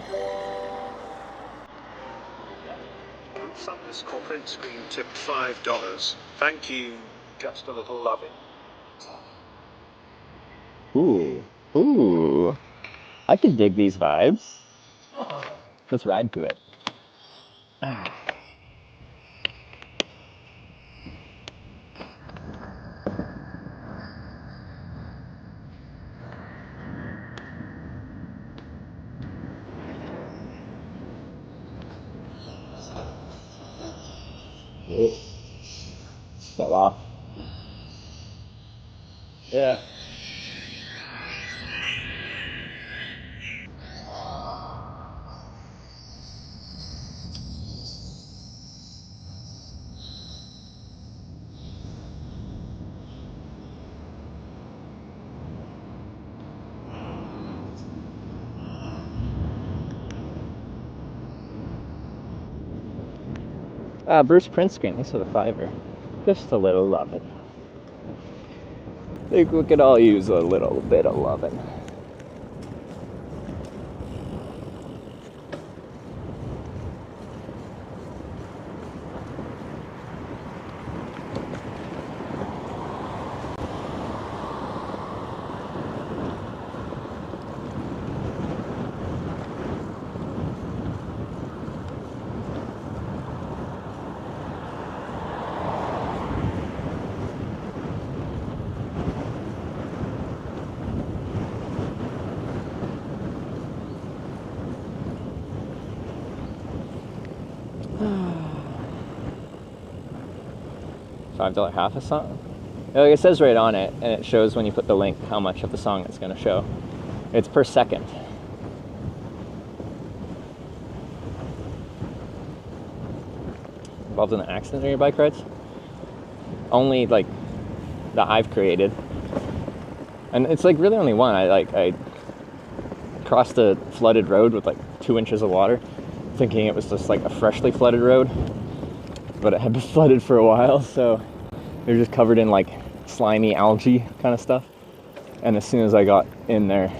Underscore print screen tipped $5. Thank you. Just a little loving. Ooh. I can dig these vibes. Let's ride to it. Fell off. Yeah. Bruce print screen. Thanks for the $5. Just a little loving. I think we could all use a little bit of loving. $5 half a song? Like it says right on it, and it shows when you put the link how much of the song it's going to show. It's per second. Involved in an accident on your bike rides? Only like that I've created, and it's like really only one. I crossed a flooded road with like 2 inches of water, thinking it was just like a freshly flooded road, but it had been flooded for a while, so they're just covered in like slimy algae kind of stuff. And as soon as I got in there,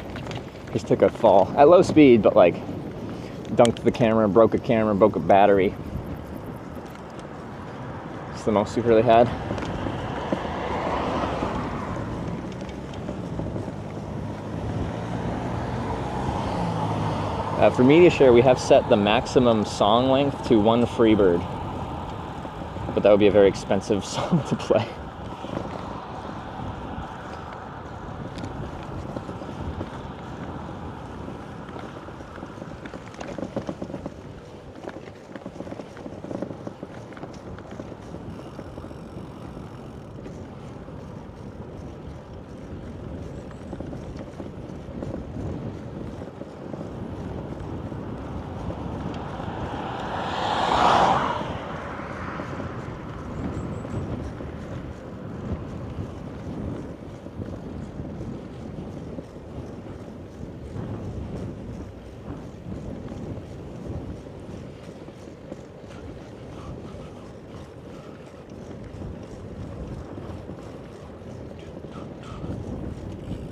just took a fall at low speed, but like dunked the camera, broke a battery. It's the most we've really had. For media share, we have set the maximum song length to 1 Freebird, but that would be a very expensive song to play.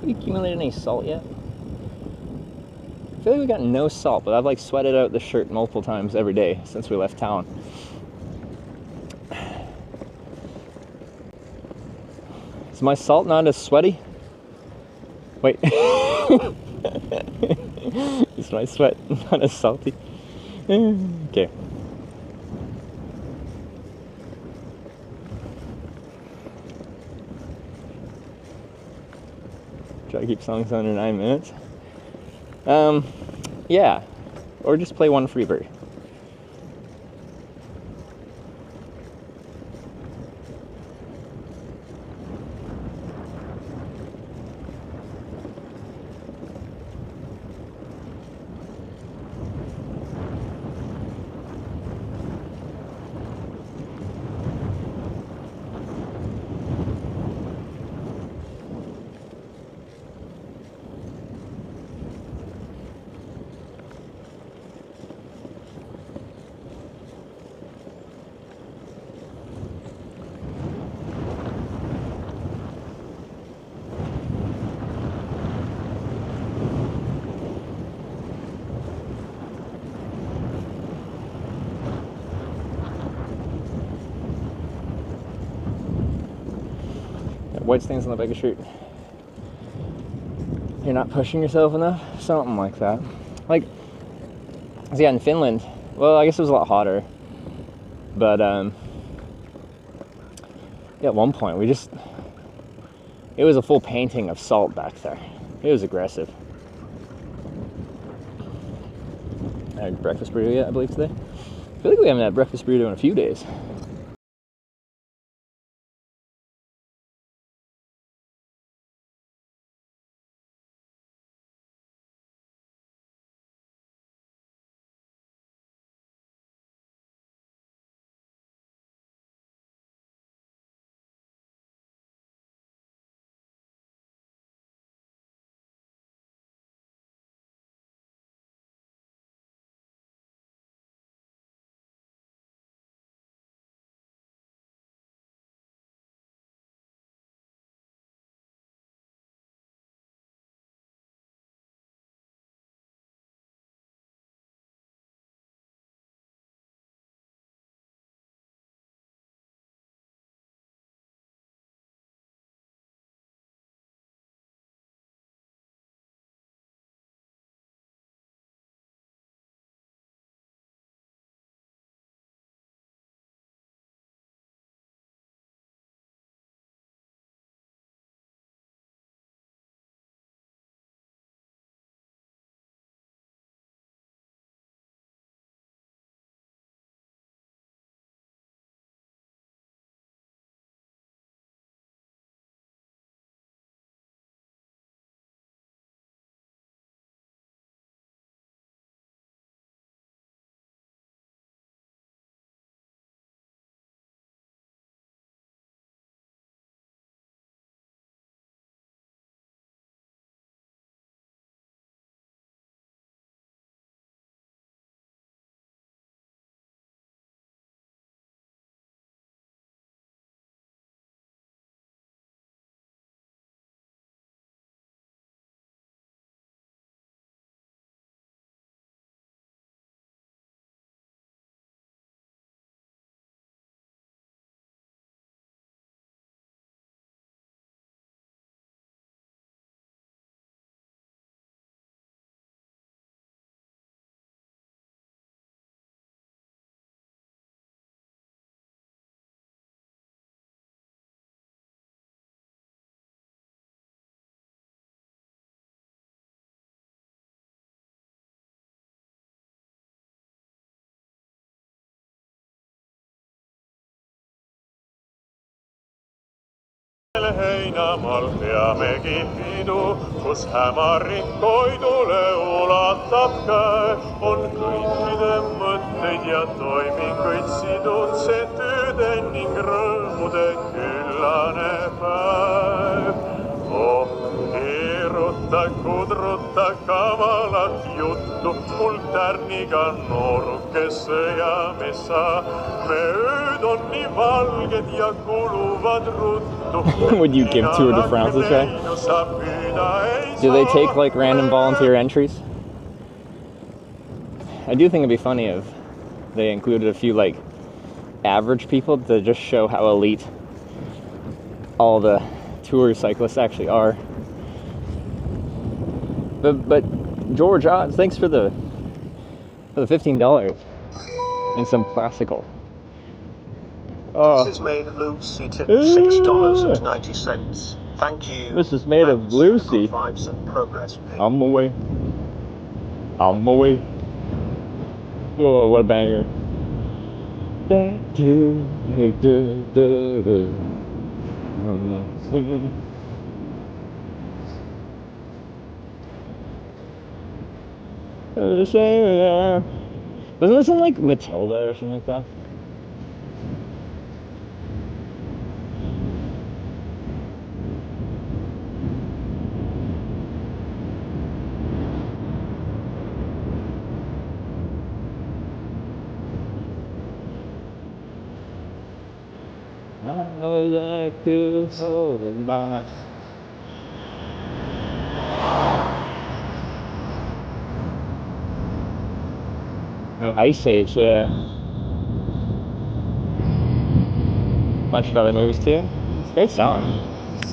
we accumulated any salt yet? I feel like we got no salt, but I've like sweated out the shirt multiple times every day since we left town. Is my salt not as sweaty? Wait. Is my sweat not as salty? Okay. Try to keep songs under 9 minutes. Yeah. Or just play one Freebird. White stains on the back of your shirt. You're not pushing yourself enough? Something like that. Like, so yeah, in Finland, well, I guess it was a lot hotter. But, yeah, at one point, it was a full painting of salt back there. It was aggressive. I had breakfast burrito yet, I believe, today. I feel like we haven't had breakfast burrito in a few days. Heinämalpea mekin pidu, kus hämarin koidule ulatab käe, on kõikide mõtteid ja toiminguid sidunud see tööde ning rõõmude küllane päev. Oh, keeruta kudrutta, kudrutta, kamalat juttu. Mul tärniga noorukesse jäämessä. Me ööd on nii valged ja kuluvad ruttu. Would you give Tour de France a try? Do they take like random volunteer entries? I do think it'd be funny if they included a few like average people to just show how elite all the tour cyclists actually are. But George Odds, thanks for the $15 and some classical. This is made of Lucy tip $6.90. Thank you. This is made of Lucy. Vibes and progress. I'm away. I'm away. Whoa, what a banger. Thank you. Doesn't this sound like Matilda or something like that? I would like to hold my. Oh, Ice Age, yeah. Bunch of other movies too. It's a great song.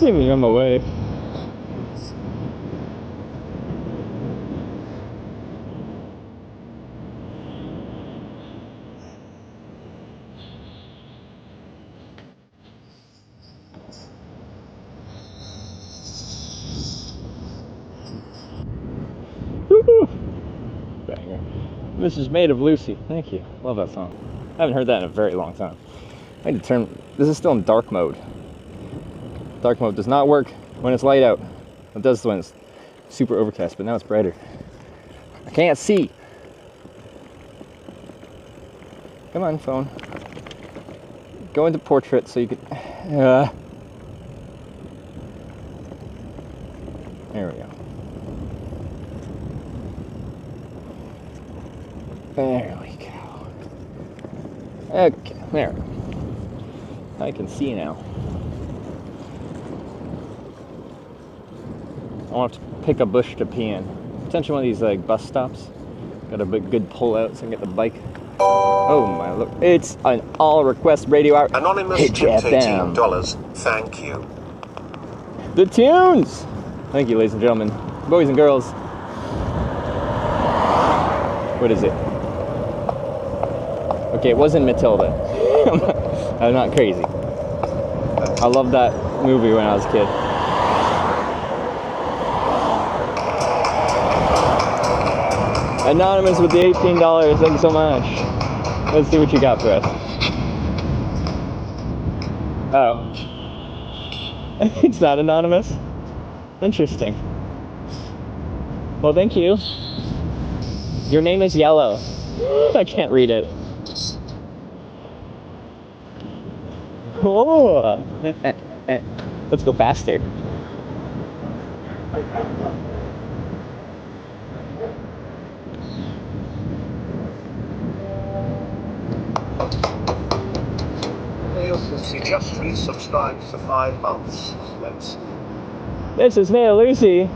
Leave me on my way. Banger. This is made of Lucy. Thank you. Love that song. I haven't heard that in a very long time. I need to turn. This is still in dark mode. Dark mode does not work when it's light out. It does when it's super overcast, but now it's brighter. I can't see. Come on, phone. Go into portrait so you can. There we go. There we go. Okay, there. I can see now. I want to pick a bush to pee in. Potentially one of these like bus stops. Got a big good pull out so I can get the bike. Oh my look! It's an all request radio hour. Anonymous Hit tipped FM. $18. Thank you. The tunes. Thank you, ladies and gentlemen, boys and girls. What is it? Okay, it wasn't Matilda. I'm not crazy. I loved that movie when I was a kid. Anonymous with the $18, thank you so much. Let's see what you got for us. Oh. It's not anonymous? Interesting. Well, thank you. Your name is Yellow. I can't read it. Oh. Let's go faster. Lucy just resubscribed for 5 months. Let's. This is Mayor Lucy.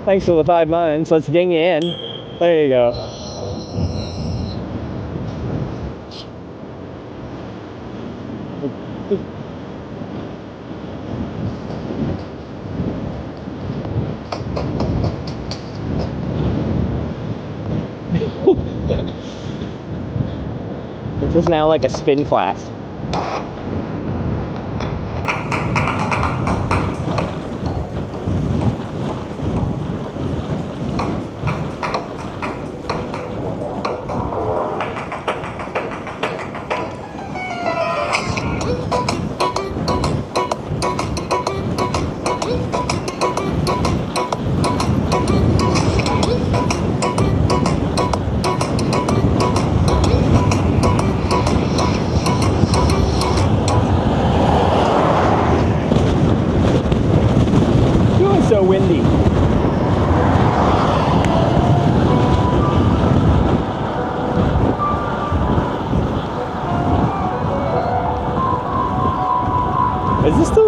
Thanks for the 5 months. Let's ding you in. There you go. This is now like a spin class.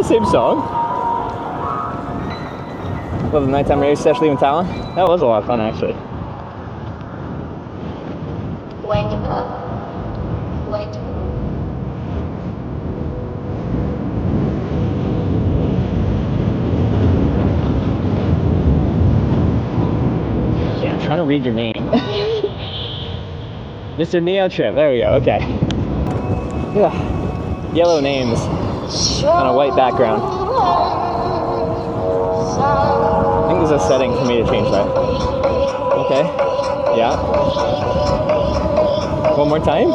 same song? Well, the nighttime radio session in Talon? That was a lot of fun, actually. Yeah, I'm trying to read your name. Mr. Neo Trip, there we go, okay. Yeah, yellow names on a white background. I think there's a setting for me to change that. Okay, yeah. One more time.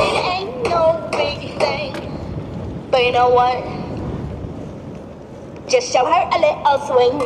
It ain't no big thing, but you know what? Just show her a little swing.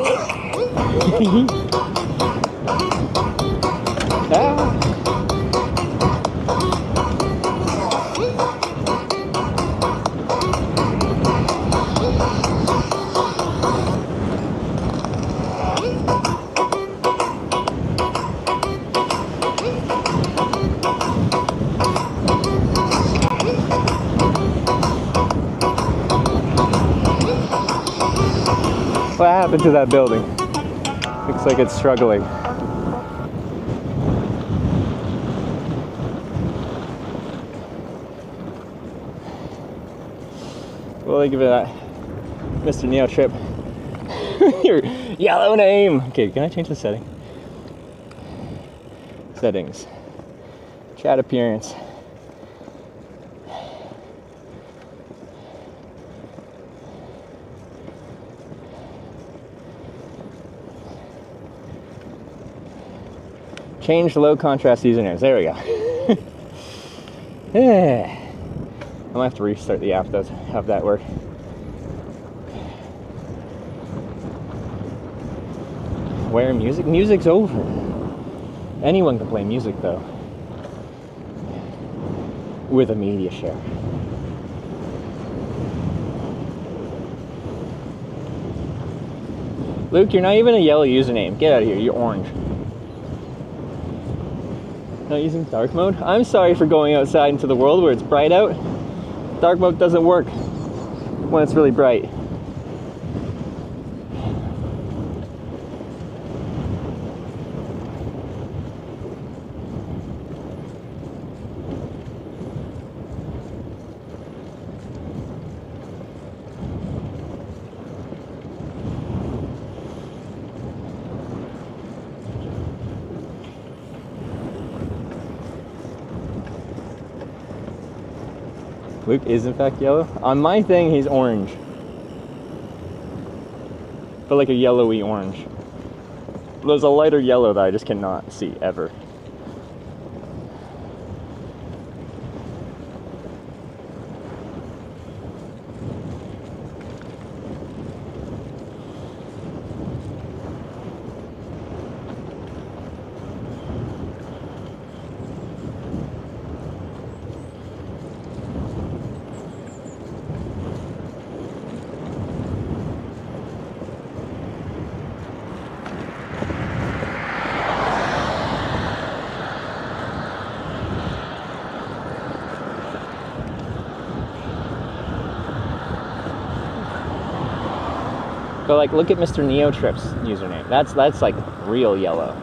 What happened to that building? Looks like it's struggling. Well, I give it that, Mr. Neo Trip. Your yellow name. Okay, can I change the setting? Settings. Chat appearance. Change low contrast usernames. There we go. Yeah. I'm gonna have to restart the app to have that work. Where music? Music's over. Anyone can play music though. With a media share. Luke, you're not even a yellow username. Get out of here, you're orange. Not using dark mode? I'm sorry for going outside into the world where it's bright out. Dark mode doesn't work when it's really bright. Luke is in fact yellow. On my thing, he's orange. But like a yellowy orange. There's a lighter yellow that I just cannot see ever. But like, look at Mr. Neo Trip's username. That's like real yellow.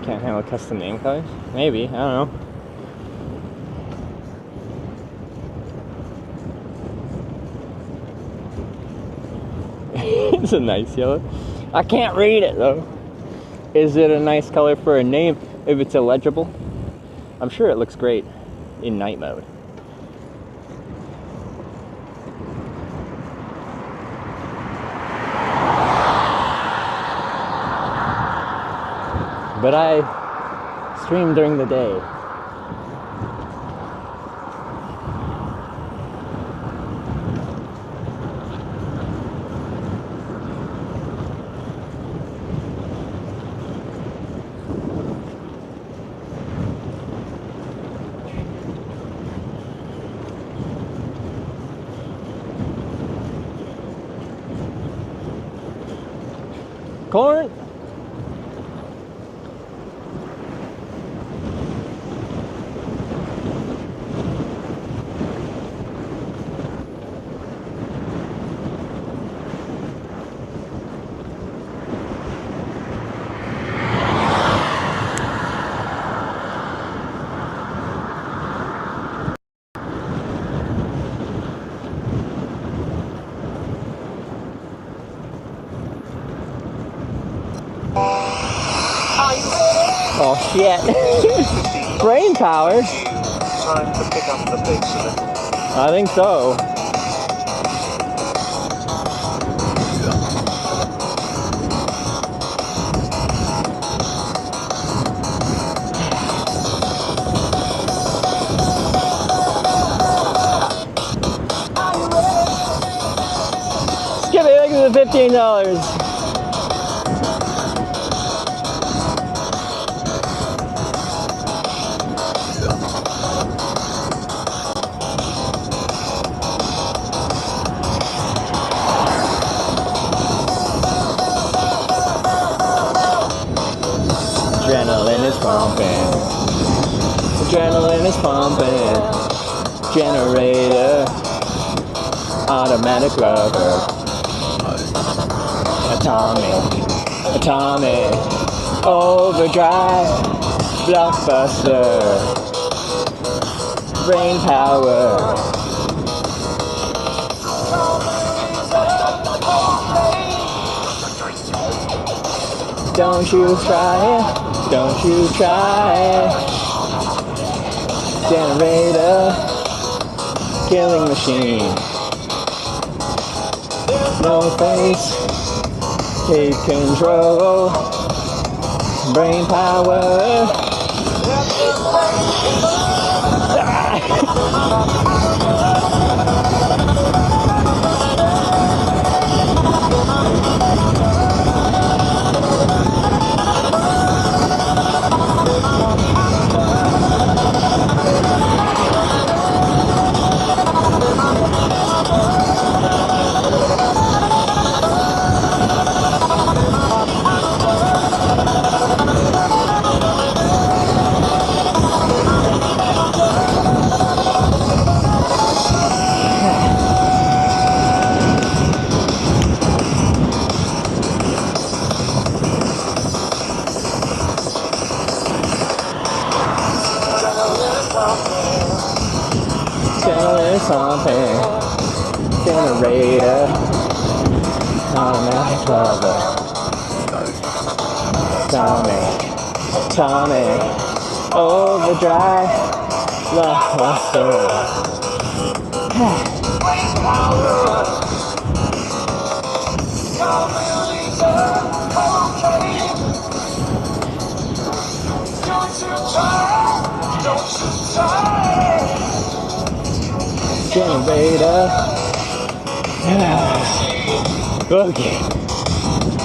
Can't handle custom name colors? Maybe, I don't know. It's a nice yellow. I can't read it though. Is it a nice color for a name if it's illegible? I'm sure it looks great in night mode. But I stream during the day. Corn. Oh shit. Brain power. Time to pick up the pace a little. I think so. Skip it, look at the $15. Adrenaline is pumping. Adrenaline is pumping. Generator. Automatic rubber. Atomic. Atomic. Overdrive. Blockbuster. Brain power. Don't you try it, don't you try it. Generator, killing machine. No face, take control. Brain power. Something. Generator. Automatic rubber. Atomic. Atomic. Overdrive. Blockbuster. Generator. Okay.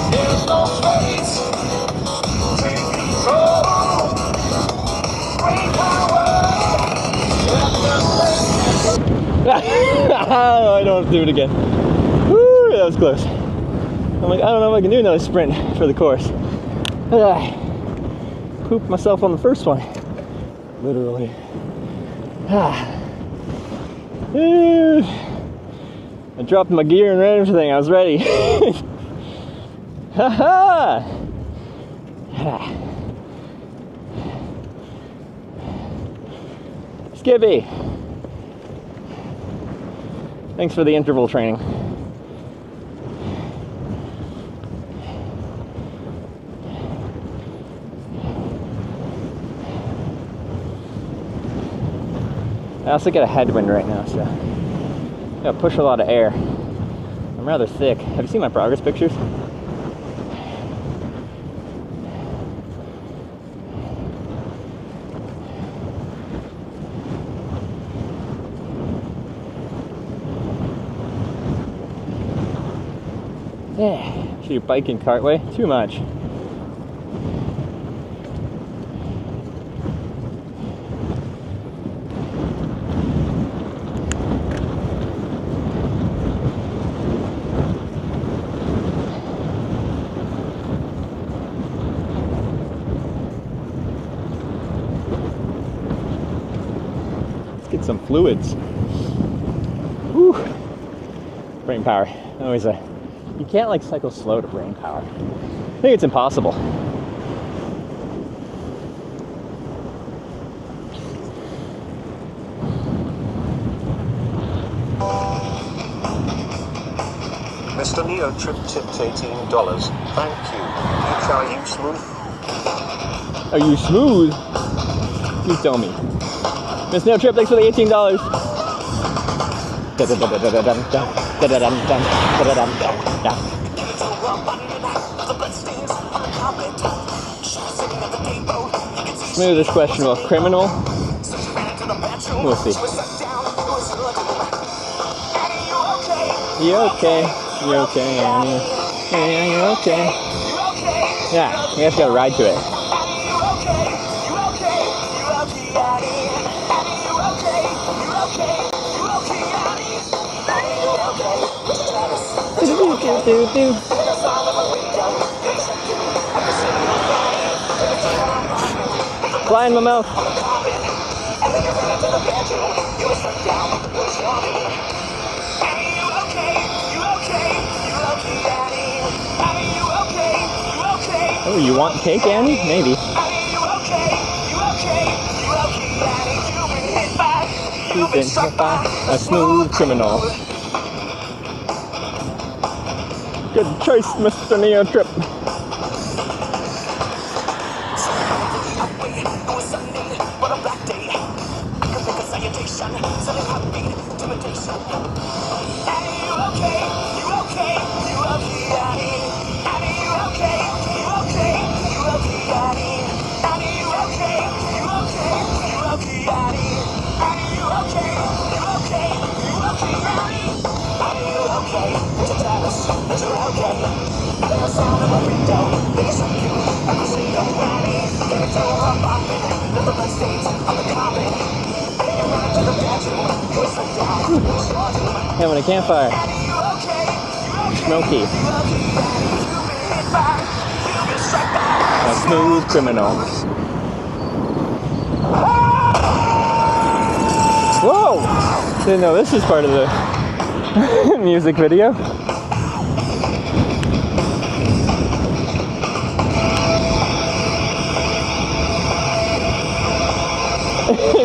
There's no face. Take control. Brain power. I don't have to do it again. Woo, that was close. I'm like, I don't know if I can do another sprint for the course. I pooped myself on the first one. Literally. I dropped my gear and everything. I was ready. Ha ha! Skippy! Thanks for the interval training. I also get a headwind right now, so I gotta push a lot of air. I'm rather thick. Have you seen my progress pictures? Yeah, should you bike in cartway? Too much. some fluids. Whew. Brain power. Always you can't like cycle slow to brain power. I think it's impossible. Mr. Neo Trip tipped $18. Thank you. Each are you smooth? Are you smooth? Please tell me. Miss Neo Trip, thanks for the $18. Smoothest question of criminal. We'll see. You okay? You okay, Annie? Yeah, you okay? Yeah, you guys gotta ride to it. Fly in my mouth. Oh, you want cake, Annie? Maybe. You've been hit by a smooth criminal. Good choice, Mr. Neo Trip. Having a campfire. Smoky. A smooth criminal. Whoa! Didn't know this is part of the music video.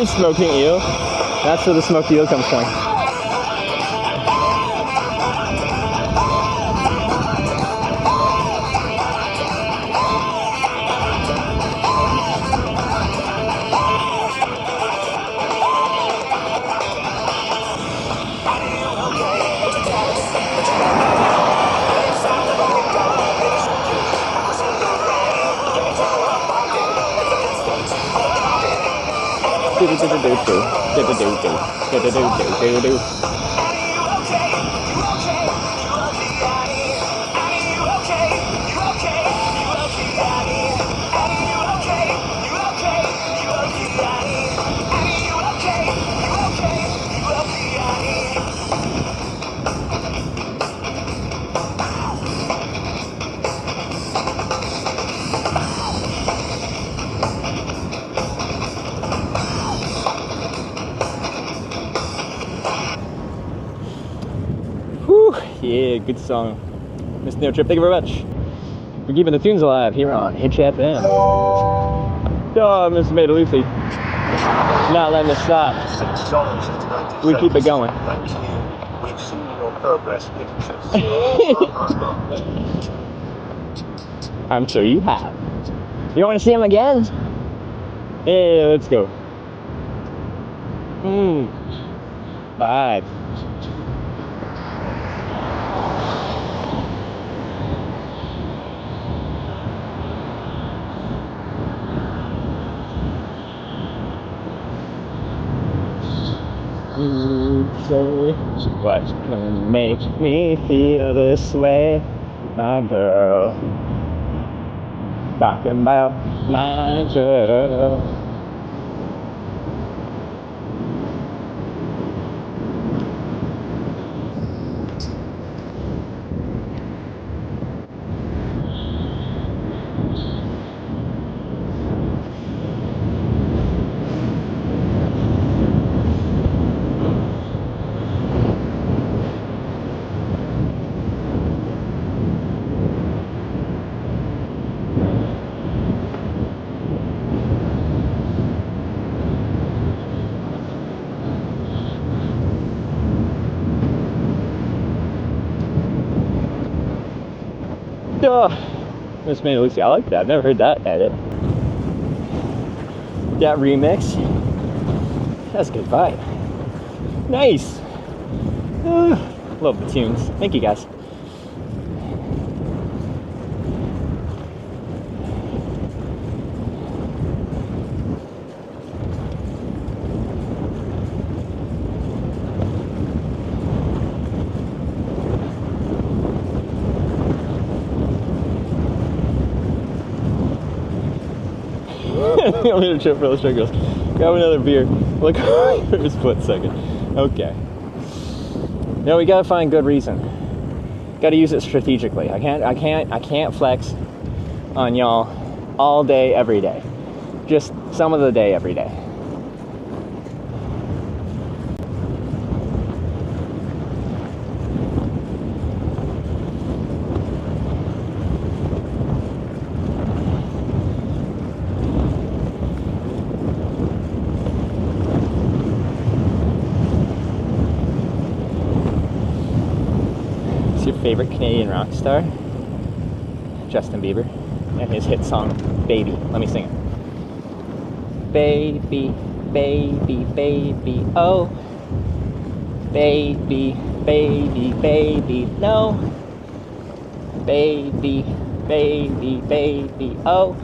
Smoking eel. That's where the smoked eel comes from. Yeah, good song. Mr. Neo Trip, thank you very much for keeping the tunes alive here on Hitch FM. Oh, Mr. Lucy. Not letting us stop. We keep it going. Thank you. We've seen your progress pictures. I'm sure you have. You want to see him again? Yeah, let's go. 5. Say what's gonna make me feel this way, my girl? Talking about my girl. Oh, Miss May Lucy, I like that. I've never heard that edit. That remix. That's a good vibe. Nice. Love the tunes. Thank you guys. I'm gonna trip for the goes, grab another beer. Look for his foot second. Okay. No, we gotta find good reason. Gotta use it strategically. I can't flex on y'all all day, every day. Just some of the day, every day. Favorite Canadian rock star? Justin Bieber and his hit song Baby. Let me sing it. Baby, baby, baby, oh. Baby, baby, baby, no. Baby, baby, baby, oh.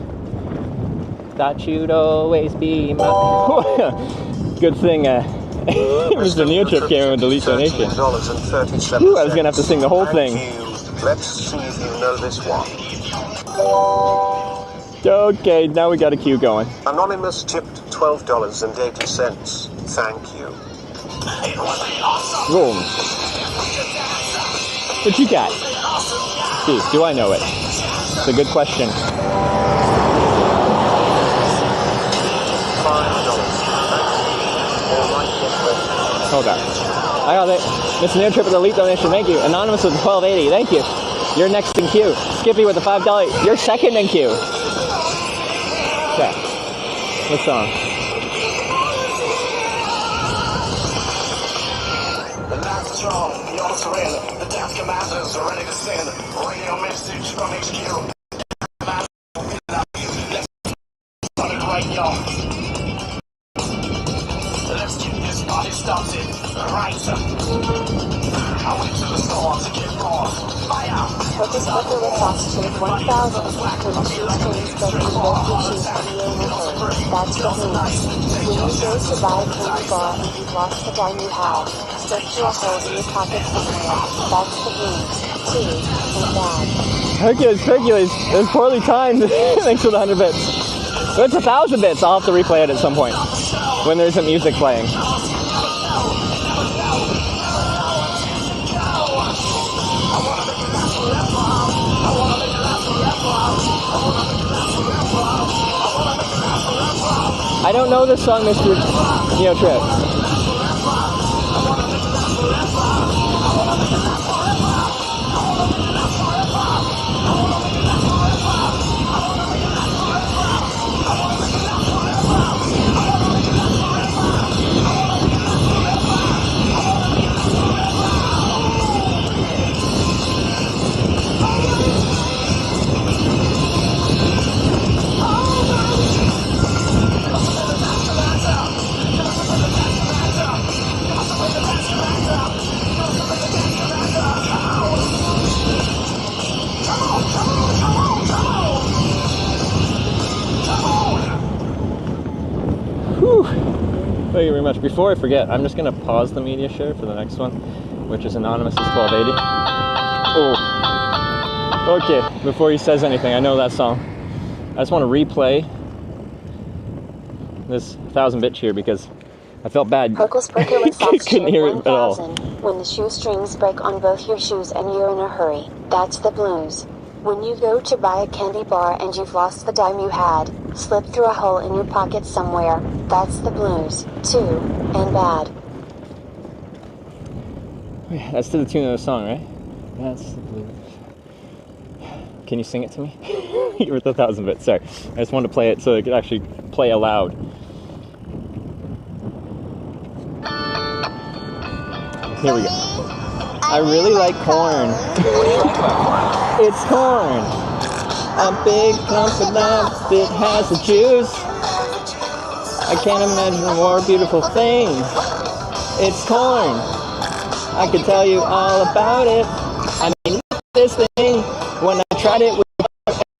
Thought you'd always be my... Good thing Mr. Neotrip came in with delete donation. Ooh, I was gonna have to sing the whole thing. Let's see if you know this one. Okay, now we got a queue going. Anonymous tipped $12.80. Thank you. Boom. What you got? See, do I know it? It's a good question. Hold on. I got it. Mr. Neotrip with the elite donation. Thank you. Anonymous with the $12.80. Thank you. You're next in queue. Skippy with the $5. You're second in queue. Okay. What song? The lights are strong, the orders are in. The death commanders are ready to send. Radio message from HQ. On a great yacht. Let's get this party started. Right. I went to the store to get more. Fire. Focus Booker with oxygen 1000. When the shoestrings break, you both your shoes and you're in a hurry. That's the blues. When you go to buy a candy bar and you've lost the dime you have, slip through a hole in your pocket somewhere. That's the blues. 2 and bad. Hercules. It was poorly timed. Thanks for the 100 bits. It's 1,000 bits. I'll have to replay it at some point when there's some music playing. I don't know this song, Mr. Neotrip. Thank you very much. Before I forget, I'm just going to pause the media share for the next one, which is Anonymous' 1280. Oh. Okay, before he says anything, I know that song. I just want to replay this 1,000-bit cheer because I felt bad. Couldn't hear it at all. When the shoestrings break on both your shoes and you're in a hurry, that's the blues. When you go to buy a candy bar and you've lost the dime you had, slip through a hole in your pocket somewhere, that's the blues. 2 and bad. That's to the tune of the song, right? That's the blues. Can you sing it to me? You're with 1,000 bits, sorry. I just wanted to play it so it could actually play aloud. Here we go. I really like corn. What do you like about corn? It's corn. A big clump of nuts. It has the juice. I can't imagine a more beautiful thing. It's corn. I could tell you all about it. I mean, this thing, when I tried it,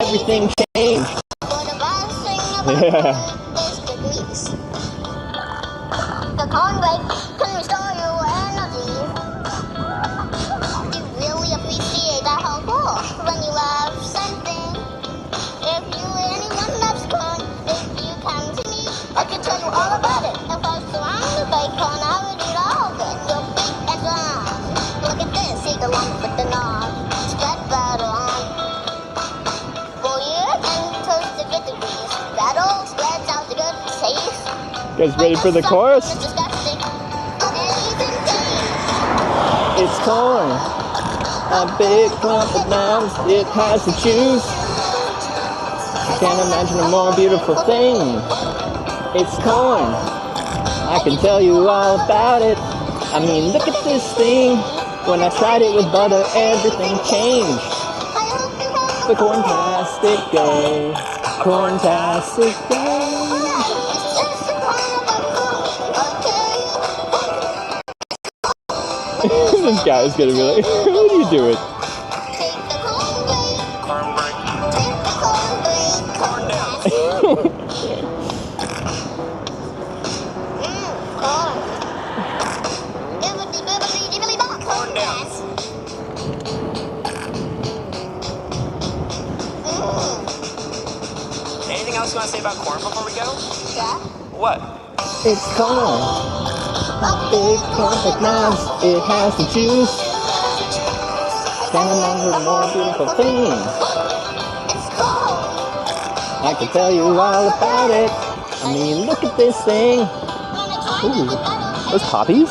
everything changed. Yeah. The corn break can restore your energy. You really appreciate that whole goal when you love something. If you anyone loves corn, if you come to me, I can tell you all about it. If I surround by corn, I would eat all of it. You're big and strong. Look at this, take along with the nog. Spread butter on. Boil it and toast it with the grease. That all spreads out the good taste. You guys ready for the chorus? It's corn. A big clump of nuts. It has the juice. Can't imagine a more beautiful thing. It's corn. I can tell you all about it. I mean, look at this thing. When I tried it with butter, everything changed. The corn-tastic day. Corn-tastic day. This guy's gonna be like, what are you doing? Corn break. Corn dance. Corn dance. Anything else you want to say about corn before we go? Yeah. What? It's corn. A big clump of nuts. It has the juice. Can't imagine a more beautiful thing. I can tell you all about it. I mean, look at this thing. Ooh, those poppies?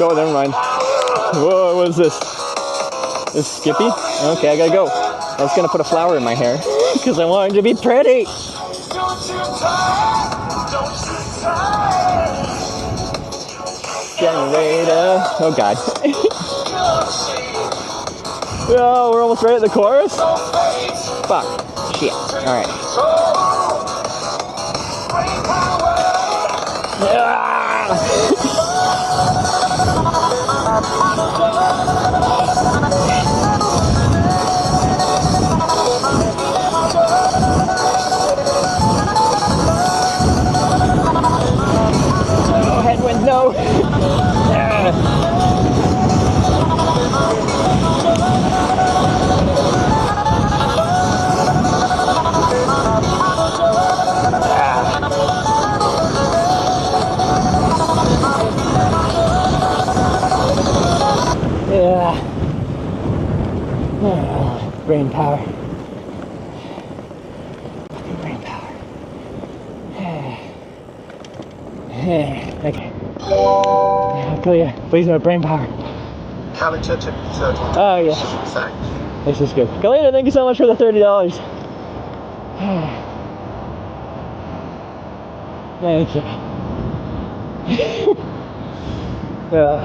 Oh, never mind. Whoa, what is this? This is Skippy? Okay, I gotta go. I was gonna put a flower in my hair because I wanted to be pretty. Generator. Oh god. Oh, we're almost right at the chorus? Fuck. Shit. Alright. Headwind, no. Yeah. Brain power. Brain power. Okay. I'll tell you, please no brain power. Oh yeah. Thanks. This is good. Galena, thank you so much for the $30. Thank you. There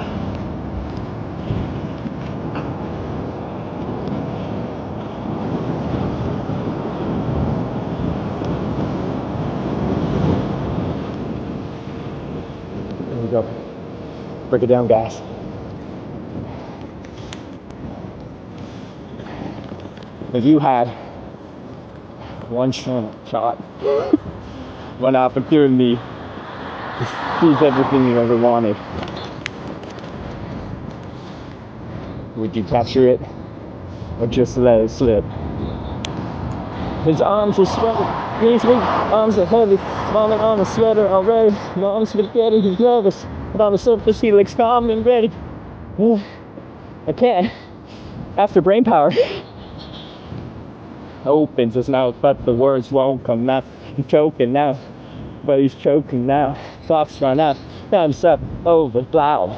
we go. Break it down, guys. If you had one shot, one opportunity to seize everything you ever wanted, would you capture it or just let it slip? His arms are sweaty, his weak arms are heavy, falling on a sweater already. Mom's spaghetti, he's nervous, but on the surface he looks calm and ready. I can't. After brain power. Opens his mouth, but the words won't come out. He's choking now, but he's choking now. Thoughts run out. Thumbs up over blow.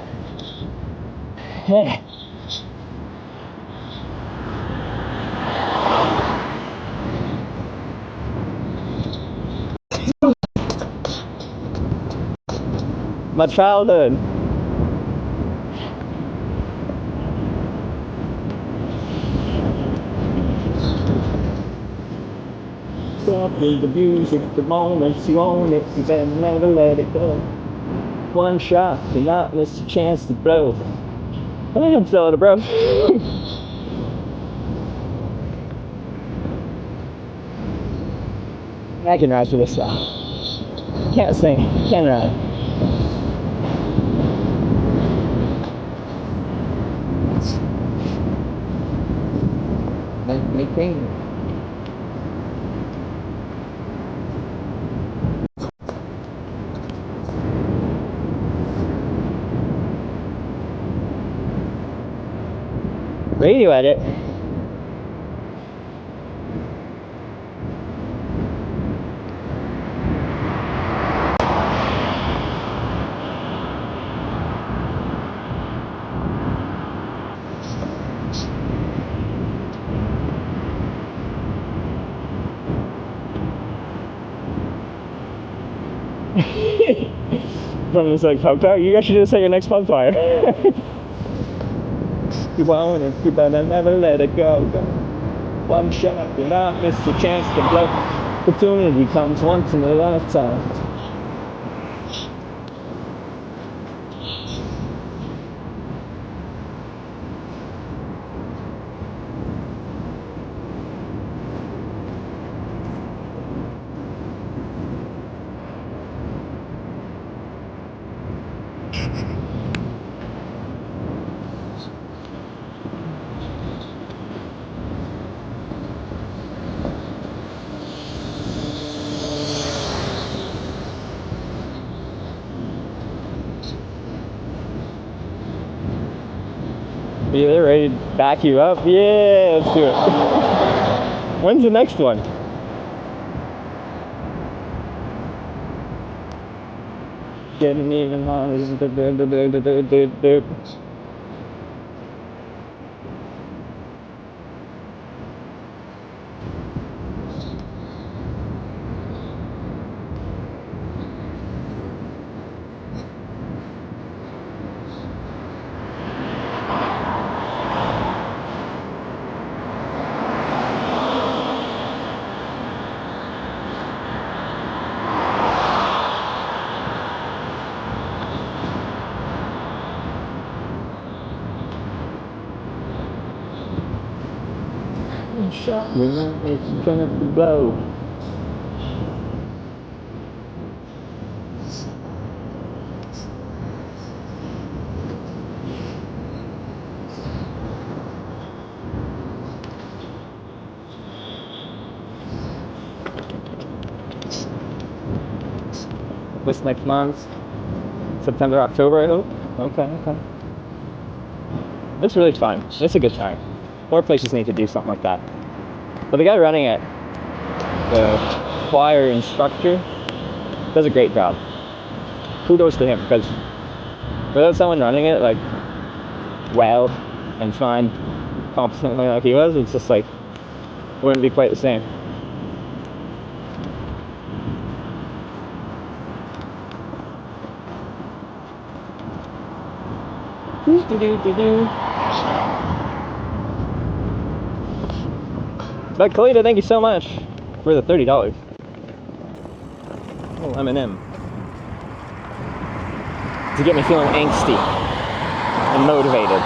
My childhood. Stop with the music, the moments you own it, you better never let it go. One shot, do not miss a chance to blow. I think I'm still at a bro. I can ride for this though. Can't sing, can't ride. Make me think. Radio edit. From this like pub fire, you guys should just say your next pub fire. You want it, you better never let it go. One shot, do not miss a chance to blow. Opportunity comes once in a lifetime. Yeah, they're ready to back you up. Yeah, let's do it. When's the next one? Getting even on. Shot me, it's gonna blow. This next month, September, October, I hope. Okay. It's really fun. It's a good time. More places need to do something like that. But the guy running it, the choir instructor, does a great job. Kudos to him, because without someone running it, like, well and fine, competently like he was, it's just like, it wouldn't be quite the same. But Kalita, thank you so much for the $30. Oh, M&M. To get me feeling angsty and motivated.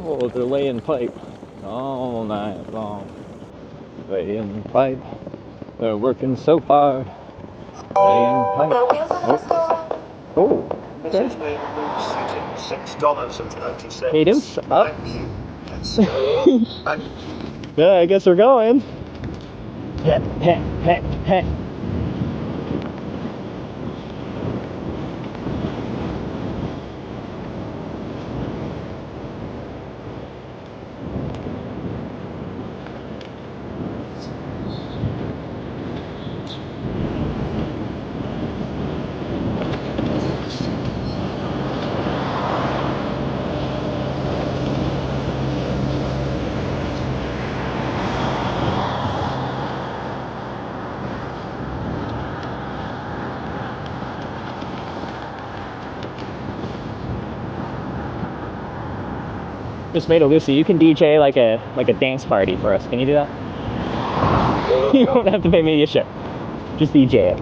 Oh, they're laying pipe all night long. Laying pipe. They're working so hard. Laying pipe. Oh. Mrs. Mail Lucy, $6.30. Hey, dudes, up. Thank you. And Yeah, I guess we're going. Heh, heh, heh, heh. Just made a Lucy. You can DJ like a dance party for us. Can you do that? You don't have to pay me a shit. Just DJ it.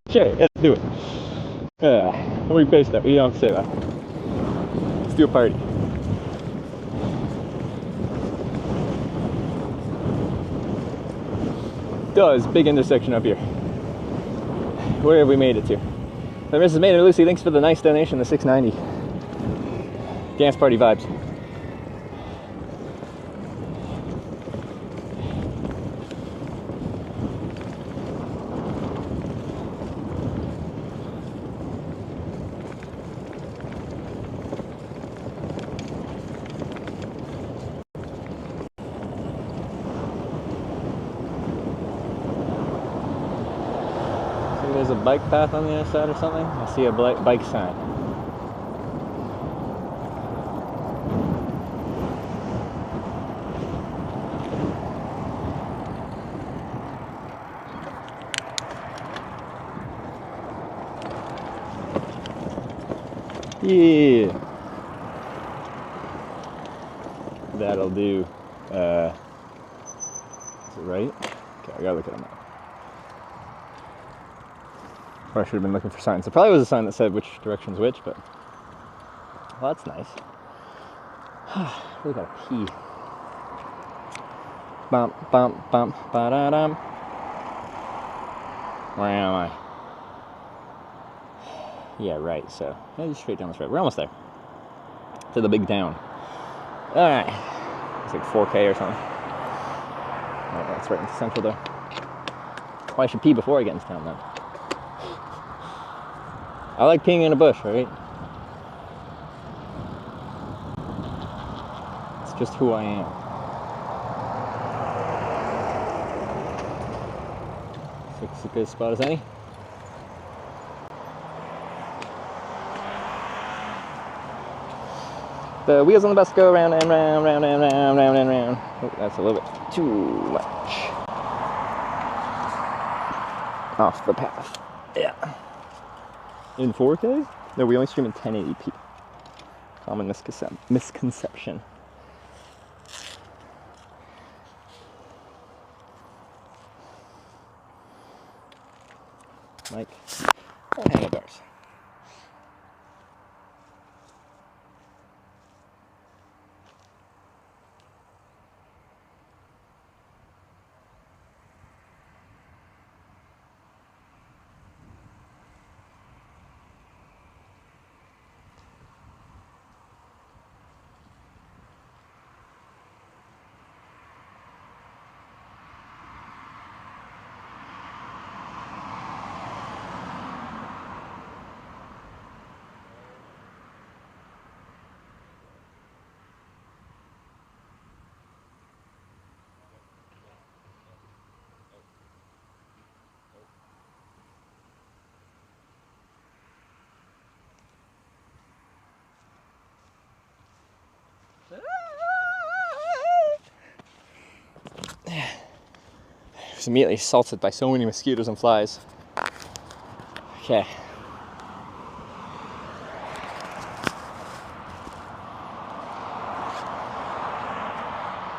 Sure, let's do it. We based that. We don't say that. Let's do a party. Does big intersection up here. Where have we made it to? Mrs. Maynard Lucy, thanks for the nice donation, the $6.90. Dance party vibes. There's a bike path on the other side or something. I see a bike sign. Yeah. That'll do. Is it right? Okay, I gotta look at them now. Or I should have been looking for signs. There probably was a sign that said which direction's which, but well, that's nice. We gotta pee. Bump, bump, bump, ba-da-dum. Where am I? Yeah, right, so just straight down this road. We're almost there. To the big town. Alright. It's like 4K or something. Oh, that's right into central there. Well, I should pee before I get into town then. I like peeing in a bush, right? It's just who I am. It's a good spot as any. The wheels on the bus go round and round, round and round, round and round. Oh, that's a little bit too much. Off the path. Yeah. In 4K? No, we only stream in 1080p. Common misconception. Like, handlebars. I was immediately assaulted by so many mosquitoes and flies. Okay.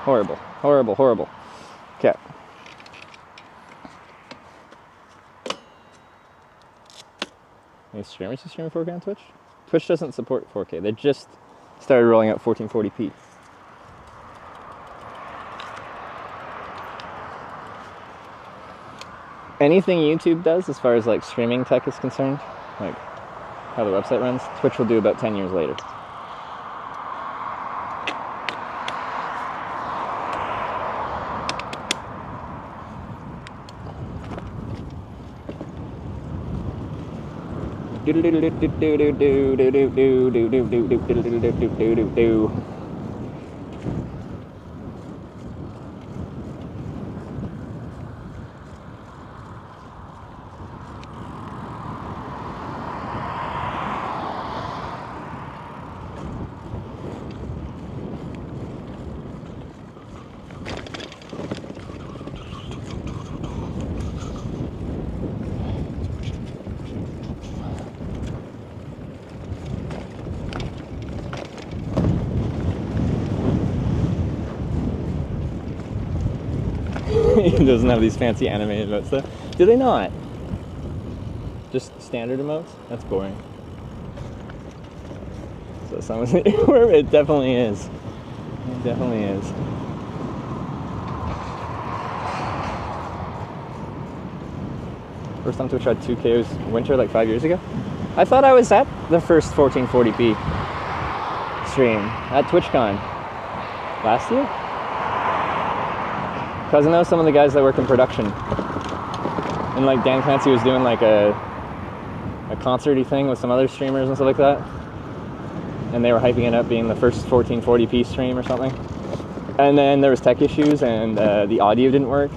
Horrible. Horrible, horrible. Okay. Any streamers who stream 4K on Twitch? Twitch doesn't support 4K. They just started rolling out 1440p. Anything YouTube does as far as like streaming tech is concerned, like how the website runs, Twitch will do about 10 years later. It doesn't have these fancy animated emotes though. Do they not? Just standard emotes? That's boring. So someone's it definitely is. It definitely is. First time Twitch had 2K was winter like 5 years ago. I thought I was at the first 1440p stream at TwitchCon last year. Because I know some of the guys that work in production. And like Dan Clancy was doing like a concert-y thing with some other streamers and stuff like that. And they were hyping it up being the first 1440p stream or something. And then there was tech issues and the audio didn't work.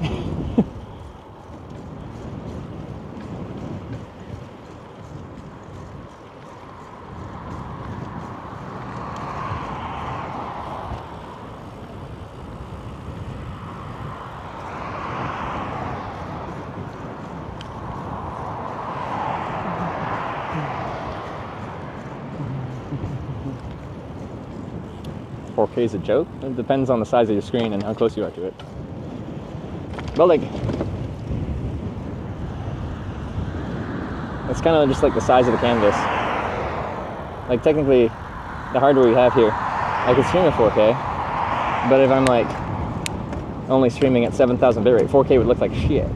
Is a joke. It depends on the size of your screen and how close you are to it. But like, it's kind of just like the size of the canvas. Like technically, the hardware we have here, I can stream at 4K, but if I'm like only streaming at 7,000 bitrate, 4K would look like shit.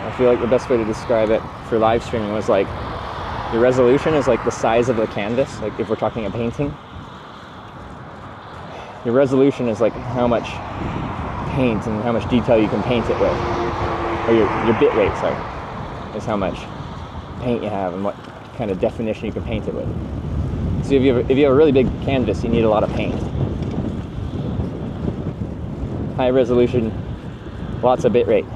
I feel like the best way to describe it for live streaming was like, the resolution is like the size of the canvas, like if we're talking a painting. Your resolution is like how much paint and how much detail you can paint it with. Or your bit rate, sorry, is how much paint you have and what kind of definition you can paint it with. So if you have a really big canvas, you need a lot of paint. High resolution, lots of bit rate.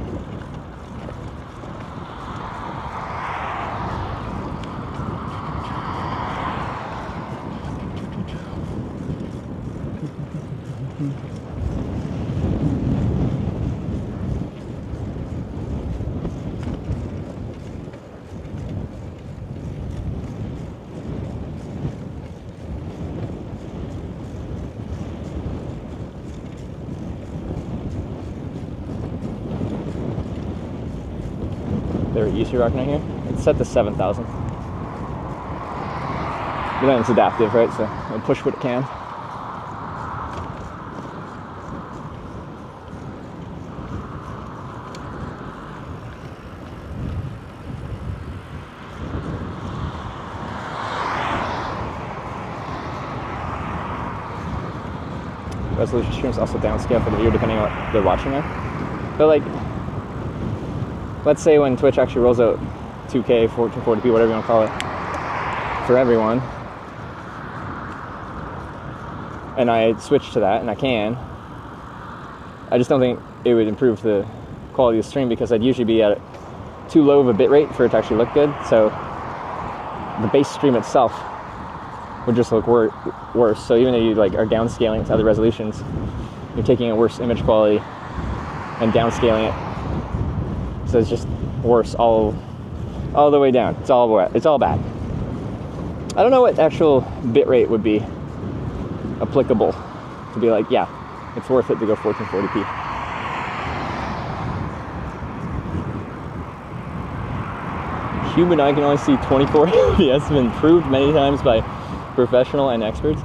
Use your rock right here. It's set to 7,000. But then it's adaptive, right? So it'll push what it can. Resolution streams also downscale for the viewer depending on what they're watching on. But like, let's say when Twitch actually rolls out 2K, 1440p, whatever you want to call it, for everyone, and I switch to that, and I can, I just don't think it would improve the quality of the stream because I'd usually be at too low of a bit rate for it to actually look good, so the base stream itself would just look worse. So even though you like are downscaling to other resolutions, you're taking a worse image quality and downscaling it. So it's just worse all the way down. It's all bad. I don't know what actual bitrate would be applicable to be like, yeah, it's worth it to go 1440p. Human eye can only see 24 FPS, has been proved many times by professional and experts.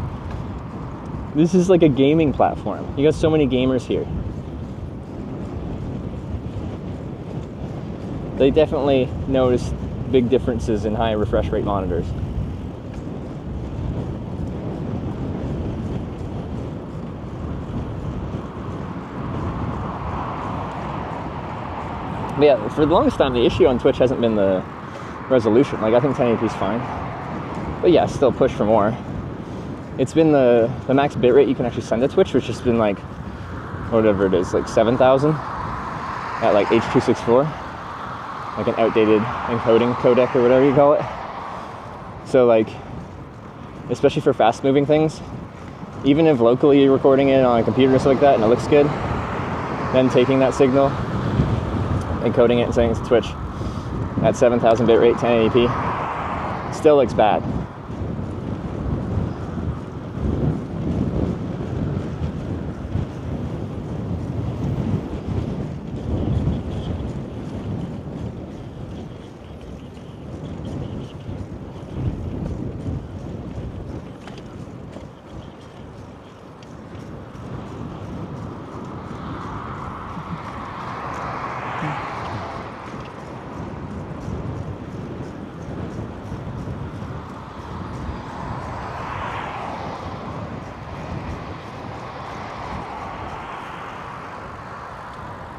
This is like a gaming platform. You got so many gamers here. They definitely noticed big differences in high refresh rate monitors. But yeah, for the longest time, the issue on Twitch hasn't been the resolution. Like, I think 1080p is fine. But yeah, still push for more. It's been the max bitrate you can actually send to Twitch, which has been like, whatever it is, like 7,000 at like H.264. Like an outdated encoding codec or whatever you call it. So like, especially for fast moving things, even if locally you're recording it on a computer or something like that and it looks good, then taking that signal, encoding it and sending it to Twitch at 7,000 bitrate 1080p still looks bad.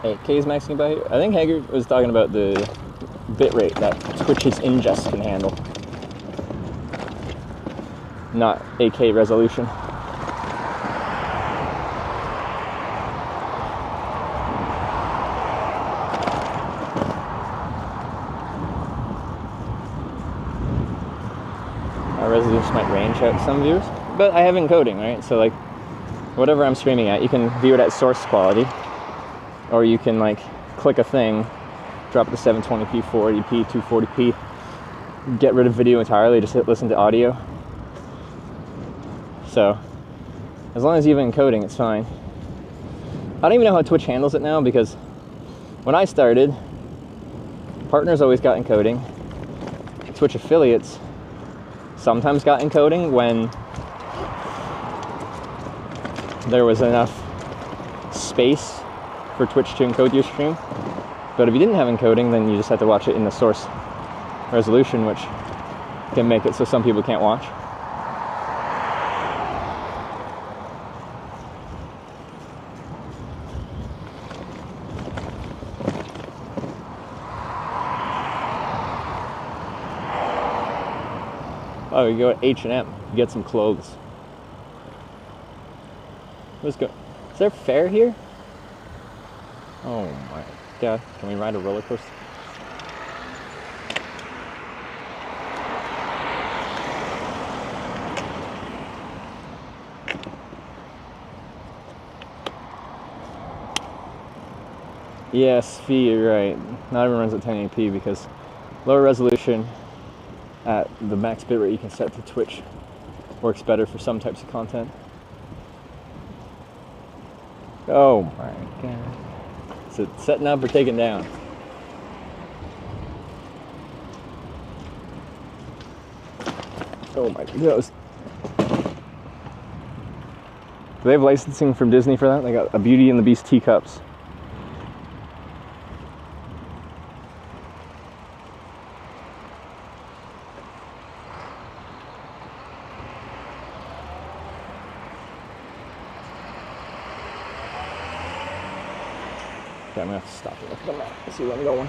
Hey, K's maxing about here. I think Hager was talking about the bitrate that Twitch's ingest can handle, not AK resolution. Our resolution might range out some viewers, but I have encoding, right? So like, whatever I'm streaming at, you can view it at source quality. Or you can like click a thing, drop it to 720p, 480p, 240p, get rid of video entirely, just hit listen to audio. So as long as you have encoding, it's fine. I don't even know how Twitch handles it now, because when I started, partners always got encoding. Twitch affiliates sometimes got encoding when there was enough space for Twitch to encode your stream. But if you didn't have encoding, then you just have to watch it in the source resolution, which can make it so some people can't watch. Oh, you go to H&M, you get some clothes. Let's go. Is there fair here? Oh my god, can we ride a roller coaster? Yes, Fee, you're right. Not everyone runs at 1080p because lower resolution at the max bitrate you can set to Twitch works better for some types of content. Oh my god. Is it setting up or taking down? Oh my goodness. Do they have licensing from Disney for that? They got a Beauty and the Beast teacups. Okay, I'm gonna have to stop and look at the map and see where I'm going.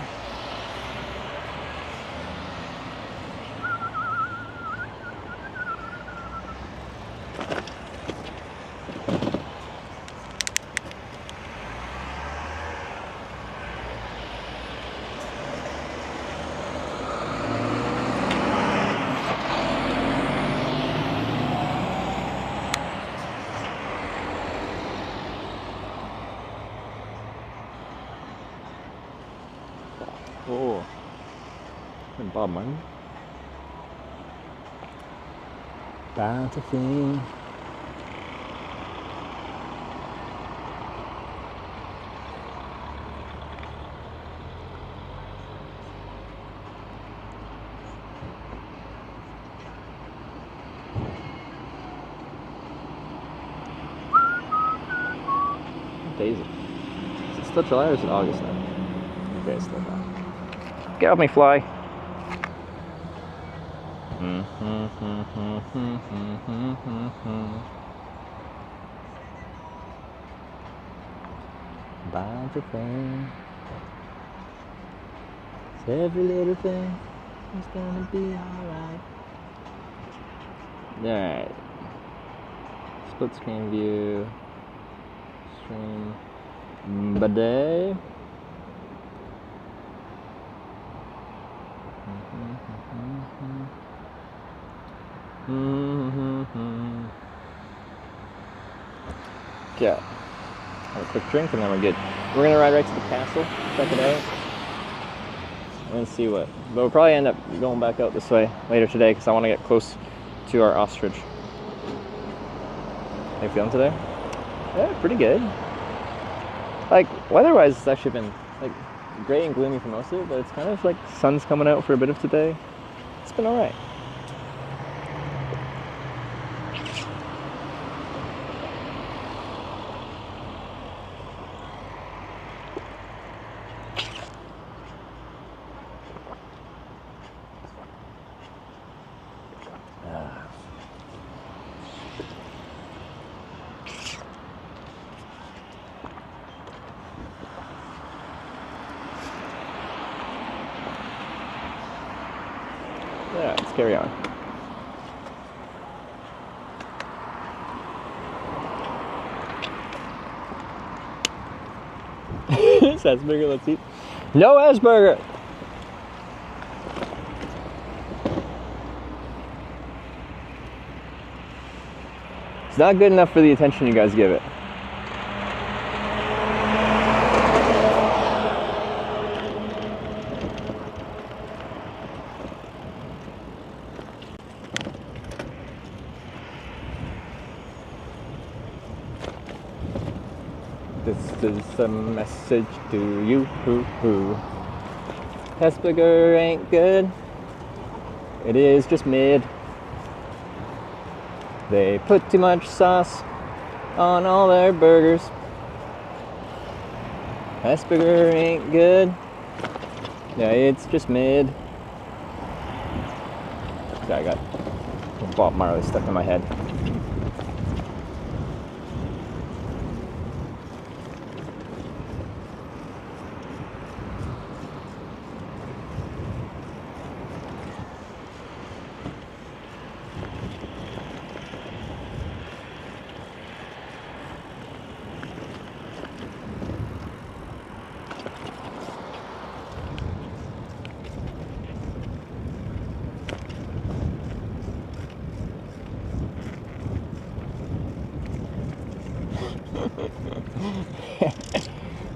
Oh, and Bob Martin. Bountiful. What day is it? Is it still July or is it August now? Okay, it's still not. Get off me, fly! Bountiful. Every little thing is gonna be alright. Alright. Split screen view. Stream. Bidet. Yeah. Have a quick drink and then we're good. We're gonna ride right to the castle, check it out, and see what. But we'll probably end up going back out this way later today because I want to get close to our ostrich. How you feeling today? Yeah, pretty good. Like, weather-wise, it's actually been like gray and gloomy for most of it, but it's kind of like sun's coming out for a bit of today. It's been all right. Yeah, let's carry on. It's Asperger, let's eat. No Asperger! It's not good enough for the attention you guys give it. This is a message to you. Asperger ain't good. It is just mid. They put too much sauce on all their burgers. Asperger ain't good. Yeah, it's just mid. I got Bob Marley stuck in my head.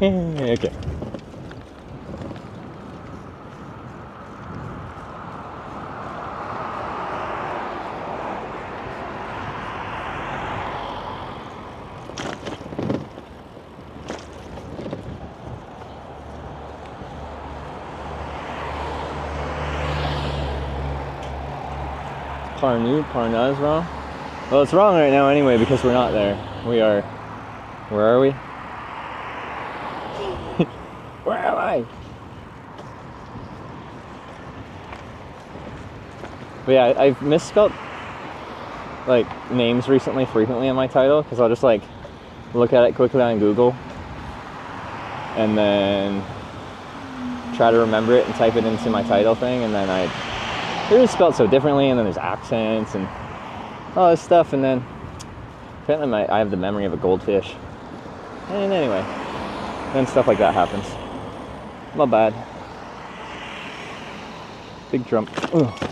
Okay. Pärna is wrong? Well, it's wrong right now anyway because we're not there. We are... Where are we? Where am I? But yeah, I've misspelled like names recently frequently in my title because I'll just like look at it quickly on Google and then try to remember it and type it into my title thing, and then it's spelled so differently, and then there's accents and all this stuff, and then apparently I have the memory of a goldfish. And anyway, then stuff like that happens. My bad. Big jump. Ugh.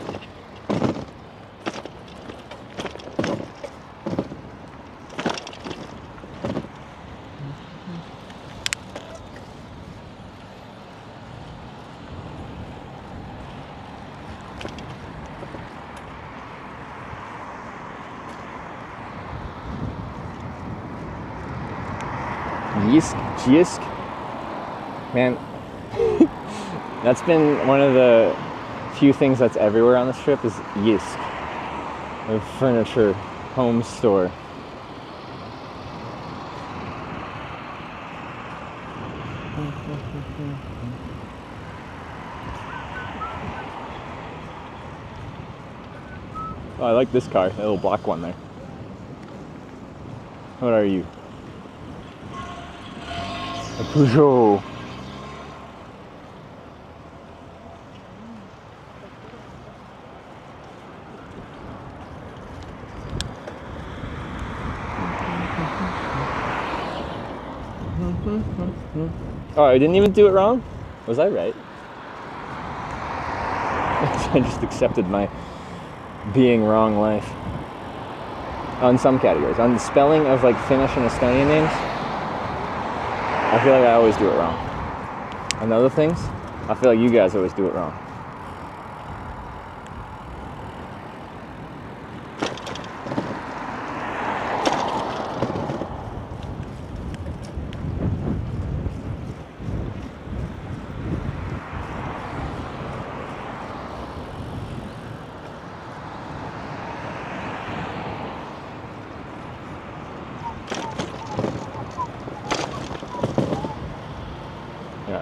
Yisk. Man, that's been one of the few things that's everywhere on this trip is Yisk. A furniture home store. Oh, I like this car, that little black one there. What are you? A Peugeot. Oh, I didn't even do it wrong? Was I right? I just accepted my being wrong life. On some categories. On the spelling of like Finnish and Estonian names, I feel like I always do it wrong. On other things, I feel like you guys always do it wrong.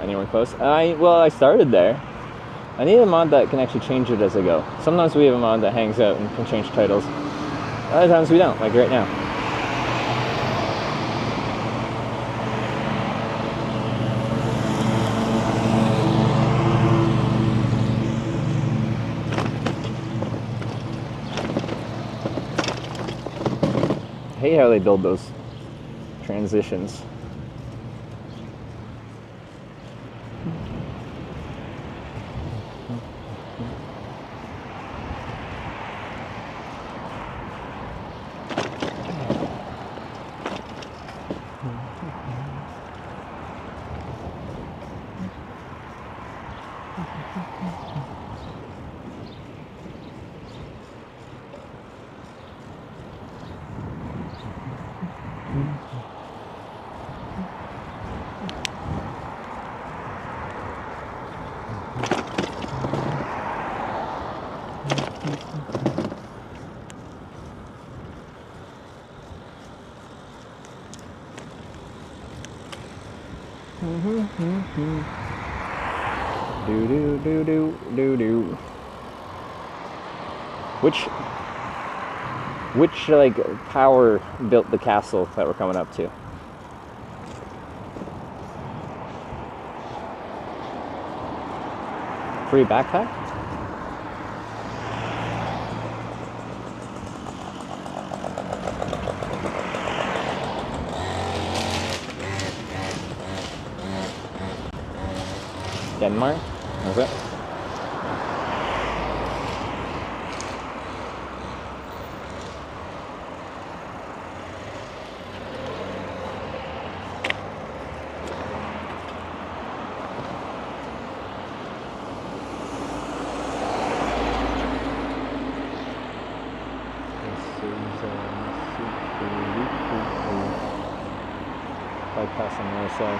Anyone close? I started there. I need a mod that can actually change it as I go. Sometimes we have a mod that hangs out and can change titles. Other times we don't, like right now. I hate how they build those transitions. Do. Which like power built the castle that we're coming up to? Free backpack? Denmark? Is it? Bypass on the other side.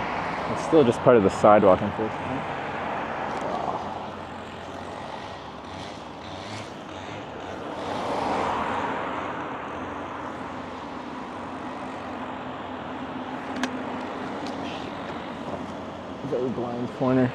It's still just part of the sidewalk, unfortunately. Very blind corner.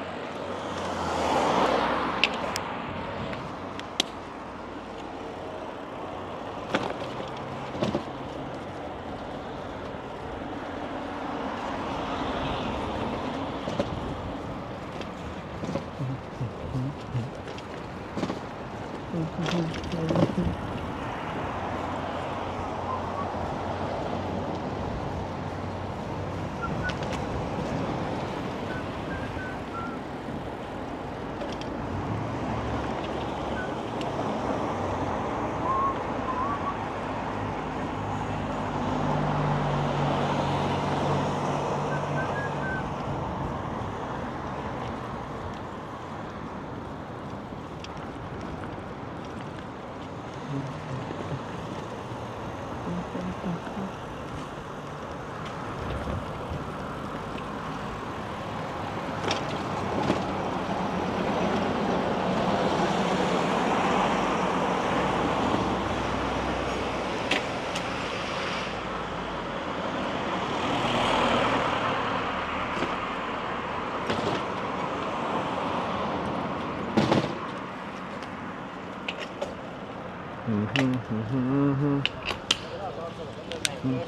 It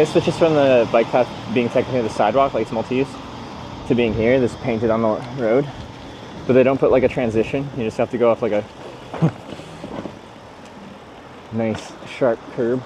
switches from the bike path being technically the sidewalk, like it's multi-use, to being here, this painted on the road. But they don't put like a transition. You just have to go off like a nice sharp curb.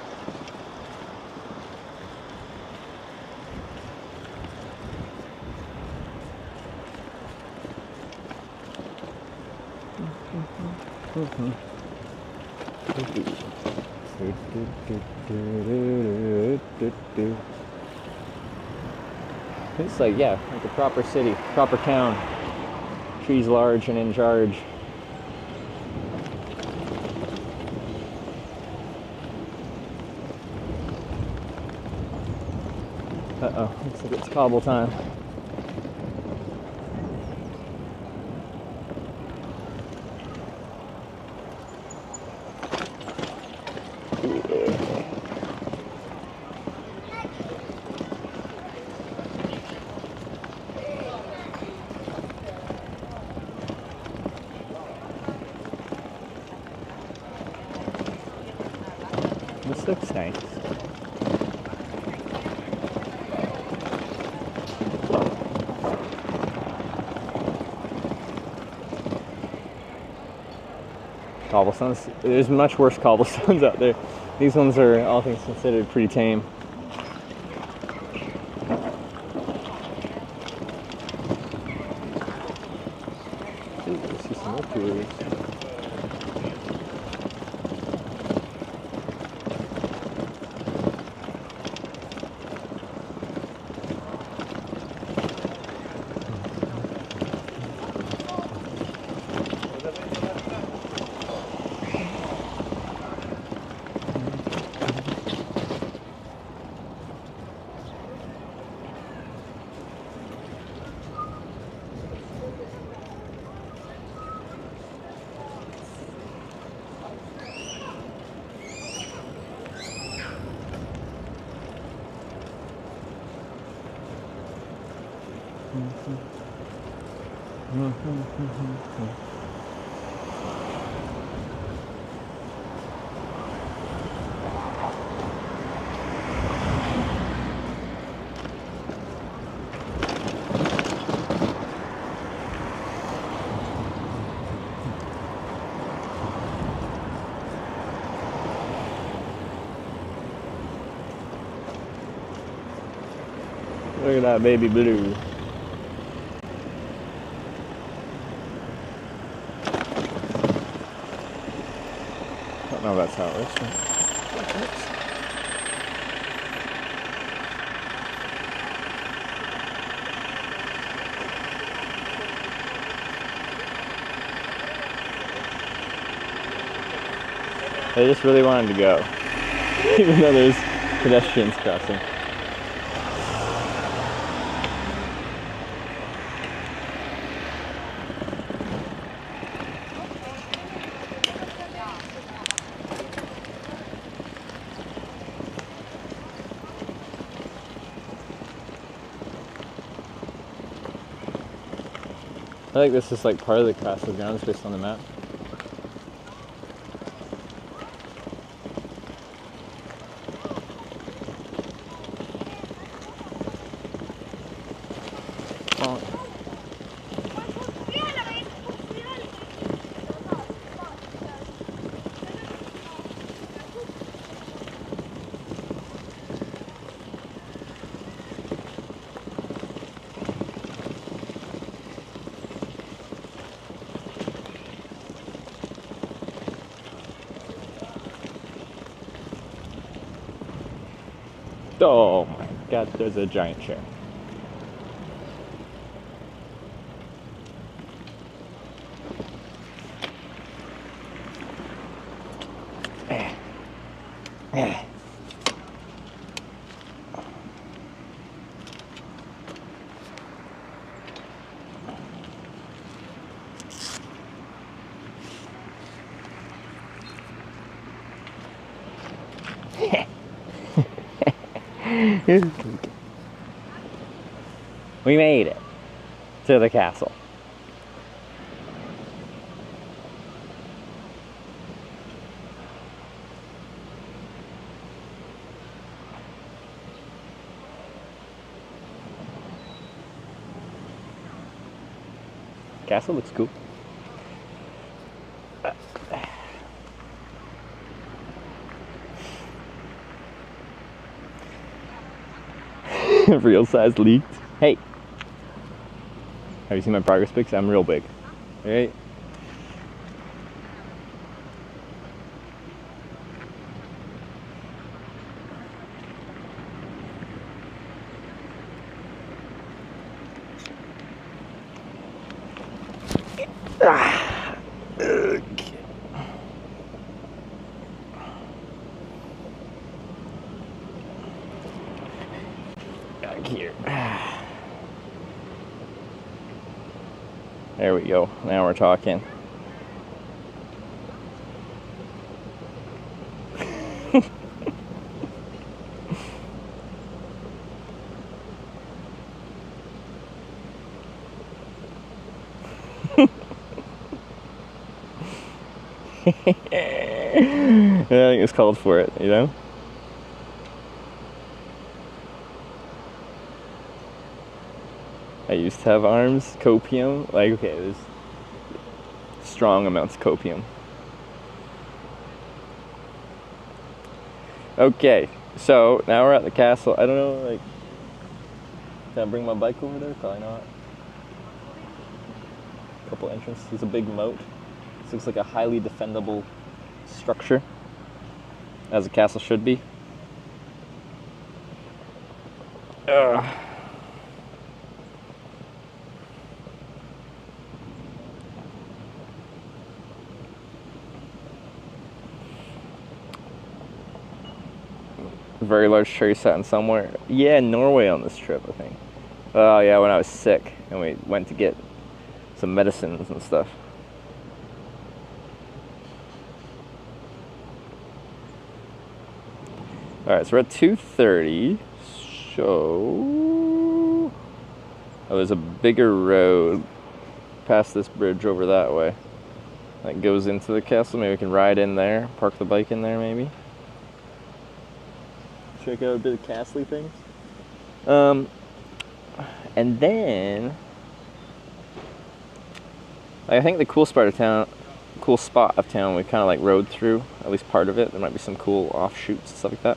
It's like, yeah, like a proper city, proper town. Trees large and in charge. Uh-oh, looks like it's cobble time. This looks nice. Cobblestones. There's much worse cobblestones out there. These ones are, all things considered, pretty tame. Ooh, I see some more tours. Look at that baby blue. I don't know if that's how it works. I just really wanted to go, even though there's pedestrians crossing. I think this is like part of the castle grounds based on the map. Oh my god, there's a giant chair. We made it to the castle. Castle looks cool. Real size leaked. Hey, have you seen my progress pics? I'm real big. Right? Okay. Back here. There we go. Now we're talking. I think it's called for it, you know? I used to have arms, copium. Like, okay, there's strong amounts of copium. Okay, so now we're at the castle. I don't know, like, can I bring my bike over there? Probably not. Couple entrances. There's a big moat. This looks like a highly defendable structure, as a castle should be. Very large tree sat somewhere. Yeah, Norway on this trip, I think. Oh yeah, when I was sick and we went to get some medicines and stuff. Alright, so we're at 2:30. So oh, there's a bigger road past this bridge over that way that goes into the castle. Maybe we can ride in there, park the bike in there maybe. Check out a bit of castle things. And then I think the cool spot of town we kind of like rode through, at least part of it. There might be some cool offshoots and stuff like that.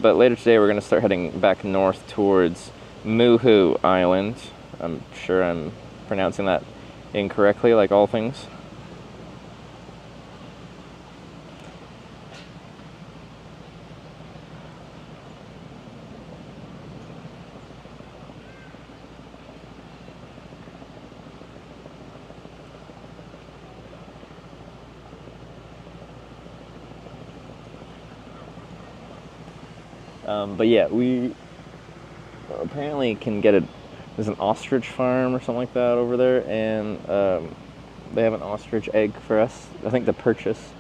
But later today we're going to start heading back north towards Muhu Island. I'm sure I'm pronouncing that incorrectly, like all things. But yeah, we apparently can get there's an ostrich farm or something like that over there, and they have an ostrich egg for us, I think, to purchase.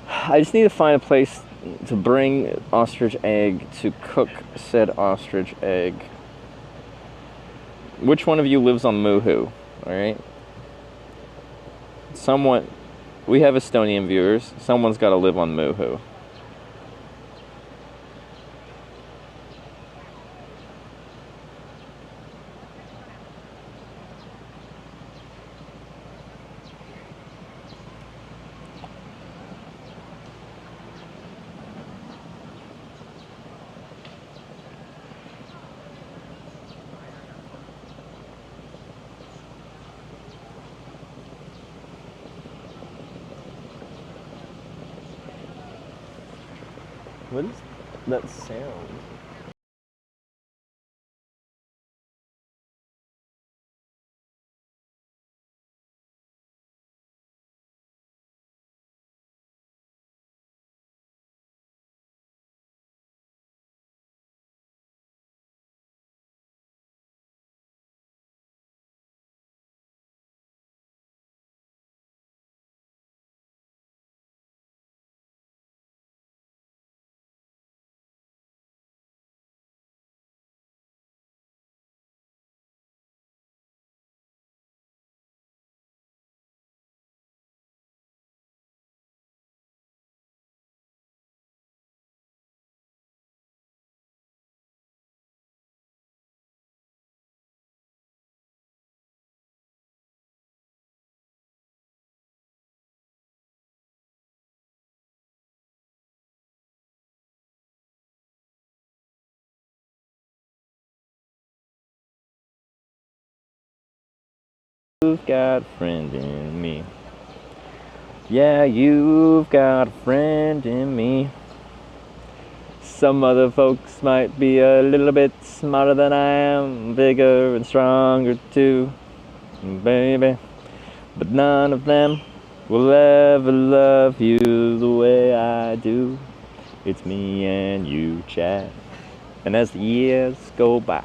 I just need to find a place to bring ostrich egg to cook said ostrich egg. Which one of you lives on Muhu? Alright? We have Estonian viewers. Someone's got to live on Muhu. What is that sound? you've got a friend in me. Yeah, you've got a friend in me. Some other folks might be a little bit smarter than I am, bigger and stronger too, baby. But none of them will ever love you the way I do. It's me and you, Chad. And as the years go by,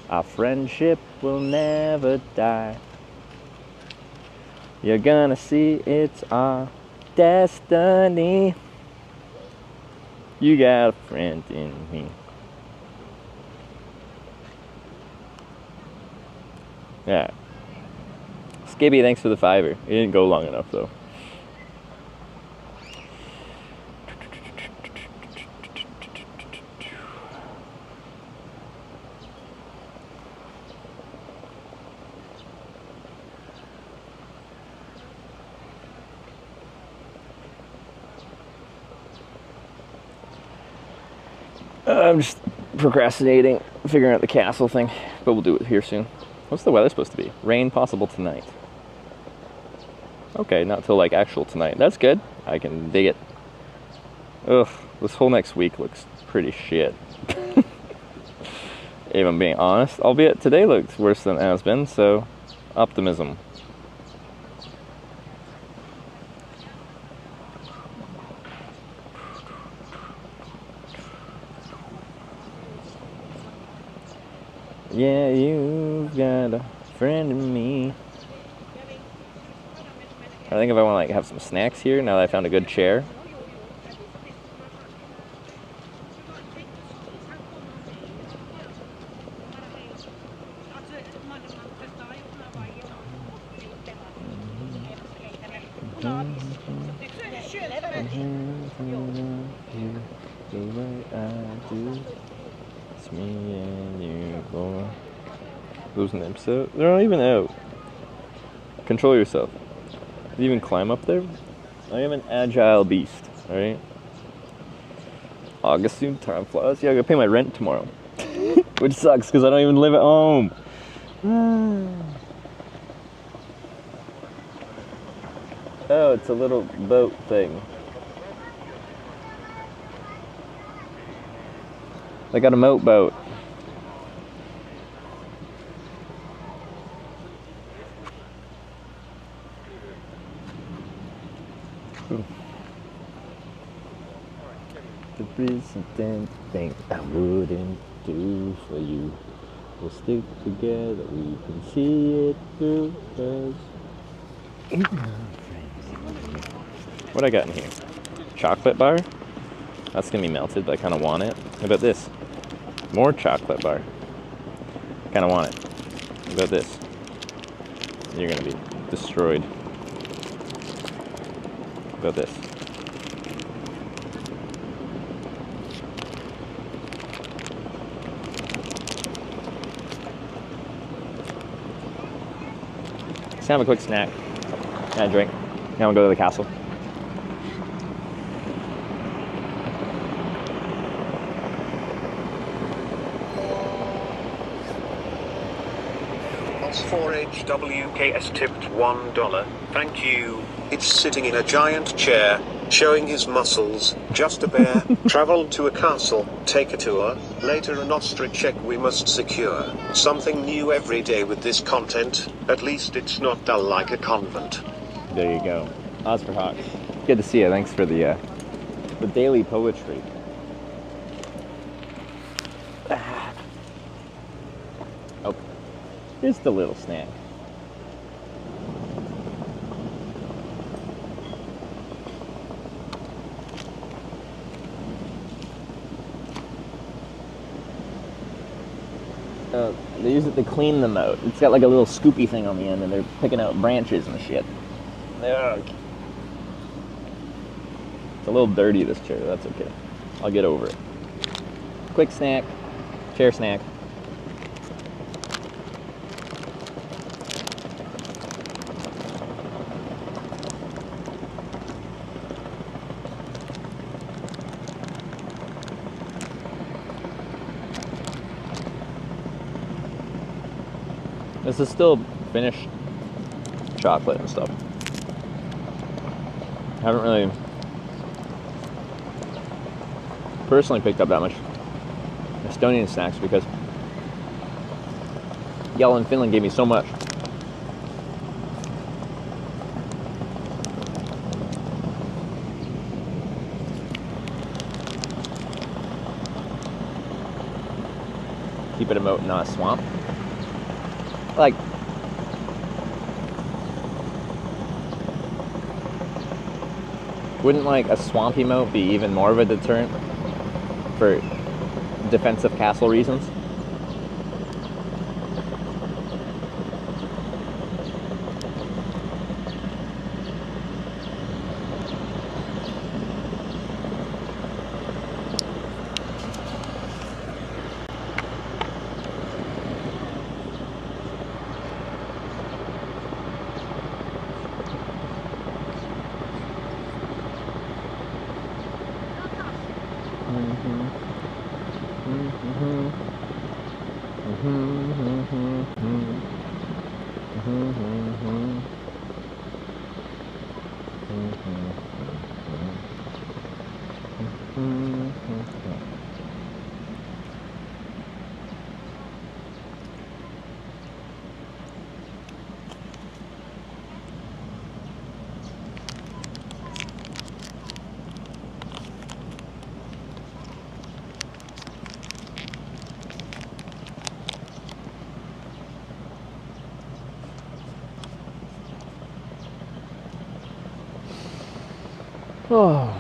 our friendship will never die. You're gonna see it's our destiny. You got a friend in me. Yeah. Skibby, thanks for the $5. It didn't go long enough though. I'm just procrastinating, figuring out the castle thing, but we'll do it here soon. What's the weather supposed to be? Rain possible tonight. Okay, not till like actual tonight. That's good. I can dig it. Ugh, this whole next week looks pretty shit. If I'm being honest, albeit today looks worse than it has been, so optimism. Yeah, you've got a friend in me. I think if I want to like have some snacks here, now that I found a good chair. It's me and you, boy. Losing them, so they're not even out. Control yourself. Did you even climb up there? I am an agile beast, alright? August soon, time flies. Yeah, I gotta pay my rent tomorrow. Which sucks, because I don't even live at home. Oh, it's a little boat thing. I got a motorboat. The president thing I wouldn't do for you. We'll stick together, we can see it through, 'cause what I got in here? Chocolate bar? That's gonna be melted, but I kinda want it. How about this? More chocolate bar. Kinda want it. How about this? You're gonna be destroyed. How about this? Let's have a quick snack and a drink. Now we'll go to the castle. For HWKS tipped $1. Thank you. It's sitting in a giant chair, showing his muscles. Just a bear. Travel to a castle, take a tour. Later an ostrich egg we must secure. Something new every day with this content. At least it's not dull like a convent. There you go. Oz for Hawks. Good to see you. Thanks for the daily poetry. Oh, just a little snack. They use it to clean them out. It's got like a little scoopy thing on the end, and they're picking out branches and shit. Ugh. It's a little dirty, this chair. That's okay. I'll get over it. Quick snack. Chair snack. This is still finished chocolate and stuff. Haven't really personally picked up that much Estonian snacks because y'all in Finland gave me so much. Keep it a moat, not a swamp. Like, wouldn't like a swampy moat be even more of a deterrent for defensive castle reasons? Oh.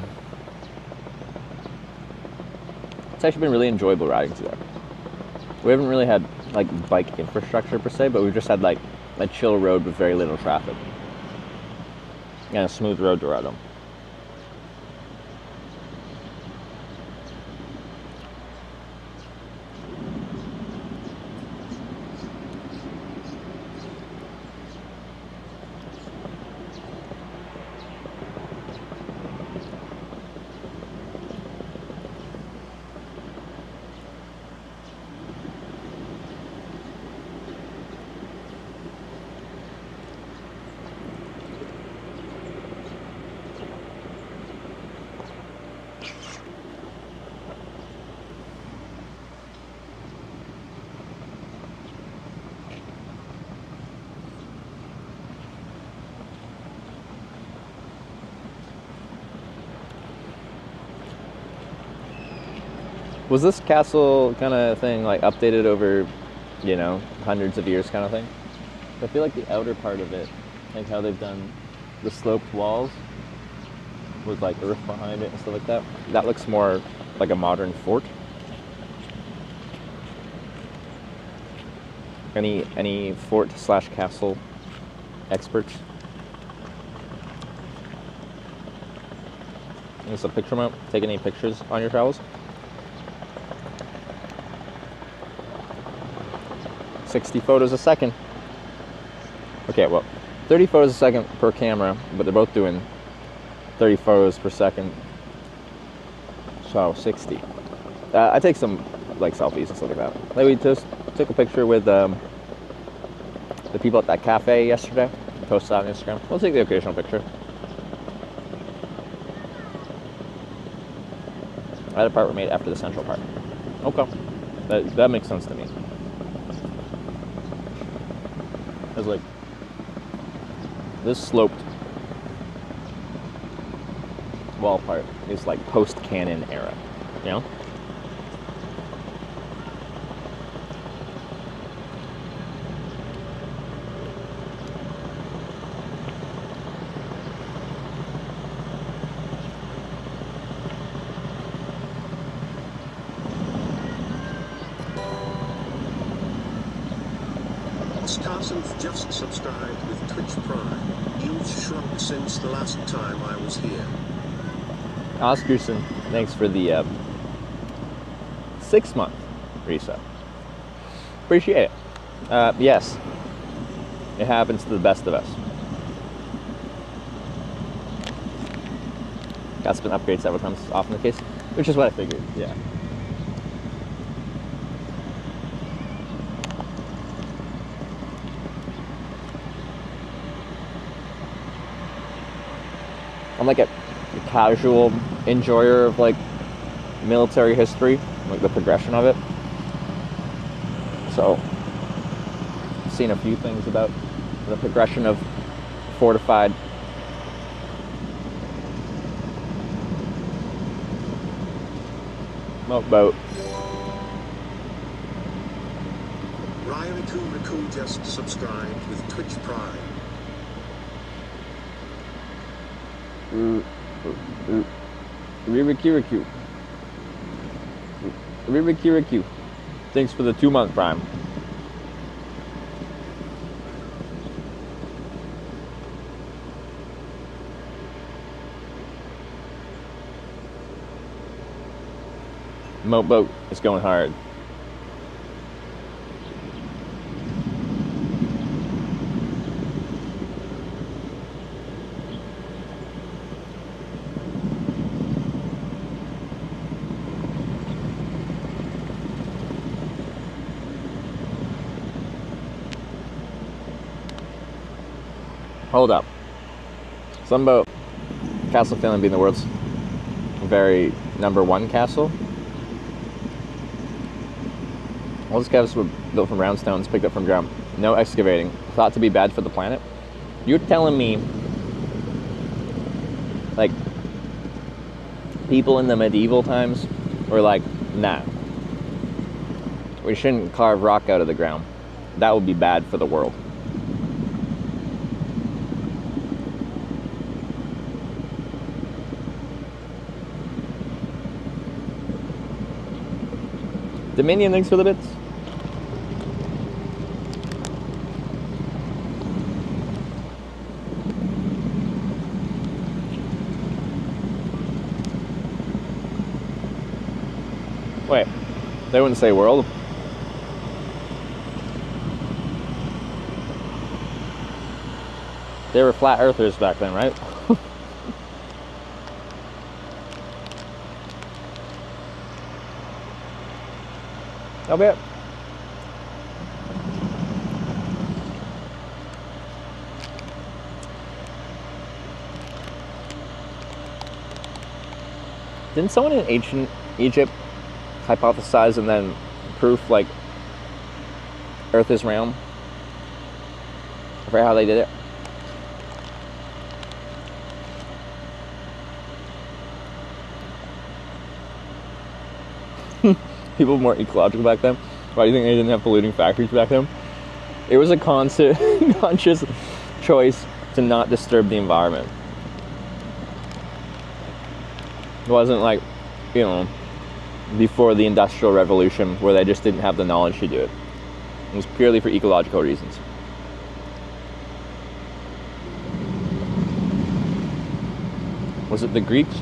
It's actually been really enjoyable riding today. We haven't really had like bike infrastructure per se, but we've just had like a chill road with very little traffic and a smooth road to ride on. Was this castle kind of thing like updated over, you know, hundreds of years kind of thing? I feel like the outer part of it, like how they've done the sloped walls with like earth behind it and stuff like that, that looks more like a modern fort. Any fort / castle experts? Is a picture mount? Take any pictures on your travels? 60 photos a second. Okay, well, 30 photos a second per camera, but they're both doing 30 photos per second. So 60. I take some like selfies and stuff like that. Like we just took a picture with the people at that cafe yesterday. Posted that on Instagram. We'll take the occasional picture. That part we made after the central part. Okay, that makes sense to me. It's like this sloped wall part is like post-cannon era, you know? Starson's just subscribed with Twitch Prime. You've shrunk since the last time I was here. Oscarson, thanks for the 6-month reset. Appreciate it. Yes, it happens to the best of us. Got some upgrades several times, often the case, which is what I figured, yeah. I'm like a casual enjoyer of like military history, like the progression of it. So, I've seen a few things about the progression of fortified motorboat. Ryriku just subscribed with Twitch Prime. Ririkiriku. Ririkiriku. Thanks for the 2-month Prime. Motorboat is going hard. Hold up. Some about Castle Finland being the world's very #1 castle. All these castles were built from round stones, picked up from ground. No excavating. Thought to be bad for the planet. You're telling me, like, people in the medieval times were like, nah, we shouldn't carve rock out of the ground. That would be bad for the world. Dominion, thanks for the bits. Wait, they wouldn't say world. They were flat earthers back then, right? I'll bet. Didn't someone in ancient Egypt hypothesize and then proof like Earth is round? I forget how they did it. People were more ecological back then. Why do you think they didn't have polluting factories back then? It was a conscious choice to not disturb the environment. It wasn't like, you know, before the Industrial Revolution where they just didn't have the knowledge to do it. It was purely for ecological reasons. Was it the Greeks?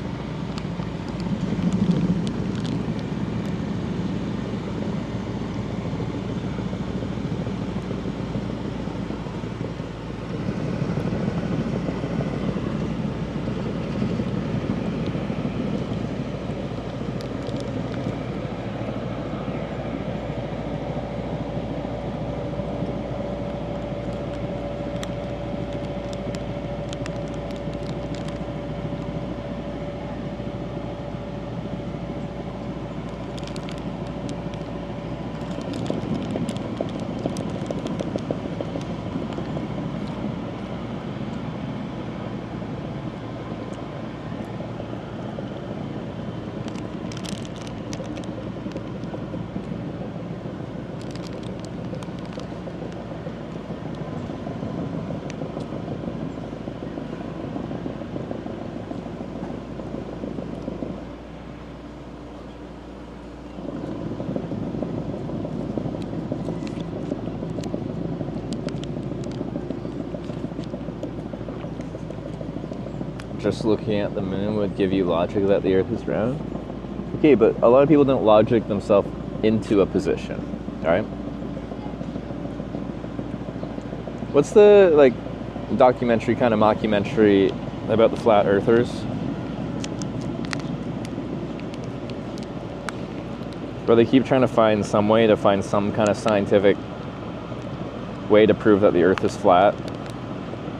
Just looking at the moon would give you logic that the Earth is round. Okay, but a lot of people don't logic themselves into a position, alright? What's the, like, documentary, kind of mockumentary about the flat earthers? Where they keep trying to find some way to find some kind of scientific way to prove that the Earth is flat.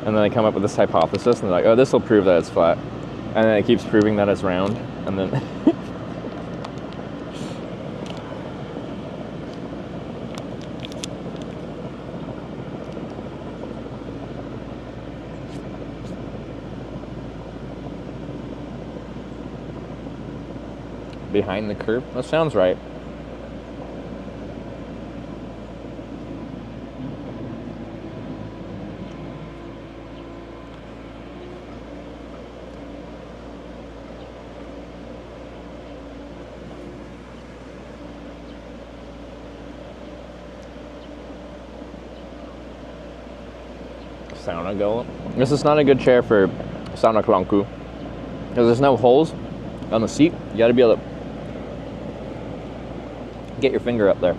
And then they come up with this hypothesis and they're like, oh, this will prove that it's flat. And then it keeps proving that it's round, and then behind the curve. That sounds right. Sauna go. This is not a good chair for sauna klanku because there's no holes on the seat. You got to be able to get your finger up there.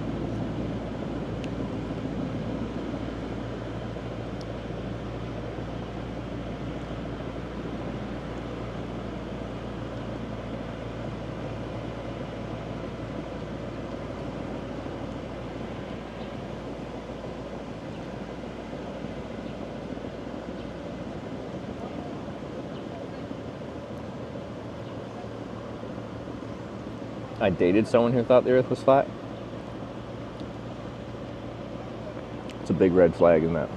I dated someone who thought the earth was flat. It's a big red flag in that.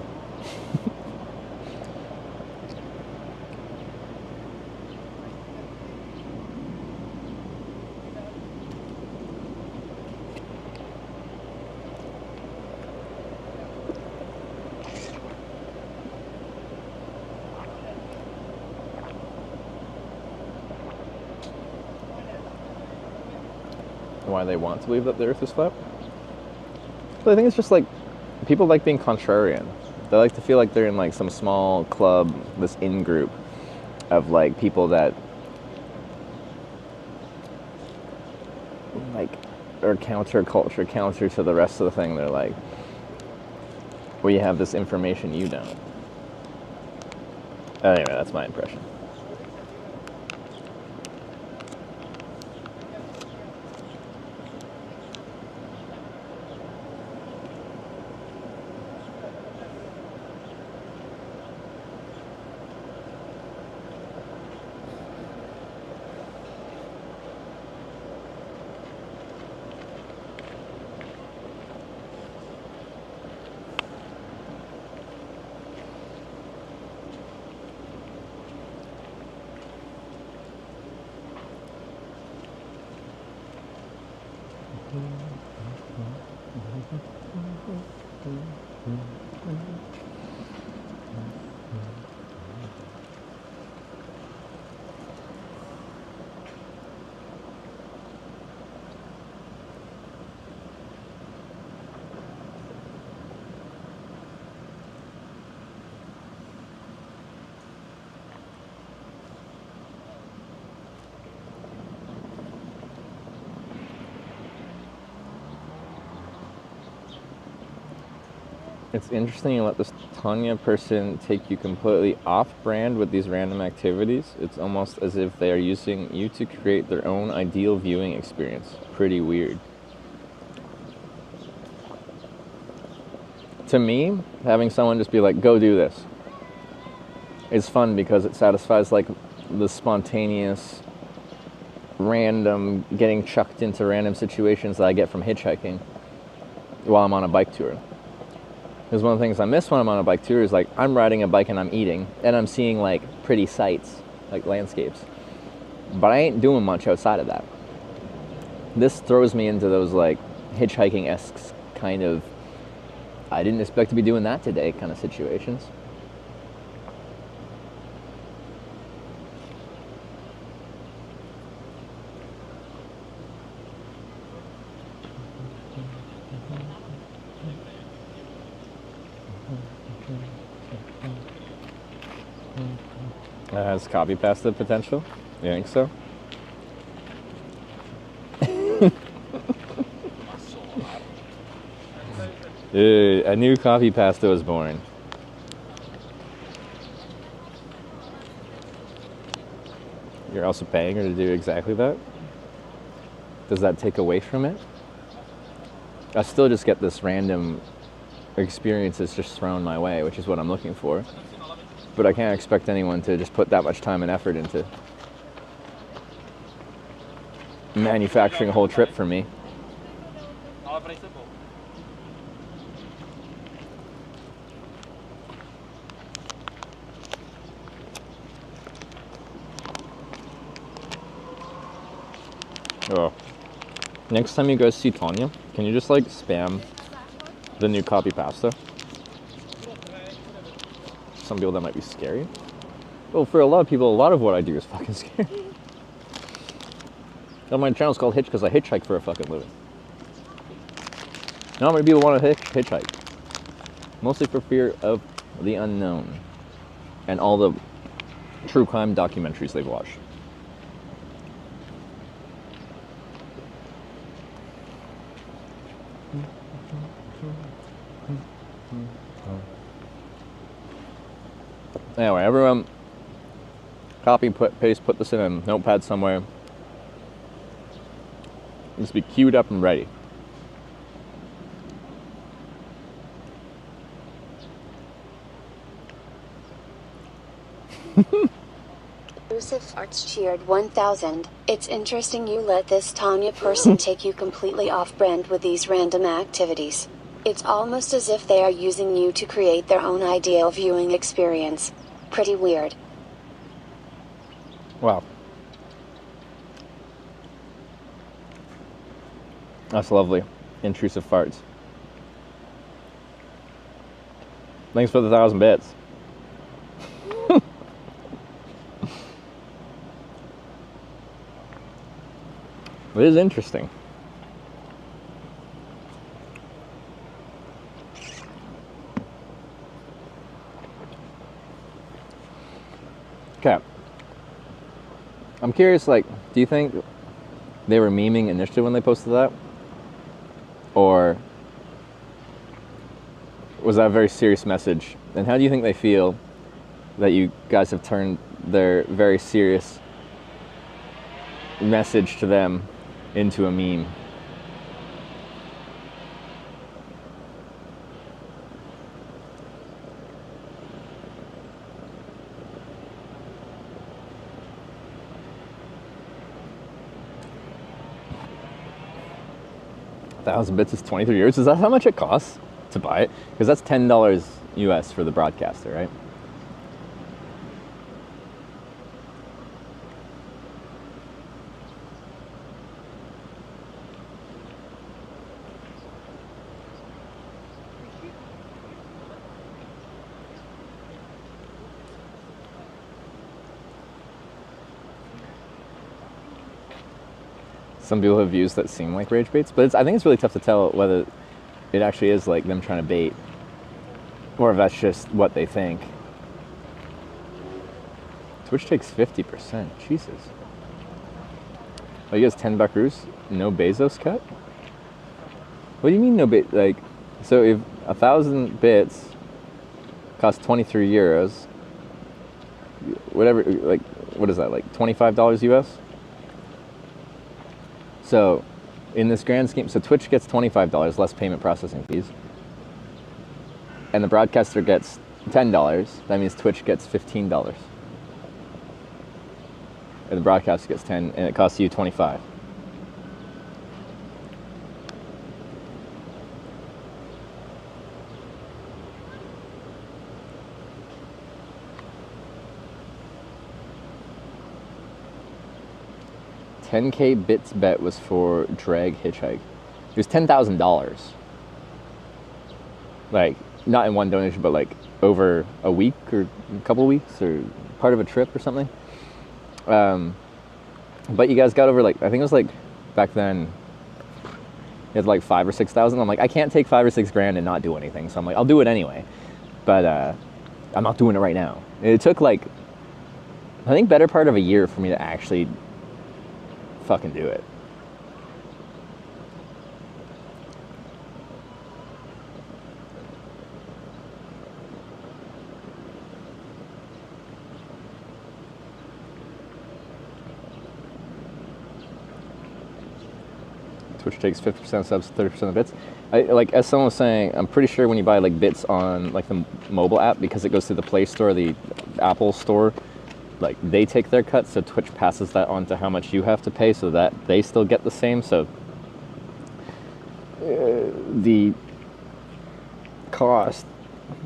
Why they want to believe that the earth is flat. But I think it's just like people like being contrarian. They like to feel like they're in like some small club, this in group of like people that like are counterculture, counter to the rest of the thing. They're like, we have this information you don't. Anyway, that's my impression. It's interesting you let this Tanya person take you completely off-brand with these random activities. It's almost as if they are using you to create their own ideal viewing experience. Pretty weird. To me, having someone just be like, go do this, is fun because it satisfies like the spontaneous, random, getting chucked into random situations that I get from hitchhiking while I'm on a bike tour. Because one of the things I miss when I'm on a bike tour is like I'm riding a bike and I'm eating and I'm seeing like pretty sights, like landscapes. But I ain't doing much outside of that. This throws me into those like hitchhiking-esque kind of, I didn't expect to be doing that today kind of situations. That has copy pasta potential? You think so? Dude, a new copy pasta was born. You're also paying her to do exactly that? Does that take away from it? I still just get this random experiences just thrown my way, which is what I'm looking for. But I can't expect anyone to just put that much time and effort into manufacturing a whole trip for me. Oh. Next time you guys see Tanya, can you just like spam the new copy pasta? Some people that might be scary. Well, for a lot of people, a lot of what I do is fucking scary. And my channel's called Hitch because I hitchhike for a fucking living. Not many people want to hitchhike. Mostly for fear of the unknown. And all the true crime documentaries they've watched. Anyway, everyone, copy, paste, put this in a notepad somewhere. Just be queued up and ready. Exclusive Arts cheered 1000. It's interesting you let this Tanya person take you completely off-brand with these random activities. It's almost as if they are using you to create their own ideal viewing experience. Pretty weird. Wow. That's lovely. Intrusive farts. Thanks for the 1,000 bits. It is interesting. Okay. I'm curious, like, do you think they were memeing initially when they posted that? Or was that a very serious message? And how do you think they feel that you guys have turned their very serious message to them into a meme? $1,000 bits is 23 years. Is that how much it costs to buy it? Because that's $10 US for the broadcaster, right? Some people have views that seem like rage baits, but I think it's really tough to tell whether it actually is like them trying to bait or if that's just what they think. Twitch takes 50%. Jesus. Oh, you guys 10 buckaroos? No Bezos cut? What do you mean no bait? Like, so if 1,000 bits costs 23 euros, whatever, like, what is that, like $25 US? So, in this grand scheme, so Twitch gets $25 less payment processing fees, and the broadcaster gets $10. That means Twitch gets $15, and the broadcaster gets 10, and it costs you 25. $10K bits bet was for drag hitchhike. It was $10,000. Like, not in one donation, but like over a week or a couple of weeks or part of a trip or something. But you guys got over like, I think it was like back then, you had like 5,000 or 6,000. I'm like, I can't take 5 or 6 grand and not do anything. So I'm like, I'll do it anyway. But I'm not doing it right now. It took like, I think better part of a year for me to actually fucking do it. Twitch takes 50% of subs, 30% of bits. Like, as someone was saying, I'm pretty sure when you buy like bits on like the mobile app, because it goes to the Play Store, the Apple Store, like they take their cut, so Twitch passes that on to how much you have to pay, so that they still get the same. So the cost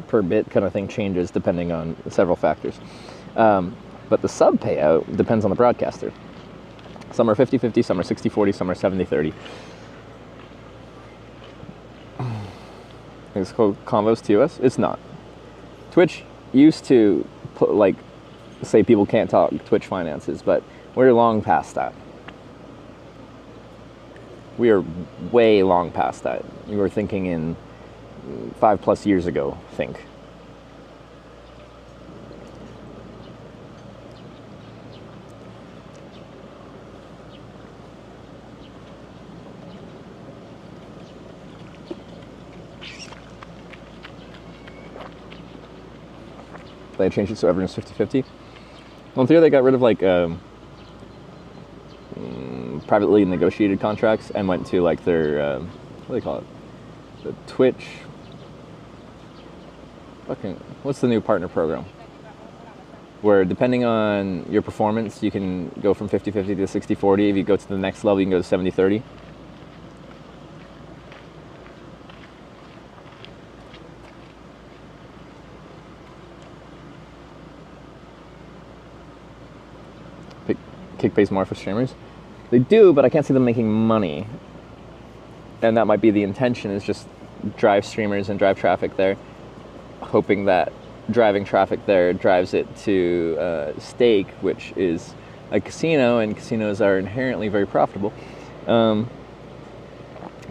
per bit kind of thing changes depending on several factors. But the sub payout depends on the broadcaster. Some are 50-50, some are 60-40, some are 70-30. It's called Convos TOS. It's not. Twitch used to put, like, say people can't talk Twitch finances, but we're long past that. We are way long past that. We were thinking in 5+ years ago, I think. They changed it so everyone's 50-50. Well, in theory, they got rid of like privately negotiated contracts and went to like their what do they call it? The Twitch. What's the new partner program? Where depending on your performance, you can go from 50-50 to 60-40. If you go to the next level, you can go to 70-30. Kick pays more for streamers. They do, but I can't see them making money. And that might be the intention, is just drive streamers and drive traffic there, hoping that driving traffic there drives it to stake, which is a casino, and casinos are inherently very profitable. But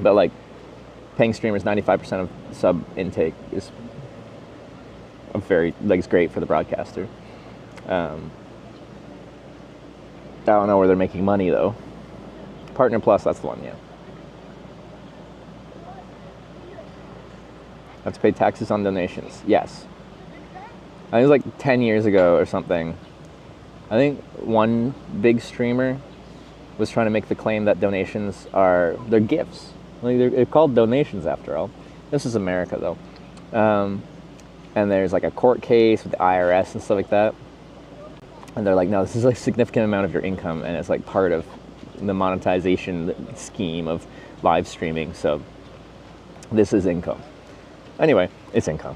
like paying streamers 95% of sub intake is it's great for the broadcaster. I don't know where they're making money though. Partner Plus, that's the one, yeah. Have to pay taxes on donations. Yes. I think it was like 10 years ago or something. I think one big streamer was trying to make the claim that donations they're gifts. Like they're called donations after all. This is America though. And there's like a court case with the IRS and stuff like that. And they're like, no, this is like a significant amount of your income, and it's like part of the monetization scheme of live streaming. So this is income. Anyway, it's income.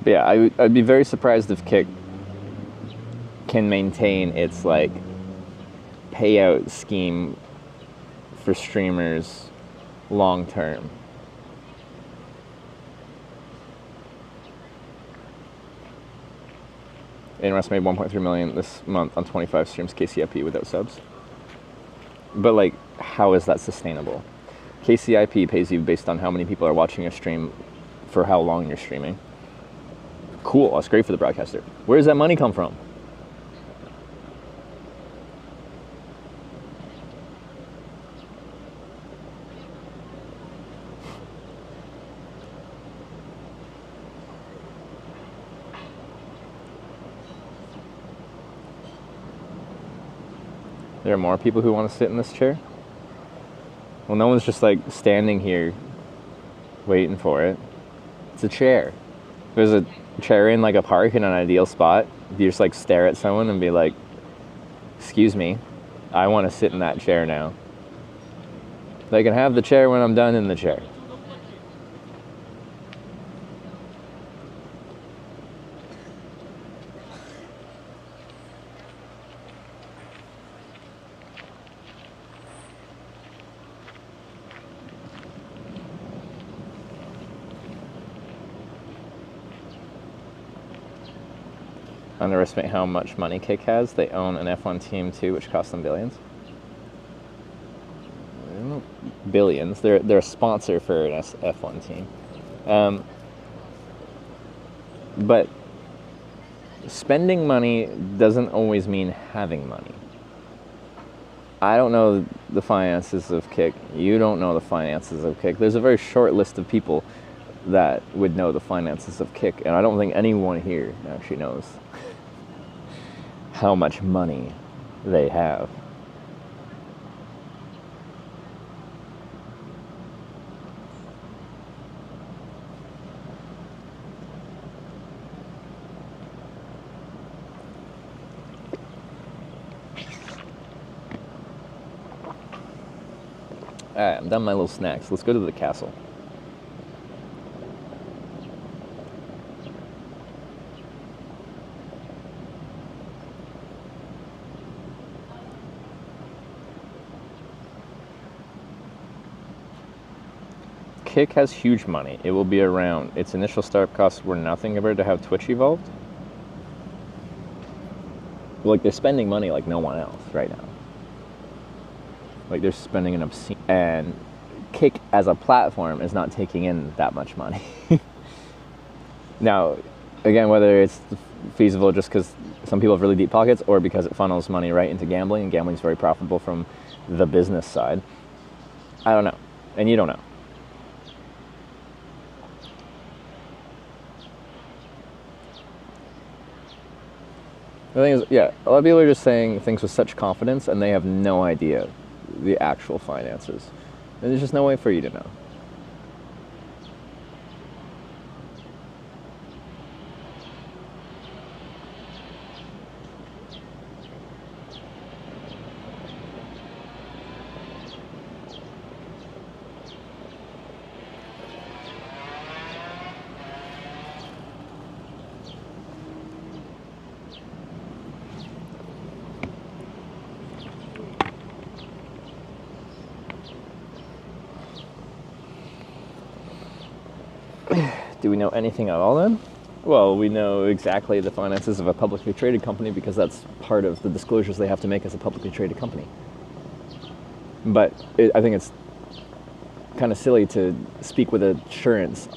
But yeah, I'd be very surprised if Kick can maintain its like payout scheme for streamers long term. Inrest made 1.3 million this month on 25 streams KCIP without subs. But like, how is that sustainable? KCIP pays you based on how many people are watching your stream for how long you're streaming. Cool, that's great for the broadcaster. Where does that money come from? There are more people who want to sit in this chair? Well, no one's just like standing here waiting for it. It's a chair. There's a chair in like a park in an ideal spot. You just like stare at someone and be like, excuse me, I want to sit in that chair now. They can have the chair when I'm done in the chair. Underestimate how much money Kick has. They own an F1 team too, which costs them billions. Billions. They're a sponsor for an F1 team. But spending money doesn't always mean having money. I don't know the finances of Kick. You don't know the finances of Kick. There's a very short list of people that would know the finances of Kick, and I don't think anyone here actually knows how much money they have. Alright, I'm done my little snacks. Let's go to the castle. Kick has huge money. It will be around. Its initial startup costs were nothing compared to how Twitch evolved. Like, they're spending money like no one else right now. Like, they're spending an obscene... And Kick as a platform is not taking in that much money. Now, again, whether it's feasible just because some people have really deep pockets or because it funnels money right into gambling, and gambling is very profitable from the business side, I don't know. And you don't know. The thing is, yeah, a lot of people are just saying things with such confidence and they have no idea the actual finances. And there's just no way for you to know. Do we know anything at all then? Well, we know exactly the finances of a publicly traded company because that's part of the disclosures they have to make as a publicly traded company. But I think it's kind of silly to speak with assurance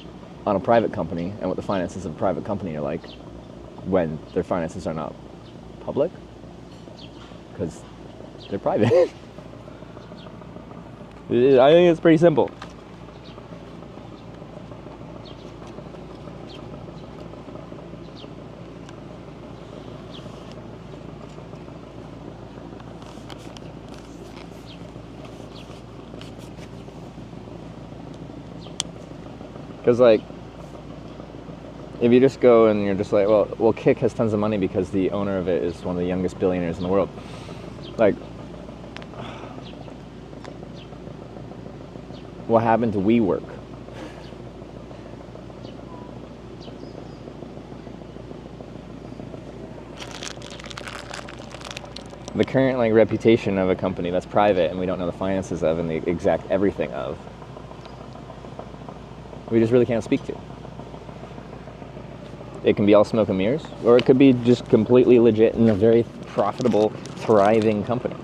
on a private company and what the finances of a private company are like when their finances are not public, because they're private. I think it's pretty simple. Because, like, if you just go and you're just like, well, Kick has tons of money because the owner of it is one of the youngest billionaires in the world. Like, what happened to WeWork? The current, like, reputation of a company that's private and we don't know the finances of and the exact everything of, we just really can't speak to. It can be all smoke and mirrors, or it could be just completely legit and a very profitable, thriving company.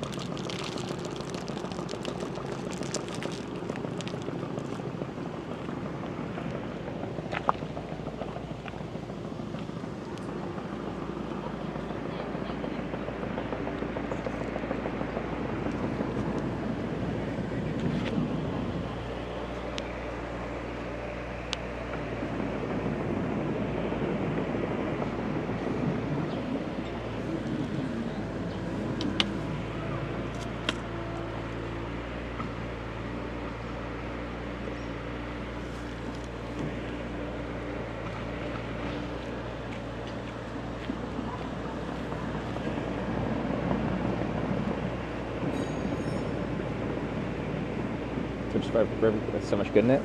There's so much good in it.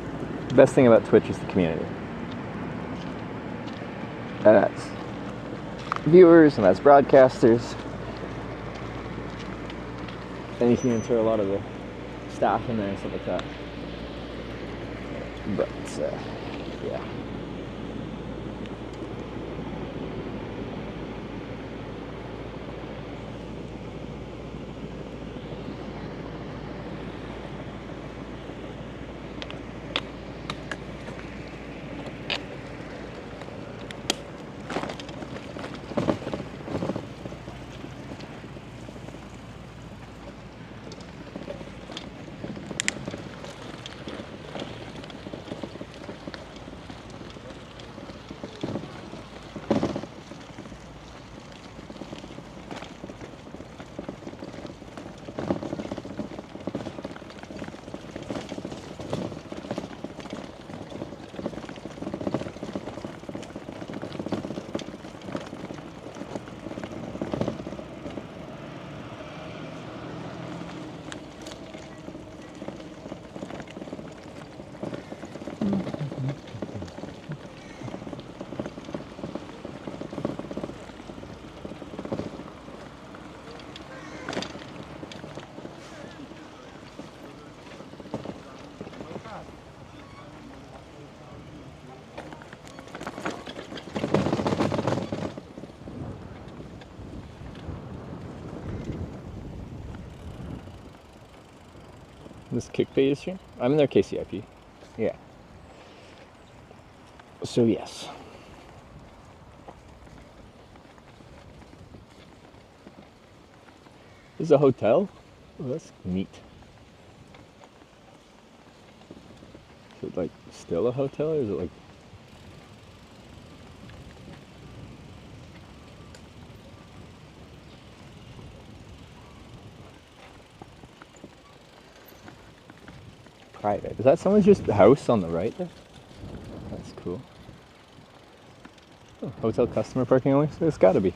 The best thing about Twitch is the community. And that's viewers and that's broadcasters. And you can even throw a lot of the staff in there and stuff like that. But, yeah. This kick page stream? I'm in their KCIP. Yeah. So yes. This is a hotel? Oh, that's neat. Is it like still a hotel or is it like... Private. Is that someone's just house on the right there? That's cool. Oh, hotel customer parking only? So it's gotta be.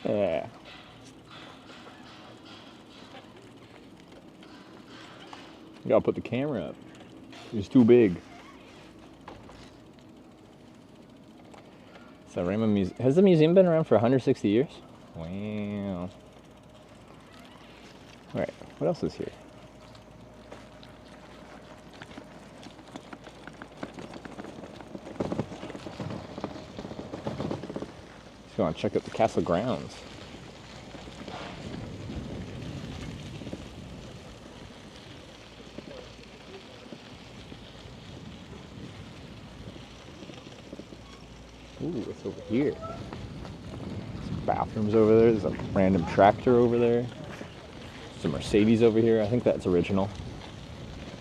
Yeah. You gotta put the camera up. It's too big. So Raymond Museum. Has the museum been around for 160 years? Wow. Alright, what else is here? Just go and check out the castle grounds. Ooh, what's over here? Some bathrooms over there. There's a random tractor over there. There's a Mercedes over here. I think that's original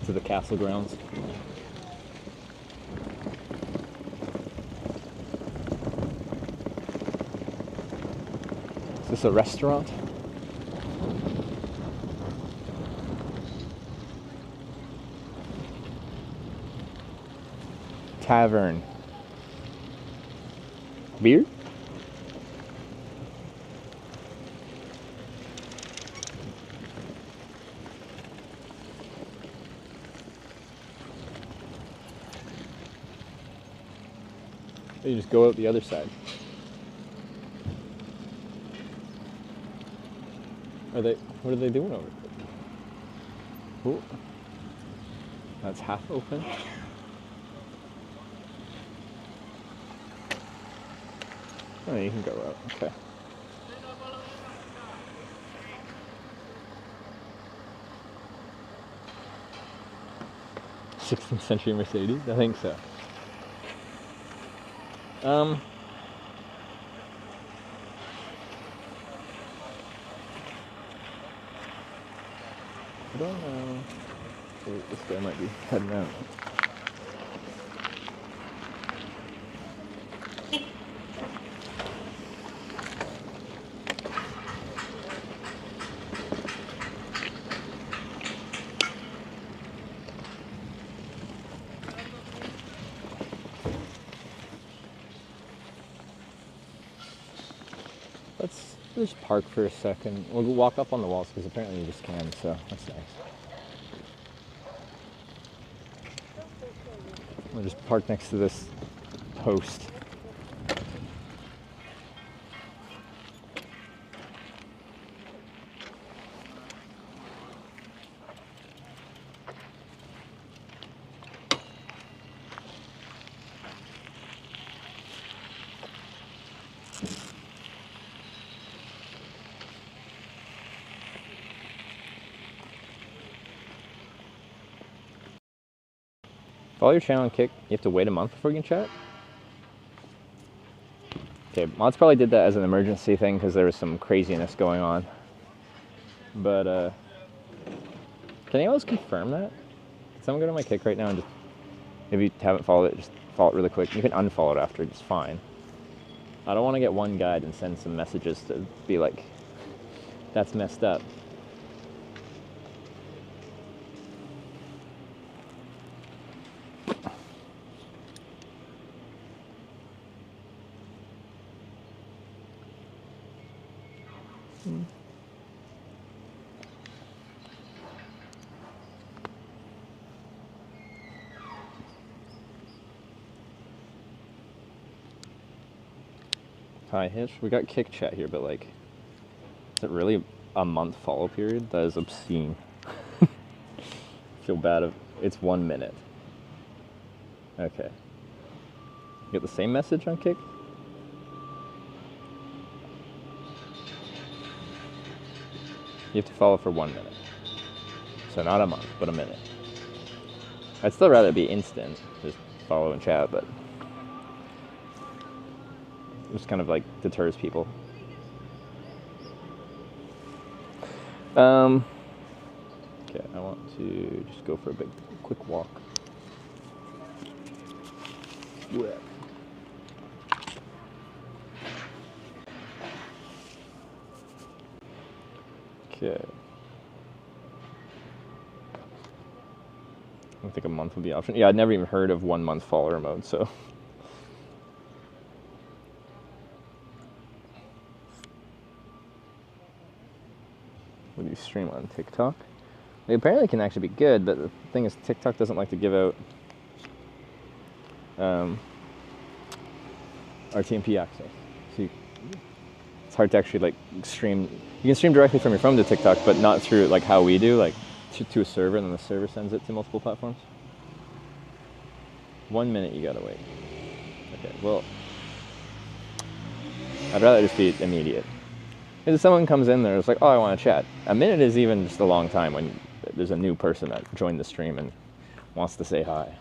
to the castle grounds. Is this a restaurant? Tavern. Beer? You just go out the other side. What are they doing over there? Ooh. That's half open. Oh, you can go out. Okay. '16th century Mercedes? I think so. I don't know. This guy might be heading out. Let's just park for a second. We'll walk up on the walls because apparently you just can, so that's nice. We'll just park next to this post. Follow your channel and Kick. You have to wait a month before you can chat? Okay, mods probably did that as an emergency thing because there was some craziness going on. But, can anyone else confirm that? Can someone go to my Kick right now and just, if you haven't followed it, just follow it really quick. You can unfollow it after, it's fine. I don't want to get one guide and send some messages to be like, that's messed up. Hi, Hitch. We got kick chat here, but like, is it really a month follow period? That is obscene. Feel bad if it's 1 minute. Okay. You get the same message on kick? You have to follow for 1 minute. So not a month, but a minute. I'd still rather be instant, just follow and chat, but it just kind of like deters people. Okay, I want to just go for a quick walk. Yeah. Okay. I don't think a month would be an option. Yeah, I'd never even heard of 1 month follower mode, so. Would you stream on TikTok? They apparently can actually be good, but the thing is TikTok doesn't like to give out RTMP access. So it's hard to actually like stream. You can stream directly from your phone to TikTok, but not through like how we do, like to a server, and then the server sends it to multiple platforms. 1 minute you gotta wait. Okay, well, I'd rather just be immediate. Because if someone comes in there, it's like, oh, I want to chat. A minute is even just a long time when there's a new person that joined the stream and wants to say hi.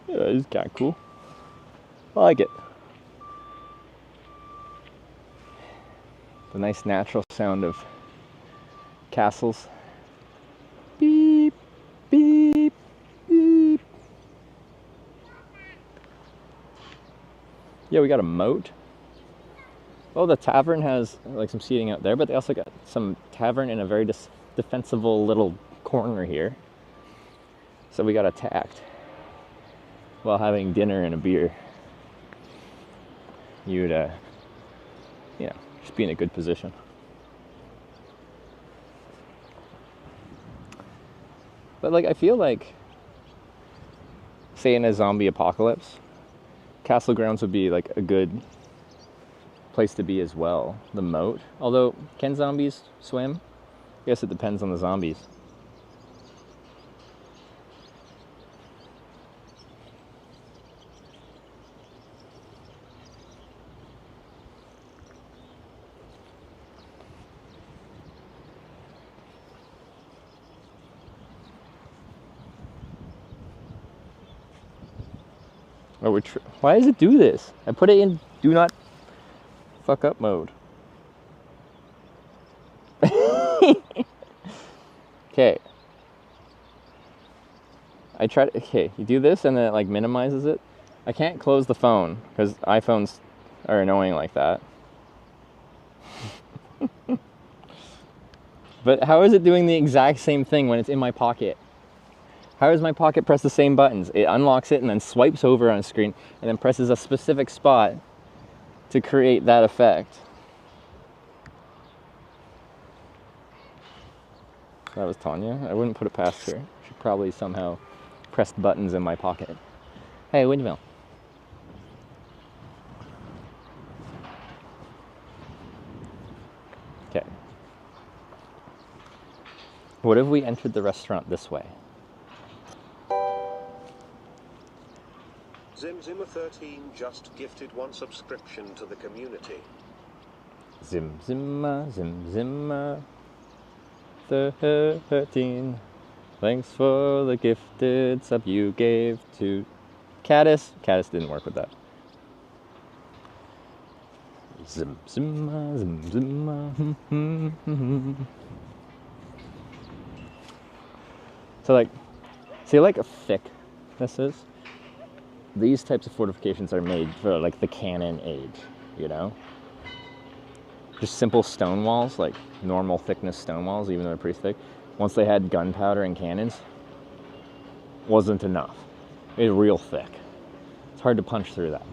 Yeah, it's kind of cool. I like it. The nice natural sound of castles. Beep, beep, beep. Yeah, we got a moat. Well, the tavern has like some seating out there, but they also got some tavern in a very defensible little corner here. So we got attacked while having dinner and a beer. You'd, just be in a good position. But like, I feel like, say in a zombie apocalypse, Castle Grounds would be like a good place to be as well. The moat. Although, can zombies swim? I guess it depends on the zombies. Oh, why does it do this? I put it in do not fuck up mode. Okay. Okay, you do this and then it like minimizes it. I can't close the phone because iPhones are annoying like that. But how is it doing the exact same thing when it's in my pocket? How does my pocket press the same buttons? It unlocks it and then swipes over on a screen and then presses a specific spot to create that effect. That was Tanya. I wouldn't put it past her. She probably somehow pressed buttons in my pocket. Hey, windmill. Okay. What if we entered the restaurant this way? Zimzimmer13 just gifted 1 subscription to the community. Zimzimmer 13. Thanks for the gifted sub you gave to Caddis. Caddis didn't work with that. Zim, zim, zim, zim. So like, see like how thick this is? These types of fortifications are made for like the cannon age, you know? Just simple stone walls, like normal thickness stone walls, even though they're pretty thick. Once they had gunpowder and cannons, wasn't enough. It was real thick. It's hard to punch through that.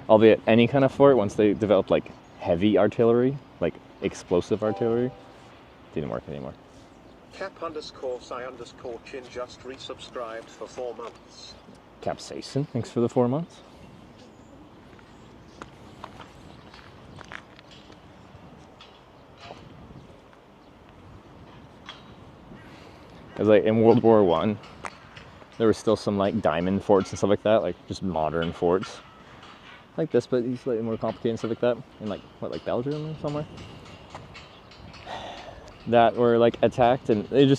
Albeit any kind of fort, once they developed like heavy artillery, like explosive artillery, didn't work anymore. Cap_Psy_Chin just resubscribed for 4 months. Capsaicin, thanks for the 4 months. Because like in World War I, there was still some like diamond forts and stuff like that, like just modern forts. Like this, but these slightly more complicated and stuff like that. In like, what, like Belgium or somewhere? That were like attacked and they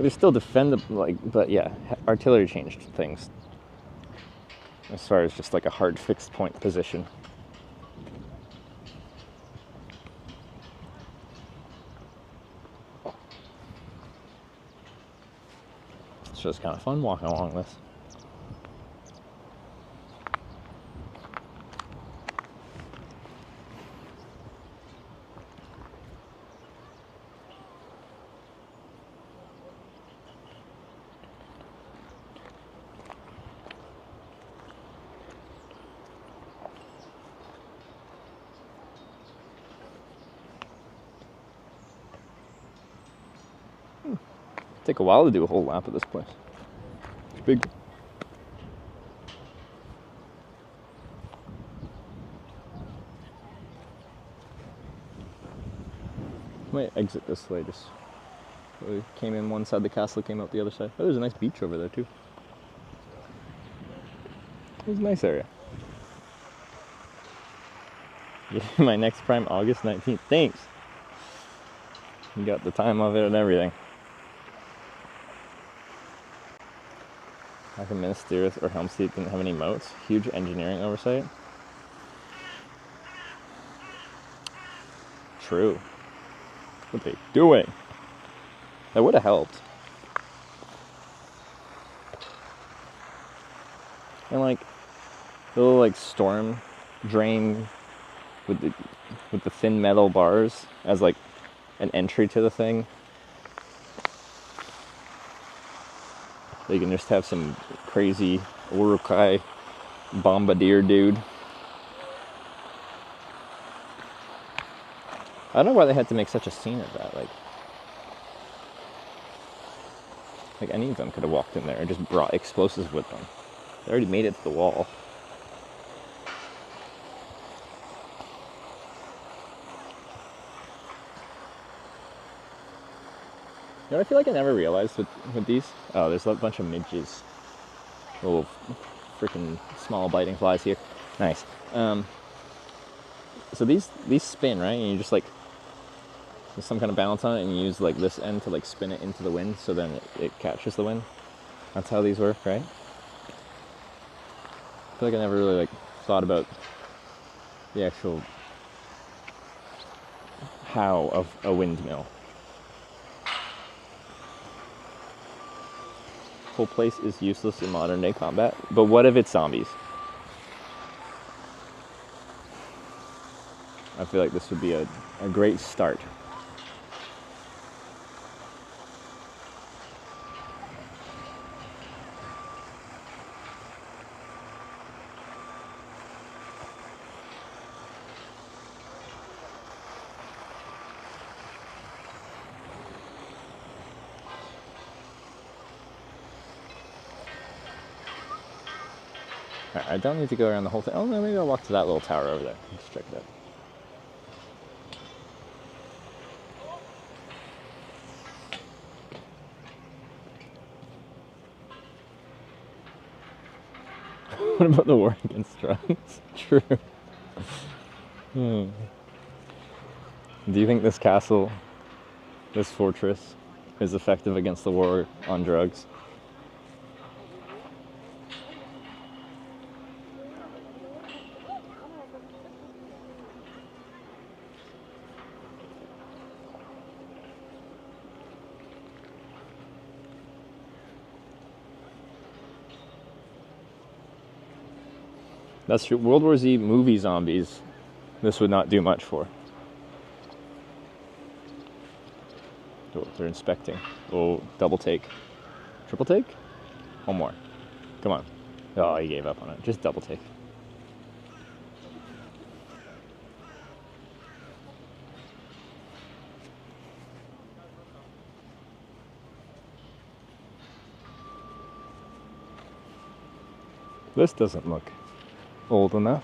still defend the, like, but yeah, artillery changed things. As far as just like a hard fixed point position. It's just kind of fun walking along this. Take a while to do a whole lap of this place. It's big. Might exit this way. Just we came in one side of the castle, came out the other side. Oh, there's a nice beach over there too. It's a nice area. Yeah, my next prime, August 19th. Thanks. You got the time of it and everything. How come Minas Tirith or Helmstead didn't have any moats? Huge engineering oversight. True. What are they doing? That would have helped. And like the little like storm drain with the thin metal bars as like an entry to the thing. You can just have some crazy Urukai bombardier dude. I don't know why they had to make such a scene of that. Like any of them could have walked in there and just brought explosives with them. They already made it to the wall. You know, I feel like I never realized with these. Oh, there's a bunch of midges. Little freaking small biting flies here. Nice. So these spin, right? And you just like, there's some kind of balance on it, and you use like this end to like spin it into the wind, so then it catches the wind. That's how these work, right? I feel like I never really like thought about the actual how of a windmill. Whole place is useless in modern day combat, but what if it's zombies? I feel like this would be a great start. Alright, I don't need to go around the whole thing. Oh, no, maybe I'll walk to that little tower over there. Let's check it out. What about the war against drugs? True. Do you think this castle, this fortress, is effective against the war on drugs? That's true. World War Z movie zombies, this would not do much for. Oh, they're inspecting. Oh, double take. Triple take? One more. Come on. Oh, he gave up on it. Just double take. This doesn't look old enough.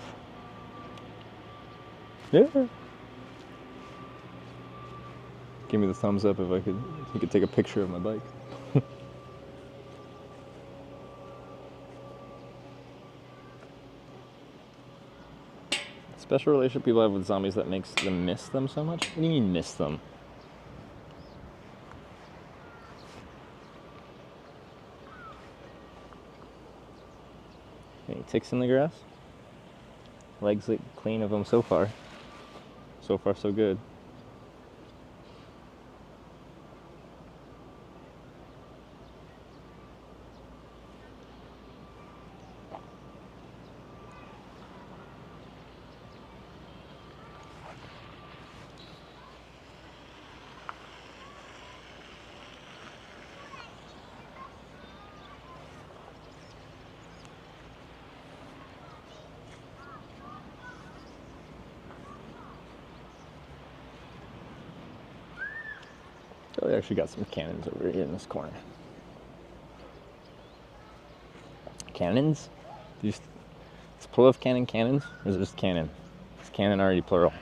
Yeah. Give me the thumbs up if you could take a picture of my bike. Special relationship people have with zombies that makes them miss them so much? What do you mean miss them? Any ticks in the grass? Legs look clean of them so far. So far, so good. Oh, they actually got some cannons over here in this corner. Cannons? It's plural of cannons? Or is it just cannon? Is cannon already plural?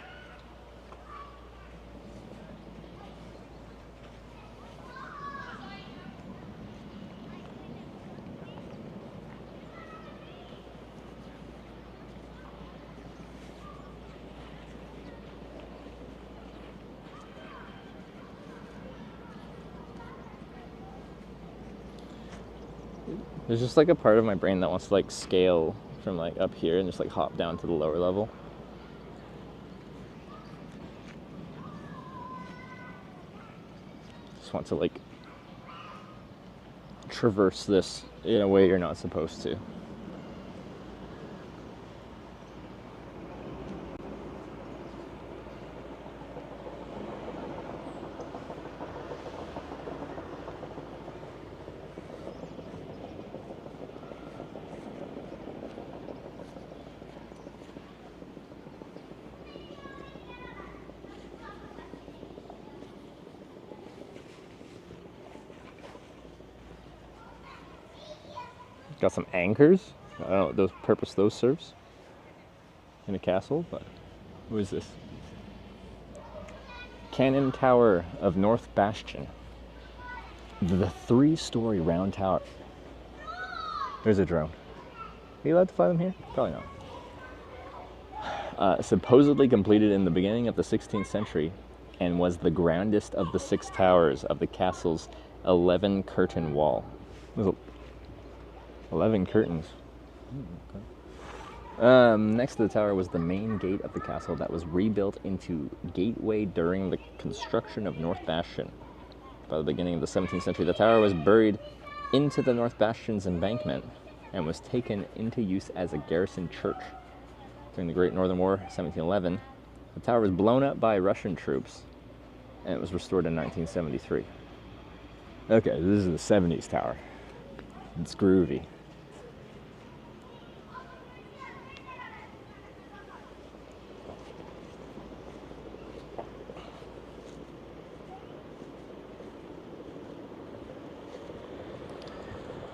There's just like a part of my brain that wants to like scale from like up here and just like hop down to the lower level. Just want to like traverse this in a way you're not supposed to. Got some anchors. I don't know what those purpose those serves in a castle, but what is this? Cannon Tower of North Bastion. The 3-story round tower. There's a drone. Are you allowed to fly them here? Probably not. Supposedly completed in the beginning of the 16th century and was the grandest of the 6 towers of the castle's 11 curtain wall. 11 curtains. Okay. Next to the tower was the main gate of the castle that was rebuilt into gateway during the construction of North Bastion. By the beginning of the 17th century, the tower was buried into the North Bastion's embankment and was taken into use as a garrison church. During the Great Northern War, 1711, the tower was blown up by Russian troops and it was restored in 1973. Okay, this is the 70s tower. It's groovy.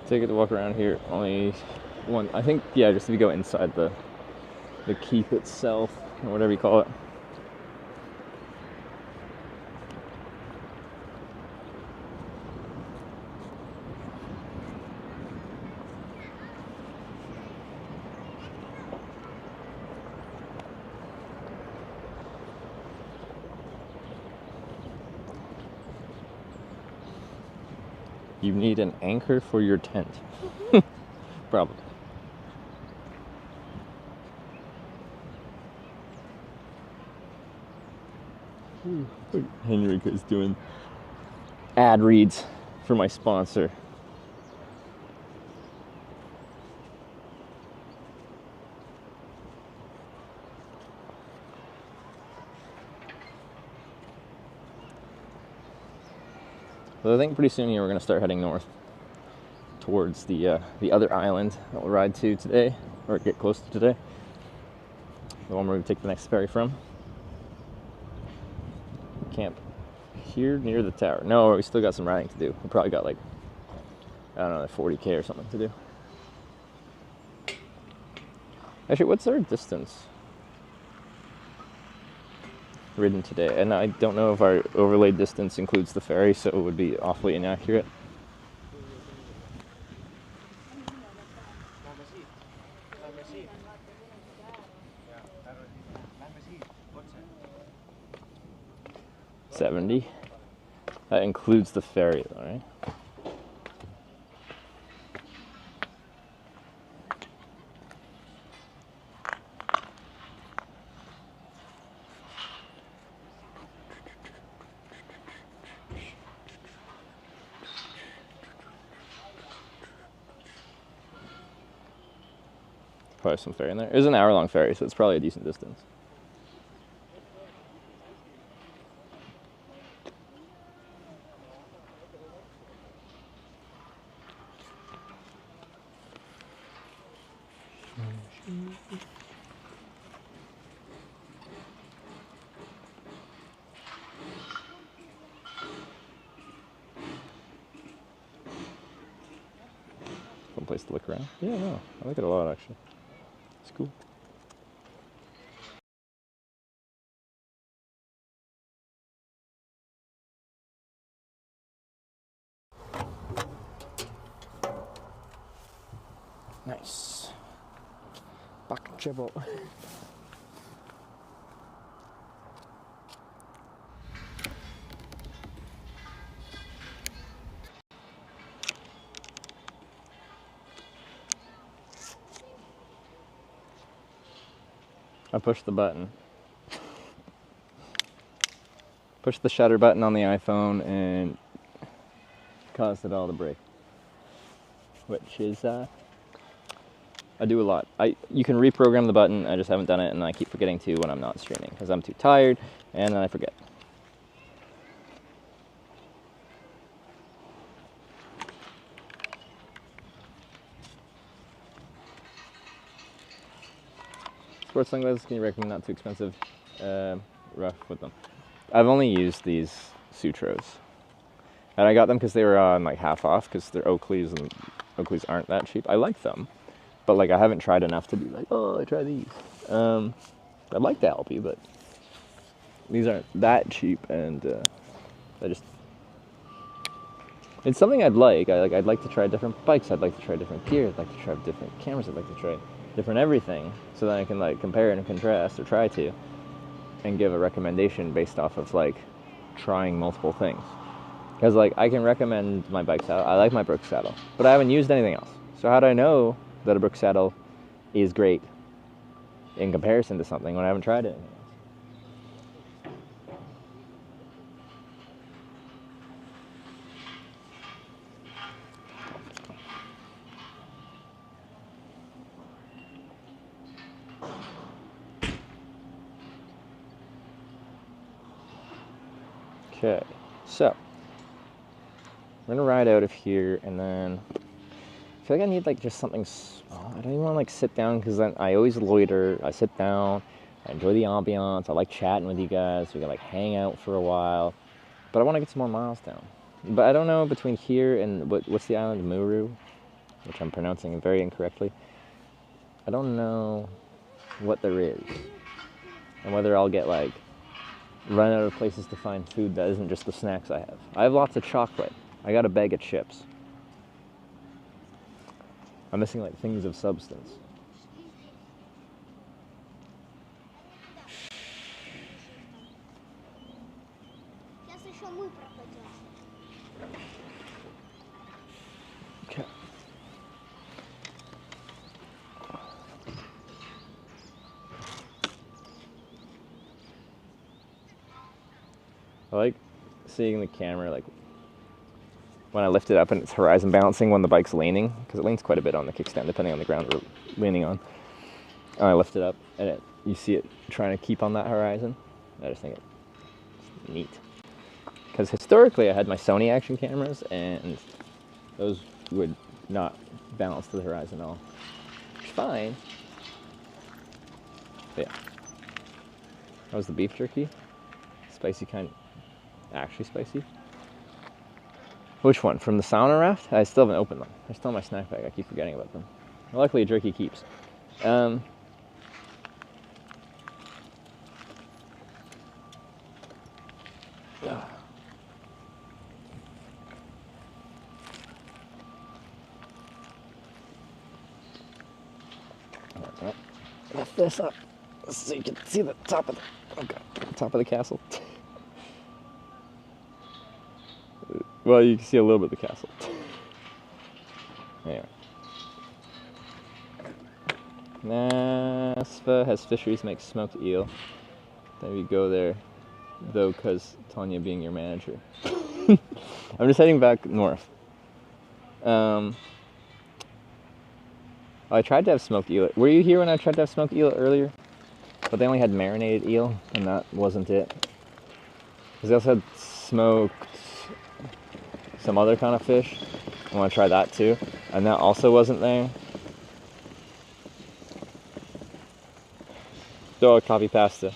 Take it to walk around here. Only one, I think, yeah, just if you go inside the keep itself, or whatever you call it. You need an anchor for your tent. Probably. Henrika's doing ad reads for my sponsor. So I think pretty soon here we're going to start heading north towards the other island that we'll ride to today, or get close to today. The one where we take the next ferry from. Camp here near the tower. No, we still got some riding to do. We probably got like, I don't know, like 40K or something to do. Actually, what's our distance ridden today? And I don't know if our overlaid distance includes the ferry, so it would be awfully inaccurate. $70. That includes the ferry, though, right? Probably some ferry in there. It was an hour-long ferry, so it's probably a decent distance. Fun place to look around. Yeah, no, I like it a lot, actually. It's cool. Nice. Back dribble. I pushed the button. Pushed the shutter button on the iPhone and caused it all to break. Which is, I do a lot. You can reprogram the button, I just haven't done it, and I keep forgetting to when I'm not streaming, because I'm too tired, and then I forget. Sports sunglasses, can you recommend? Not too expensive? Rough with them. I've only used these Sutros. And I got them because they were on like half off, because they're Oakleys, and Oakleys aren't that cheap. I like them, but like I haven't tried enough to be like, oh, I try these. I like the Alpi, but these aren't that cheap, and it's something I'd like. I'd like to try different bikes. I'd like to try different gear. I'd like to try different cameras. I'd like to try different everything, so that I can like compare and contrast, or try to, and give a recommendation based off of like trying multiple things. Because like I can recommend my bike saddle. I like my Brooks saddle, but I haven't used anything else. So how do I know that a Brooks saddle is great in comparison to something when I haven't tried it? Okay, so we're gonna ride out of here, and then I feel like I need like just something small. I don't even want to like sit down, because then I always loiter. I sit down, I enjoy the ambiance. I like chatting with you guys. We can like hang out for a while, but I want to get some more miles down. But I don't know, between here and what's the island, Muru, which I'm pronouncing very incorrectly. I don't know what there is, and whether I'll get like run out of places to find food that isn't just the snacks I have. I have lots of chocolate. I got a bag of chips. I'm missing like things of substance. Okay. I like seeing the camera like when I lift it up and it's horizon balancing when the bike's leaning, because it leans quite a bit on the kickstand depending on the ground we're leaning on. And I lift it up and you see it trying to keep on that horizon. I just think it's neat. because historically I had my Sony action cameras, and those would not balance to the horizon at all. Which is fine. But yeah. That was the beef jerky. Spicy kind. Actually spicy. Which one? From the sauna raft? I still haven't opened them. They're still in my snack bag. I keep forgetting about them. Luckily, jerky keeps. Lift this up so you can see the top of the castle. Well, you can see a little bit of the castle. Anyway. Nasva has fisheries, makes smoked eel. Then we go there, though, because Tanya being your manager. I'm just heading back north. I tried to have smoked eel. Were you here when I tried to have smoked eel earlier? But they only had marinated eel, and that wasn't it. Because they also had smoked some other kind of fish. I want to try that too, and that also wasn't there. Oh, coffee pasta.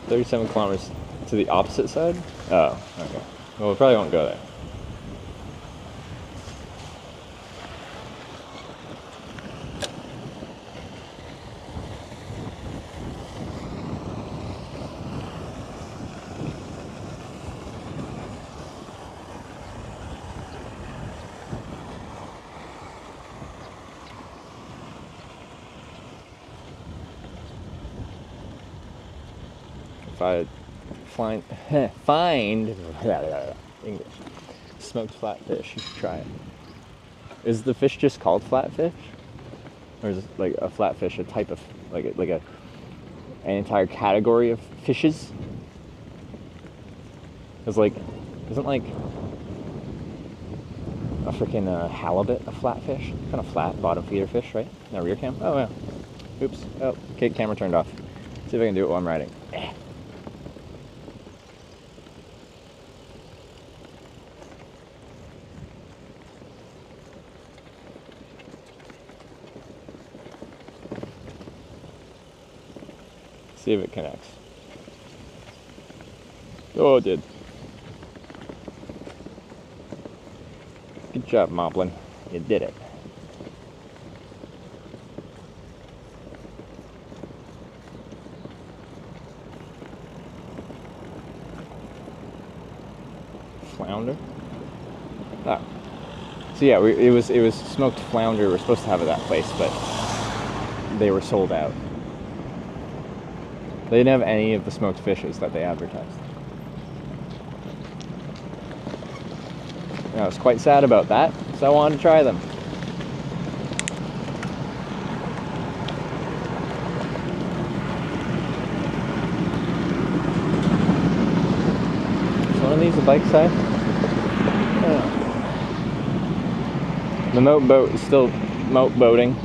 $37 to the opposite side? Oh, okay. Well, we probably won't go there. Find English smoked flatfish, you should try it. Is the fish just called flatfish, or is it like a flatfish a type of like an entire category of fishes? Because like isn't like a freaking halibut a flatfish? Kind of flat bottom feeder fish, right? No, rear cam. Oh yeah. Oops. Oh, okay. Camera turned off. See if I can do it while I'm riding. See if it connects. Oh, it did. Good job, Moblin. You did it. Flounder? Oh. So yeah, it was smoked flounder. We're supposed to have at that place, but they were sold out. They didn't have any of the smoked fishes that they advertised. And I was quite sad about that, so I wanted to try them. Is one of these a bike side? The moat boat is still moat boating.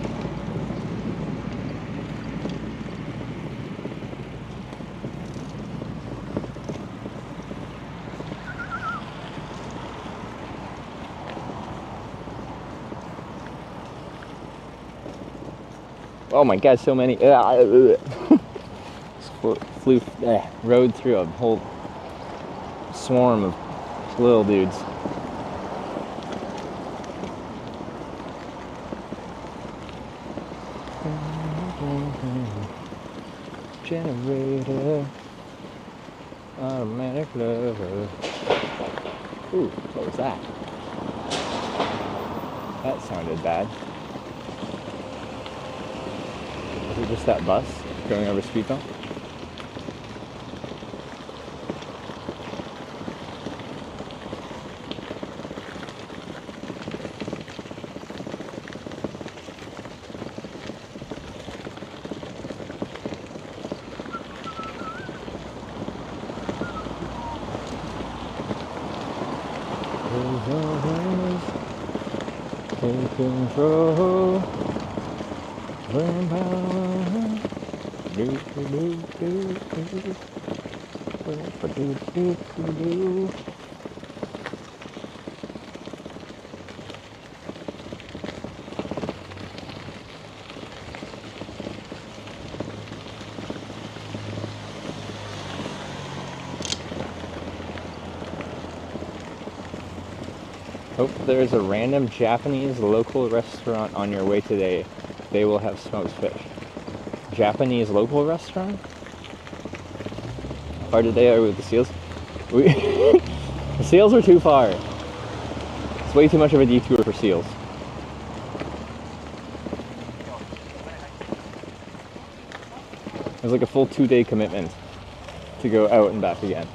Oh my god, so many. Rode through a whole swarm of little dudes. Generator, automatic lover. Ooh, what was that? That sounded bad. Is it just that bus going over speed bump? Take control. Learn power. Do do do do do. Do do do do. Hope there's a random Japanese local restaurant on your way today. They will have smoked fish. Japanese local restaurant? Far today are we with the seals? The seals are too far. It's way too much of a detour for seals. It's like a full 2-day commitment to go out and back again.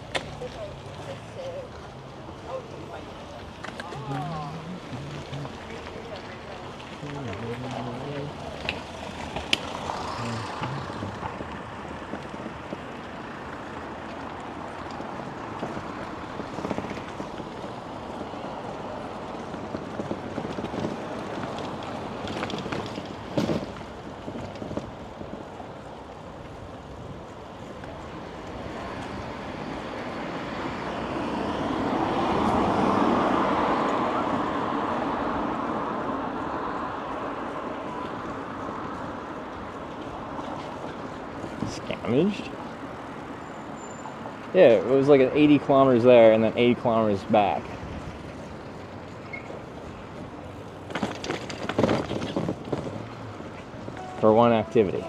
Damaged? Yeah, it was like 80 kilometers there and then 80 kilometers back. For one activity.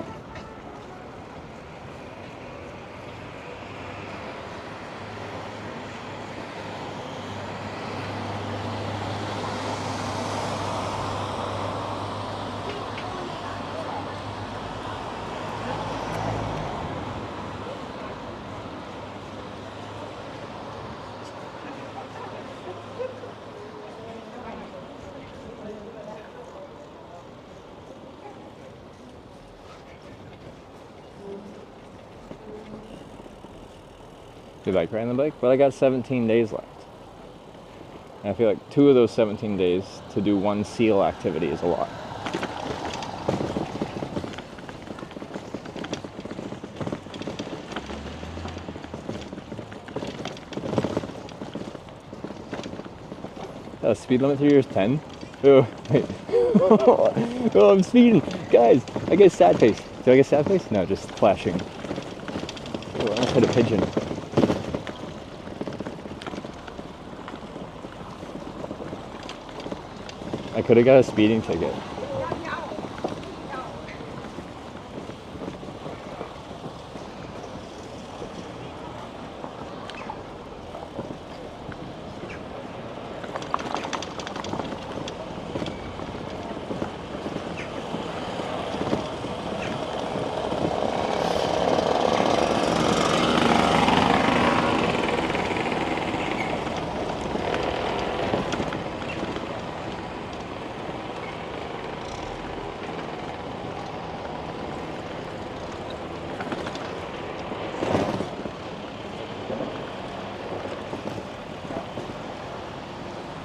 Do you like riding the bike? Well, I got 17 days left. And I feel like 2 of those 17 days to do one seal activity is a lot. The speed limit here is 10. Oh, wait. Oh, I'm speeding. Guys, I get sad face. Do I get sad face? No, just flashing. Oh, I almost hit a pigeon. I could have got a speeding ticket.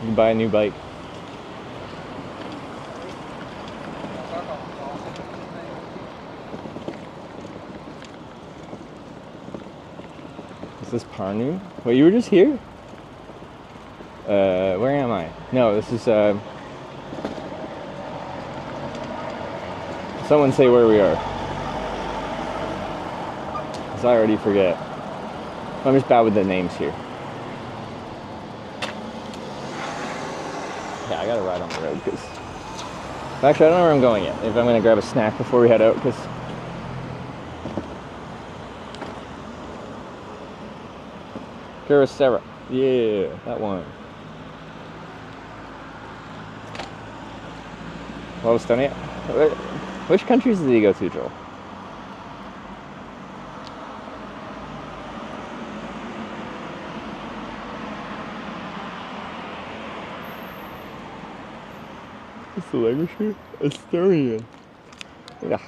You can buy a new bike. Is this Pärna? Wait, you were just here? Where am I? No, this is, someone say where we are. Because I already forget. I'm just bad with the names here. Yeah, I gotta ride on the road, because... Actually, I don't know where I'm going yet. If I'm gonna grab a snack before we head out, because... Sarah. Yeah, that one. Well, Estonia. Which countries did he go to, Joel? What's the language here? Estonia. Yeah.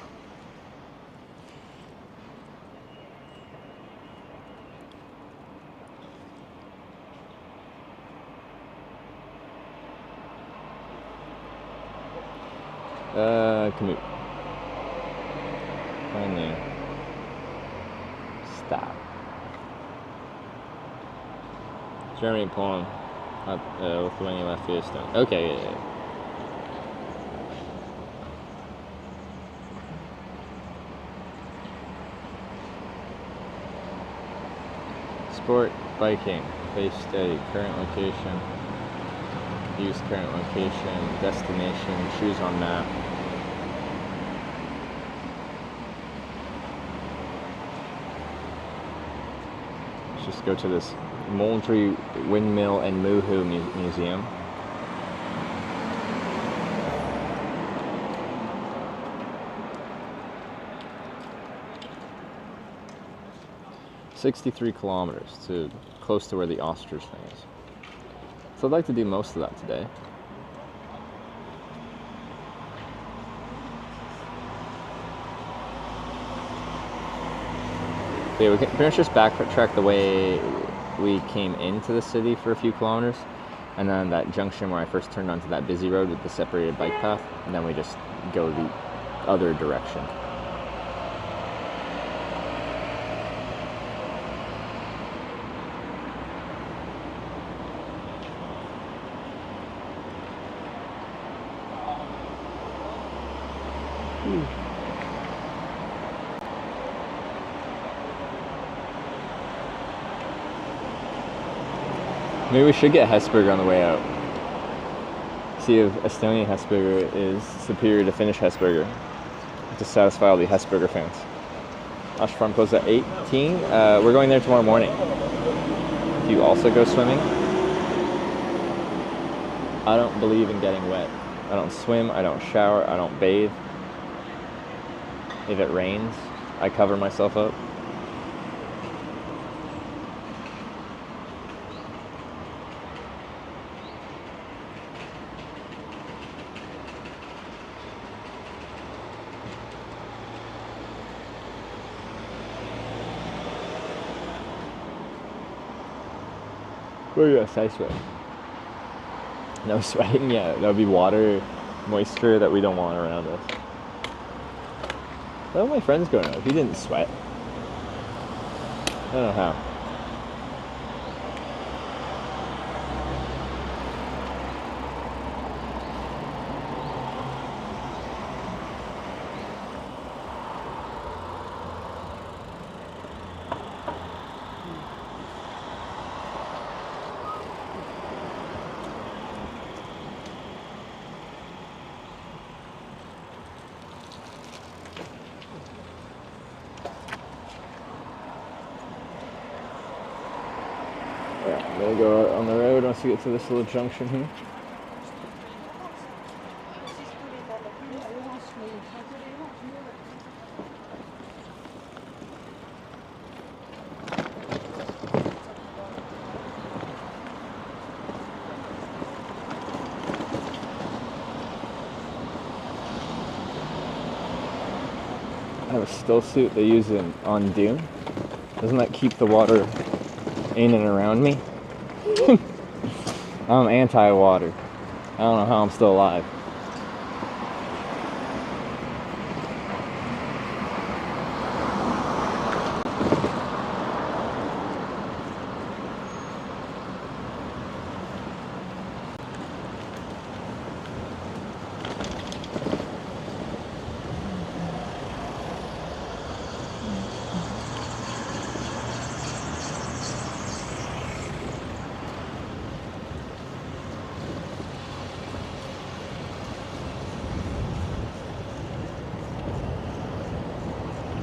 Commute. Finally. Stop. Germany, Poland. Lithuania, Latvia, Estonia. Okay, yeah. Sport, biking, base steady, current location, use current location, destination, choose on map. Let's just go to this Moultrie Windmill and Moohoo Museum. "63 kilometers to close to where the ostrich thing is." So I'd like to do most of that today. But yeah, we can pretty much just backtrack the way we came into the city for a few kilometers, and then that junction where I first turned onto that busy road with the separated bike path, and then we just go the other direction. Maybe we should get Hesburger on the way out. See if Estonian Hesburger is superior to Finnish Hesburger, to satisfy all the Hesburger fans. Osh Farm closes at 18. We're going there tomorrow morning. Do you also go swimming? I don't believe in getting wet. I don't swim, I don't shower, I don't bathe. If it rains, I cover myself up. Oh yes, I sweat. No sweating? Yeah, that would be water, moisture that we don't want around us. How are my friends going out? He didn't sweat. I don't know how. I'm gonna go out on the road once we get to this little junction here. I have a still suit they use on Dune. Doesn't that keep the water in and around me? I'm anti-water. I don't know how I'm still alive.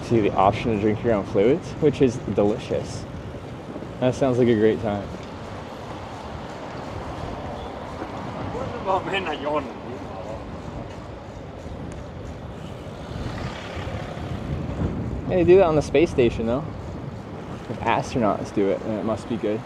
See the option to drink your own fluids, which is delicious. That sounds like a great time. Yeah, they do that on the space station though. If astronauts do it, then it must be good.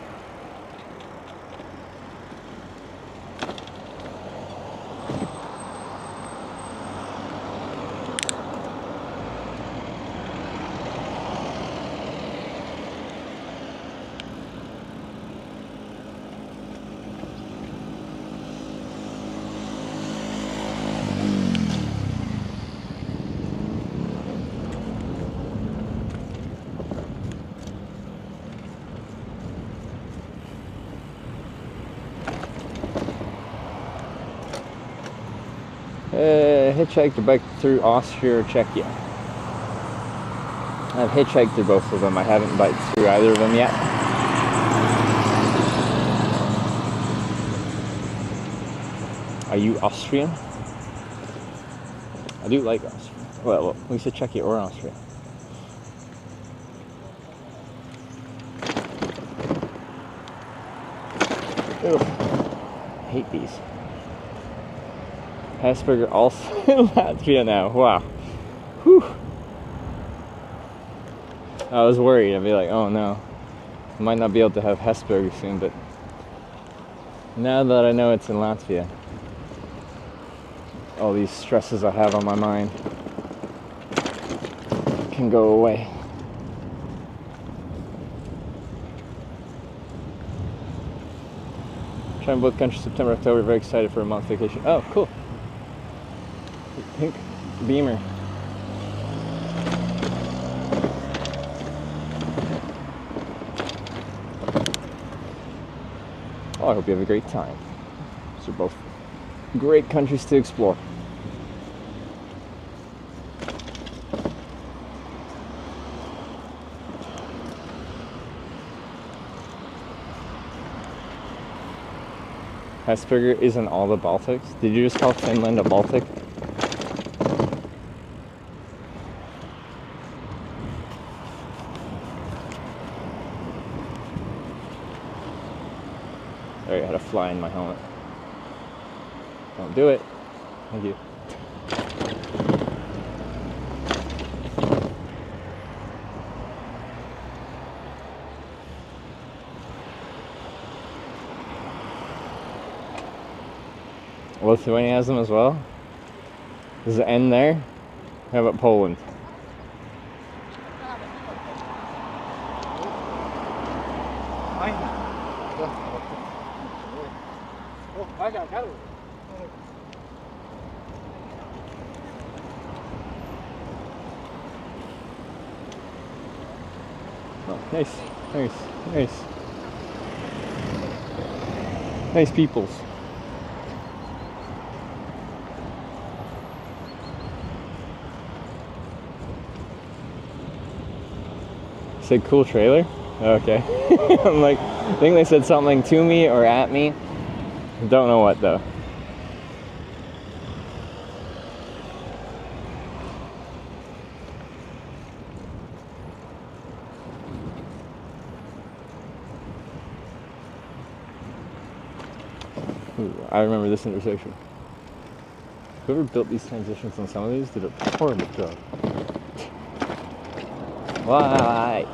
Hitchhiked or biked through Austria or Czechia. I've hitchhiked through both of them. I haven't biked through either of them yet. Are you Austrian? I do like Austria. Well, we said Czechia or Austria. Ugh. I hate these. Hesburger also in Latvia now. Wow. Whew. I was worried. I'd be like, oh no. I might not be able to have Hesburger soon, but now that I know it's in Latvia, all these stresses I have on my mind can go away. Trying both countries September, October. Very excited for a month vacation. Oh, cool. Pink Beamer. Oh, I hope you have a great time. These are both great countries to explore. Hesburger isn't all the Baltics. Did you just call Finland a Baltic? Sorry, I had a fly in my helmet. Don't do it. Thank you. Lithuania has them as well. Does it end there? How about Poland? Oh, nice, nice, nice. Nice peoples. Said cool trailer? Okay. I'm like, I think they said something to me or at me. Don't know what though. Ooh, I remember this intersection. Whoever built these transitions on some of these did a horrible job. Why?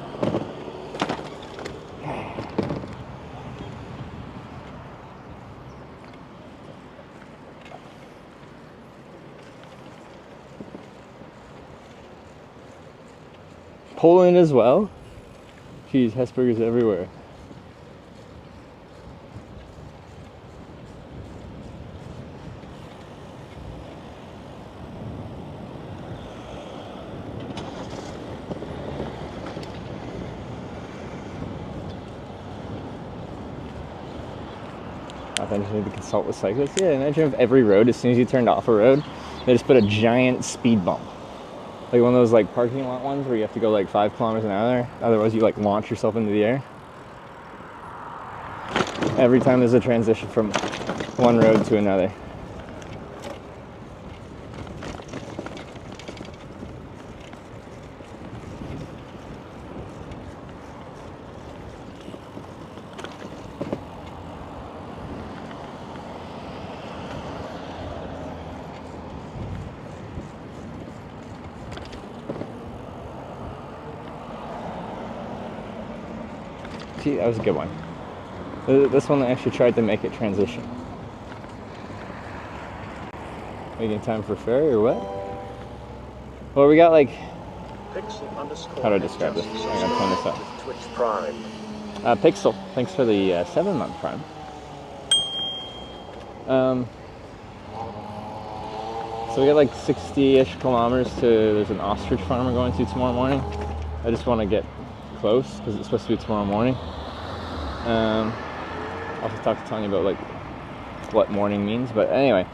Poland as well? Jeez, Hesburgers everywhere. I just need to consult with cyclists. Yeah, imagine if every road, as soon as you turned off a road, they just put a giant speed bump. Like one of those like parking lot ones where you have to go like 5 kilometers an hour. Otherwise you like launch yourself into the air. Every time there's a transition from one road to another. See, that was a good one. This one actually tried to make it transition. Making time for ferry or what? Well, we got like... How do I describe this? I gotta turn this up. Twitch Prime. Pixel, thanks for the 7-month Prime. So we got like 60-ish kilometers to... There's an ostrich farm we're going to tomorrow morning. I just want to get close because it's supposed to be tomorrow morning. I'll have to talk to Tanya about like what morning means, but anyway,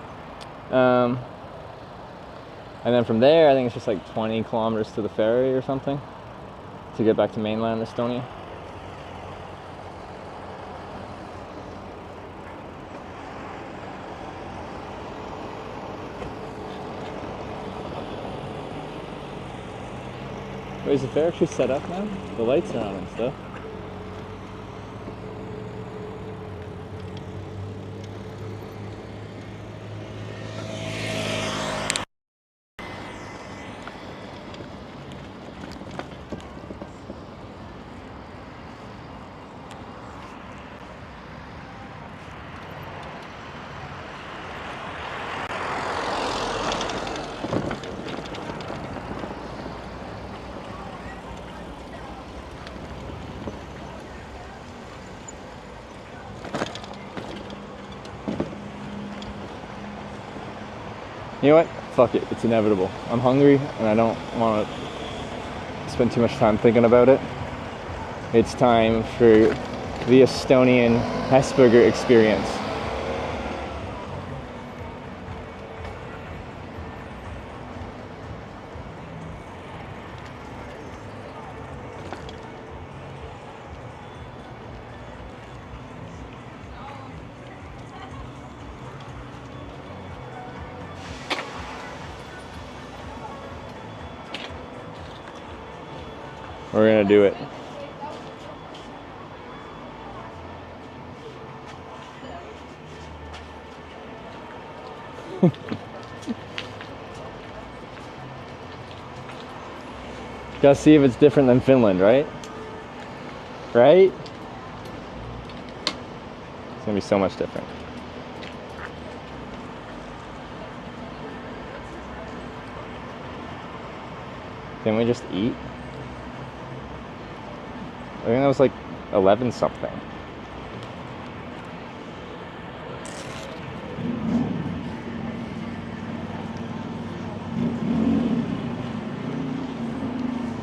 And then from there, I think it's just like 20 kilometers to the ferry or something to get back to mainland Estonia. Wait, is the fair actually set up now? The lights are on and stuff. You know what? Fuck it. It's inevitable. I'm hungry and I don't want to spend too much time thinking about it. It's time for the Estonian Hesburger experience. We're gonna do it. Gotta see if it's different than Finland, right? Right? It's gonna be so much different. Can we just eat? I think that was like 11 something.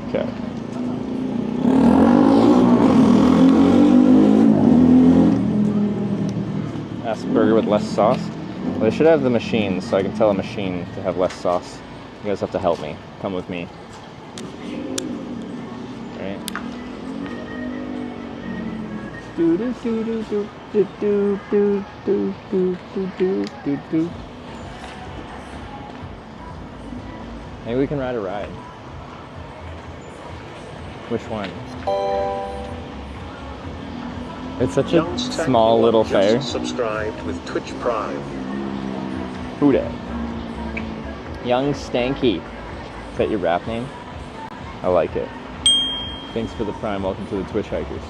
Okay. Ask burger with less sauce. Well, they should have the machines so I can tell a machine to have less sauce. You guys have to help me. Come with me. Maybe we can ride a ride. Which one? It's such a small little fair. Subscribed with Twitch Prime. Who dat? Young Stanky. Is that your rap name? I like it. Thanks for the Prime. Welcome to the Twitch Hikers.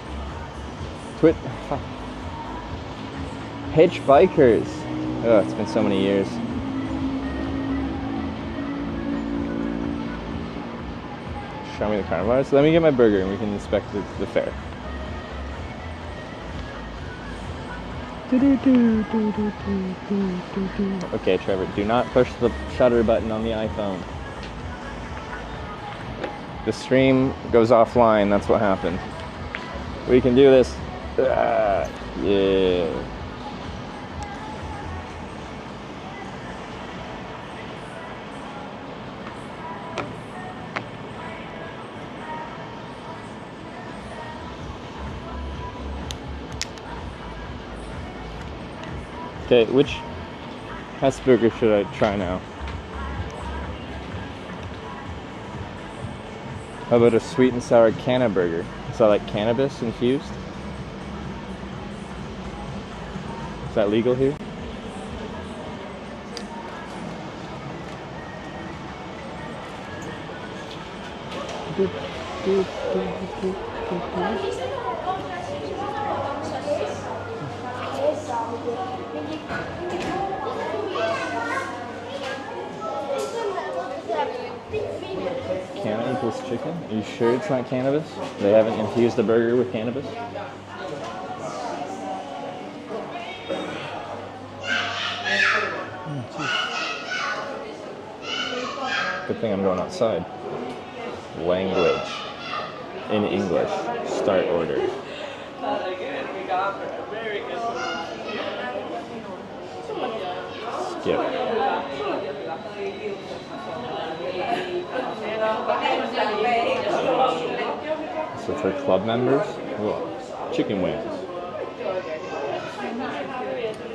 Hitch Bikers. Oh, it's been so many years. Show me the carnivores. So let me get my burger and we can inspect the fair. Okay, Trevor, do not push the shutter button on the iPhone. The stream goes offline, that's what happened. We can do this. Yeah. Okay, which Hesburger should I try now? How about a sweet and sour canna burger? Is that like cannabis infused? Is that legal here? Canna equals chicken? Are you sure it's not cannabis? They haven't infused the burger with cannabis? Good thing I'm going outside. Language. In English. Start order. Skip. So for club members, well, chicken wings.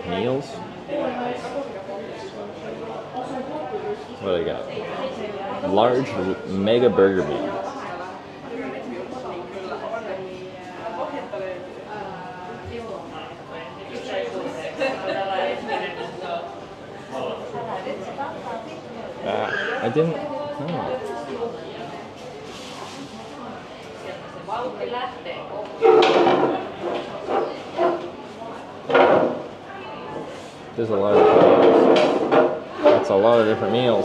Meals? What do they got? Large mega burger meal. I didn't. Oh. There's a lot of different meals. That's a lot of different meals.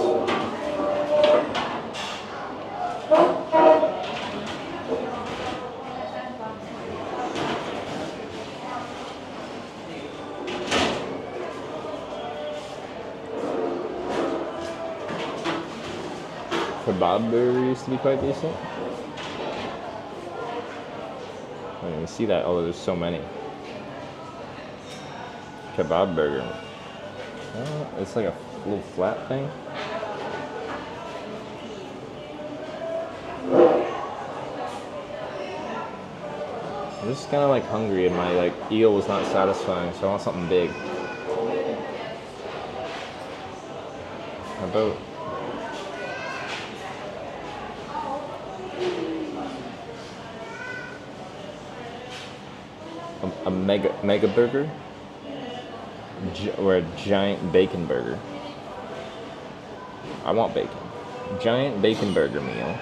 Kebab burger used to be quite decent. I didn't even see that, although there's so many. Kebab burger. Oh, it's like a little flat thing. I'm just kind of like hungry and my like eel was not satisfying, so I want something big. How about a mega burger? Or a giant bacon burger. I want bacon. Giant bacon burger meal.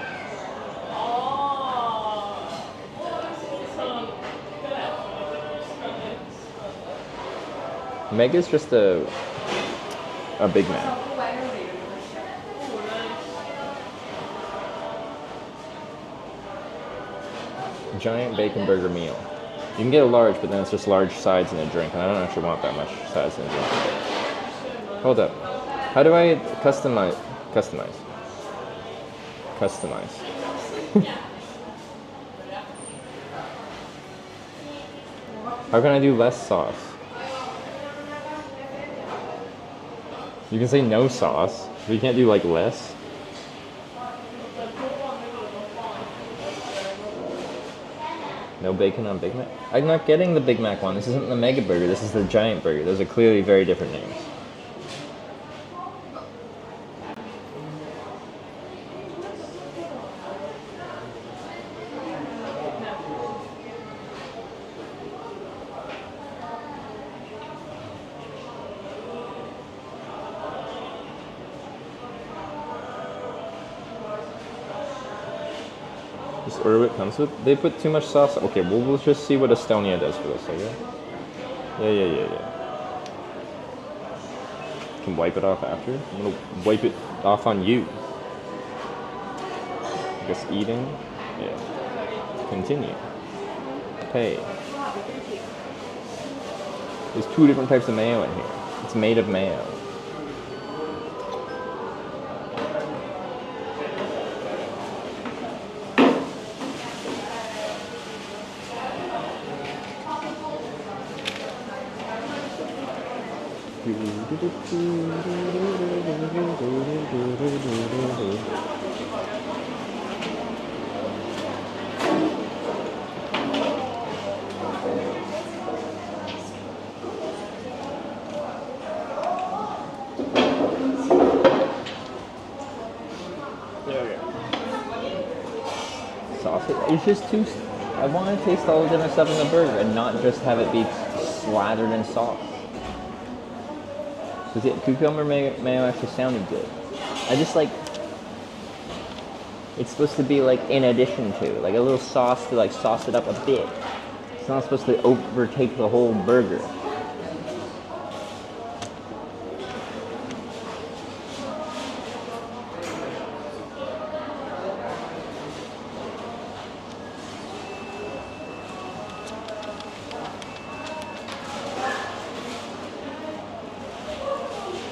Mega's just a Big Mac. Giant bacon burger meal. You can get a large, but then it's just large sides and a drink, and I don't actually want that much sides and a drink. Hold up. How do I customize? How can I do less sauce? You can say no sauce, but you can't do like less. No bacon on Big Mac? I'm not getting the Big Mac one. This isn't the Mega Burger. This is the Giant Burger. Those are clearly very different names. Just order what it comes with. They put too much sauce. Okay, well, we'll just see what Estonia does for us, okay? Yeah. Can wipe it off after. I'm gonna wipe it off on you. I guess eating. Yeah. Continue. Pay. There's 2 different types of mayo in here. It's made of mayo. Sausage. It's just too. I want to taste all the different stuff in the burger and not just have it be slathered in sauce. Because the cucumber mayo actually sounded good. I just like. It's supposed to be like in addition to, like a little sauce to like sauce it up a bit. It's not supposed to overtake the whole burger.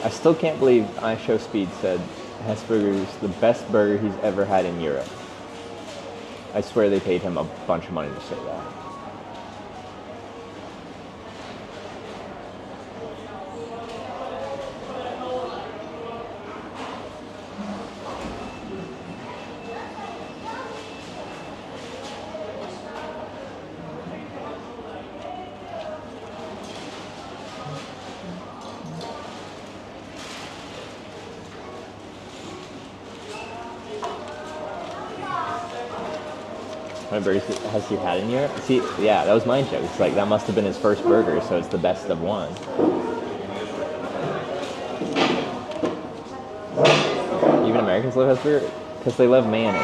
I still can't believe iShowSpeed said Hesburger is the best burger he's ever had in Europe. I swear they paid him a bunch of money to say that. What burgers has he had in Europe? See, yeah, that was my joke. It's like, that must have been his first burger, so it's the best of one. Even Americans love Hesburger? Because they love mayonnaise.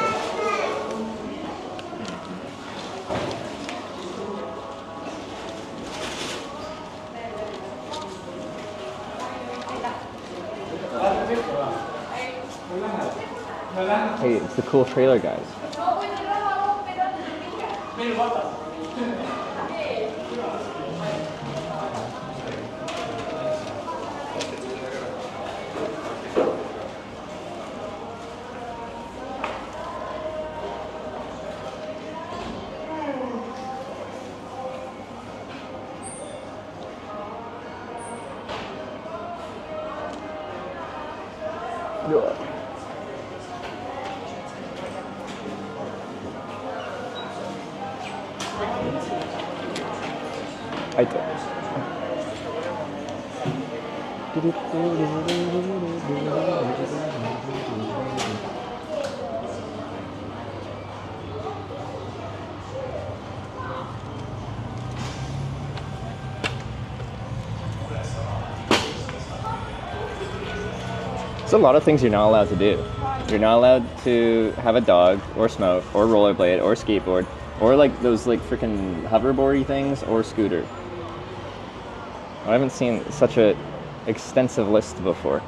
Hey, it's the cool trailer guys. There's a lot of things you're not allowed to do. You're not allowed to have a dog, or smoke, or rollerblade, or skateboard, or like those like freaking hoverboardy things, or scooter. I haven't seen such a extensive list before.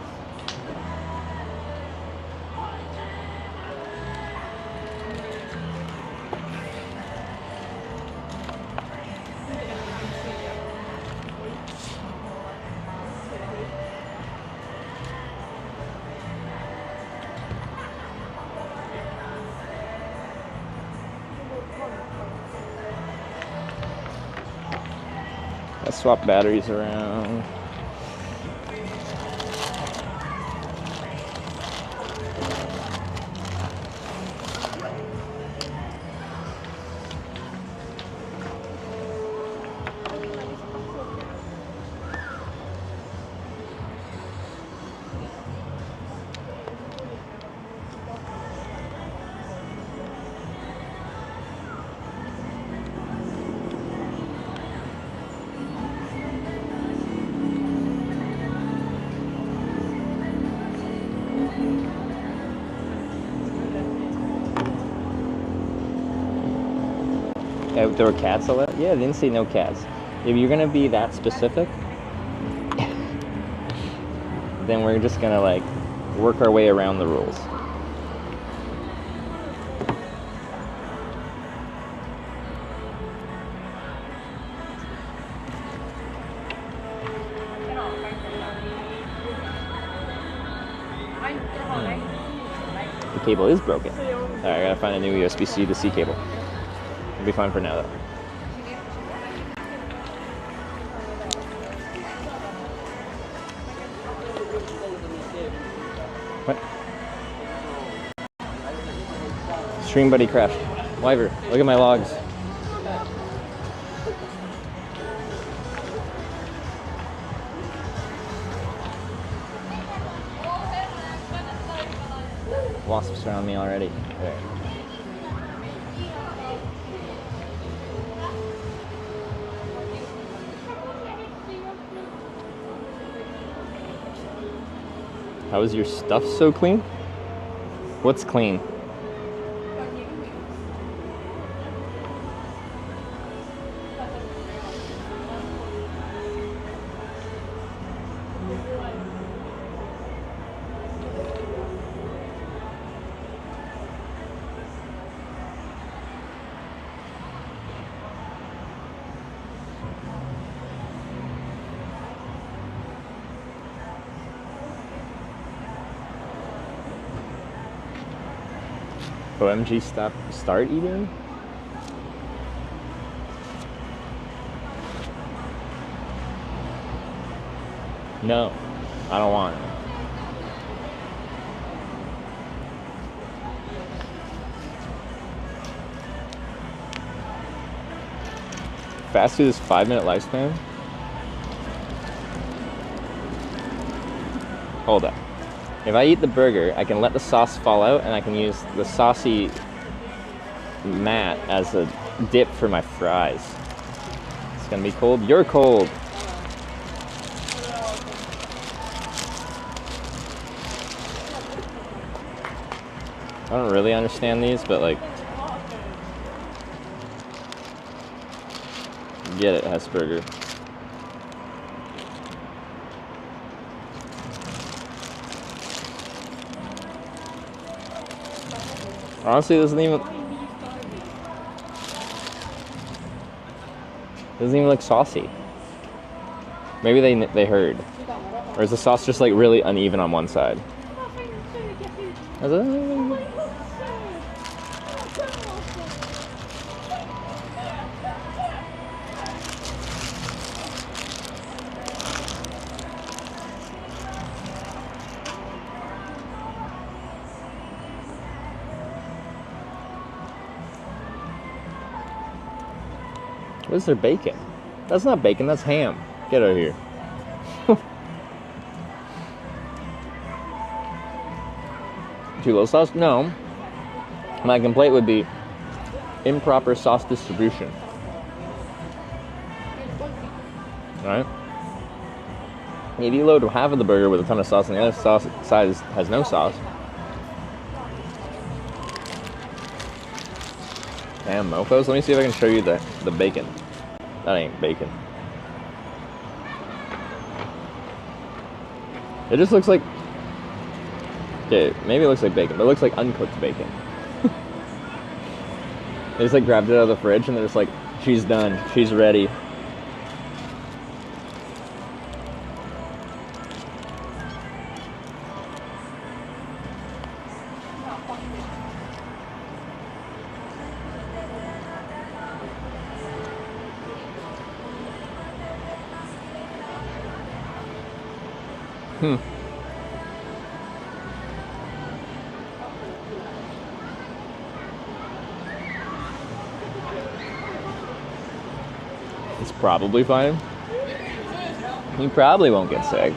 Let's swap batteries around. Outdoor cats allowed? Yeah, they didn't say no cats. If you're gonna be that specific, then we're just gonna like work our way around the rules. The cable is broken. Alright, I gotta find a new USB-C to C cable. It'll be fine for now though. What? Stream buddy crashed. Wyver, look at my logs. Wasps around me already. There. How is your stuff so clean? What's clean? OMG, start eating? No, I don't want it. Fast food is 5-minute lifespan? Hold up. If I eat the burger, I can let the sauce fall out and I can use the saucy mat as a dip for my fries. It's gonna be cold. You're cold. I don't really understand these, but like, get it, Hesburger. Honestly, doesn't even look saucy. Maybe they heard, or is the sauce just like really uneven on one side? What is there bacon? That's not bacon, that's ham. Get out of here. Too little sauce? No. My complaint would be improper sauce distribution. Alright? If you load half of the burger with a ton of sauce and the other side has no sauce. Damn, mofos. Let me see if I can show you the bacon. That ain't bacon. It just looks like... Okay, maybe it looks like bacon, but it looks like uncooked bacon. They just like grabbed it out of the fridge and they're just like, she's done, she's ready. It's probably fine. You probably won't get sick.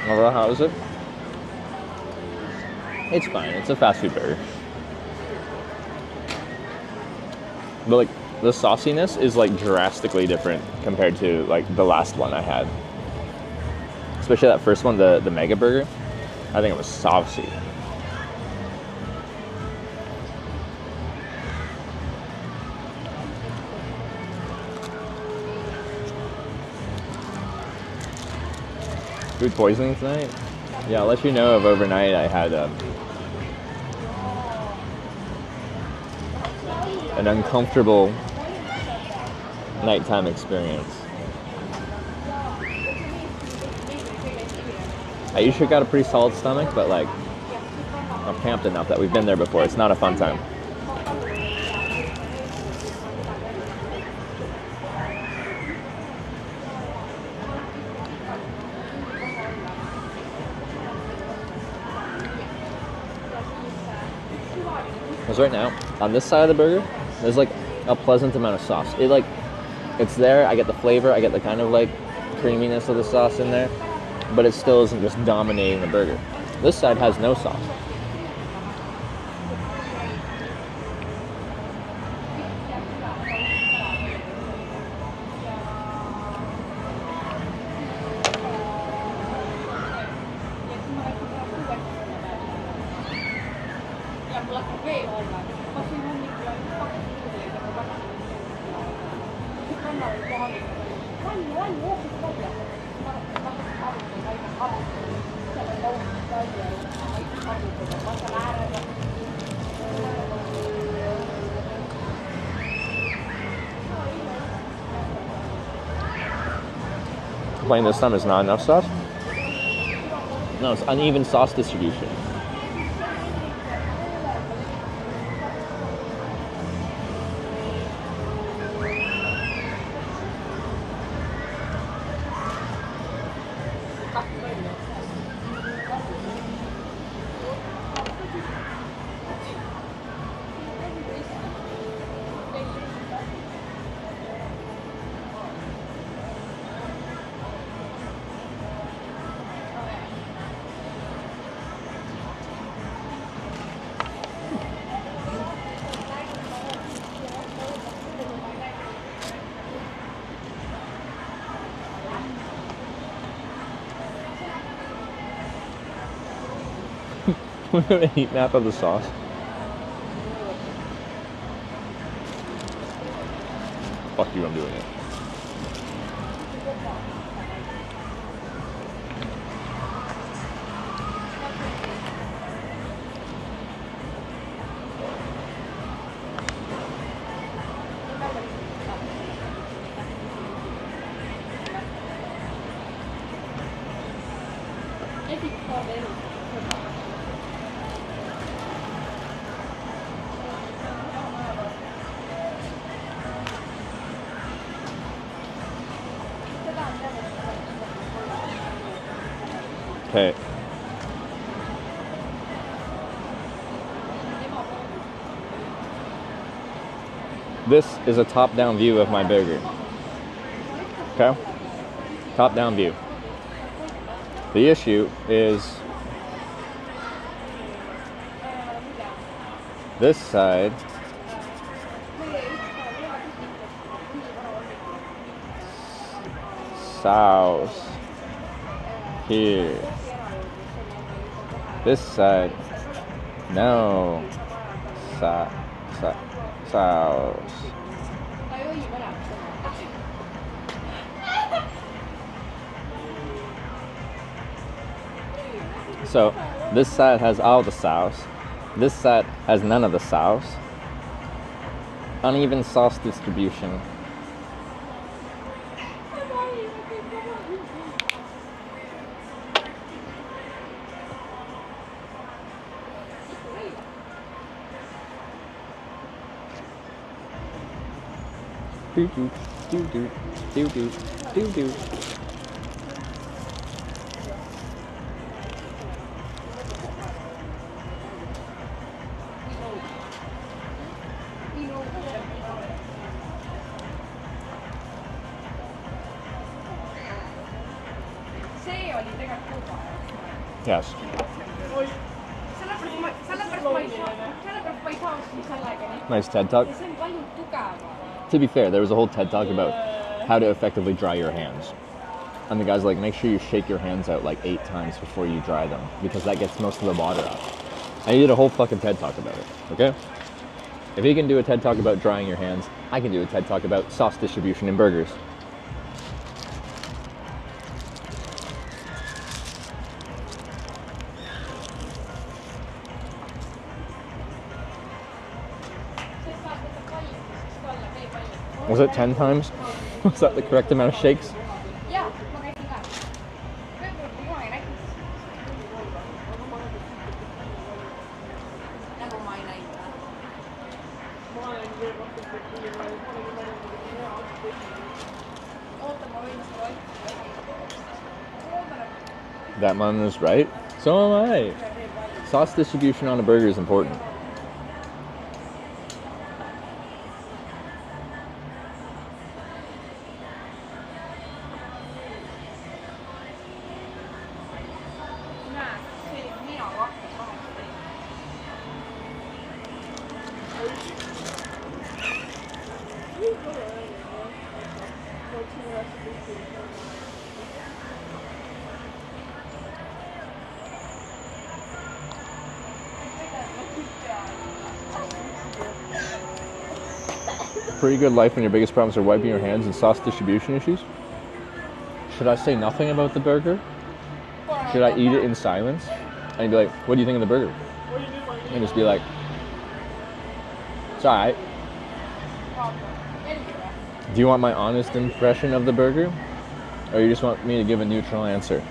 Overall, how is it? It's fine. It's a fast food burger. But like, the sauciness is like drastically different compared to like the last one I had. Especially that first one, the Mega Burger. I think it was saucy. Food poisoning tonight? Yeah, I'll let you know if overnight I had an uncomfortable nighttime experience. I usually got a pretty solid stomach, but like, I'm camped enough that we've been there before. It's not a fun time. Because right now, on this side of the burger, there's like a pleasant amount of sauce. It's there, I get the flavor, I get the kind of like creaminess of the sauce in there, but it still isn't just dominating the burger. This side has no sauce. Playing this time is not enough sauce? No, it's uneven sauce distribution. We have a heat map of the sauce. Fuck you, I'm doing it. Okay. This is a top-down view of my burger. Okay? Top-down view. The issue is this side sauce here. This side, no sauce. So this side has all the sauce. This side has none of the sauce. Uneven sauce distribution. Do do do do do do do do. Yes. Nice TED Talk. To be fair, there was a whole TED Talk about how to effectively dry your hands. And the guy's like, make sure you shake your hands out like 8 times before you dry them, because that gets most of the water out. And he did a whole fucking TED Talk about it, okay? If he can do a TED Talk about drying your hands, I can do a TED Talk about sauce distribution in burgers. Was it 10 times? Was that the correct amount of shakes? That one is right. So am I. Sauce distribution on a burger is important. Pretty good life when your biggest problems are wiping your hands and sauce distribution issues. Should I say nothing about the burger? Should I eat it in silence? And be like, what do you think of the burger? And just be like, it's alright. Do you want my honest impression of the burger? Or you just want me to give a neutral answer?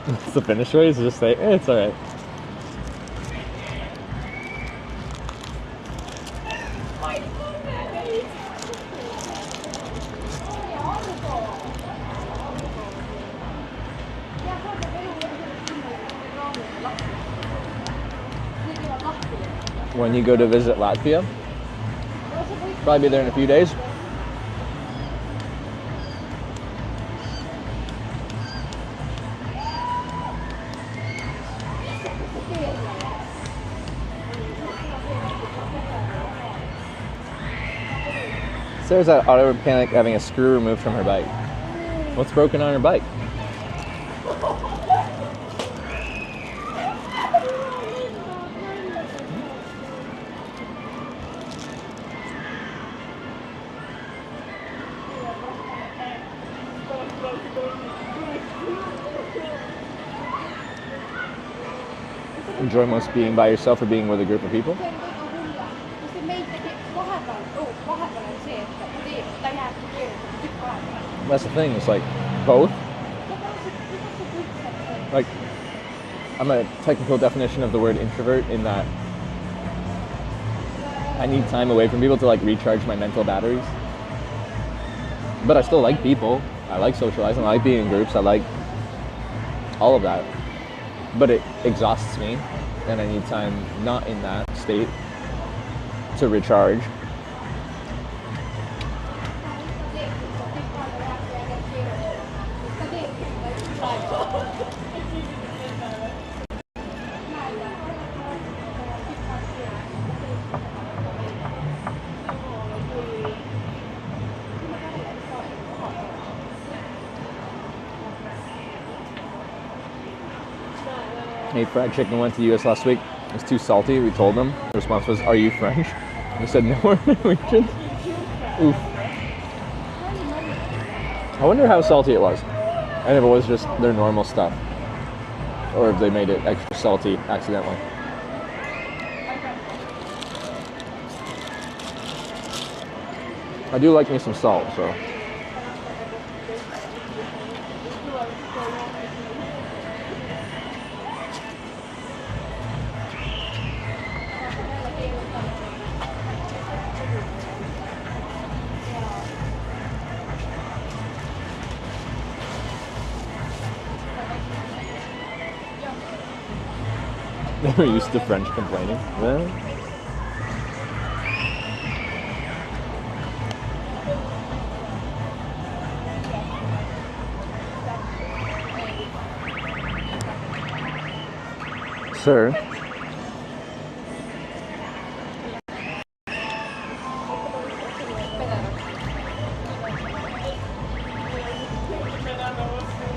It's the finish raise, just say, it's alright. When you go to visit Latvia, probably be there in a few days. Sarah's at auto mechanic having a screw removed from her bike. What's broken on her bike? Enjoy most being by yourself or being with a group of people? That's the thing, it's like both. Like, I'm a technical definition of the word introvert in that I need time away from people to like recharge my mental batteries. But I still like people. I like socializing, I like being in groups, I like all of that. But it exhausts me, and I need time not in that state to recharge. Ate fried chicken, went to the US last week. It was too salty, we told them. The response was, "Are you French?" They said, "No, we're Norwegian." Oof. I wonder how salty it was. And if it was just their normal stuff. Or if they made it extra salty accidentally. I do like me some salt, so. They're used to French complaining. Well, sir.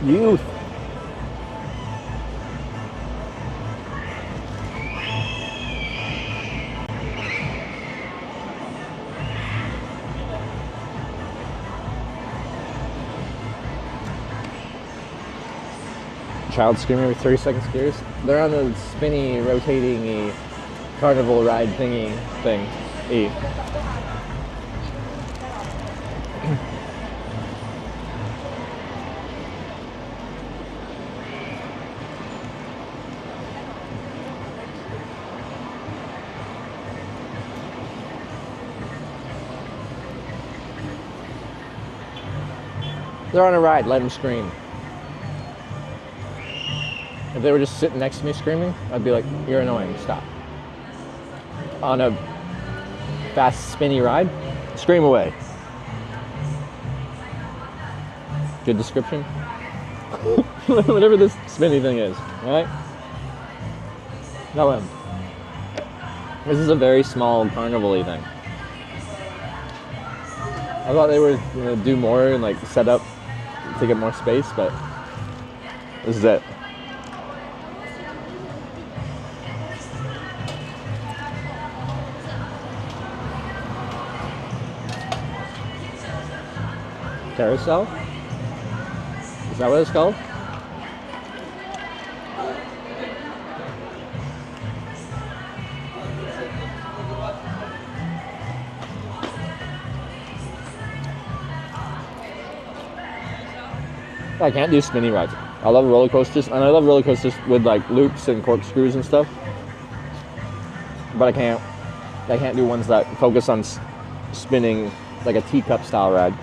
Youth. Child screaming every 30 seconds scares. They're on the spinny, rotating carnival ride thingy thing. They're on a ride, let them scream. If they were just sitting next to me screaming, I'd be like, "You're annoying, stop." On a fast, spinny ride, scream away. Good description? Whatever this spinny thing is, alright? Tell him. This is a very small carnival-y thing. I thought they were gonna do more and like set up to get more space, but this is it. Carousel? Is that what it's called? I can't do spinny rides. I love roller coasters, and I love roller coasters with like loops and corkscrews and stuff. But I can't do ones that focus on spinning like a teacup style ride.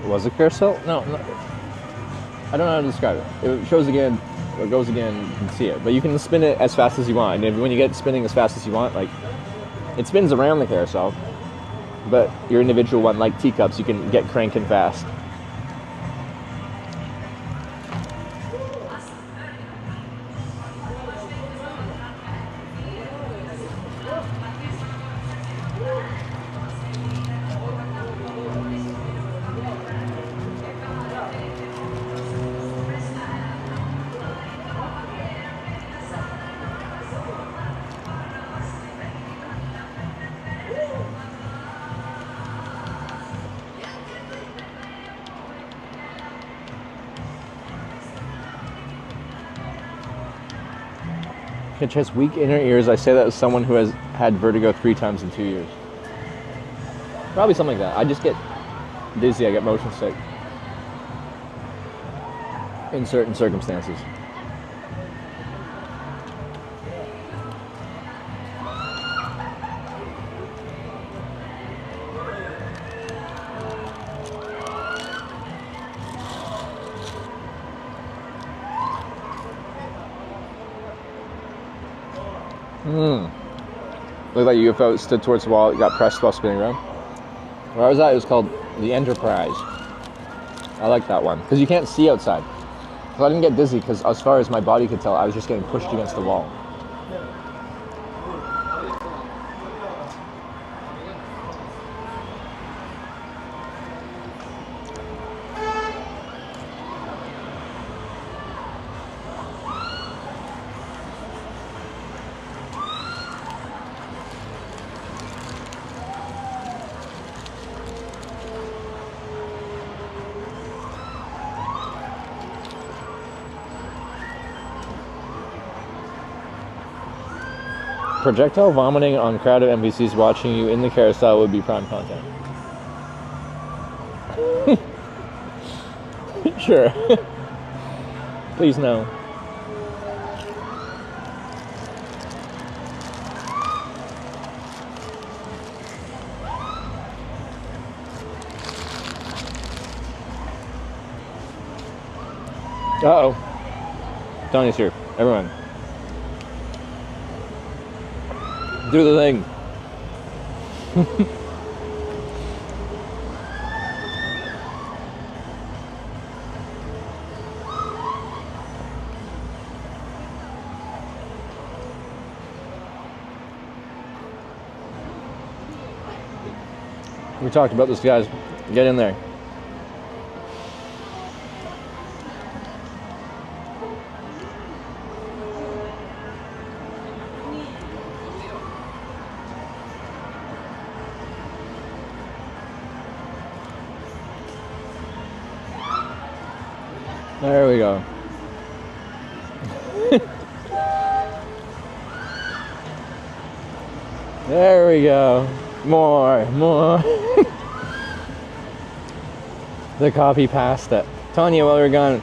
Was it carousel? No, I don't know how to describe it. It shows again, or goes again, you can see it. But you can spin it as fast as you want. And when you get spinning as fast as you want, like, it spins around the carousel. But your individual one, like teacups, you can get cranking fast. Hitch has weak inner ears. I say that as someone who has had vertigo 3 times in 2 years. Probably something like that. I just get dizzy, I get motion sick in certain circumstances. Looked like a UFO stood towards the wall, it got pressed while spinning around. Where I was at, it was called the Enterprise. I like that one, because you can't see outside. So I didn't get dizzy, because as far as my body could tell, I was just getting pushed against the wall. Projectile vomiting on crowd of NPCs watching you in the carousel would be prime content. Sure. Please no. Uh-oh. Tony's here. Everyone. Do the thing. We talked about this, guys. Get in there. There we go. There we go. More. The copy pasta. Tanya, while we were gone,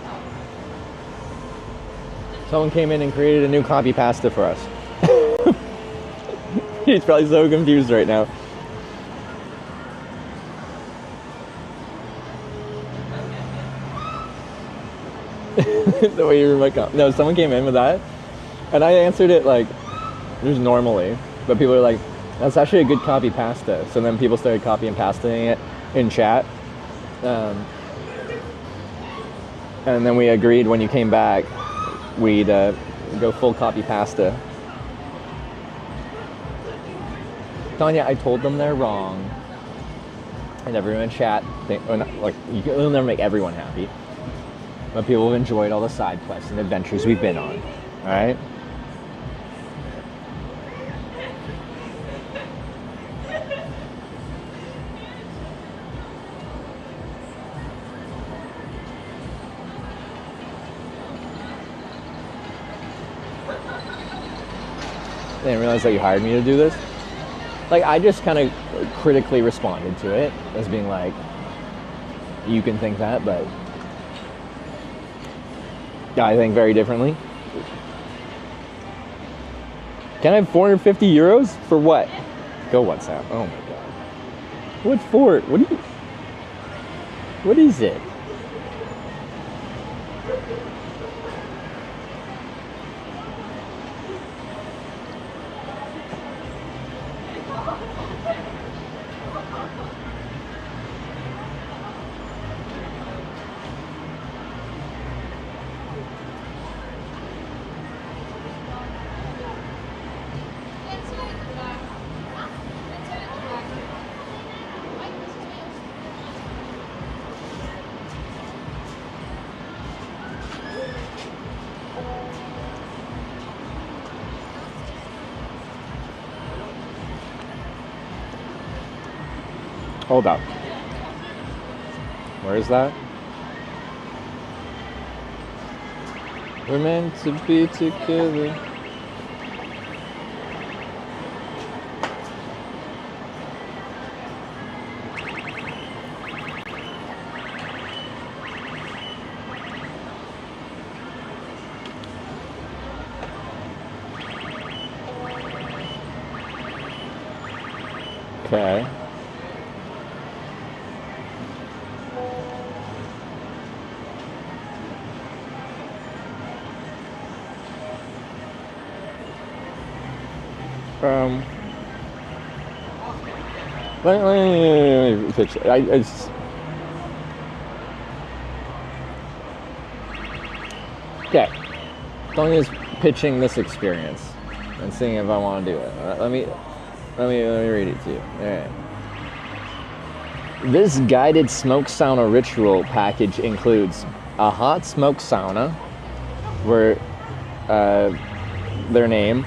someone came in and created a new copy pasta for us. He's probably so confused right now. The way you read my comment. No, someone came in with that, and I answered it like just normally, but people are like, "That's actually a good copy pasta." So then people started copy and pastaing it in chat, and then we agreed when you came back, we'd go full copy pasta. Tanya, I told them they're wrong, and everyone in chat, you'll never make everyone happy. But people have enjoyed all the side quests and adventures we've been on. Alright? I didn't realize that you hired me to do this. Like, I just kind of critically responded to it as being like, you can think that, but I think very differently. Can I have 450 euros? For what? Go WhatsApp. Oh my god. What for? What is it? Hold up. Where is that? We're meant to be together. Okay. Let me pitch. Okay. Estonia's pitching this experience and seeing if I want to do it. Let me read it to you. All right. This guided smoke sauna ritual package includes a hot smoke sauna, where their name,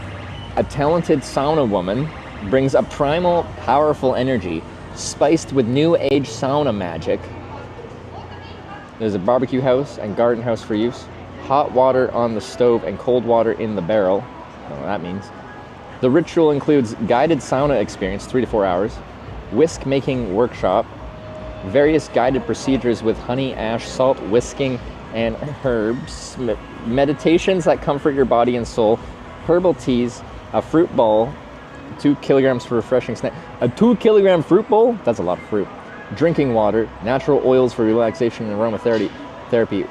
a talented sauna woman, brings a primal, powerful energy spiced with new age sauna magic. There's a barbecue house and garden house for use. Hot water on the stove and cold water in the barrel. I don't know what that means. The ritual includes guided sauna experience, 3 to 4 hours, whisk making workshop, various guided procedures with honey, ash, salt, whisking, and herbs, meditations that comfort your body and soul, herbal teas, a fruit bowl, 2 kilograms for refreshing snack. A 2-kilogram fruit bowl? That's a lot of fruit. Drinking water, natural oils for relaxation and aromatherapy,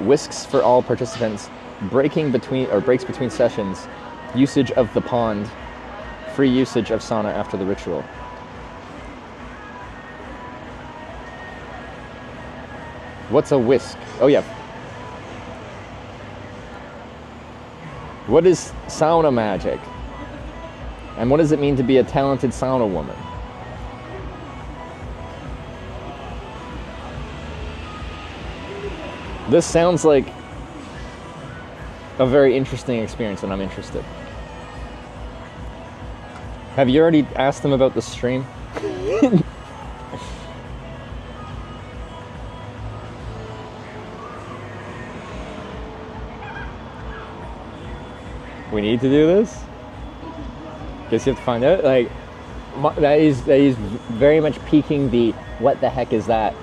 whisks for all participants, breaks between sessions, usage of the pond, free usage of sauna after the ritual. What's a whisk? Oh yeah. What is sauna magic? And what does it mean to be a talented sauna woman? This sounds like a very interesting experience, and I'm interested. Have you already asked them about the stream? We need to do this? Guess you have to find out. Like, that is very much piquing the what the heck is that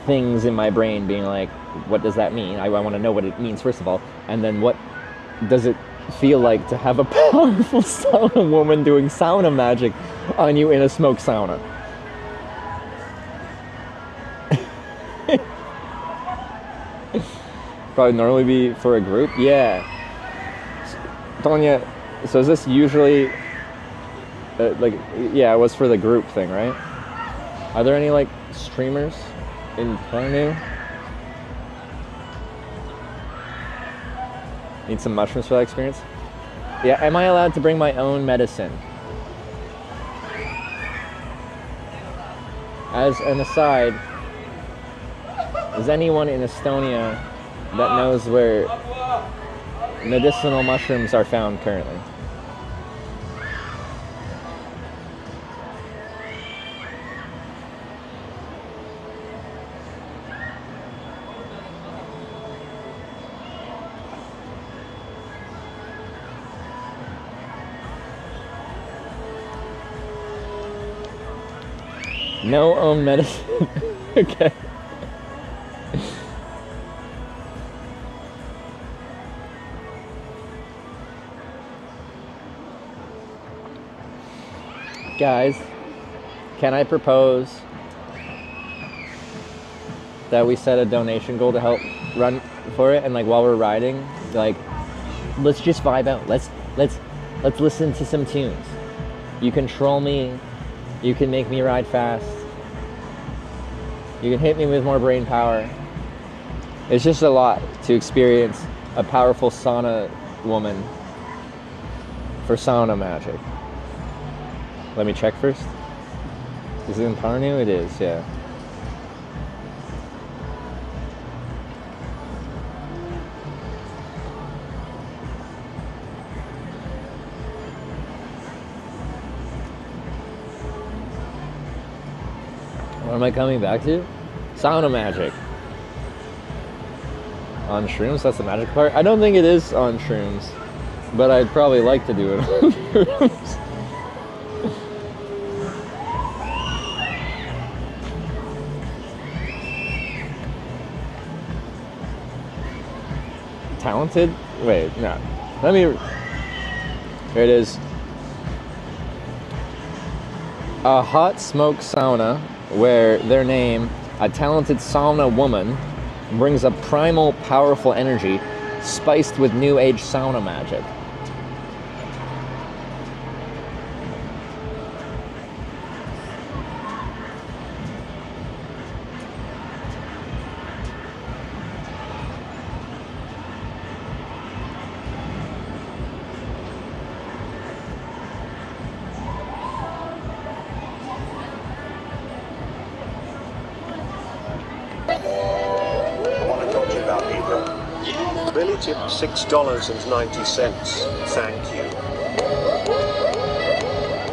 things in my brain, being like, what does that mean? I want to know what it means first of all, and then what does it feel like to have a powerful sauna woman doing sauna magic on you in a smoke sauna? Probably normally be for a group. Yeah. Tonya, so is this usually yeah, it was for the group thing, right? Are there any like streamers in Pärna? Need some mushrooms for that experience? Yeah, am I allowed to bring my own medicine? As an aside, is anyone in Estonia that knows where medicinal mushrooms are found currently? No own medicine. Okay. Guys, can I propose that we set a donation goal to help run for it, and like while we're riding, like let's just vibe out. Let's listen to some tunes. You can troll me, you can make me ride fast, you can hit me with more brain power. It's just a lot to experience a powerful sauna woman for sauna magic. Let me check first. Is it in Pärna? It is, yeah. What am I coming back to? Sauna magic. On shrooms? That's the magic part? I don't think it is on shrooms, but I'd probably like to do it on shrooms. Talented? Wait, no. Let me... Here it is. A hot smoke sauna where their name, a talented sauna woman, brings a primal, powerful energy spiced with new age sauna magic. I want to talk to you about Libra. Billy tipped $6.90. Thank you.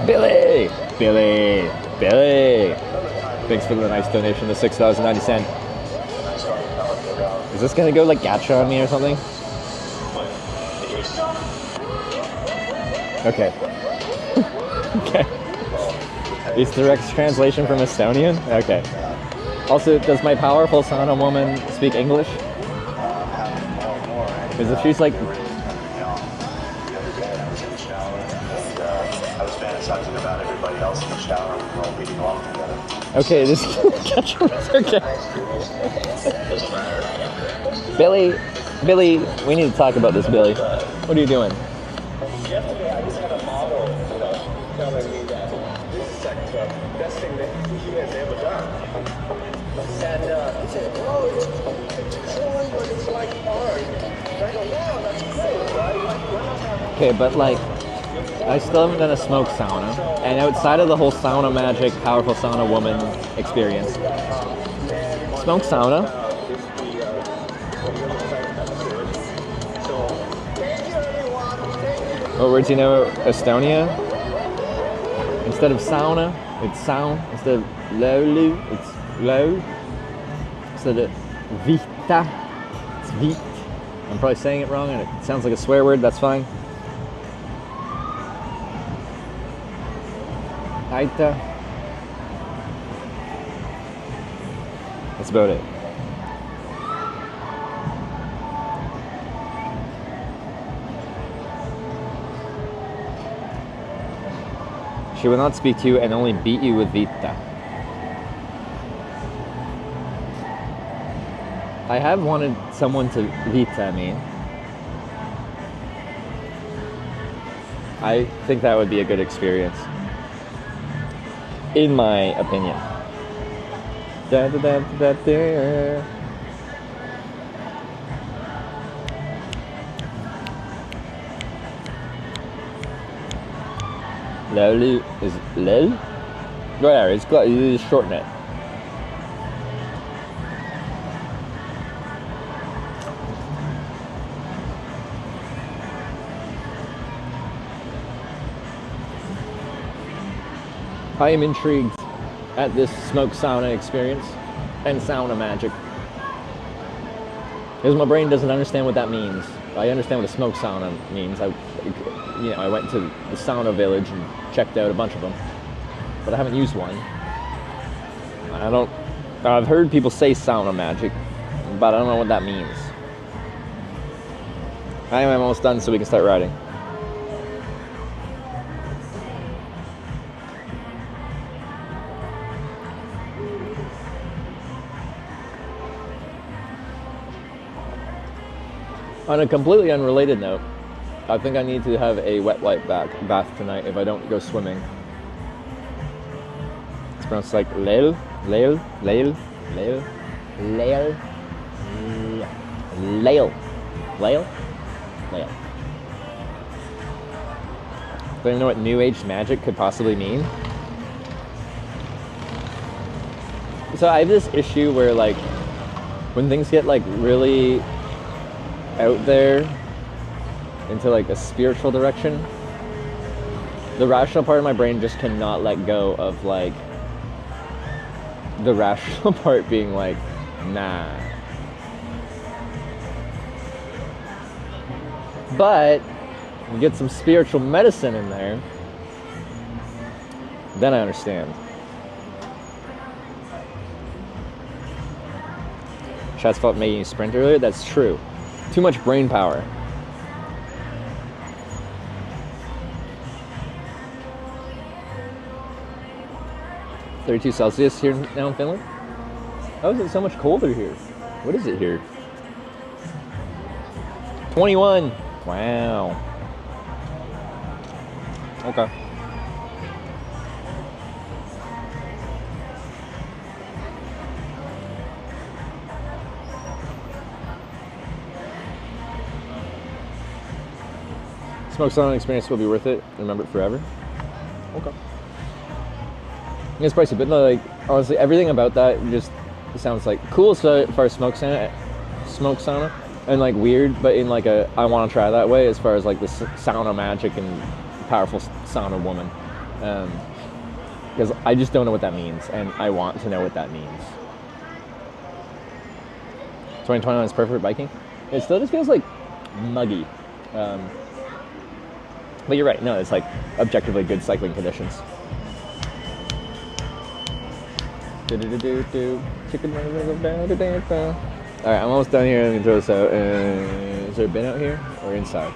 Billy! Billy! Billy! Thanks for the nice donation, the $6.90. Is this gonna go like gacha on me or something? Okay. Okay. Easter eggs translation from Estonian? Okay. Also, does my powerful sauna woman speak English? Because if she's like... I was fantasizing about everybody else in the shower and we're all reading along together. Okay, this okay. Billy, we need to talk about this, Billy. What are you doing? Yesterday I just had a model, telling me that this is like the best thing that he has ever done. And he said, oh, it's drawing, but it's like art. And I go, wow, that's great, right? Okay, but like, I still haven't done a smoke sauna, and outside of the whole sauna magic, powerful sauna woman experience, smoke sauna. What words do you know? Estonia. Instead of sauna, it's sound. Instead of lolu, it's low. Instead of vita, it's vit. I'm probably saying it wrong, and it sounds like a swear word. That's fine. Aita. That's about it. She will not speak to you and only beat you with vita. I have wanted someone to vita me. I think that would be a good experience. In my opinion. Da, da, da, da, da. Lolu is lol? Whatever, it's got it's shorten it. I am intrigued at this smoke sauna experience and sauna magic. Because my brain doesn't understand what that means. I understand what a smoke sauna means. I went to the sauna village and checked out a bunch of them, but I haven't used one. I've heard people say sauna magic, but I don't know what that means. Anyway, I'm almost done so we can start riding. On a completely unrelated note, I think I need to have a wet wipe bath tonight if I don't go swimming. It's pronounced like leil, leil, leil, leil, leil, leil, leil, leil. Do you know what New Age magic could possibly mean? So I have this issue where like, when things get like really out there into like a spiritual direction, the rational part of my brain just cannot let go of like the rational part being like, nah. But you get some spiritual medicine in there, then I understand. Chat's fault making you sprint earlier? That's true. Too much brain power. 32 Celsius here now in Finland. How is it so much colder here? What is it here? 21. Wow. Okay. Smoke sauna experience will be worth it. Remember it forever. Okay. It's pricey, but no, like honestly, everything about that just sounds like cool. So as far as smoke sauna, and like weird, but in like a I want to try that way. As far as like the sauna magic and powerful sauna woman, because I just don't know what that means, and I want to know what that means. 2021 is perfect for biking. It still just feels like muggy. But you're right, no, it's like objectively good cycling conditions. Alright, I'm almost done here. Let me throw this out. Is there a bin out here or inside?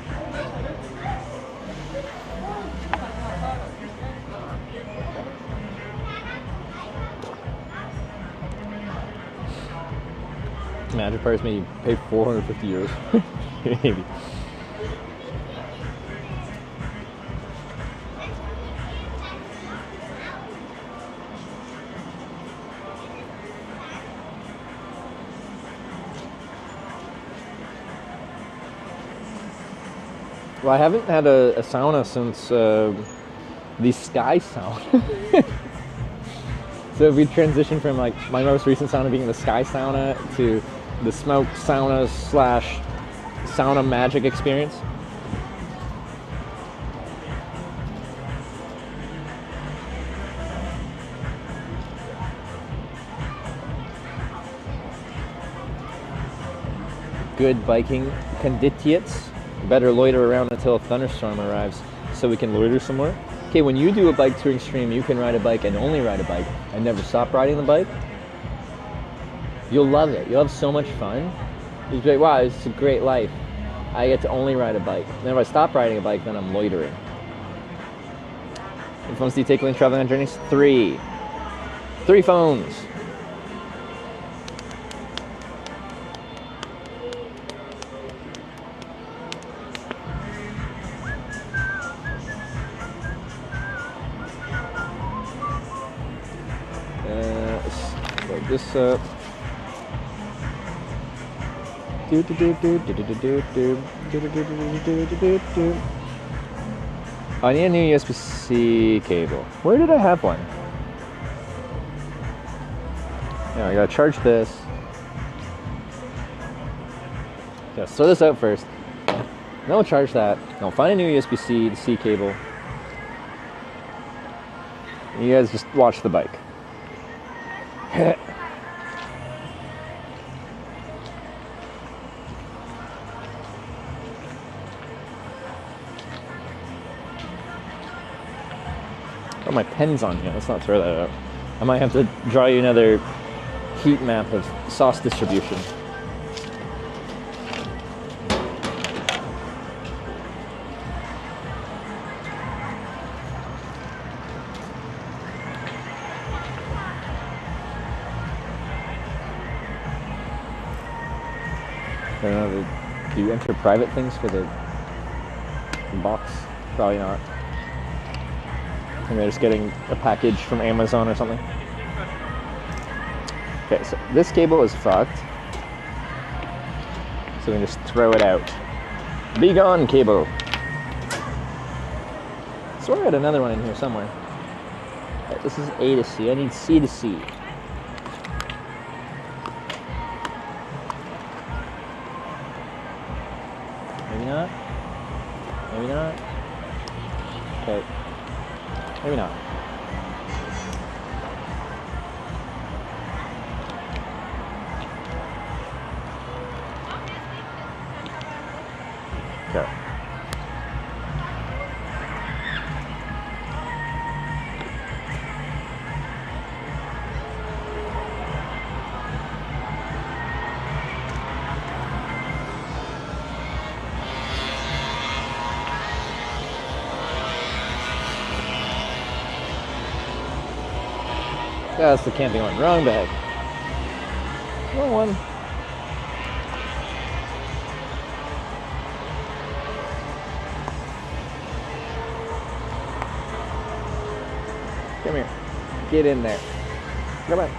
Magic parts made you pay 450 euros. Maybe. Well, I haven't had a sauna since the sky sauna. So if we transition from like my most recent sauna being the sky sauna to the smoke sauna / sauna magic experience. Good biking conditions. Better loiter around until a thunderstorm arrives so we can loiter some more. Okay, when you do a bike touring stream, you can ride a bike and only ride a bike and never stop riding the bike. You'll love it. You'll have so much fun. You'll be like, wow, it's a great life. I get to only ride a bike. And then if I stop riding a bike, then I'm loitering. What phones do you take when traveling on journeys? 3. 3 phones. Load this up. I need a new USB-C cable. Where did I have one? Yeah, I gotta charge this. Yeah, throw this out first. Then we'll charge that. Then I'll find a new USB-C cable. You guys just watch the bike. Oh, my pen's on here. Let's not throw that out. I might have to draw you another heat map of sauce distribution. I don't know, do you enter private things for the box? Probably not. And they're just getting a package from Amazon or something. Okay, so this cable is fucked. So we can just throw it out. Be gone, cable! I swear I had another one in here somewhere. Okay, this is A to C. I need C to C. Maybe not. Maybe not. Okay. Maybe not. Okay. That's the camping one. Wrong bag. Wrong one. Come here. Get in there. Come on.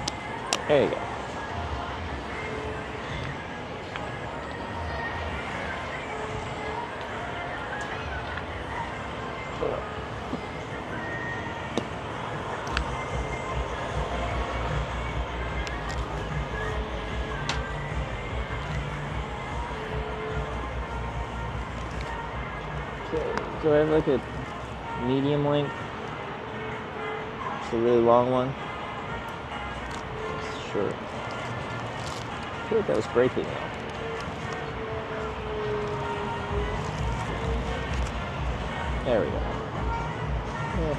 There you go. Do I have like a medium length? It's a really long one. Sure. I feel like that was breaking though. There we go. Yeah.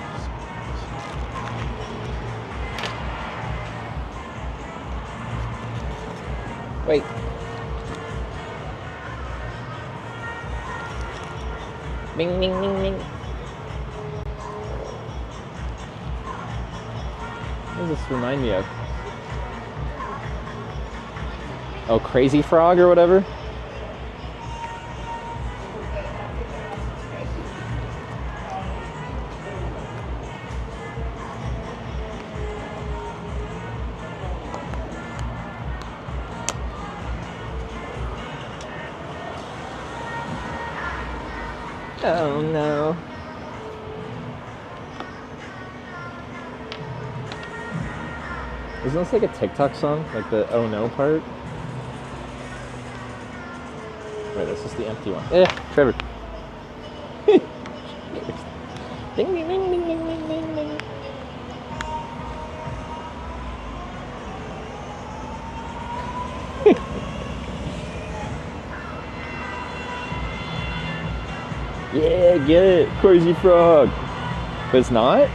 Wait. Bing, bing, bing, bing. What does this remind me of? Oh, Crazy Frog or whatever? Oh no. Isn't this like a TikTok song? Like the oh no part? Wait, this is the empty one. Trevor. Ding ding ding ding ding ding ding ding. Yeah, get it, Crazy Frog. But it's not?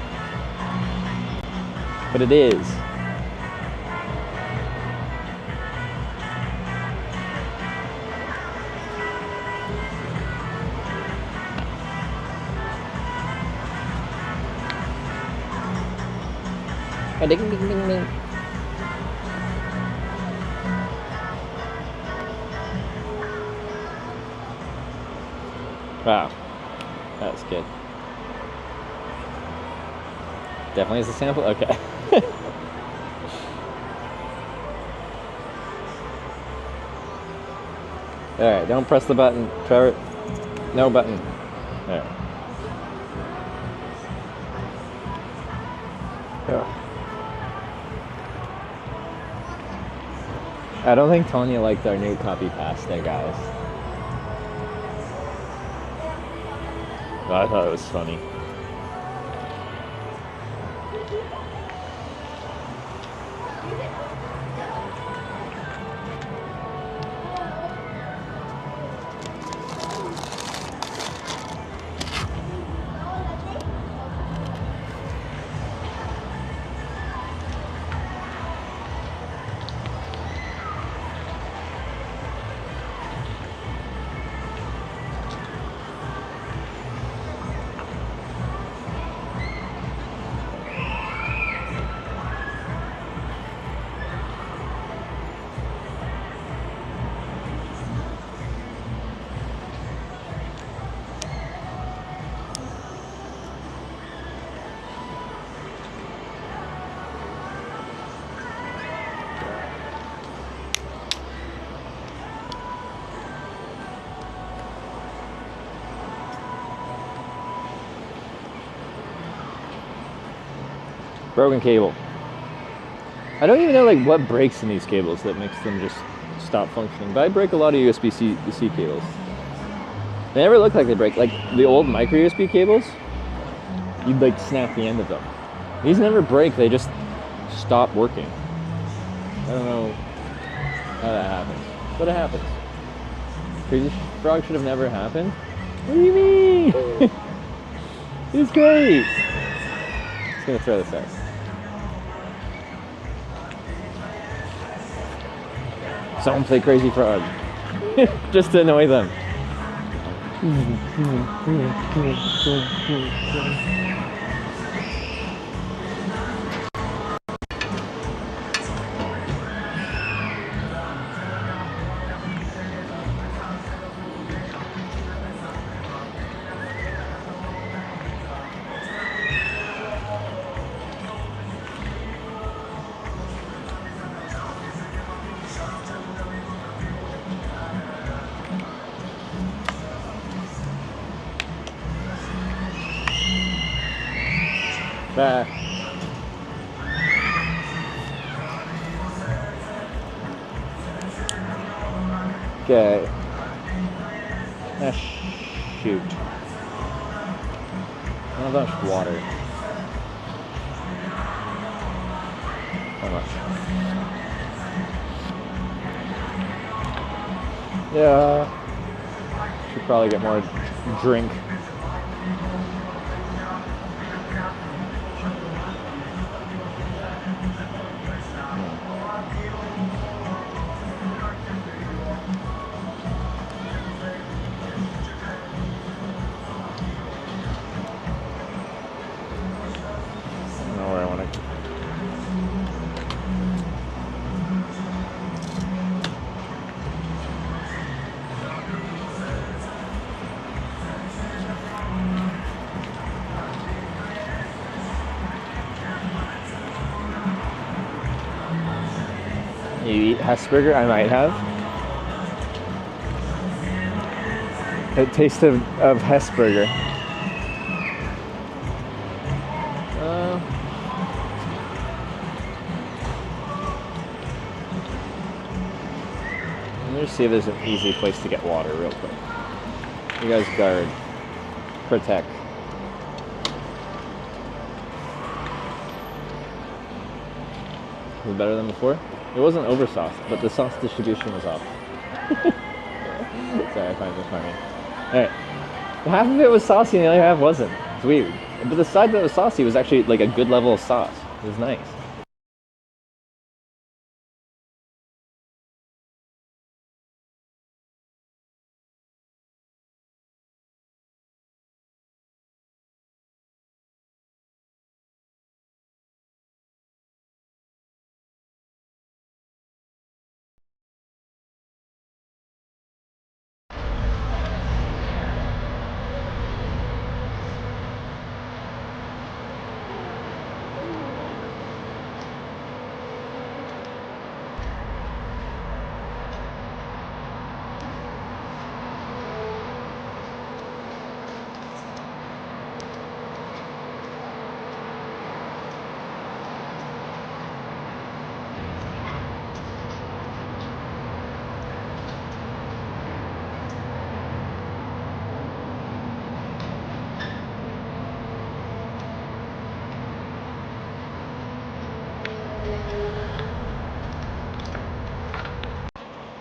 But it is. Ding ding ding ding. Wow, that's good. Definitely is a sample? Okay. Alright, don't press the button, Trevor. No button. Alright. Yeah. I don't think Tanya liked our new copy pasta, guys. I thought it was funny. Broken cable. I don't even know like what breaks in these cables that makes them just stop functioning, but I break a lot of USB-C cables. They never look like they break. Like the old micro USB cables, you'd like snap the end of them. These never break, they just stop working. I don't know how that happens, but it happens. Crazy Frog should have never happened? What do you mean? It's great! Just gonna throw this out. Someone play Crazy Frog. Just to annoy them. Back. Okay. Ah, shoot. I don't have much water. How much? Yeah. Should probably get more drink. You eat Hesburger? I might have. A taste of Hesburger. Let me just see if there's an easy place to get water real quick. You guys guard. Protect. Was it better than before? It wasn't oversauced, but the sauce distribution was off. Sorry, I find this funny. Alright. Well, half of it was saucy and the other half wasn't. It's weird. But the side that was saucy was actually like a good level of sauce. It was nice.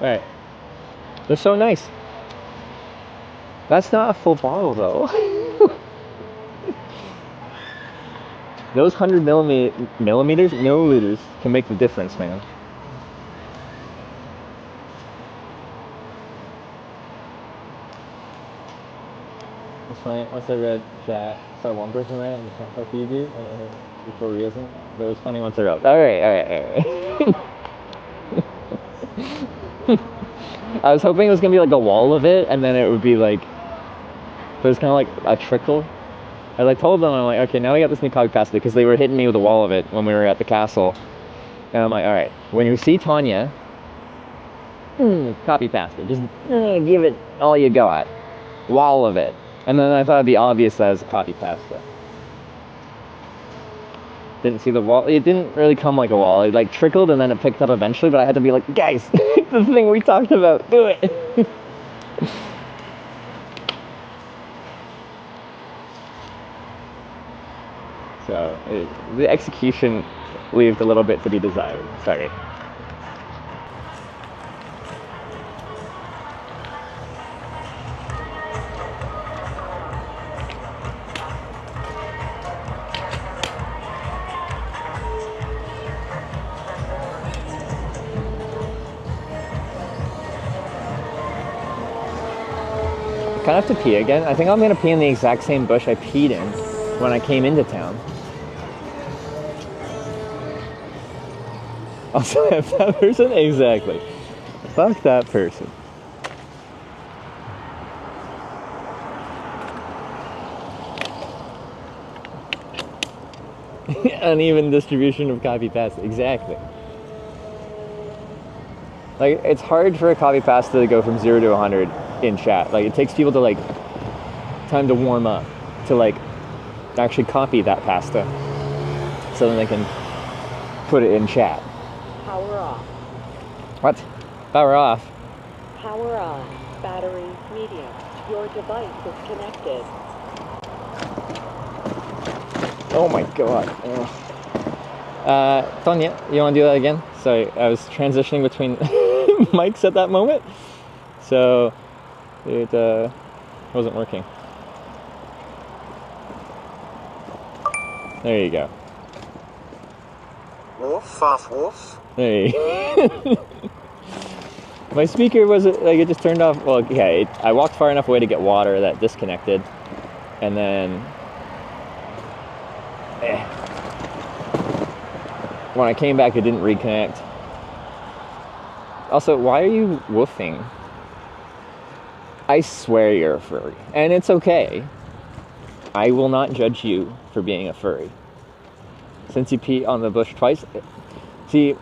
Alright. They're so nice. That's not a full bottle though. Those 100 milliliters can make the difference, man. It's funny, once I read that, saw one person read it and it's not how you do, before realism, but it was funny once I wrote. Alright. I was hoping it was gonna be like a wall of it, and then it would be like, but it's kind of like a trickle. I like told them, I'm like, okay, now we got this new copy pasta, because they were hitting me with a wall of it when we were at the castle, and I'm like, all right, when you see Tanya, copy pasta, just give it all you got, wall of it, and then I thought it'd be obvious as copy pasta. Didn't see the wall. It didn't really come like a wall. It like trickled and then it picked up eventually, but I had to be like, guys, the thing we talked about, do it. So the execution leaves a little bit to be desired. Sorry. Kind of have to pee again. I think I'm gonna pee in the exact same bush I peed in when I came into town. Also, F that person? Exactly. Fuck that person. Uneven distribution of copy pasta. Exactly. Like, it's hard for a copy pasta to go from 0 to 100 in chat. Like, it takes people to, like, time to warm up, to, like, actually copy that pasta. so then they can put it in chat. Power off. What? Power off. Power on. Battery medium. Your device is connected. Oh my god. Tonya, you want to do that again? Sorry, I was transitioning between mics at that moment, so it wasn't working. There you go. Woof, fuff, woof. Hey. My speaker was like, it just turned off. Well, yeah, I walked far enough away to get water that disconnected, and then when I came back, it didn't reconnect. Also, why are you woofing? I swear you're a furry, and it's okay. I will not judge you for being a furry. Since you pee on the bush twice, see,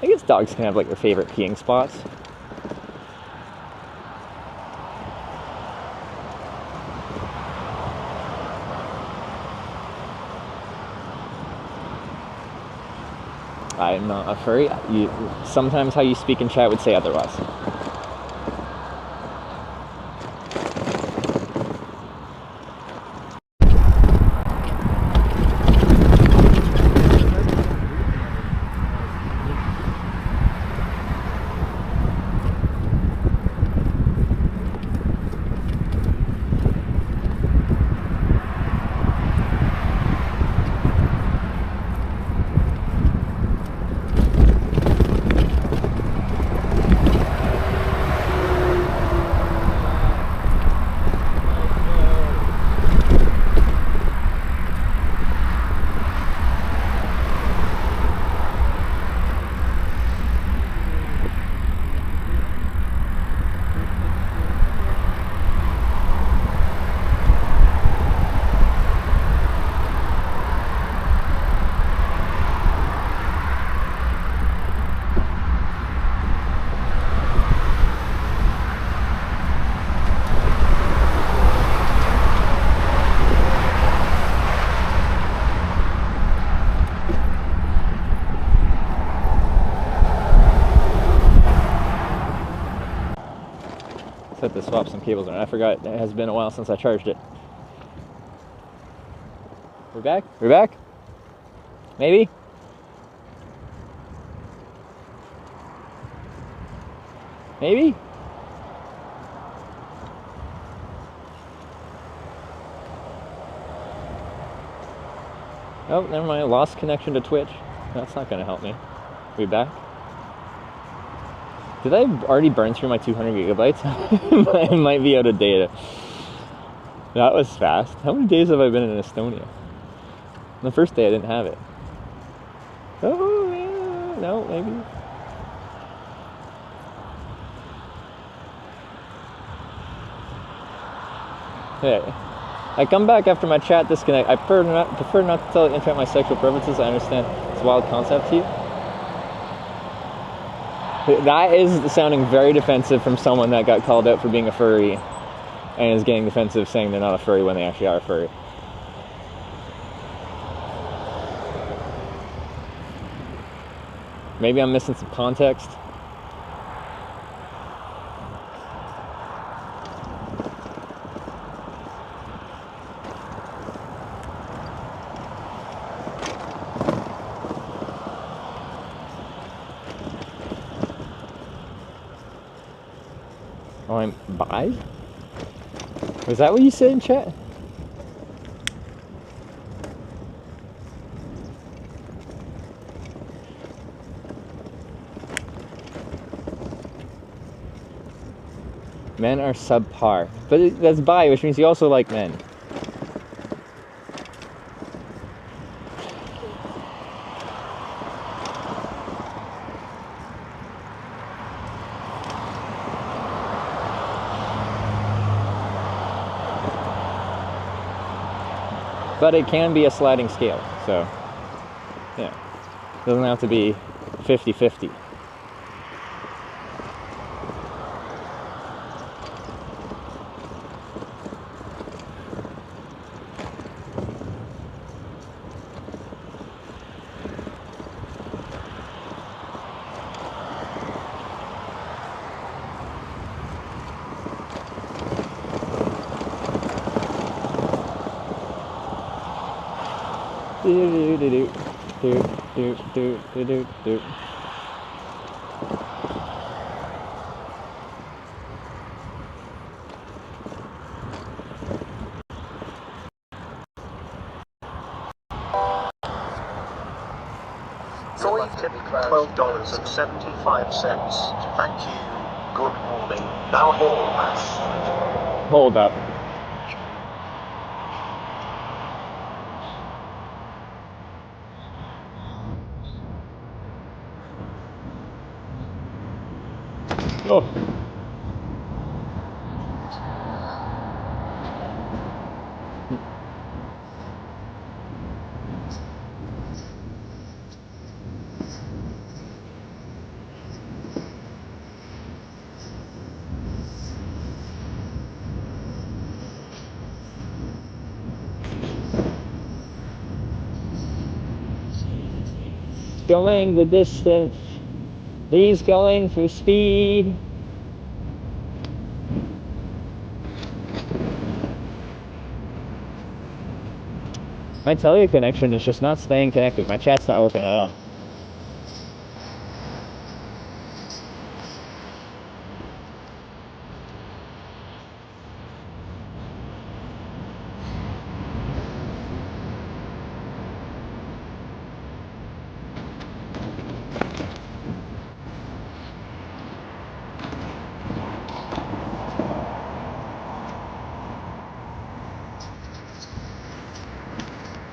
I guess dogs can have like their favorite peeing spots. I'm not a furry. Sometimes how you speak in chat would say otherwise. Have to swap some cables around. I forgot it has been a while since I charged it. We're back? We're back? Maybe? Maybe? Oh, never mind. I lost connection to Twitch. That's not going to help me. We back? Did I already burn through my 200 gigabytes? I might be out of data. That was fast. How many days have I been in Estonia? The first day I didn't have it. Oh, yeah. No, maybe. Hey, I come back after my chat disconnect. I prefer not to tell the internet my sexual preferences. I understand it's a wild concept to you. That is sounding very defensive from someone that got called out for being a furry and is getting defensive saying they're not a furry when they actually are a furry. Maybe I'm missing some context. Oh, I'm bi? Was that what you said in chat? Men are subpar. But that's bi, which means you also like men. But it can be a sliding scale, so yeah, it doesn't have to be 50-50. Soy tip $12.75. Thank you. Good morning. Now home. Hold up. Oh. Going the distance. He's going for speed. My tele connection is just not staying connected. My chat's not working at all.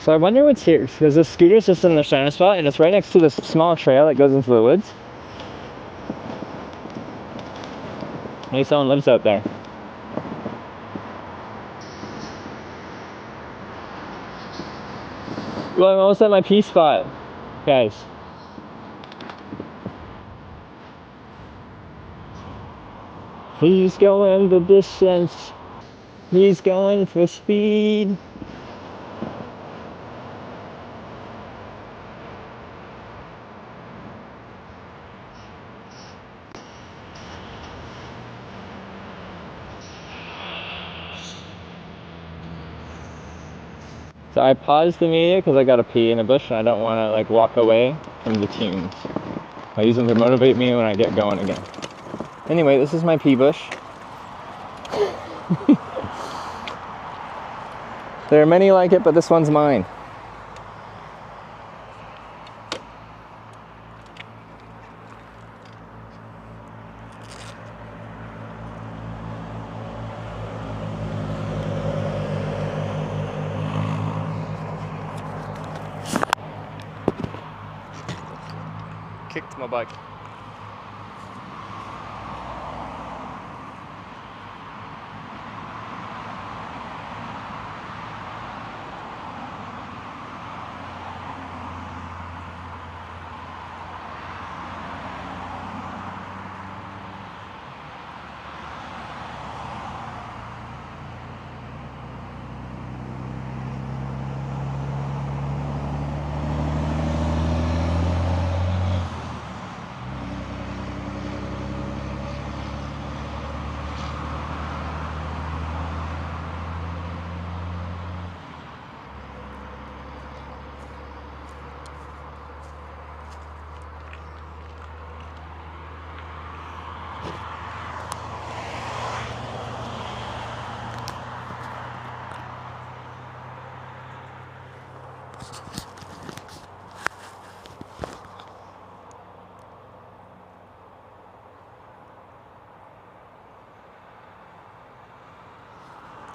So I wonder what's here, because the scooter's just in the shiner spot, and it's right next to this small trail that goes into the woods. Maybe someone lives out there. Well, I'm almost at my P spot, guys. He's going the distance. He's going for speed. So I paused the media because I got to pee in a bush and I don't want to like walk away from the tunes. I use them to motivate me when I get going again. Anyway, this is my pee bush. There are many like it, but this one's mine. Kicked my bike.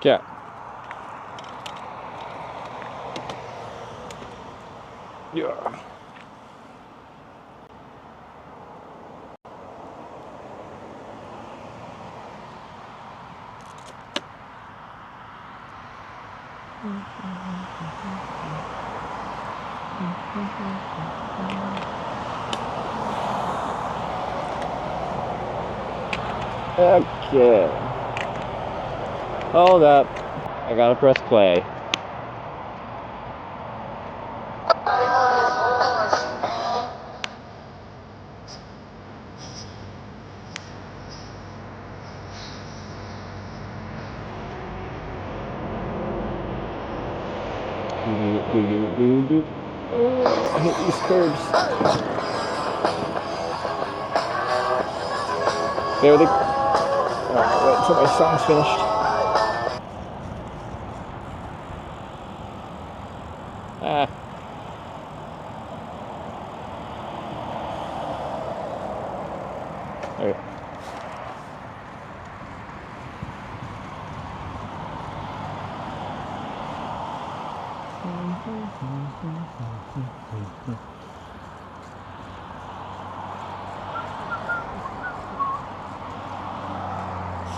Yeah. Yeah. Okay. Hold up. I gotta press play. I hate these curves. There they. Oh, wait till my song's finished. Ah. All right.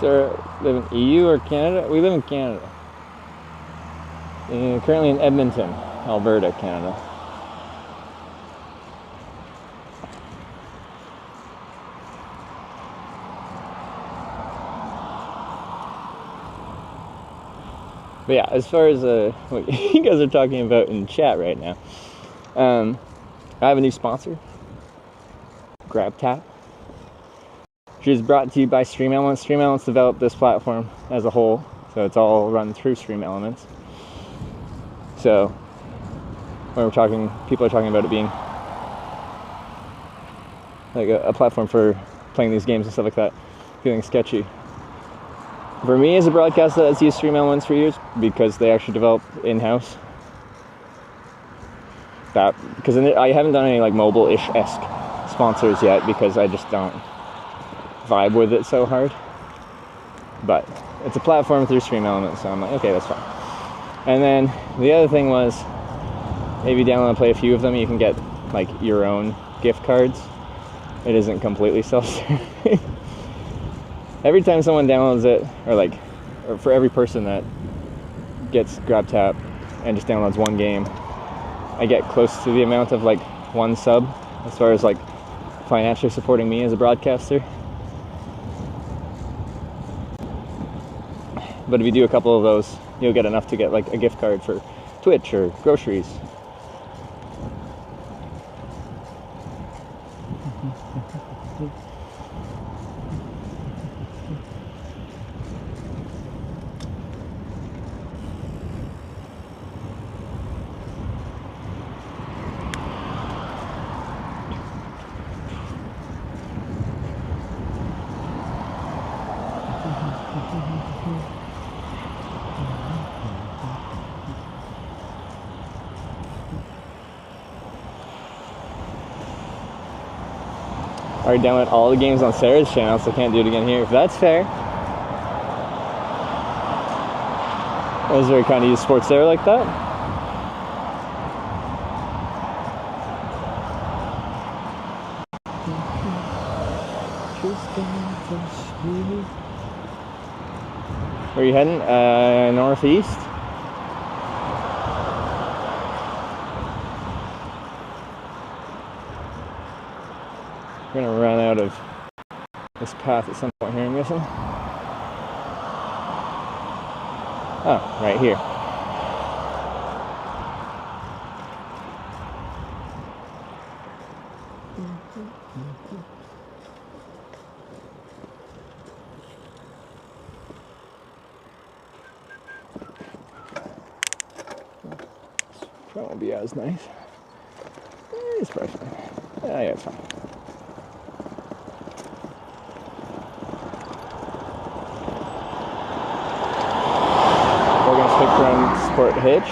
Sir, live in EU or Canada? We live in Canada. Currently in Edmonton, Alberta, Canada. But yeah, as far as what you guys are talking about in chat right now, I have a new sponsor, GrabTap. She's brought to you by Stream Elements. Stream Elements developed this platform as a whole, so it's all run through Stream Elements. So when we're talking, people are talking about it being like a platform for playing these games and stuff like that, feeling sketchy. For me as a broadcaster that's used Stream Elements for years because they actually develop in-house. That because I haven't done any like mobile-ish-esque sponsors yet because I just don't vibe with it so hard. But it's a platform through Stream Elements, so I'm like, okay, that's fine. And then the other thing was, if you download and play a few of them, you can get like your own gift cards. It isn't completely self-serving. Every time someone downloads it, or for every person that gets GrabTap and just downloads one game, I get close to the amount of like one sub as far as like financially supporting me as a broadcaster. But if you do a couple of those, you'll get enough to get like a gift card for Twitch or groceries. I already downloaded all the games on Sarah's channel, so I can't do it again here. If that's fair. That was very kind of you to support Sarah like that. Where are you heading? Northeast? We're gonna run out of this path at some point here, I'm guessing. Oh, right here. That won't be as nice. It's probably fine. Yeah, it's fine. Support Hitch.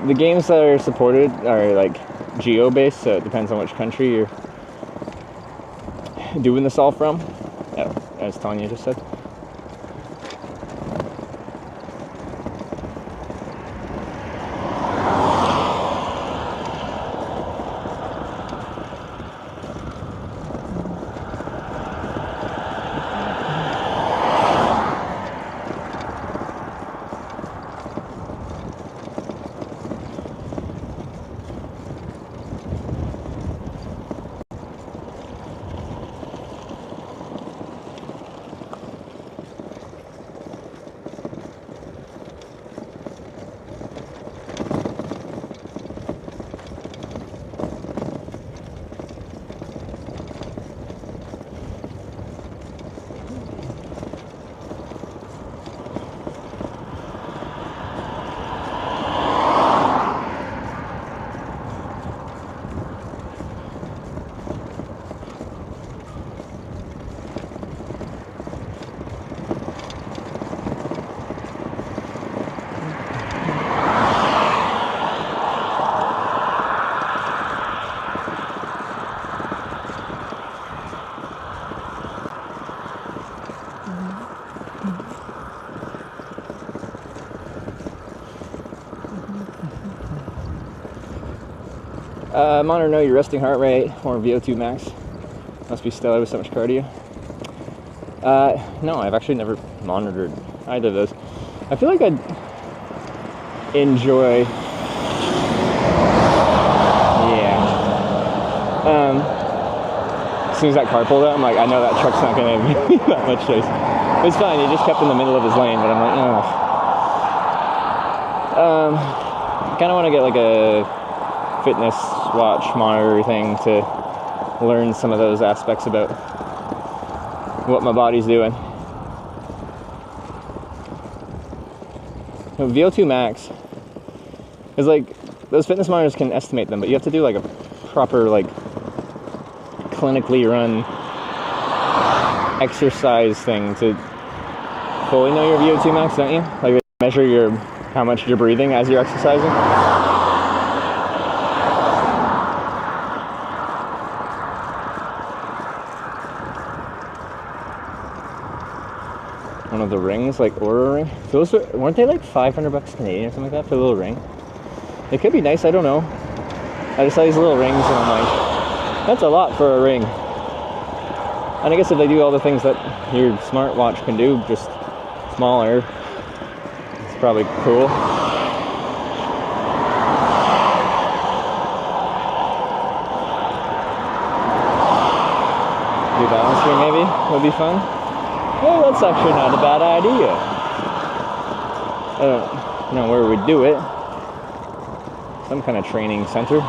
The games that are supported are like geo-based, so it depends on which country you're doing this all from. As Tanya just said. Monitor know your resting heart rate or VO2 max. Must be stellar with so much cardio. No, I've actually never monitored either of those. I feel like I'd enjoy. Yeah. As soon as that car pulled out, I'm like, I know that truck's not gonna give me that much choice. It's fine. He just kept in the middle of his lane, but I'm like, oh. Kind of want to get like a fitness watch monitor thing to learn some of those aspects about what my body's doing. VO2 max is like, those fitness monitors can estimate them, but you have to do like a proper, like, clinically run exercise thing to fully know your VO2 max, don't you? Like, they measure how much you're breathing as you're exercising. One of the rings, like Oura ring. Those weren't they like $500 Canadian or something like that for a little ring? It could be nice, I don't know. I just saw these little rings and I'm like, that's a lot for a ring. And I guess if they do all the things that your smartwatch can do, just smaller, it's probably cool. Do balance here maybe would be fun. Hey, that's actually not a bad idea. I don't know where we'd do it. Some kind of training center.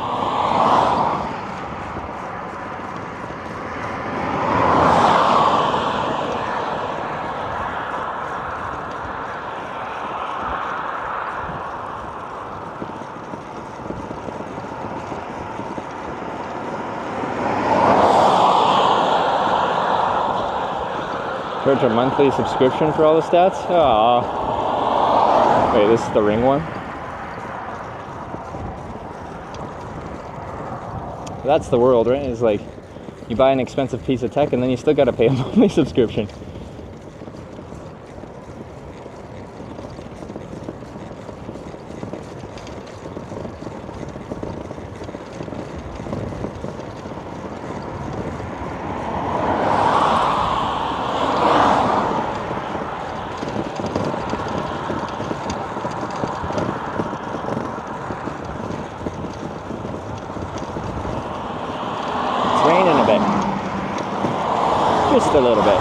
Charge a monthly subscription for all the stats? Aww. Wait, this is the ring one? That's the world, right? It's like, you buy an expensive piece of tech and then you still gotta pay a monthly subscription. Just a little bit.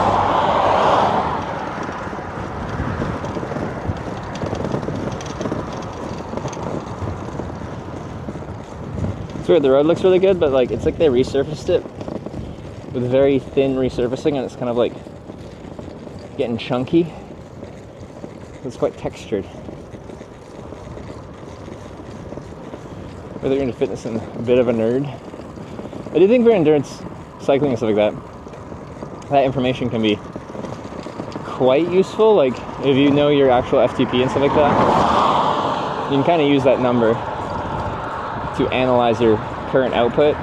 It's weird, the road looks really good, but like, it's like they resurfaced it with very thin resurfacing and it's kind of like getting chunky. It's quite textured. Whether you're into fitness and a bit of a nerd. I do think for endurance cycling and stuff like that, that information can be quite useful. Like, if you know your actual FTP and stuff like that, you can kind of use that number to analyze your current output.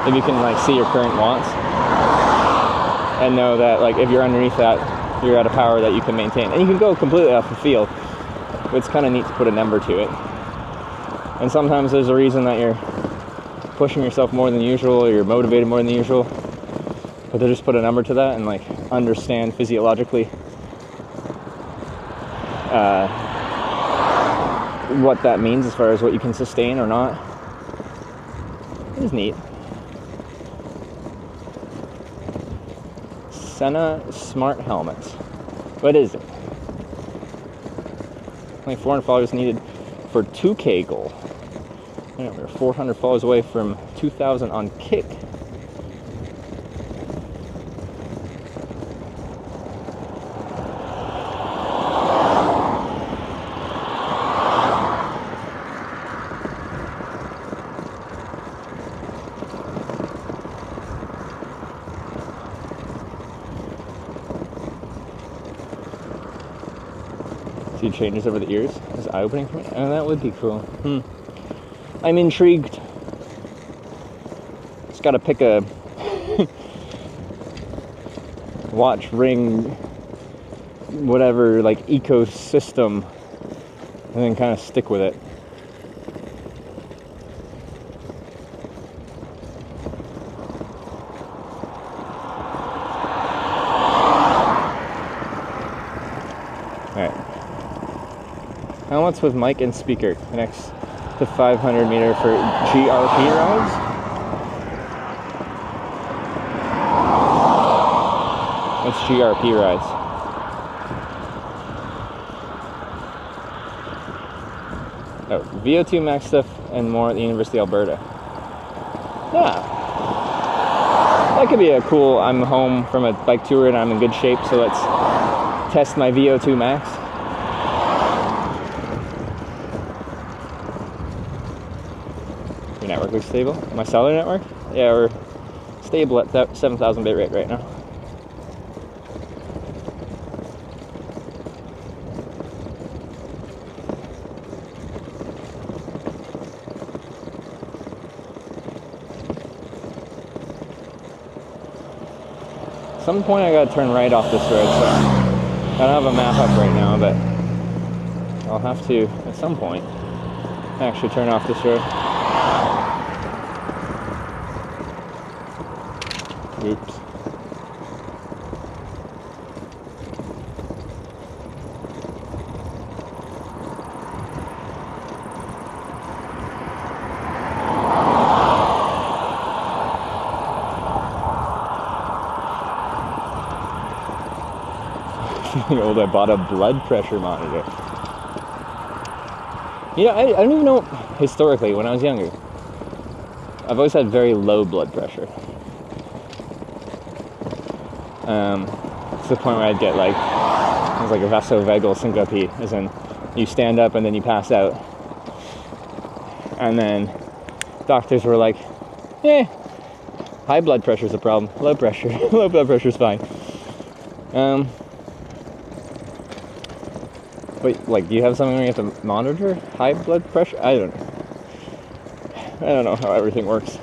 If you can like see your current wants and know that like if you're underneath that, you're at a power that you can maintain. And you can go completely off the field, but it's kind of neat to put a number to it. And sometimes there's a reason that you're pushing yourself more than usual, or you're motivated more than usual. But to just put a number to that and like understand physiologically what that means as far as what you can sustain or not, it is neat. Senna Smart Helmets. What is it? Only 400 followers needed for 2K goal. Yeah, we're 400 followers away from 2,000 on Kick. See changes over the ears? Is eye-opening for me? Oh, that would be cool. I'm intrigued. Just gotta pick a watch, ring, whatever like ecosystem, and then kind of stick with it. Helmets with mic and speaker connects to 500 meter for GRP rides. What's GRP rides? Oh, VO2 max stuff and more at the University of Alberta. Yeah. That could be a cool, I'm home from a bike tour and I'm in good shape, so let's test my VO2 max. Your network looks stable. My cellular network? Yeah, we're stable at 7,000 bit rate right now. At some point I gotta turn right off this road, so I don't have a map up right now, but I'll have to, at some point, actually turn off this road. Oops. Old, I bought a blood pressure monitor. You know, I don't even know, historically, when I was younger, I've always had very low blood pressure. To the point where I'd get like, it was like a vasovagal syncope, as in you stand up and then you pass out. And then doctors were like, high blood pressure's a problem, low pressure, low blood pressure's fine. Wait, like, do you have something where you have to monitor high blood pressure? I don't know how everything works.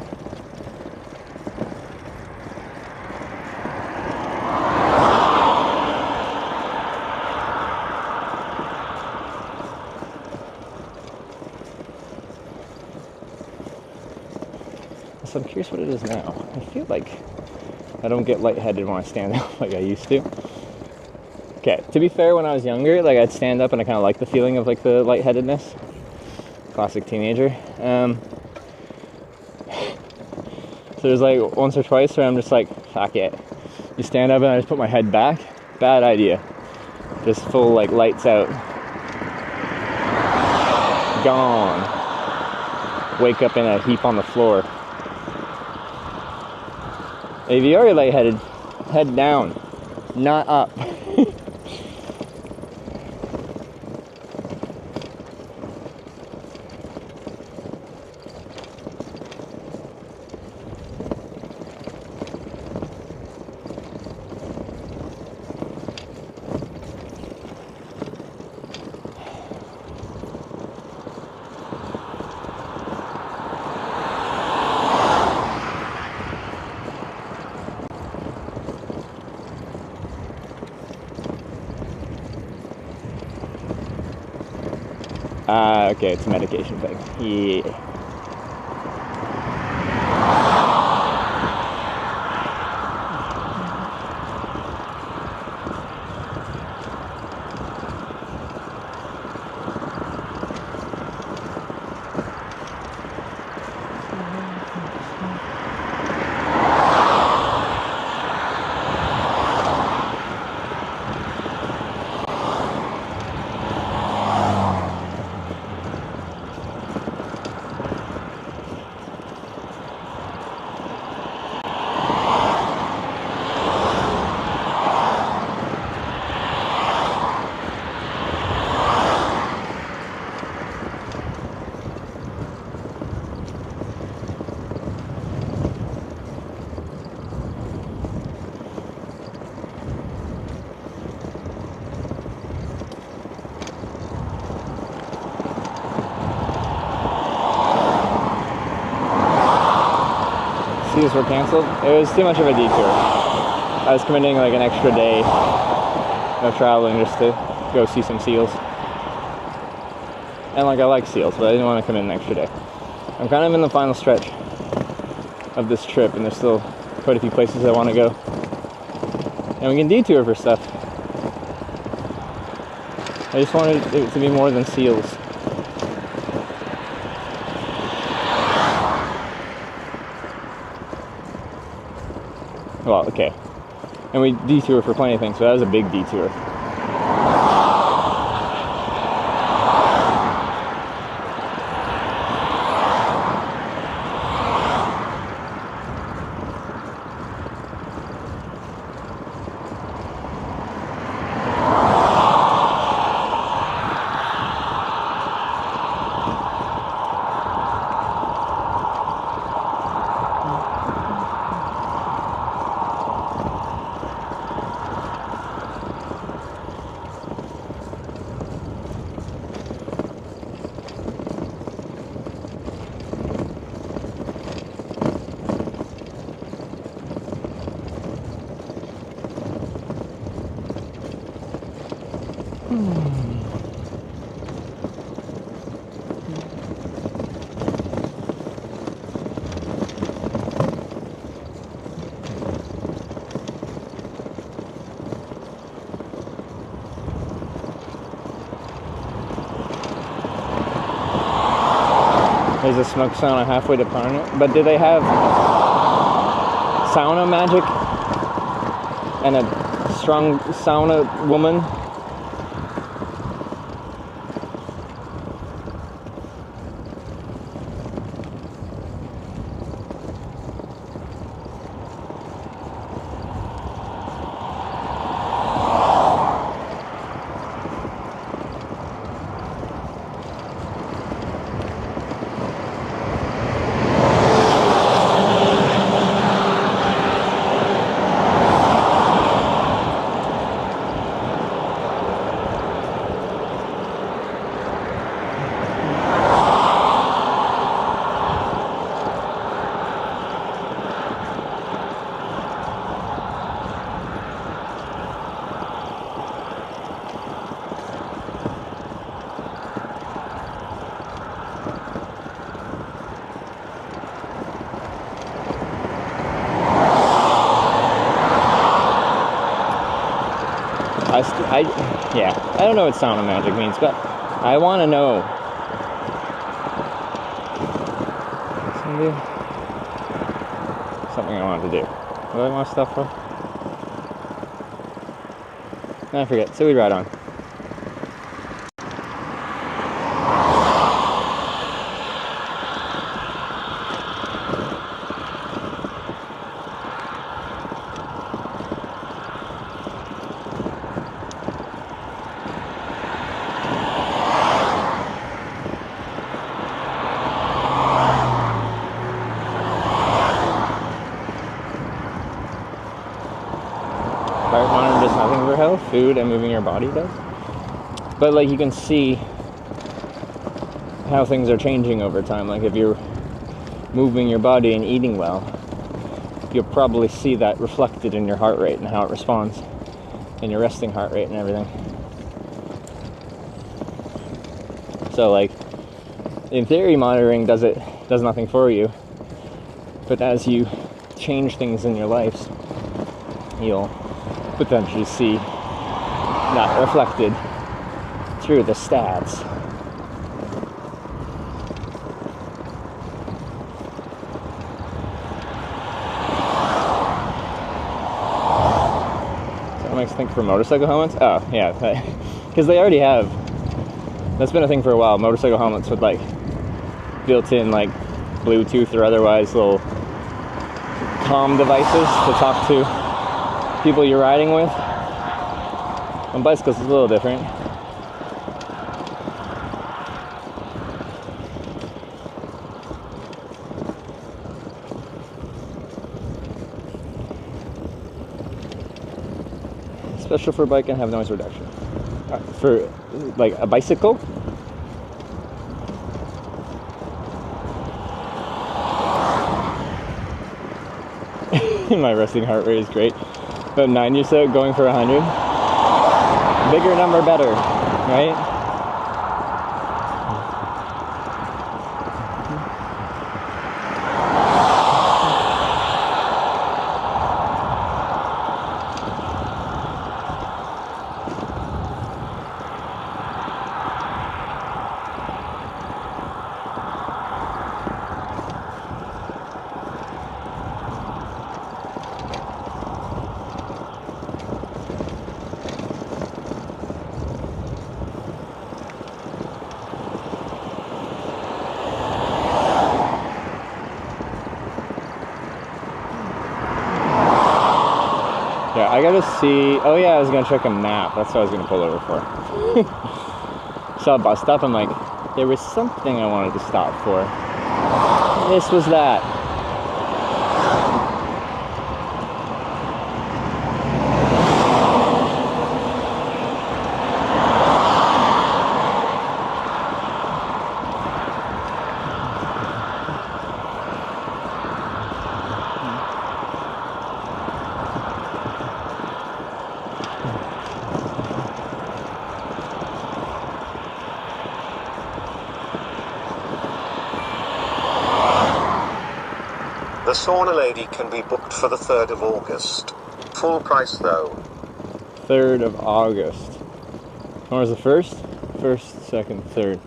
So I'm curious what it is now. I feel like I don't get lightheaded when I stand up like I used to. Okay, to be fair, when I was younger, like I'd stand up and I kind of liked the feeling of like the lightheadedness. Classic teenager. So there's like once or twice where I'm just like, fuck it. You stand up and I just put my head back. Bad idea. Just full like lights out. Gone. Wake up in a heap on the floor. If you're already lightheaded, head down, not up. Okay, it's a medication thing. Yeah. These were canceled. It was too much of a detour. I was committing like an extra day of traveling just to go see some seals. And like I like seals, but I didn't want to come in an extra day. I'm kind of in the final stretch of this trip, and there's still quite a few places I want to go. And we can detour for stuff. I just wanted it to be more than seals. Well, okay. And we detour for plenty of things, so that was a big detour. There's a smoke sauna halfway to Pärna, but do they have sauna magic and a strong sauna woman? I don't know what sauna magic means, but I want to know. Something I wanted to do. What do I want stuff for? I forget. So we ride on. Heart monitor does nothing for health. Food and moving your body does. But like you can see how things are changing over time. Like if you're moving your body and eating well, you'll probably see that reflected in your heart rate and how it responds, and your resting heart rate and everything. So like in theory, monitoring does nothing for you, but as you change things in your lives, you'll potentially see that reflected through the stats. So that makes me think for motorcycle helmets. Oh yeah, because they already have. That's been a thing for a while. Motorcycle helmets with like built-in like Bluetooth or otherwise little comm devices to talk to people you're riding with. On bicycles it's a little different. Special for bike and have noise reduction. For like a bicycle? My resting heart rate is great. About 90 or so, going for 100. Bigger number better, right? Yeah, I gotta see. Oh yeah, I was gonna check a map. That's what I was gonna pull over for. Saw a bus stop. I'm like, there was something I wanted to stop for. This was that. The sauna lady can be booked for the 3rd of August. Full price though. 3rd of August. Tomorrow's the 1st? 1st, 2nd, 3rd.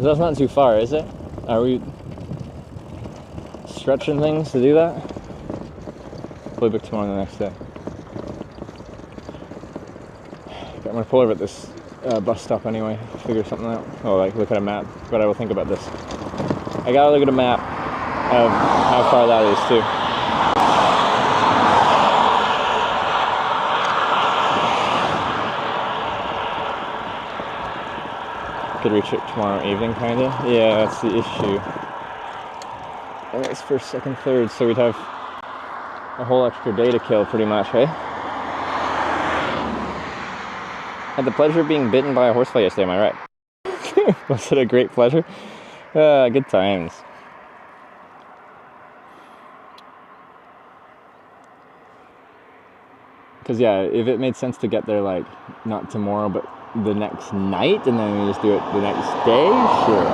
That's not too far, is it? Are we stretching things to do that? Play book tomorrow the next day. Okay, I'm gonna pull over at this bus stop anyway, figure something out. Oh, like look at a map, but I will think about this. I gotta look at a map of how far that is too. Could reach it tomorrow evening, kinda. Yeah, that's the issue. I think it's 1st, 2nd, 3rd, so we'd have a whole extra day to kill, pretty much, hey? Had the pleasure of being bitten by a horsefly yesterday, am I right? Was it a great pleasure? Good times. Because yeah, if it made sense to get there like, not tomorrow, but the next night, and then we just do it the next day, sure.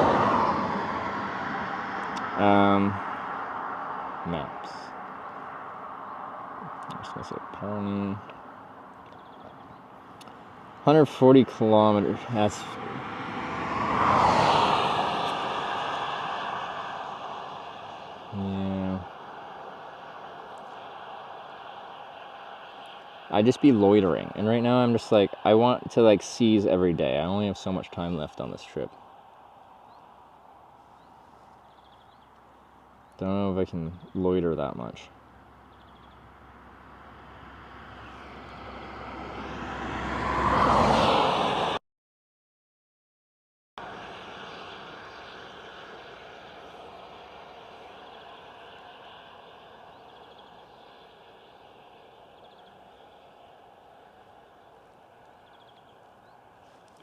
Maps. I'm just gonna say Pärna. 140 kilometers, that's... Yeah. I'd just be loitering, and right now I'm just like, I want to like seize every day. I only have so much time left on this trip. Don't know if I can loiter that much.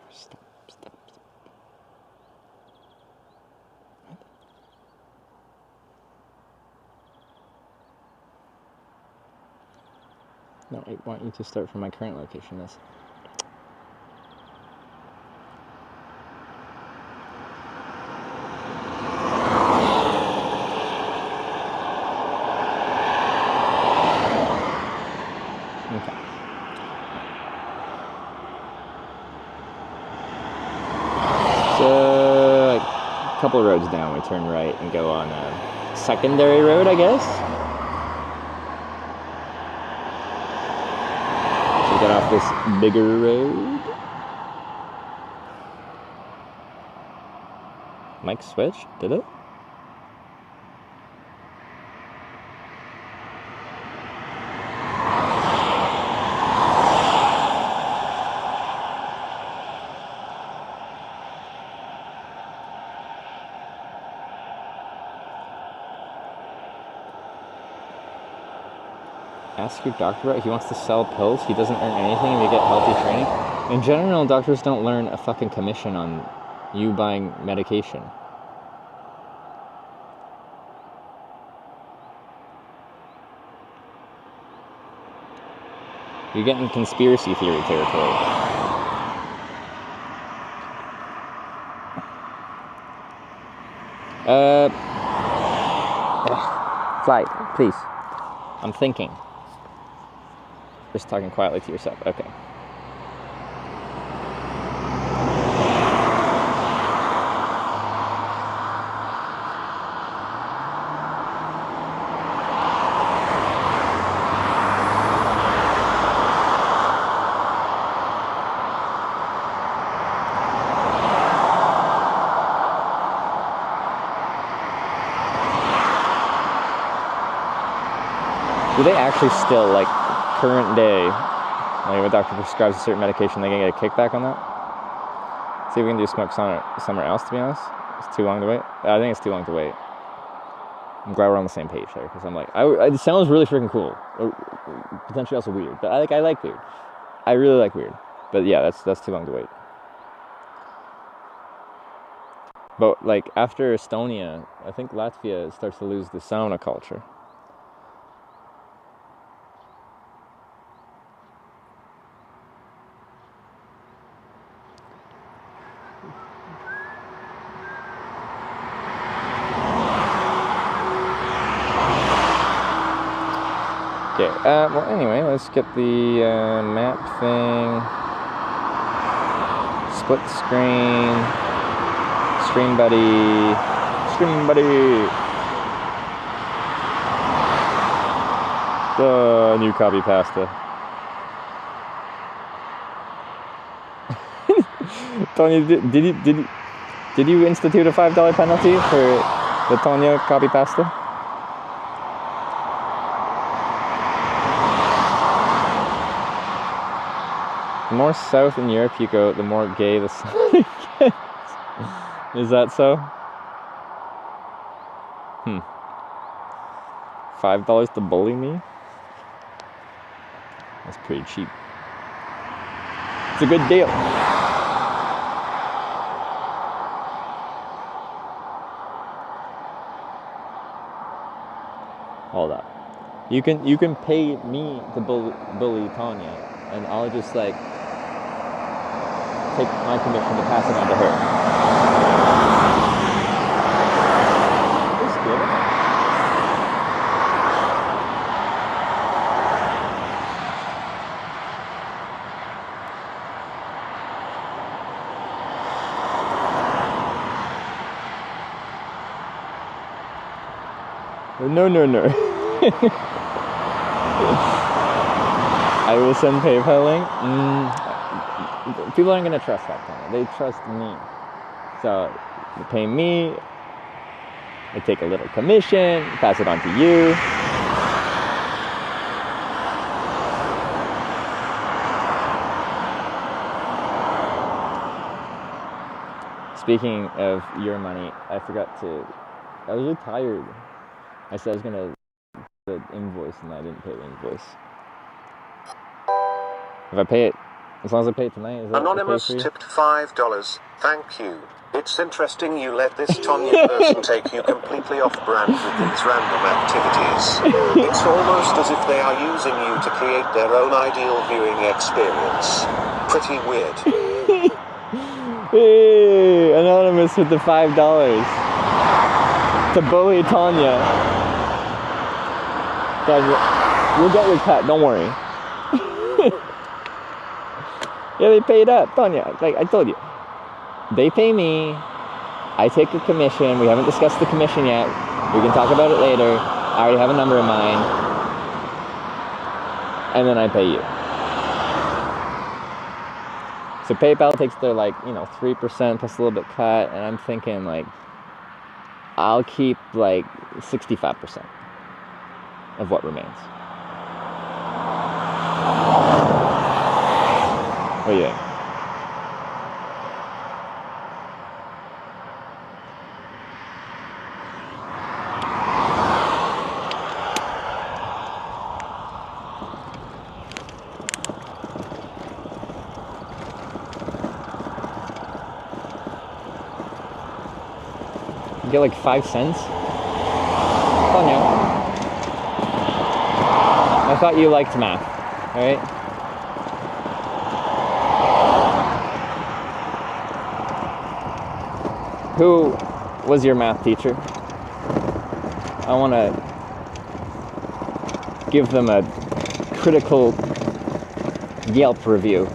Stop. No, I want you to start from my current location, this. Okay. So, like, a couple roads down, we turn right and go on a secondary road, I guess? So get off this bigger road. Mic switch, did it? Ask your doctor about it. He wants to sell pills. He doesn't earn anything if you get healthy training. In general, doctors don't learn a fucking commission on you buying medication. You're getting conspiracy theory territory. Flight, please. I'm thinking. Just talking quietly to yourself. Okay. Do they actually still, like, current day, like if a doctor prescribes a certain medication, they can get a kickback on that? See if we can do smoke somewhere else, to be honest. It's too long to wait. I think it's too long to wait. I'm glad we're on the same page there, because I'm like, it sounds really freaking cool. Or potentially also weird, but I like weird. I really like weird. But yeah, that's too long to wait. But like after Estonia, I think Latvia starts to lose the sauna culture. Okay, well anyway, let's get the map thing. Split screen. Stream buddy. Stream buddy. New copy pasta. Tonya, did you institute a $5 penalty for the Tonya copy pasta? The more south in Europe you go, the more gay the sun gets. Is that so? $5 to bully me? That's pretty cheap. It's a good deal. Hold up. You can pay me to bully Tonya, and I'll just like take my commission to pass it on to her. That's good. No. I will send PayPal link. People aren't gonna trust that kind of. They trust me. So they pay me. I take a little commission, pass it on to you. Speaking of your money, I forgot to. I was really tired. I said I was gonna the invoice and I didn't pay the invoice. If I pay it, as long as I pay it tonight, is that Anonymous okay for you? tipped $5. Thank you. It's interesting you let this Tonya person take you completely off brand with these random activities. It's almost as if they are using you to create their own ideal viewing experience. Pretty weird. Hey, Anonymous with the $5 to bully Tonya. Tonya, you'll get your cut, don't worry. Yeah, they paid up, Tonya. Like I told you, they pay me. I take a commission. We haven't discussed the commission yet. We can talk about it later. I already have a number in mind, and then I pay you. So PayPal takes their 3% plus a little bit cut, and I'm thinking like I'll keep like 65% of what remains. What do you think? You get like 5 cents? Tonya. I thought you liked math, alright? Who was your math teacher? I want to give them a critical Yelp review.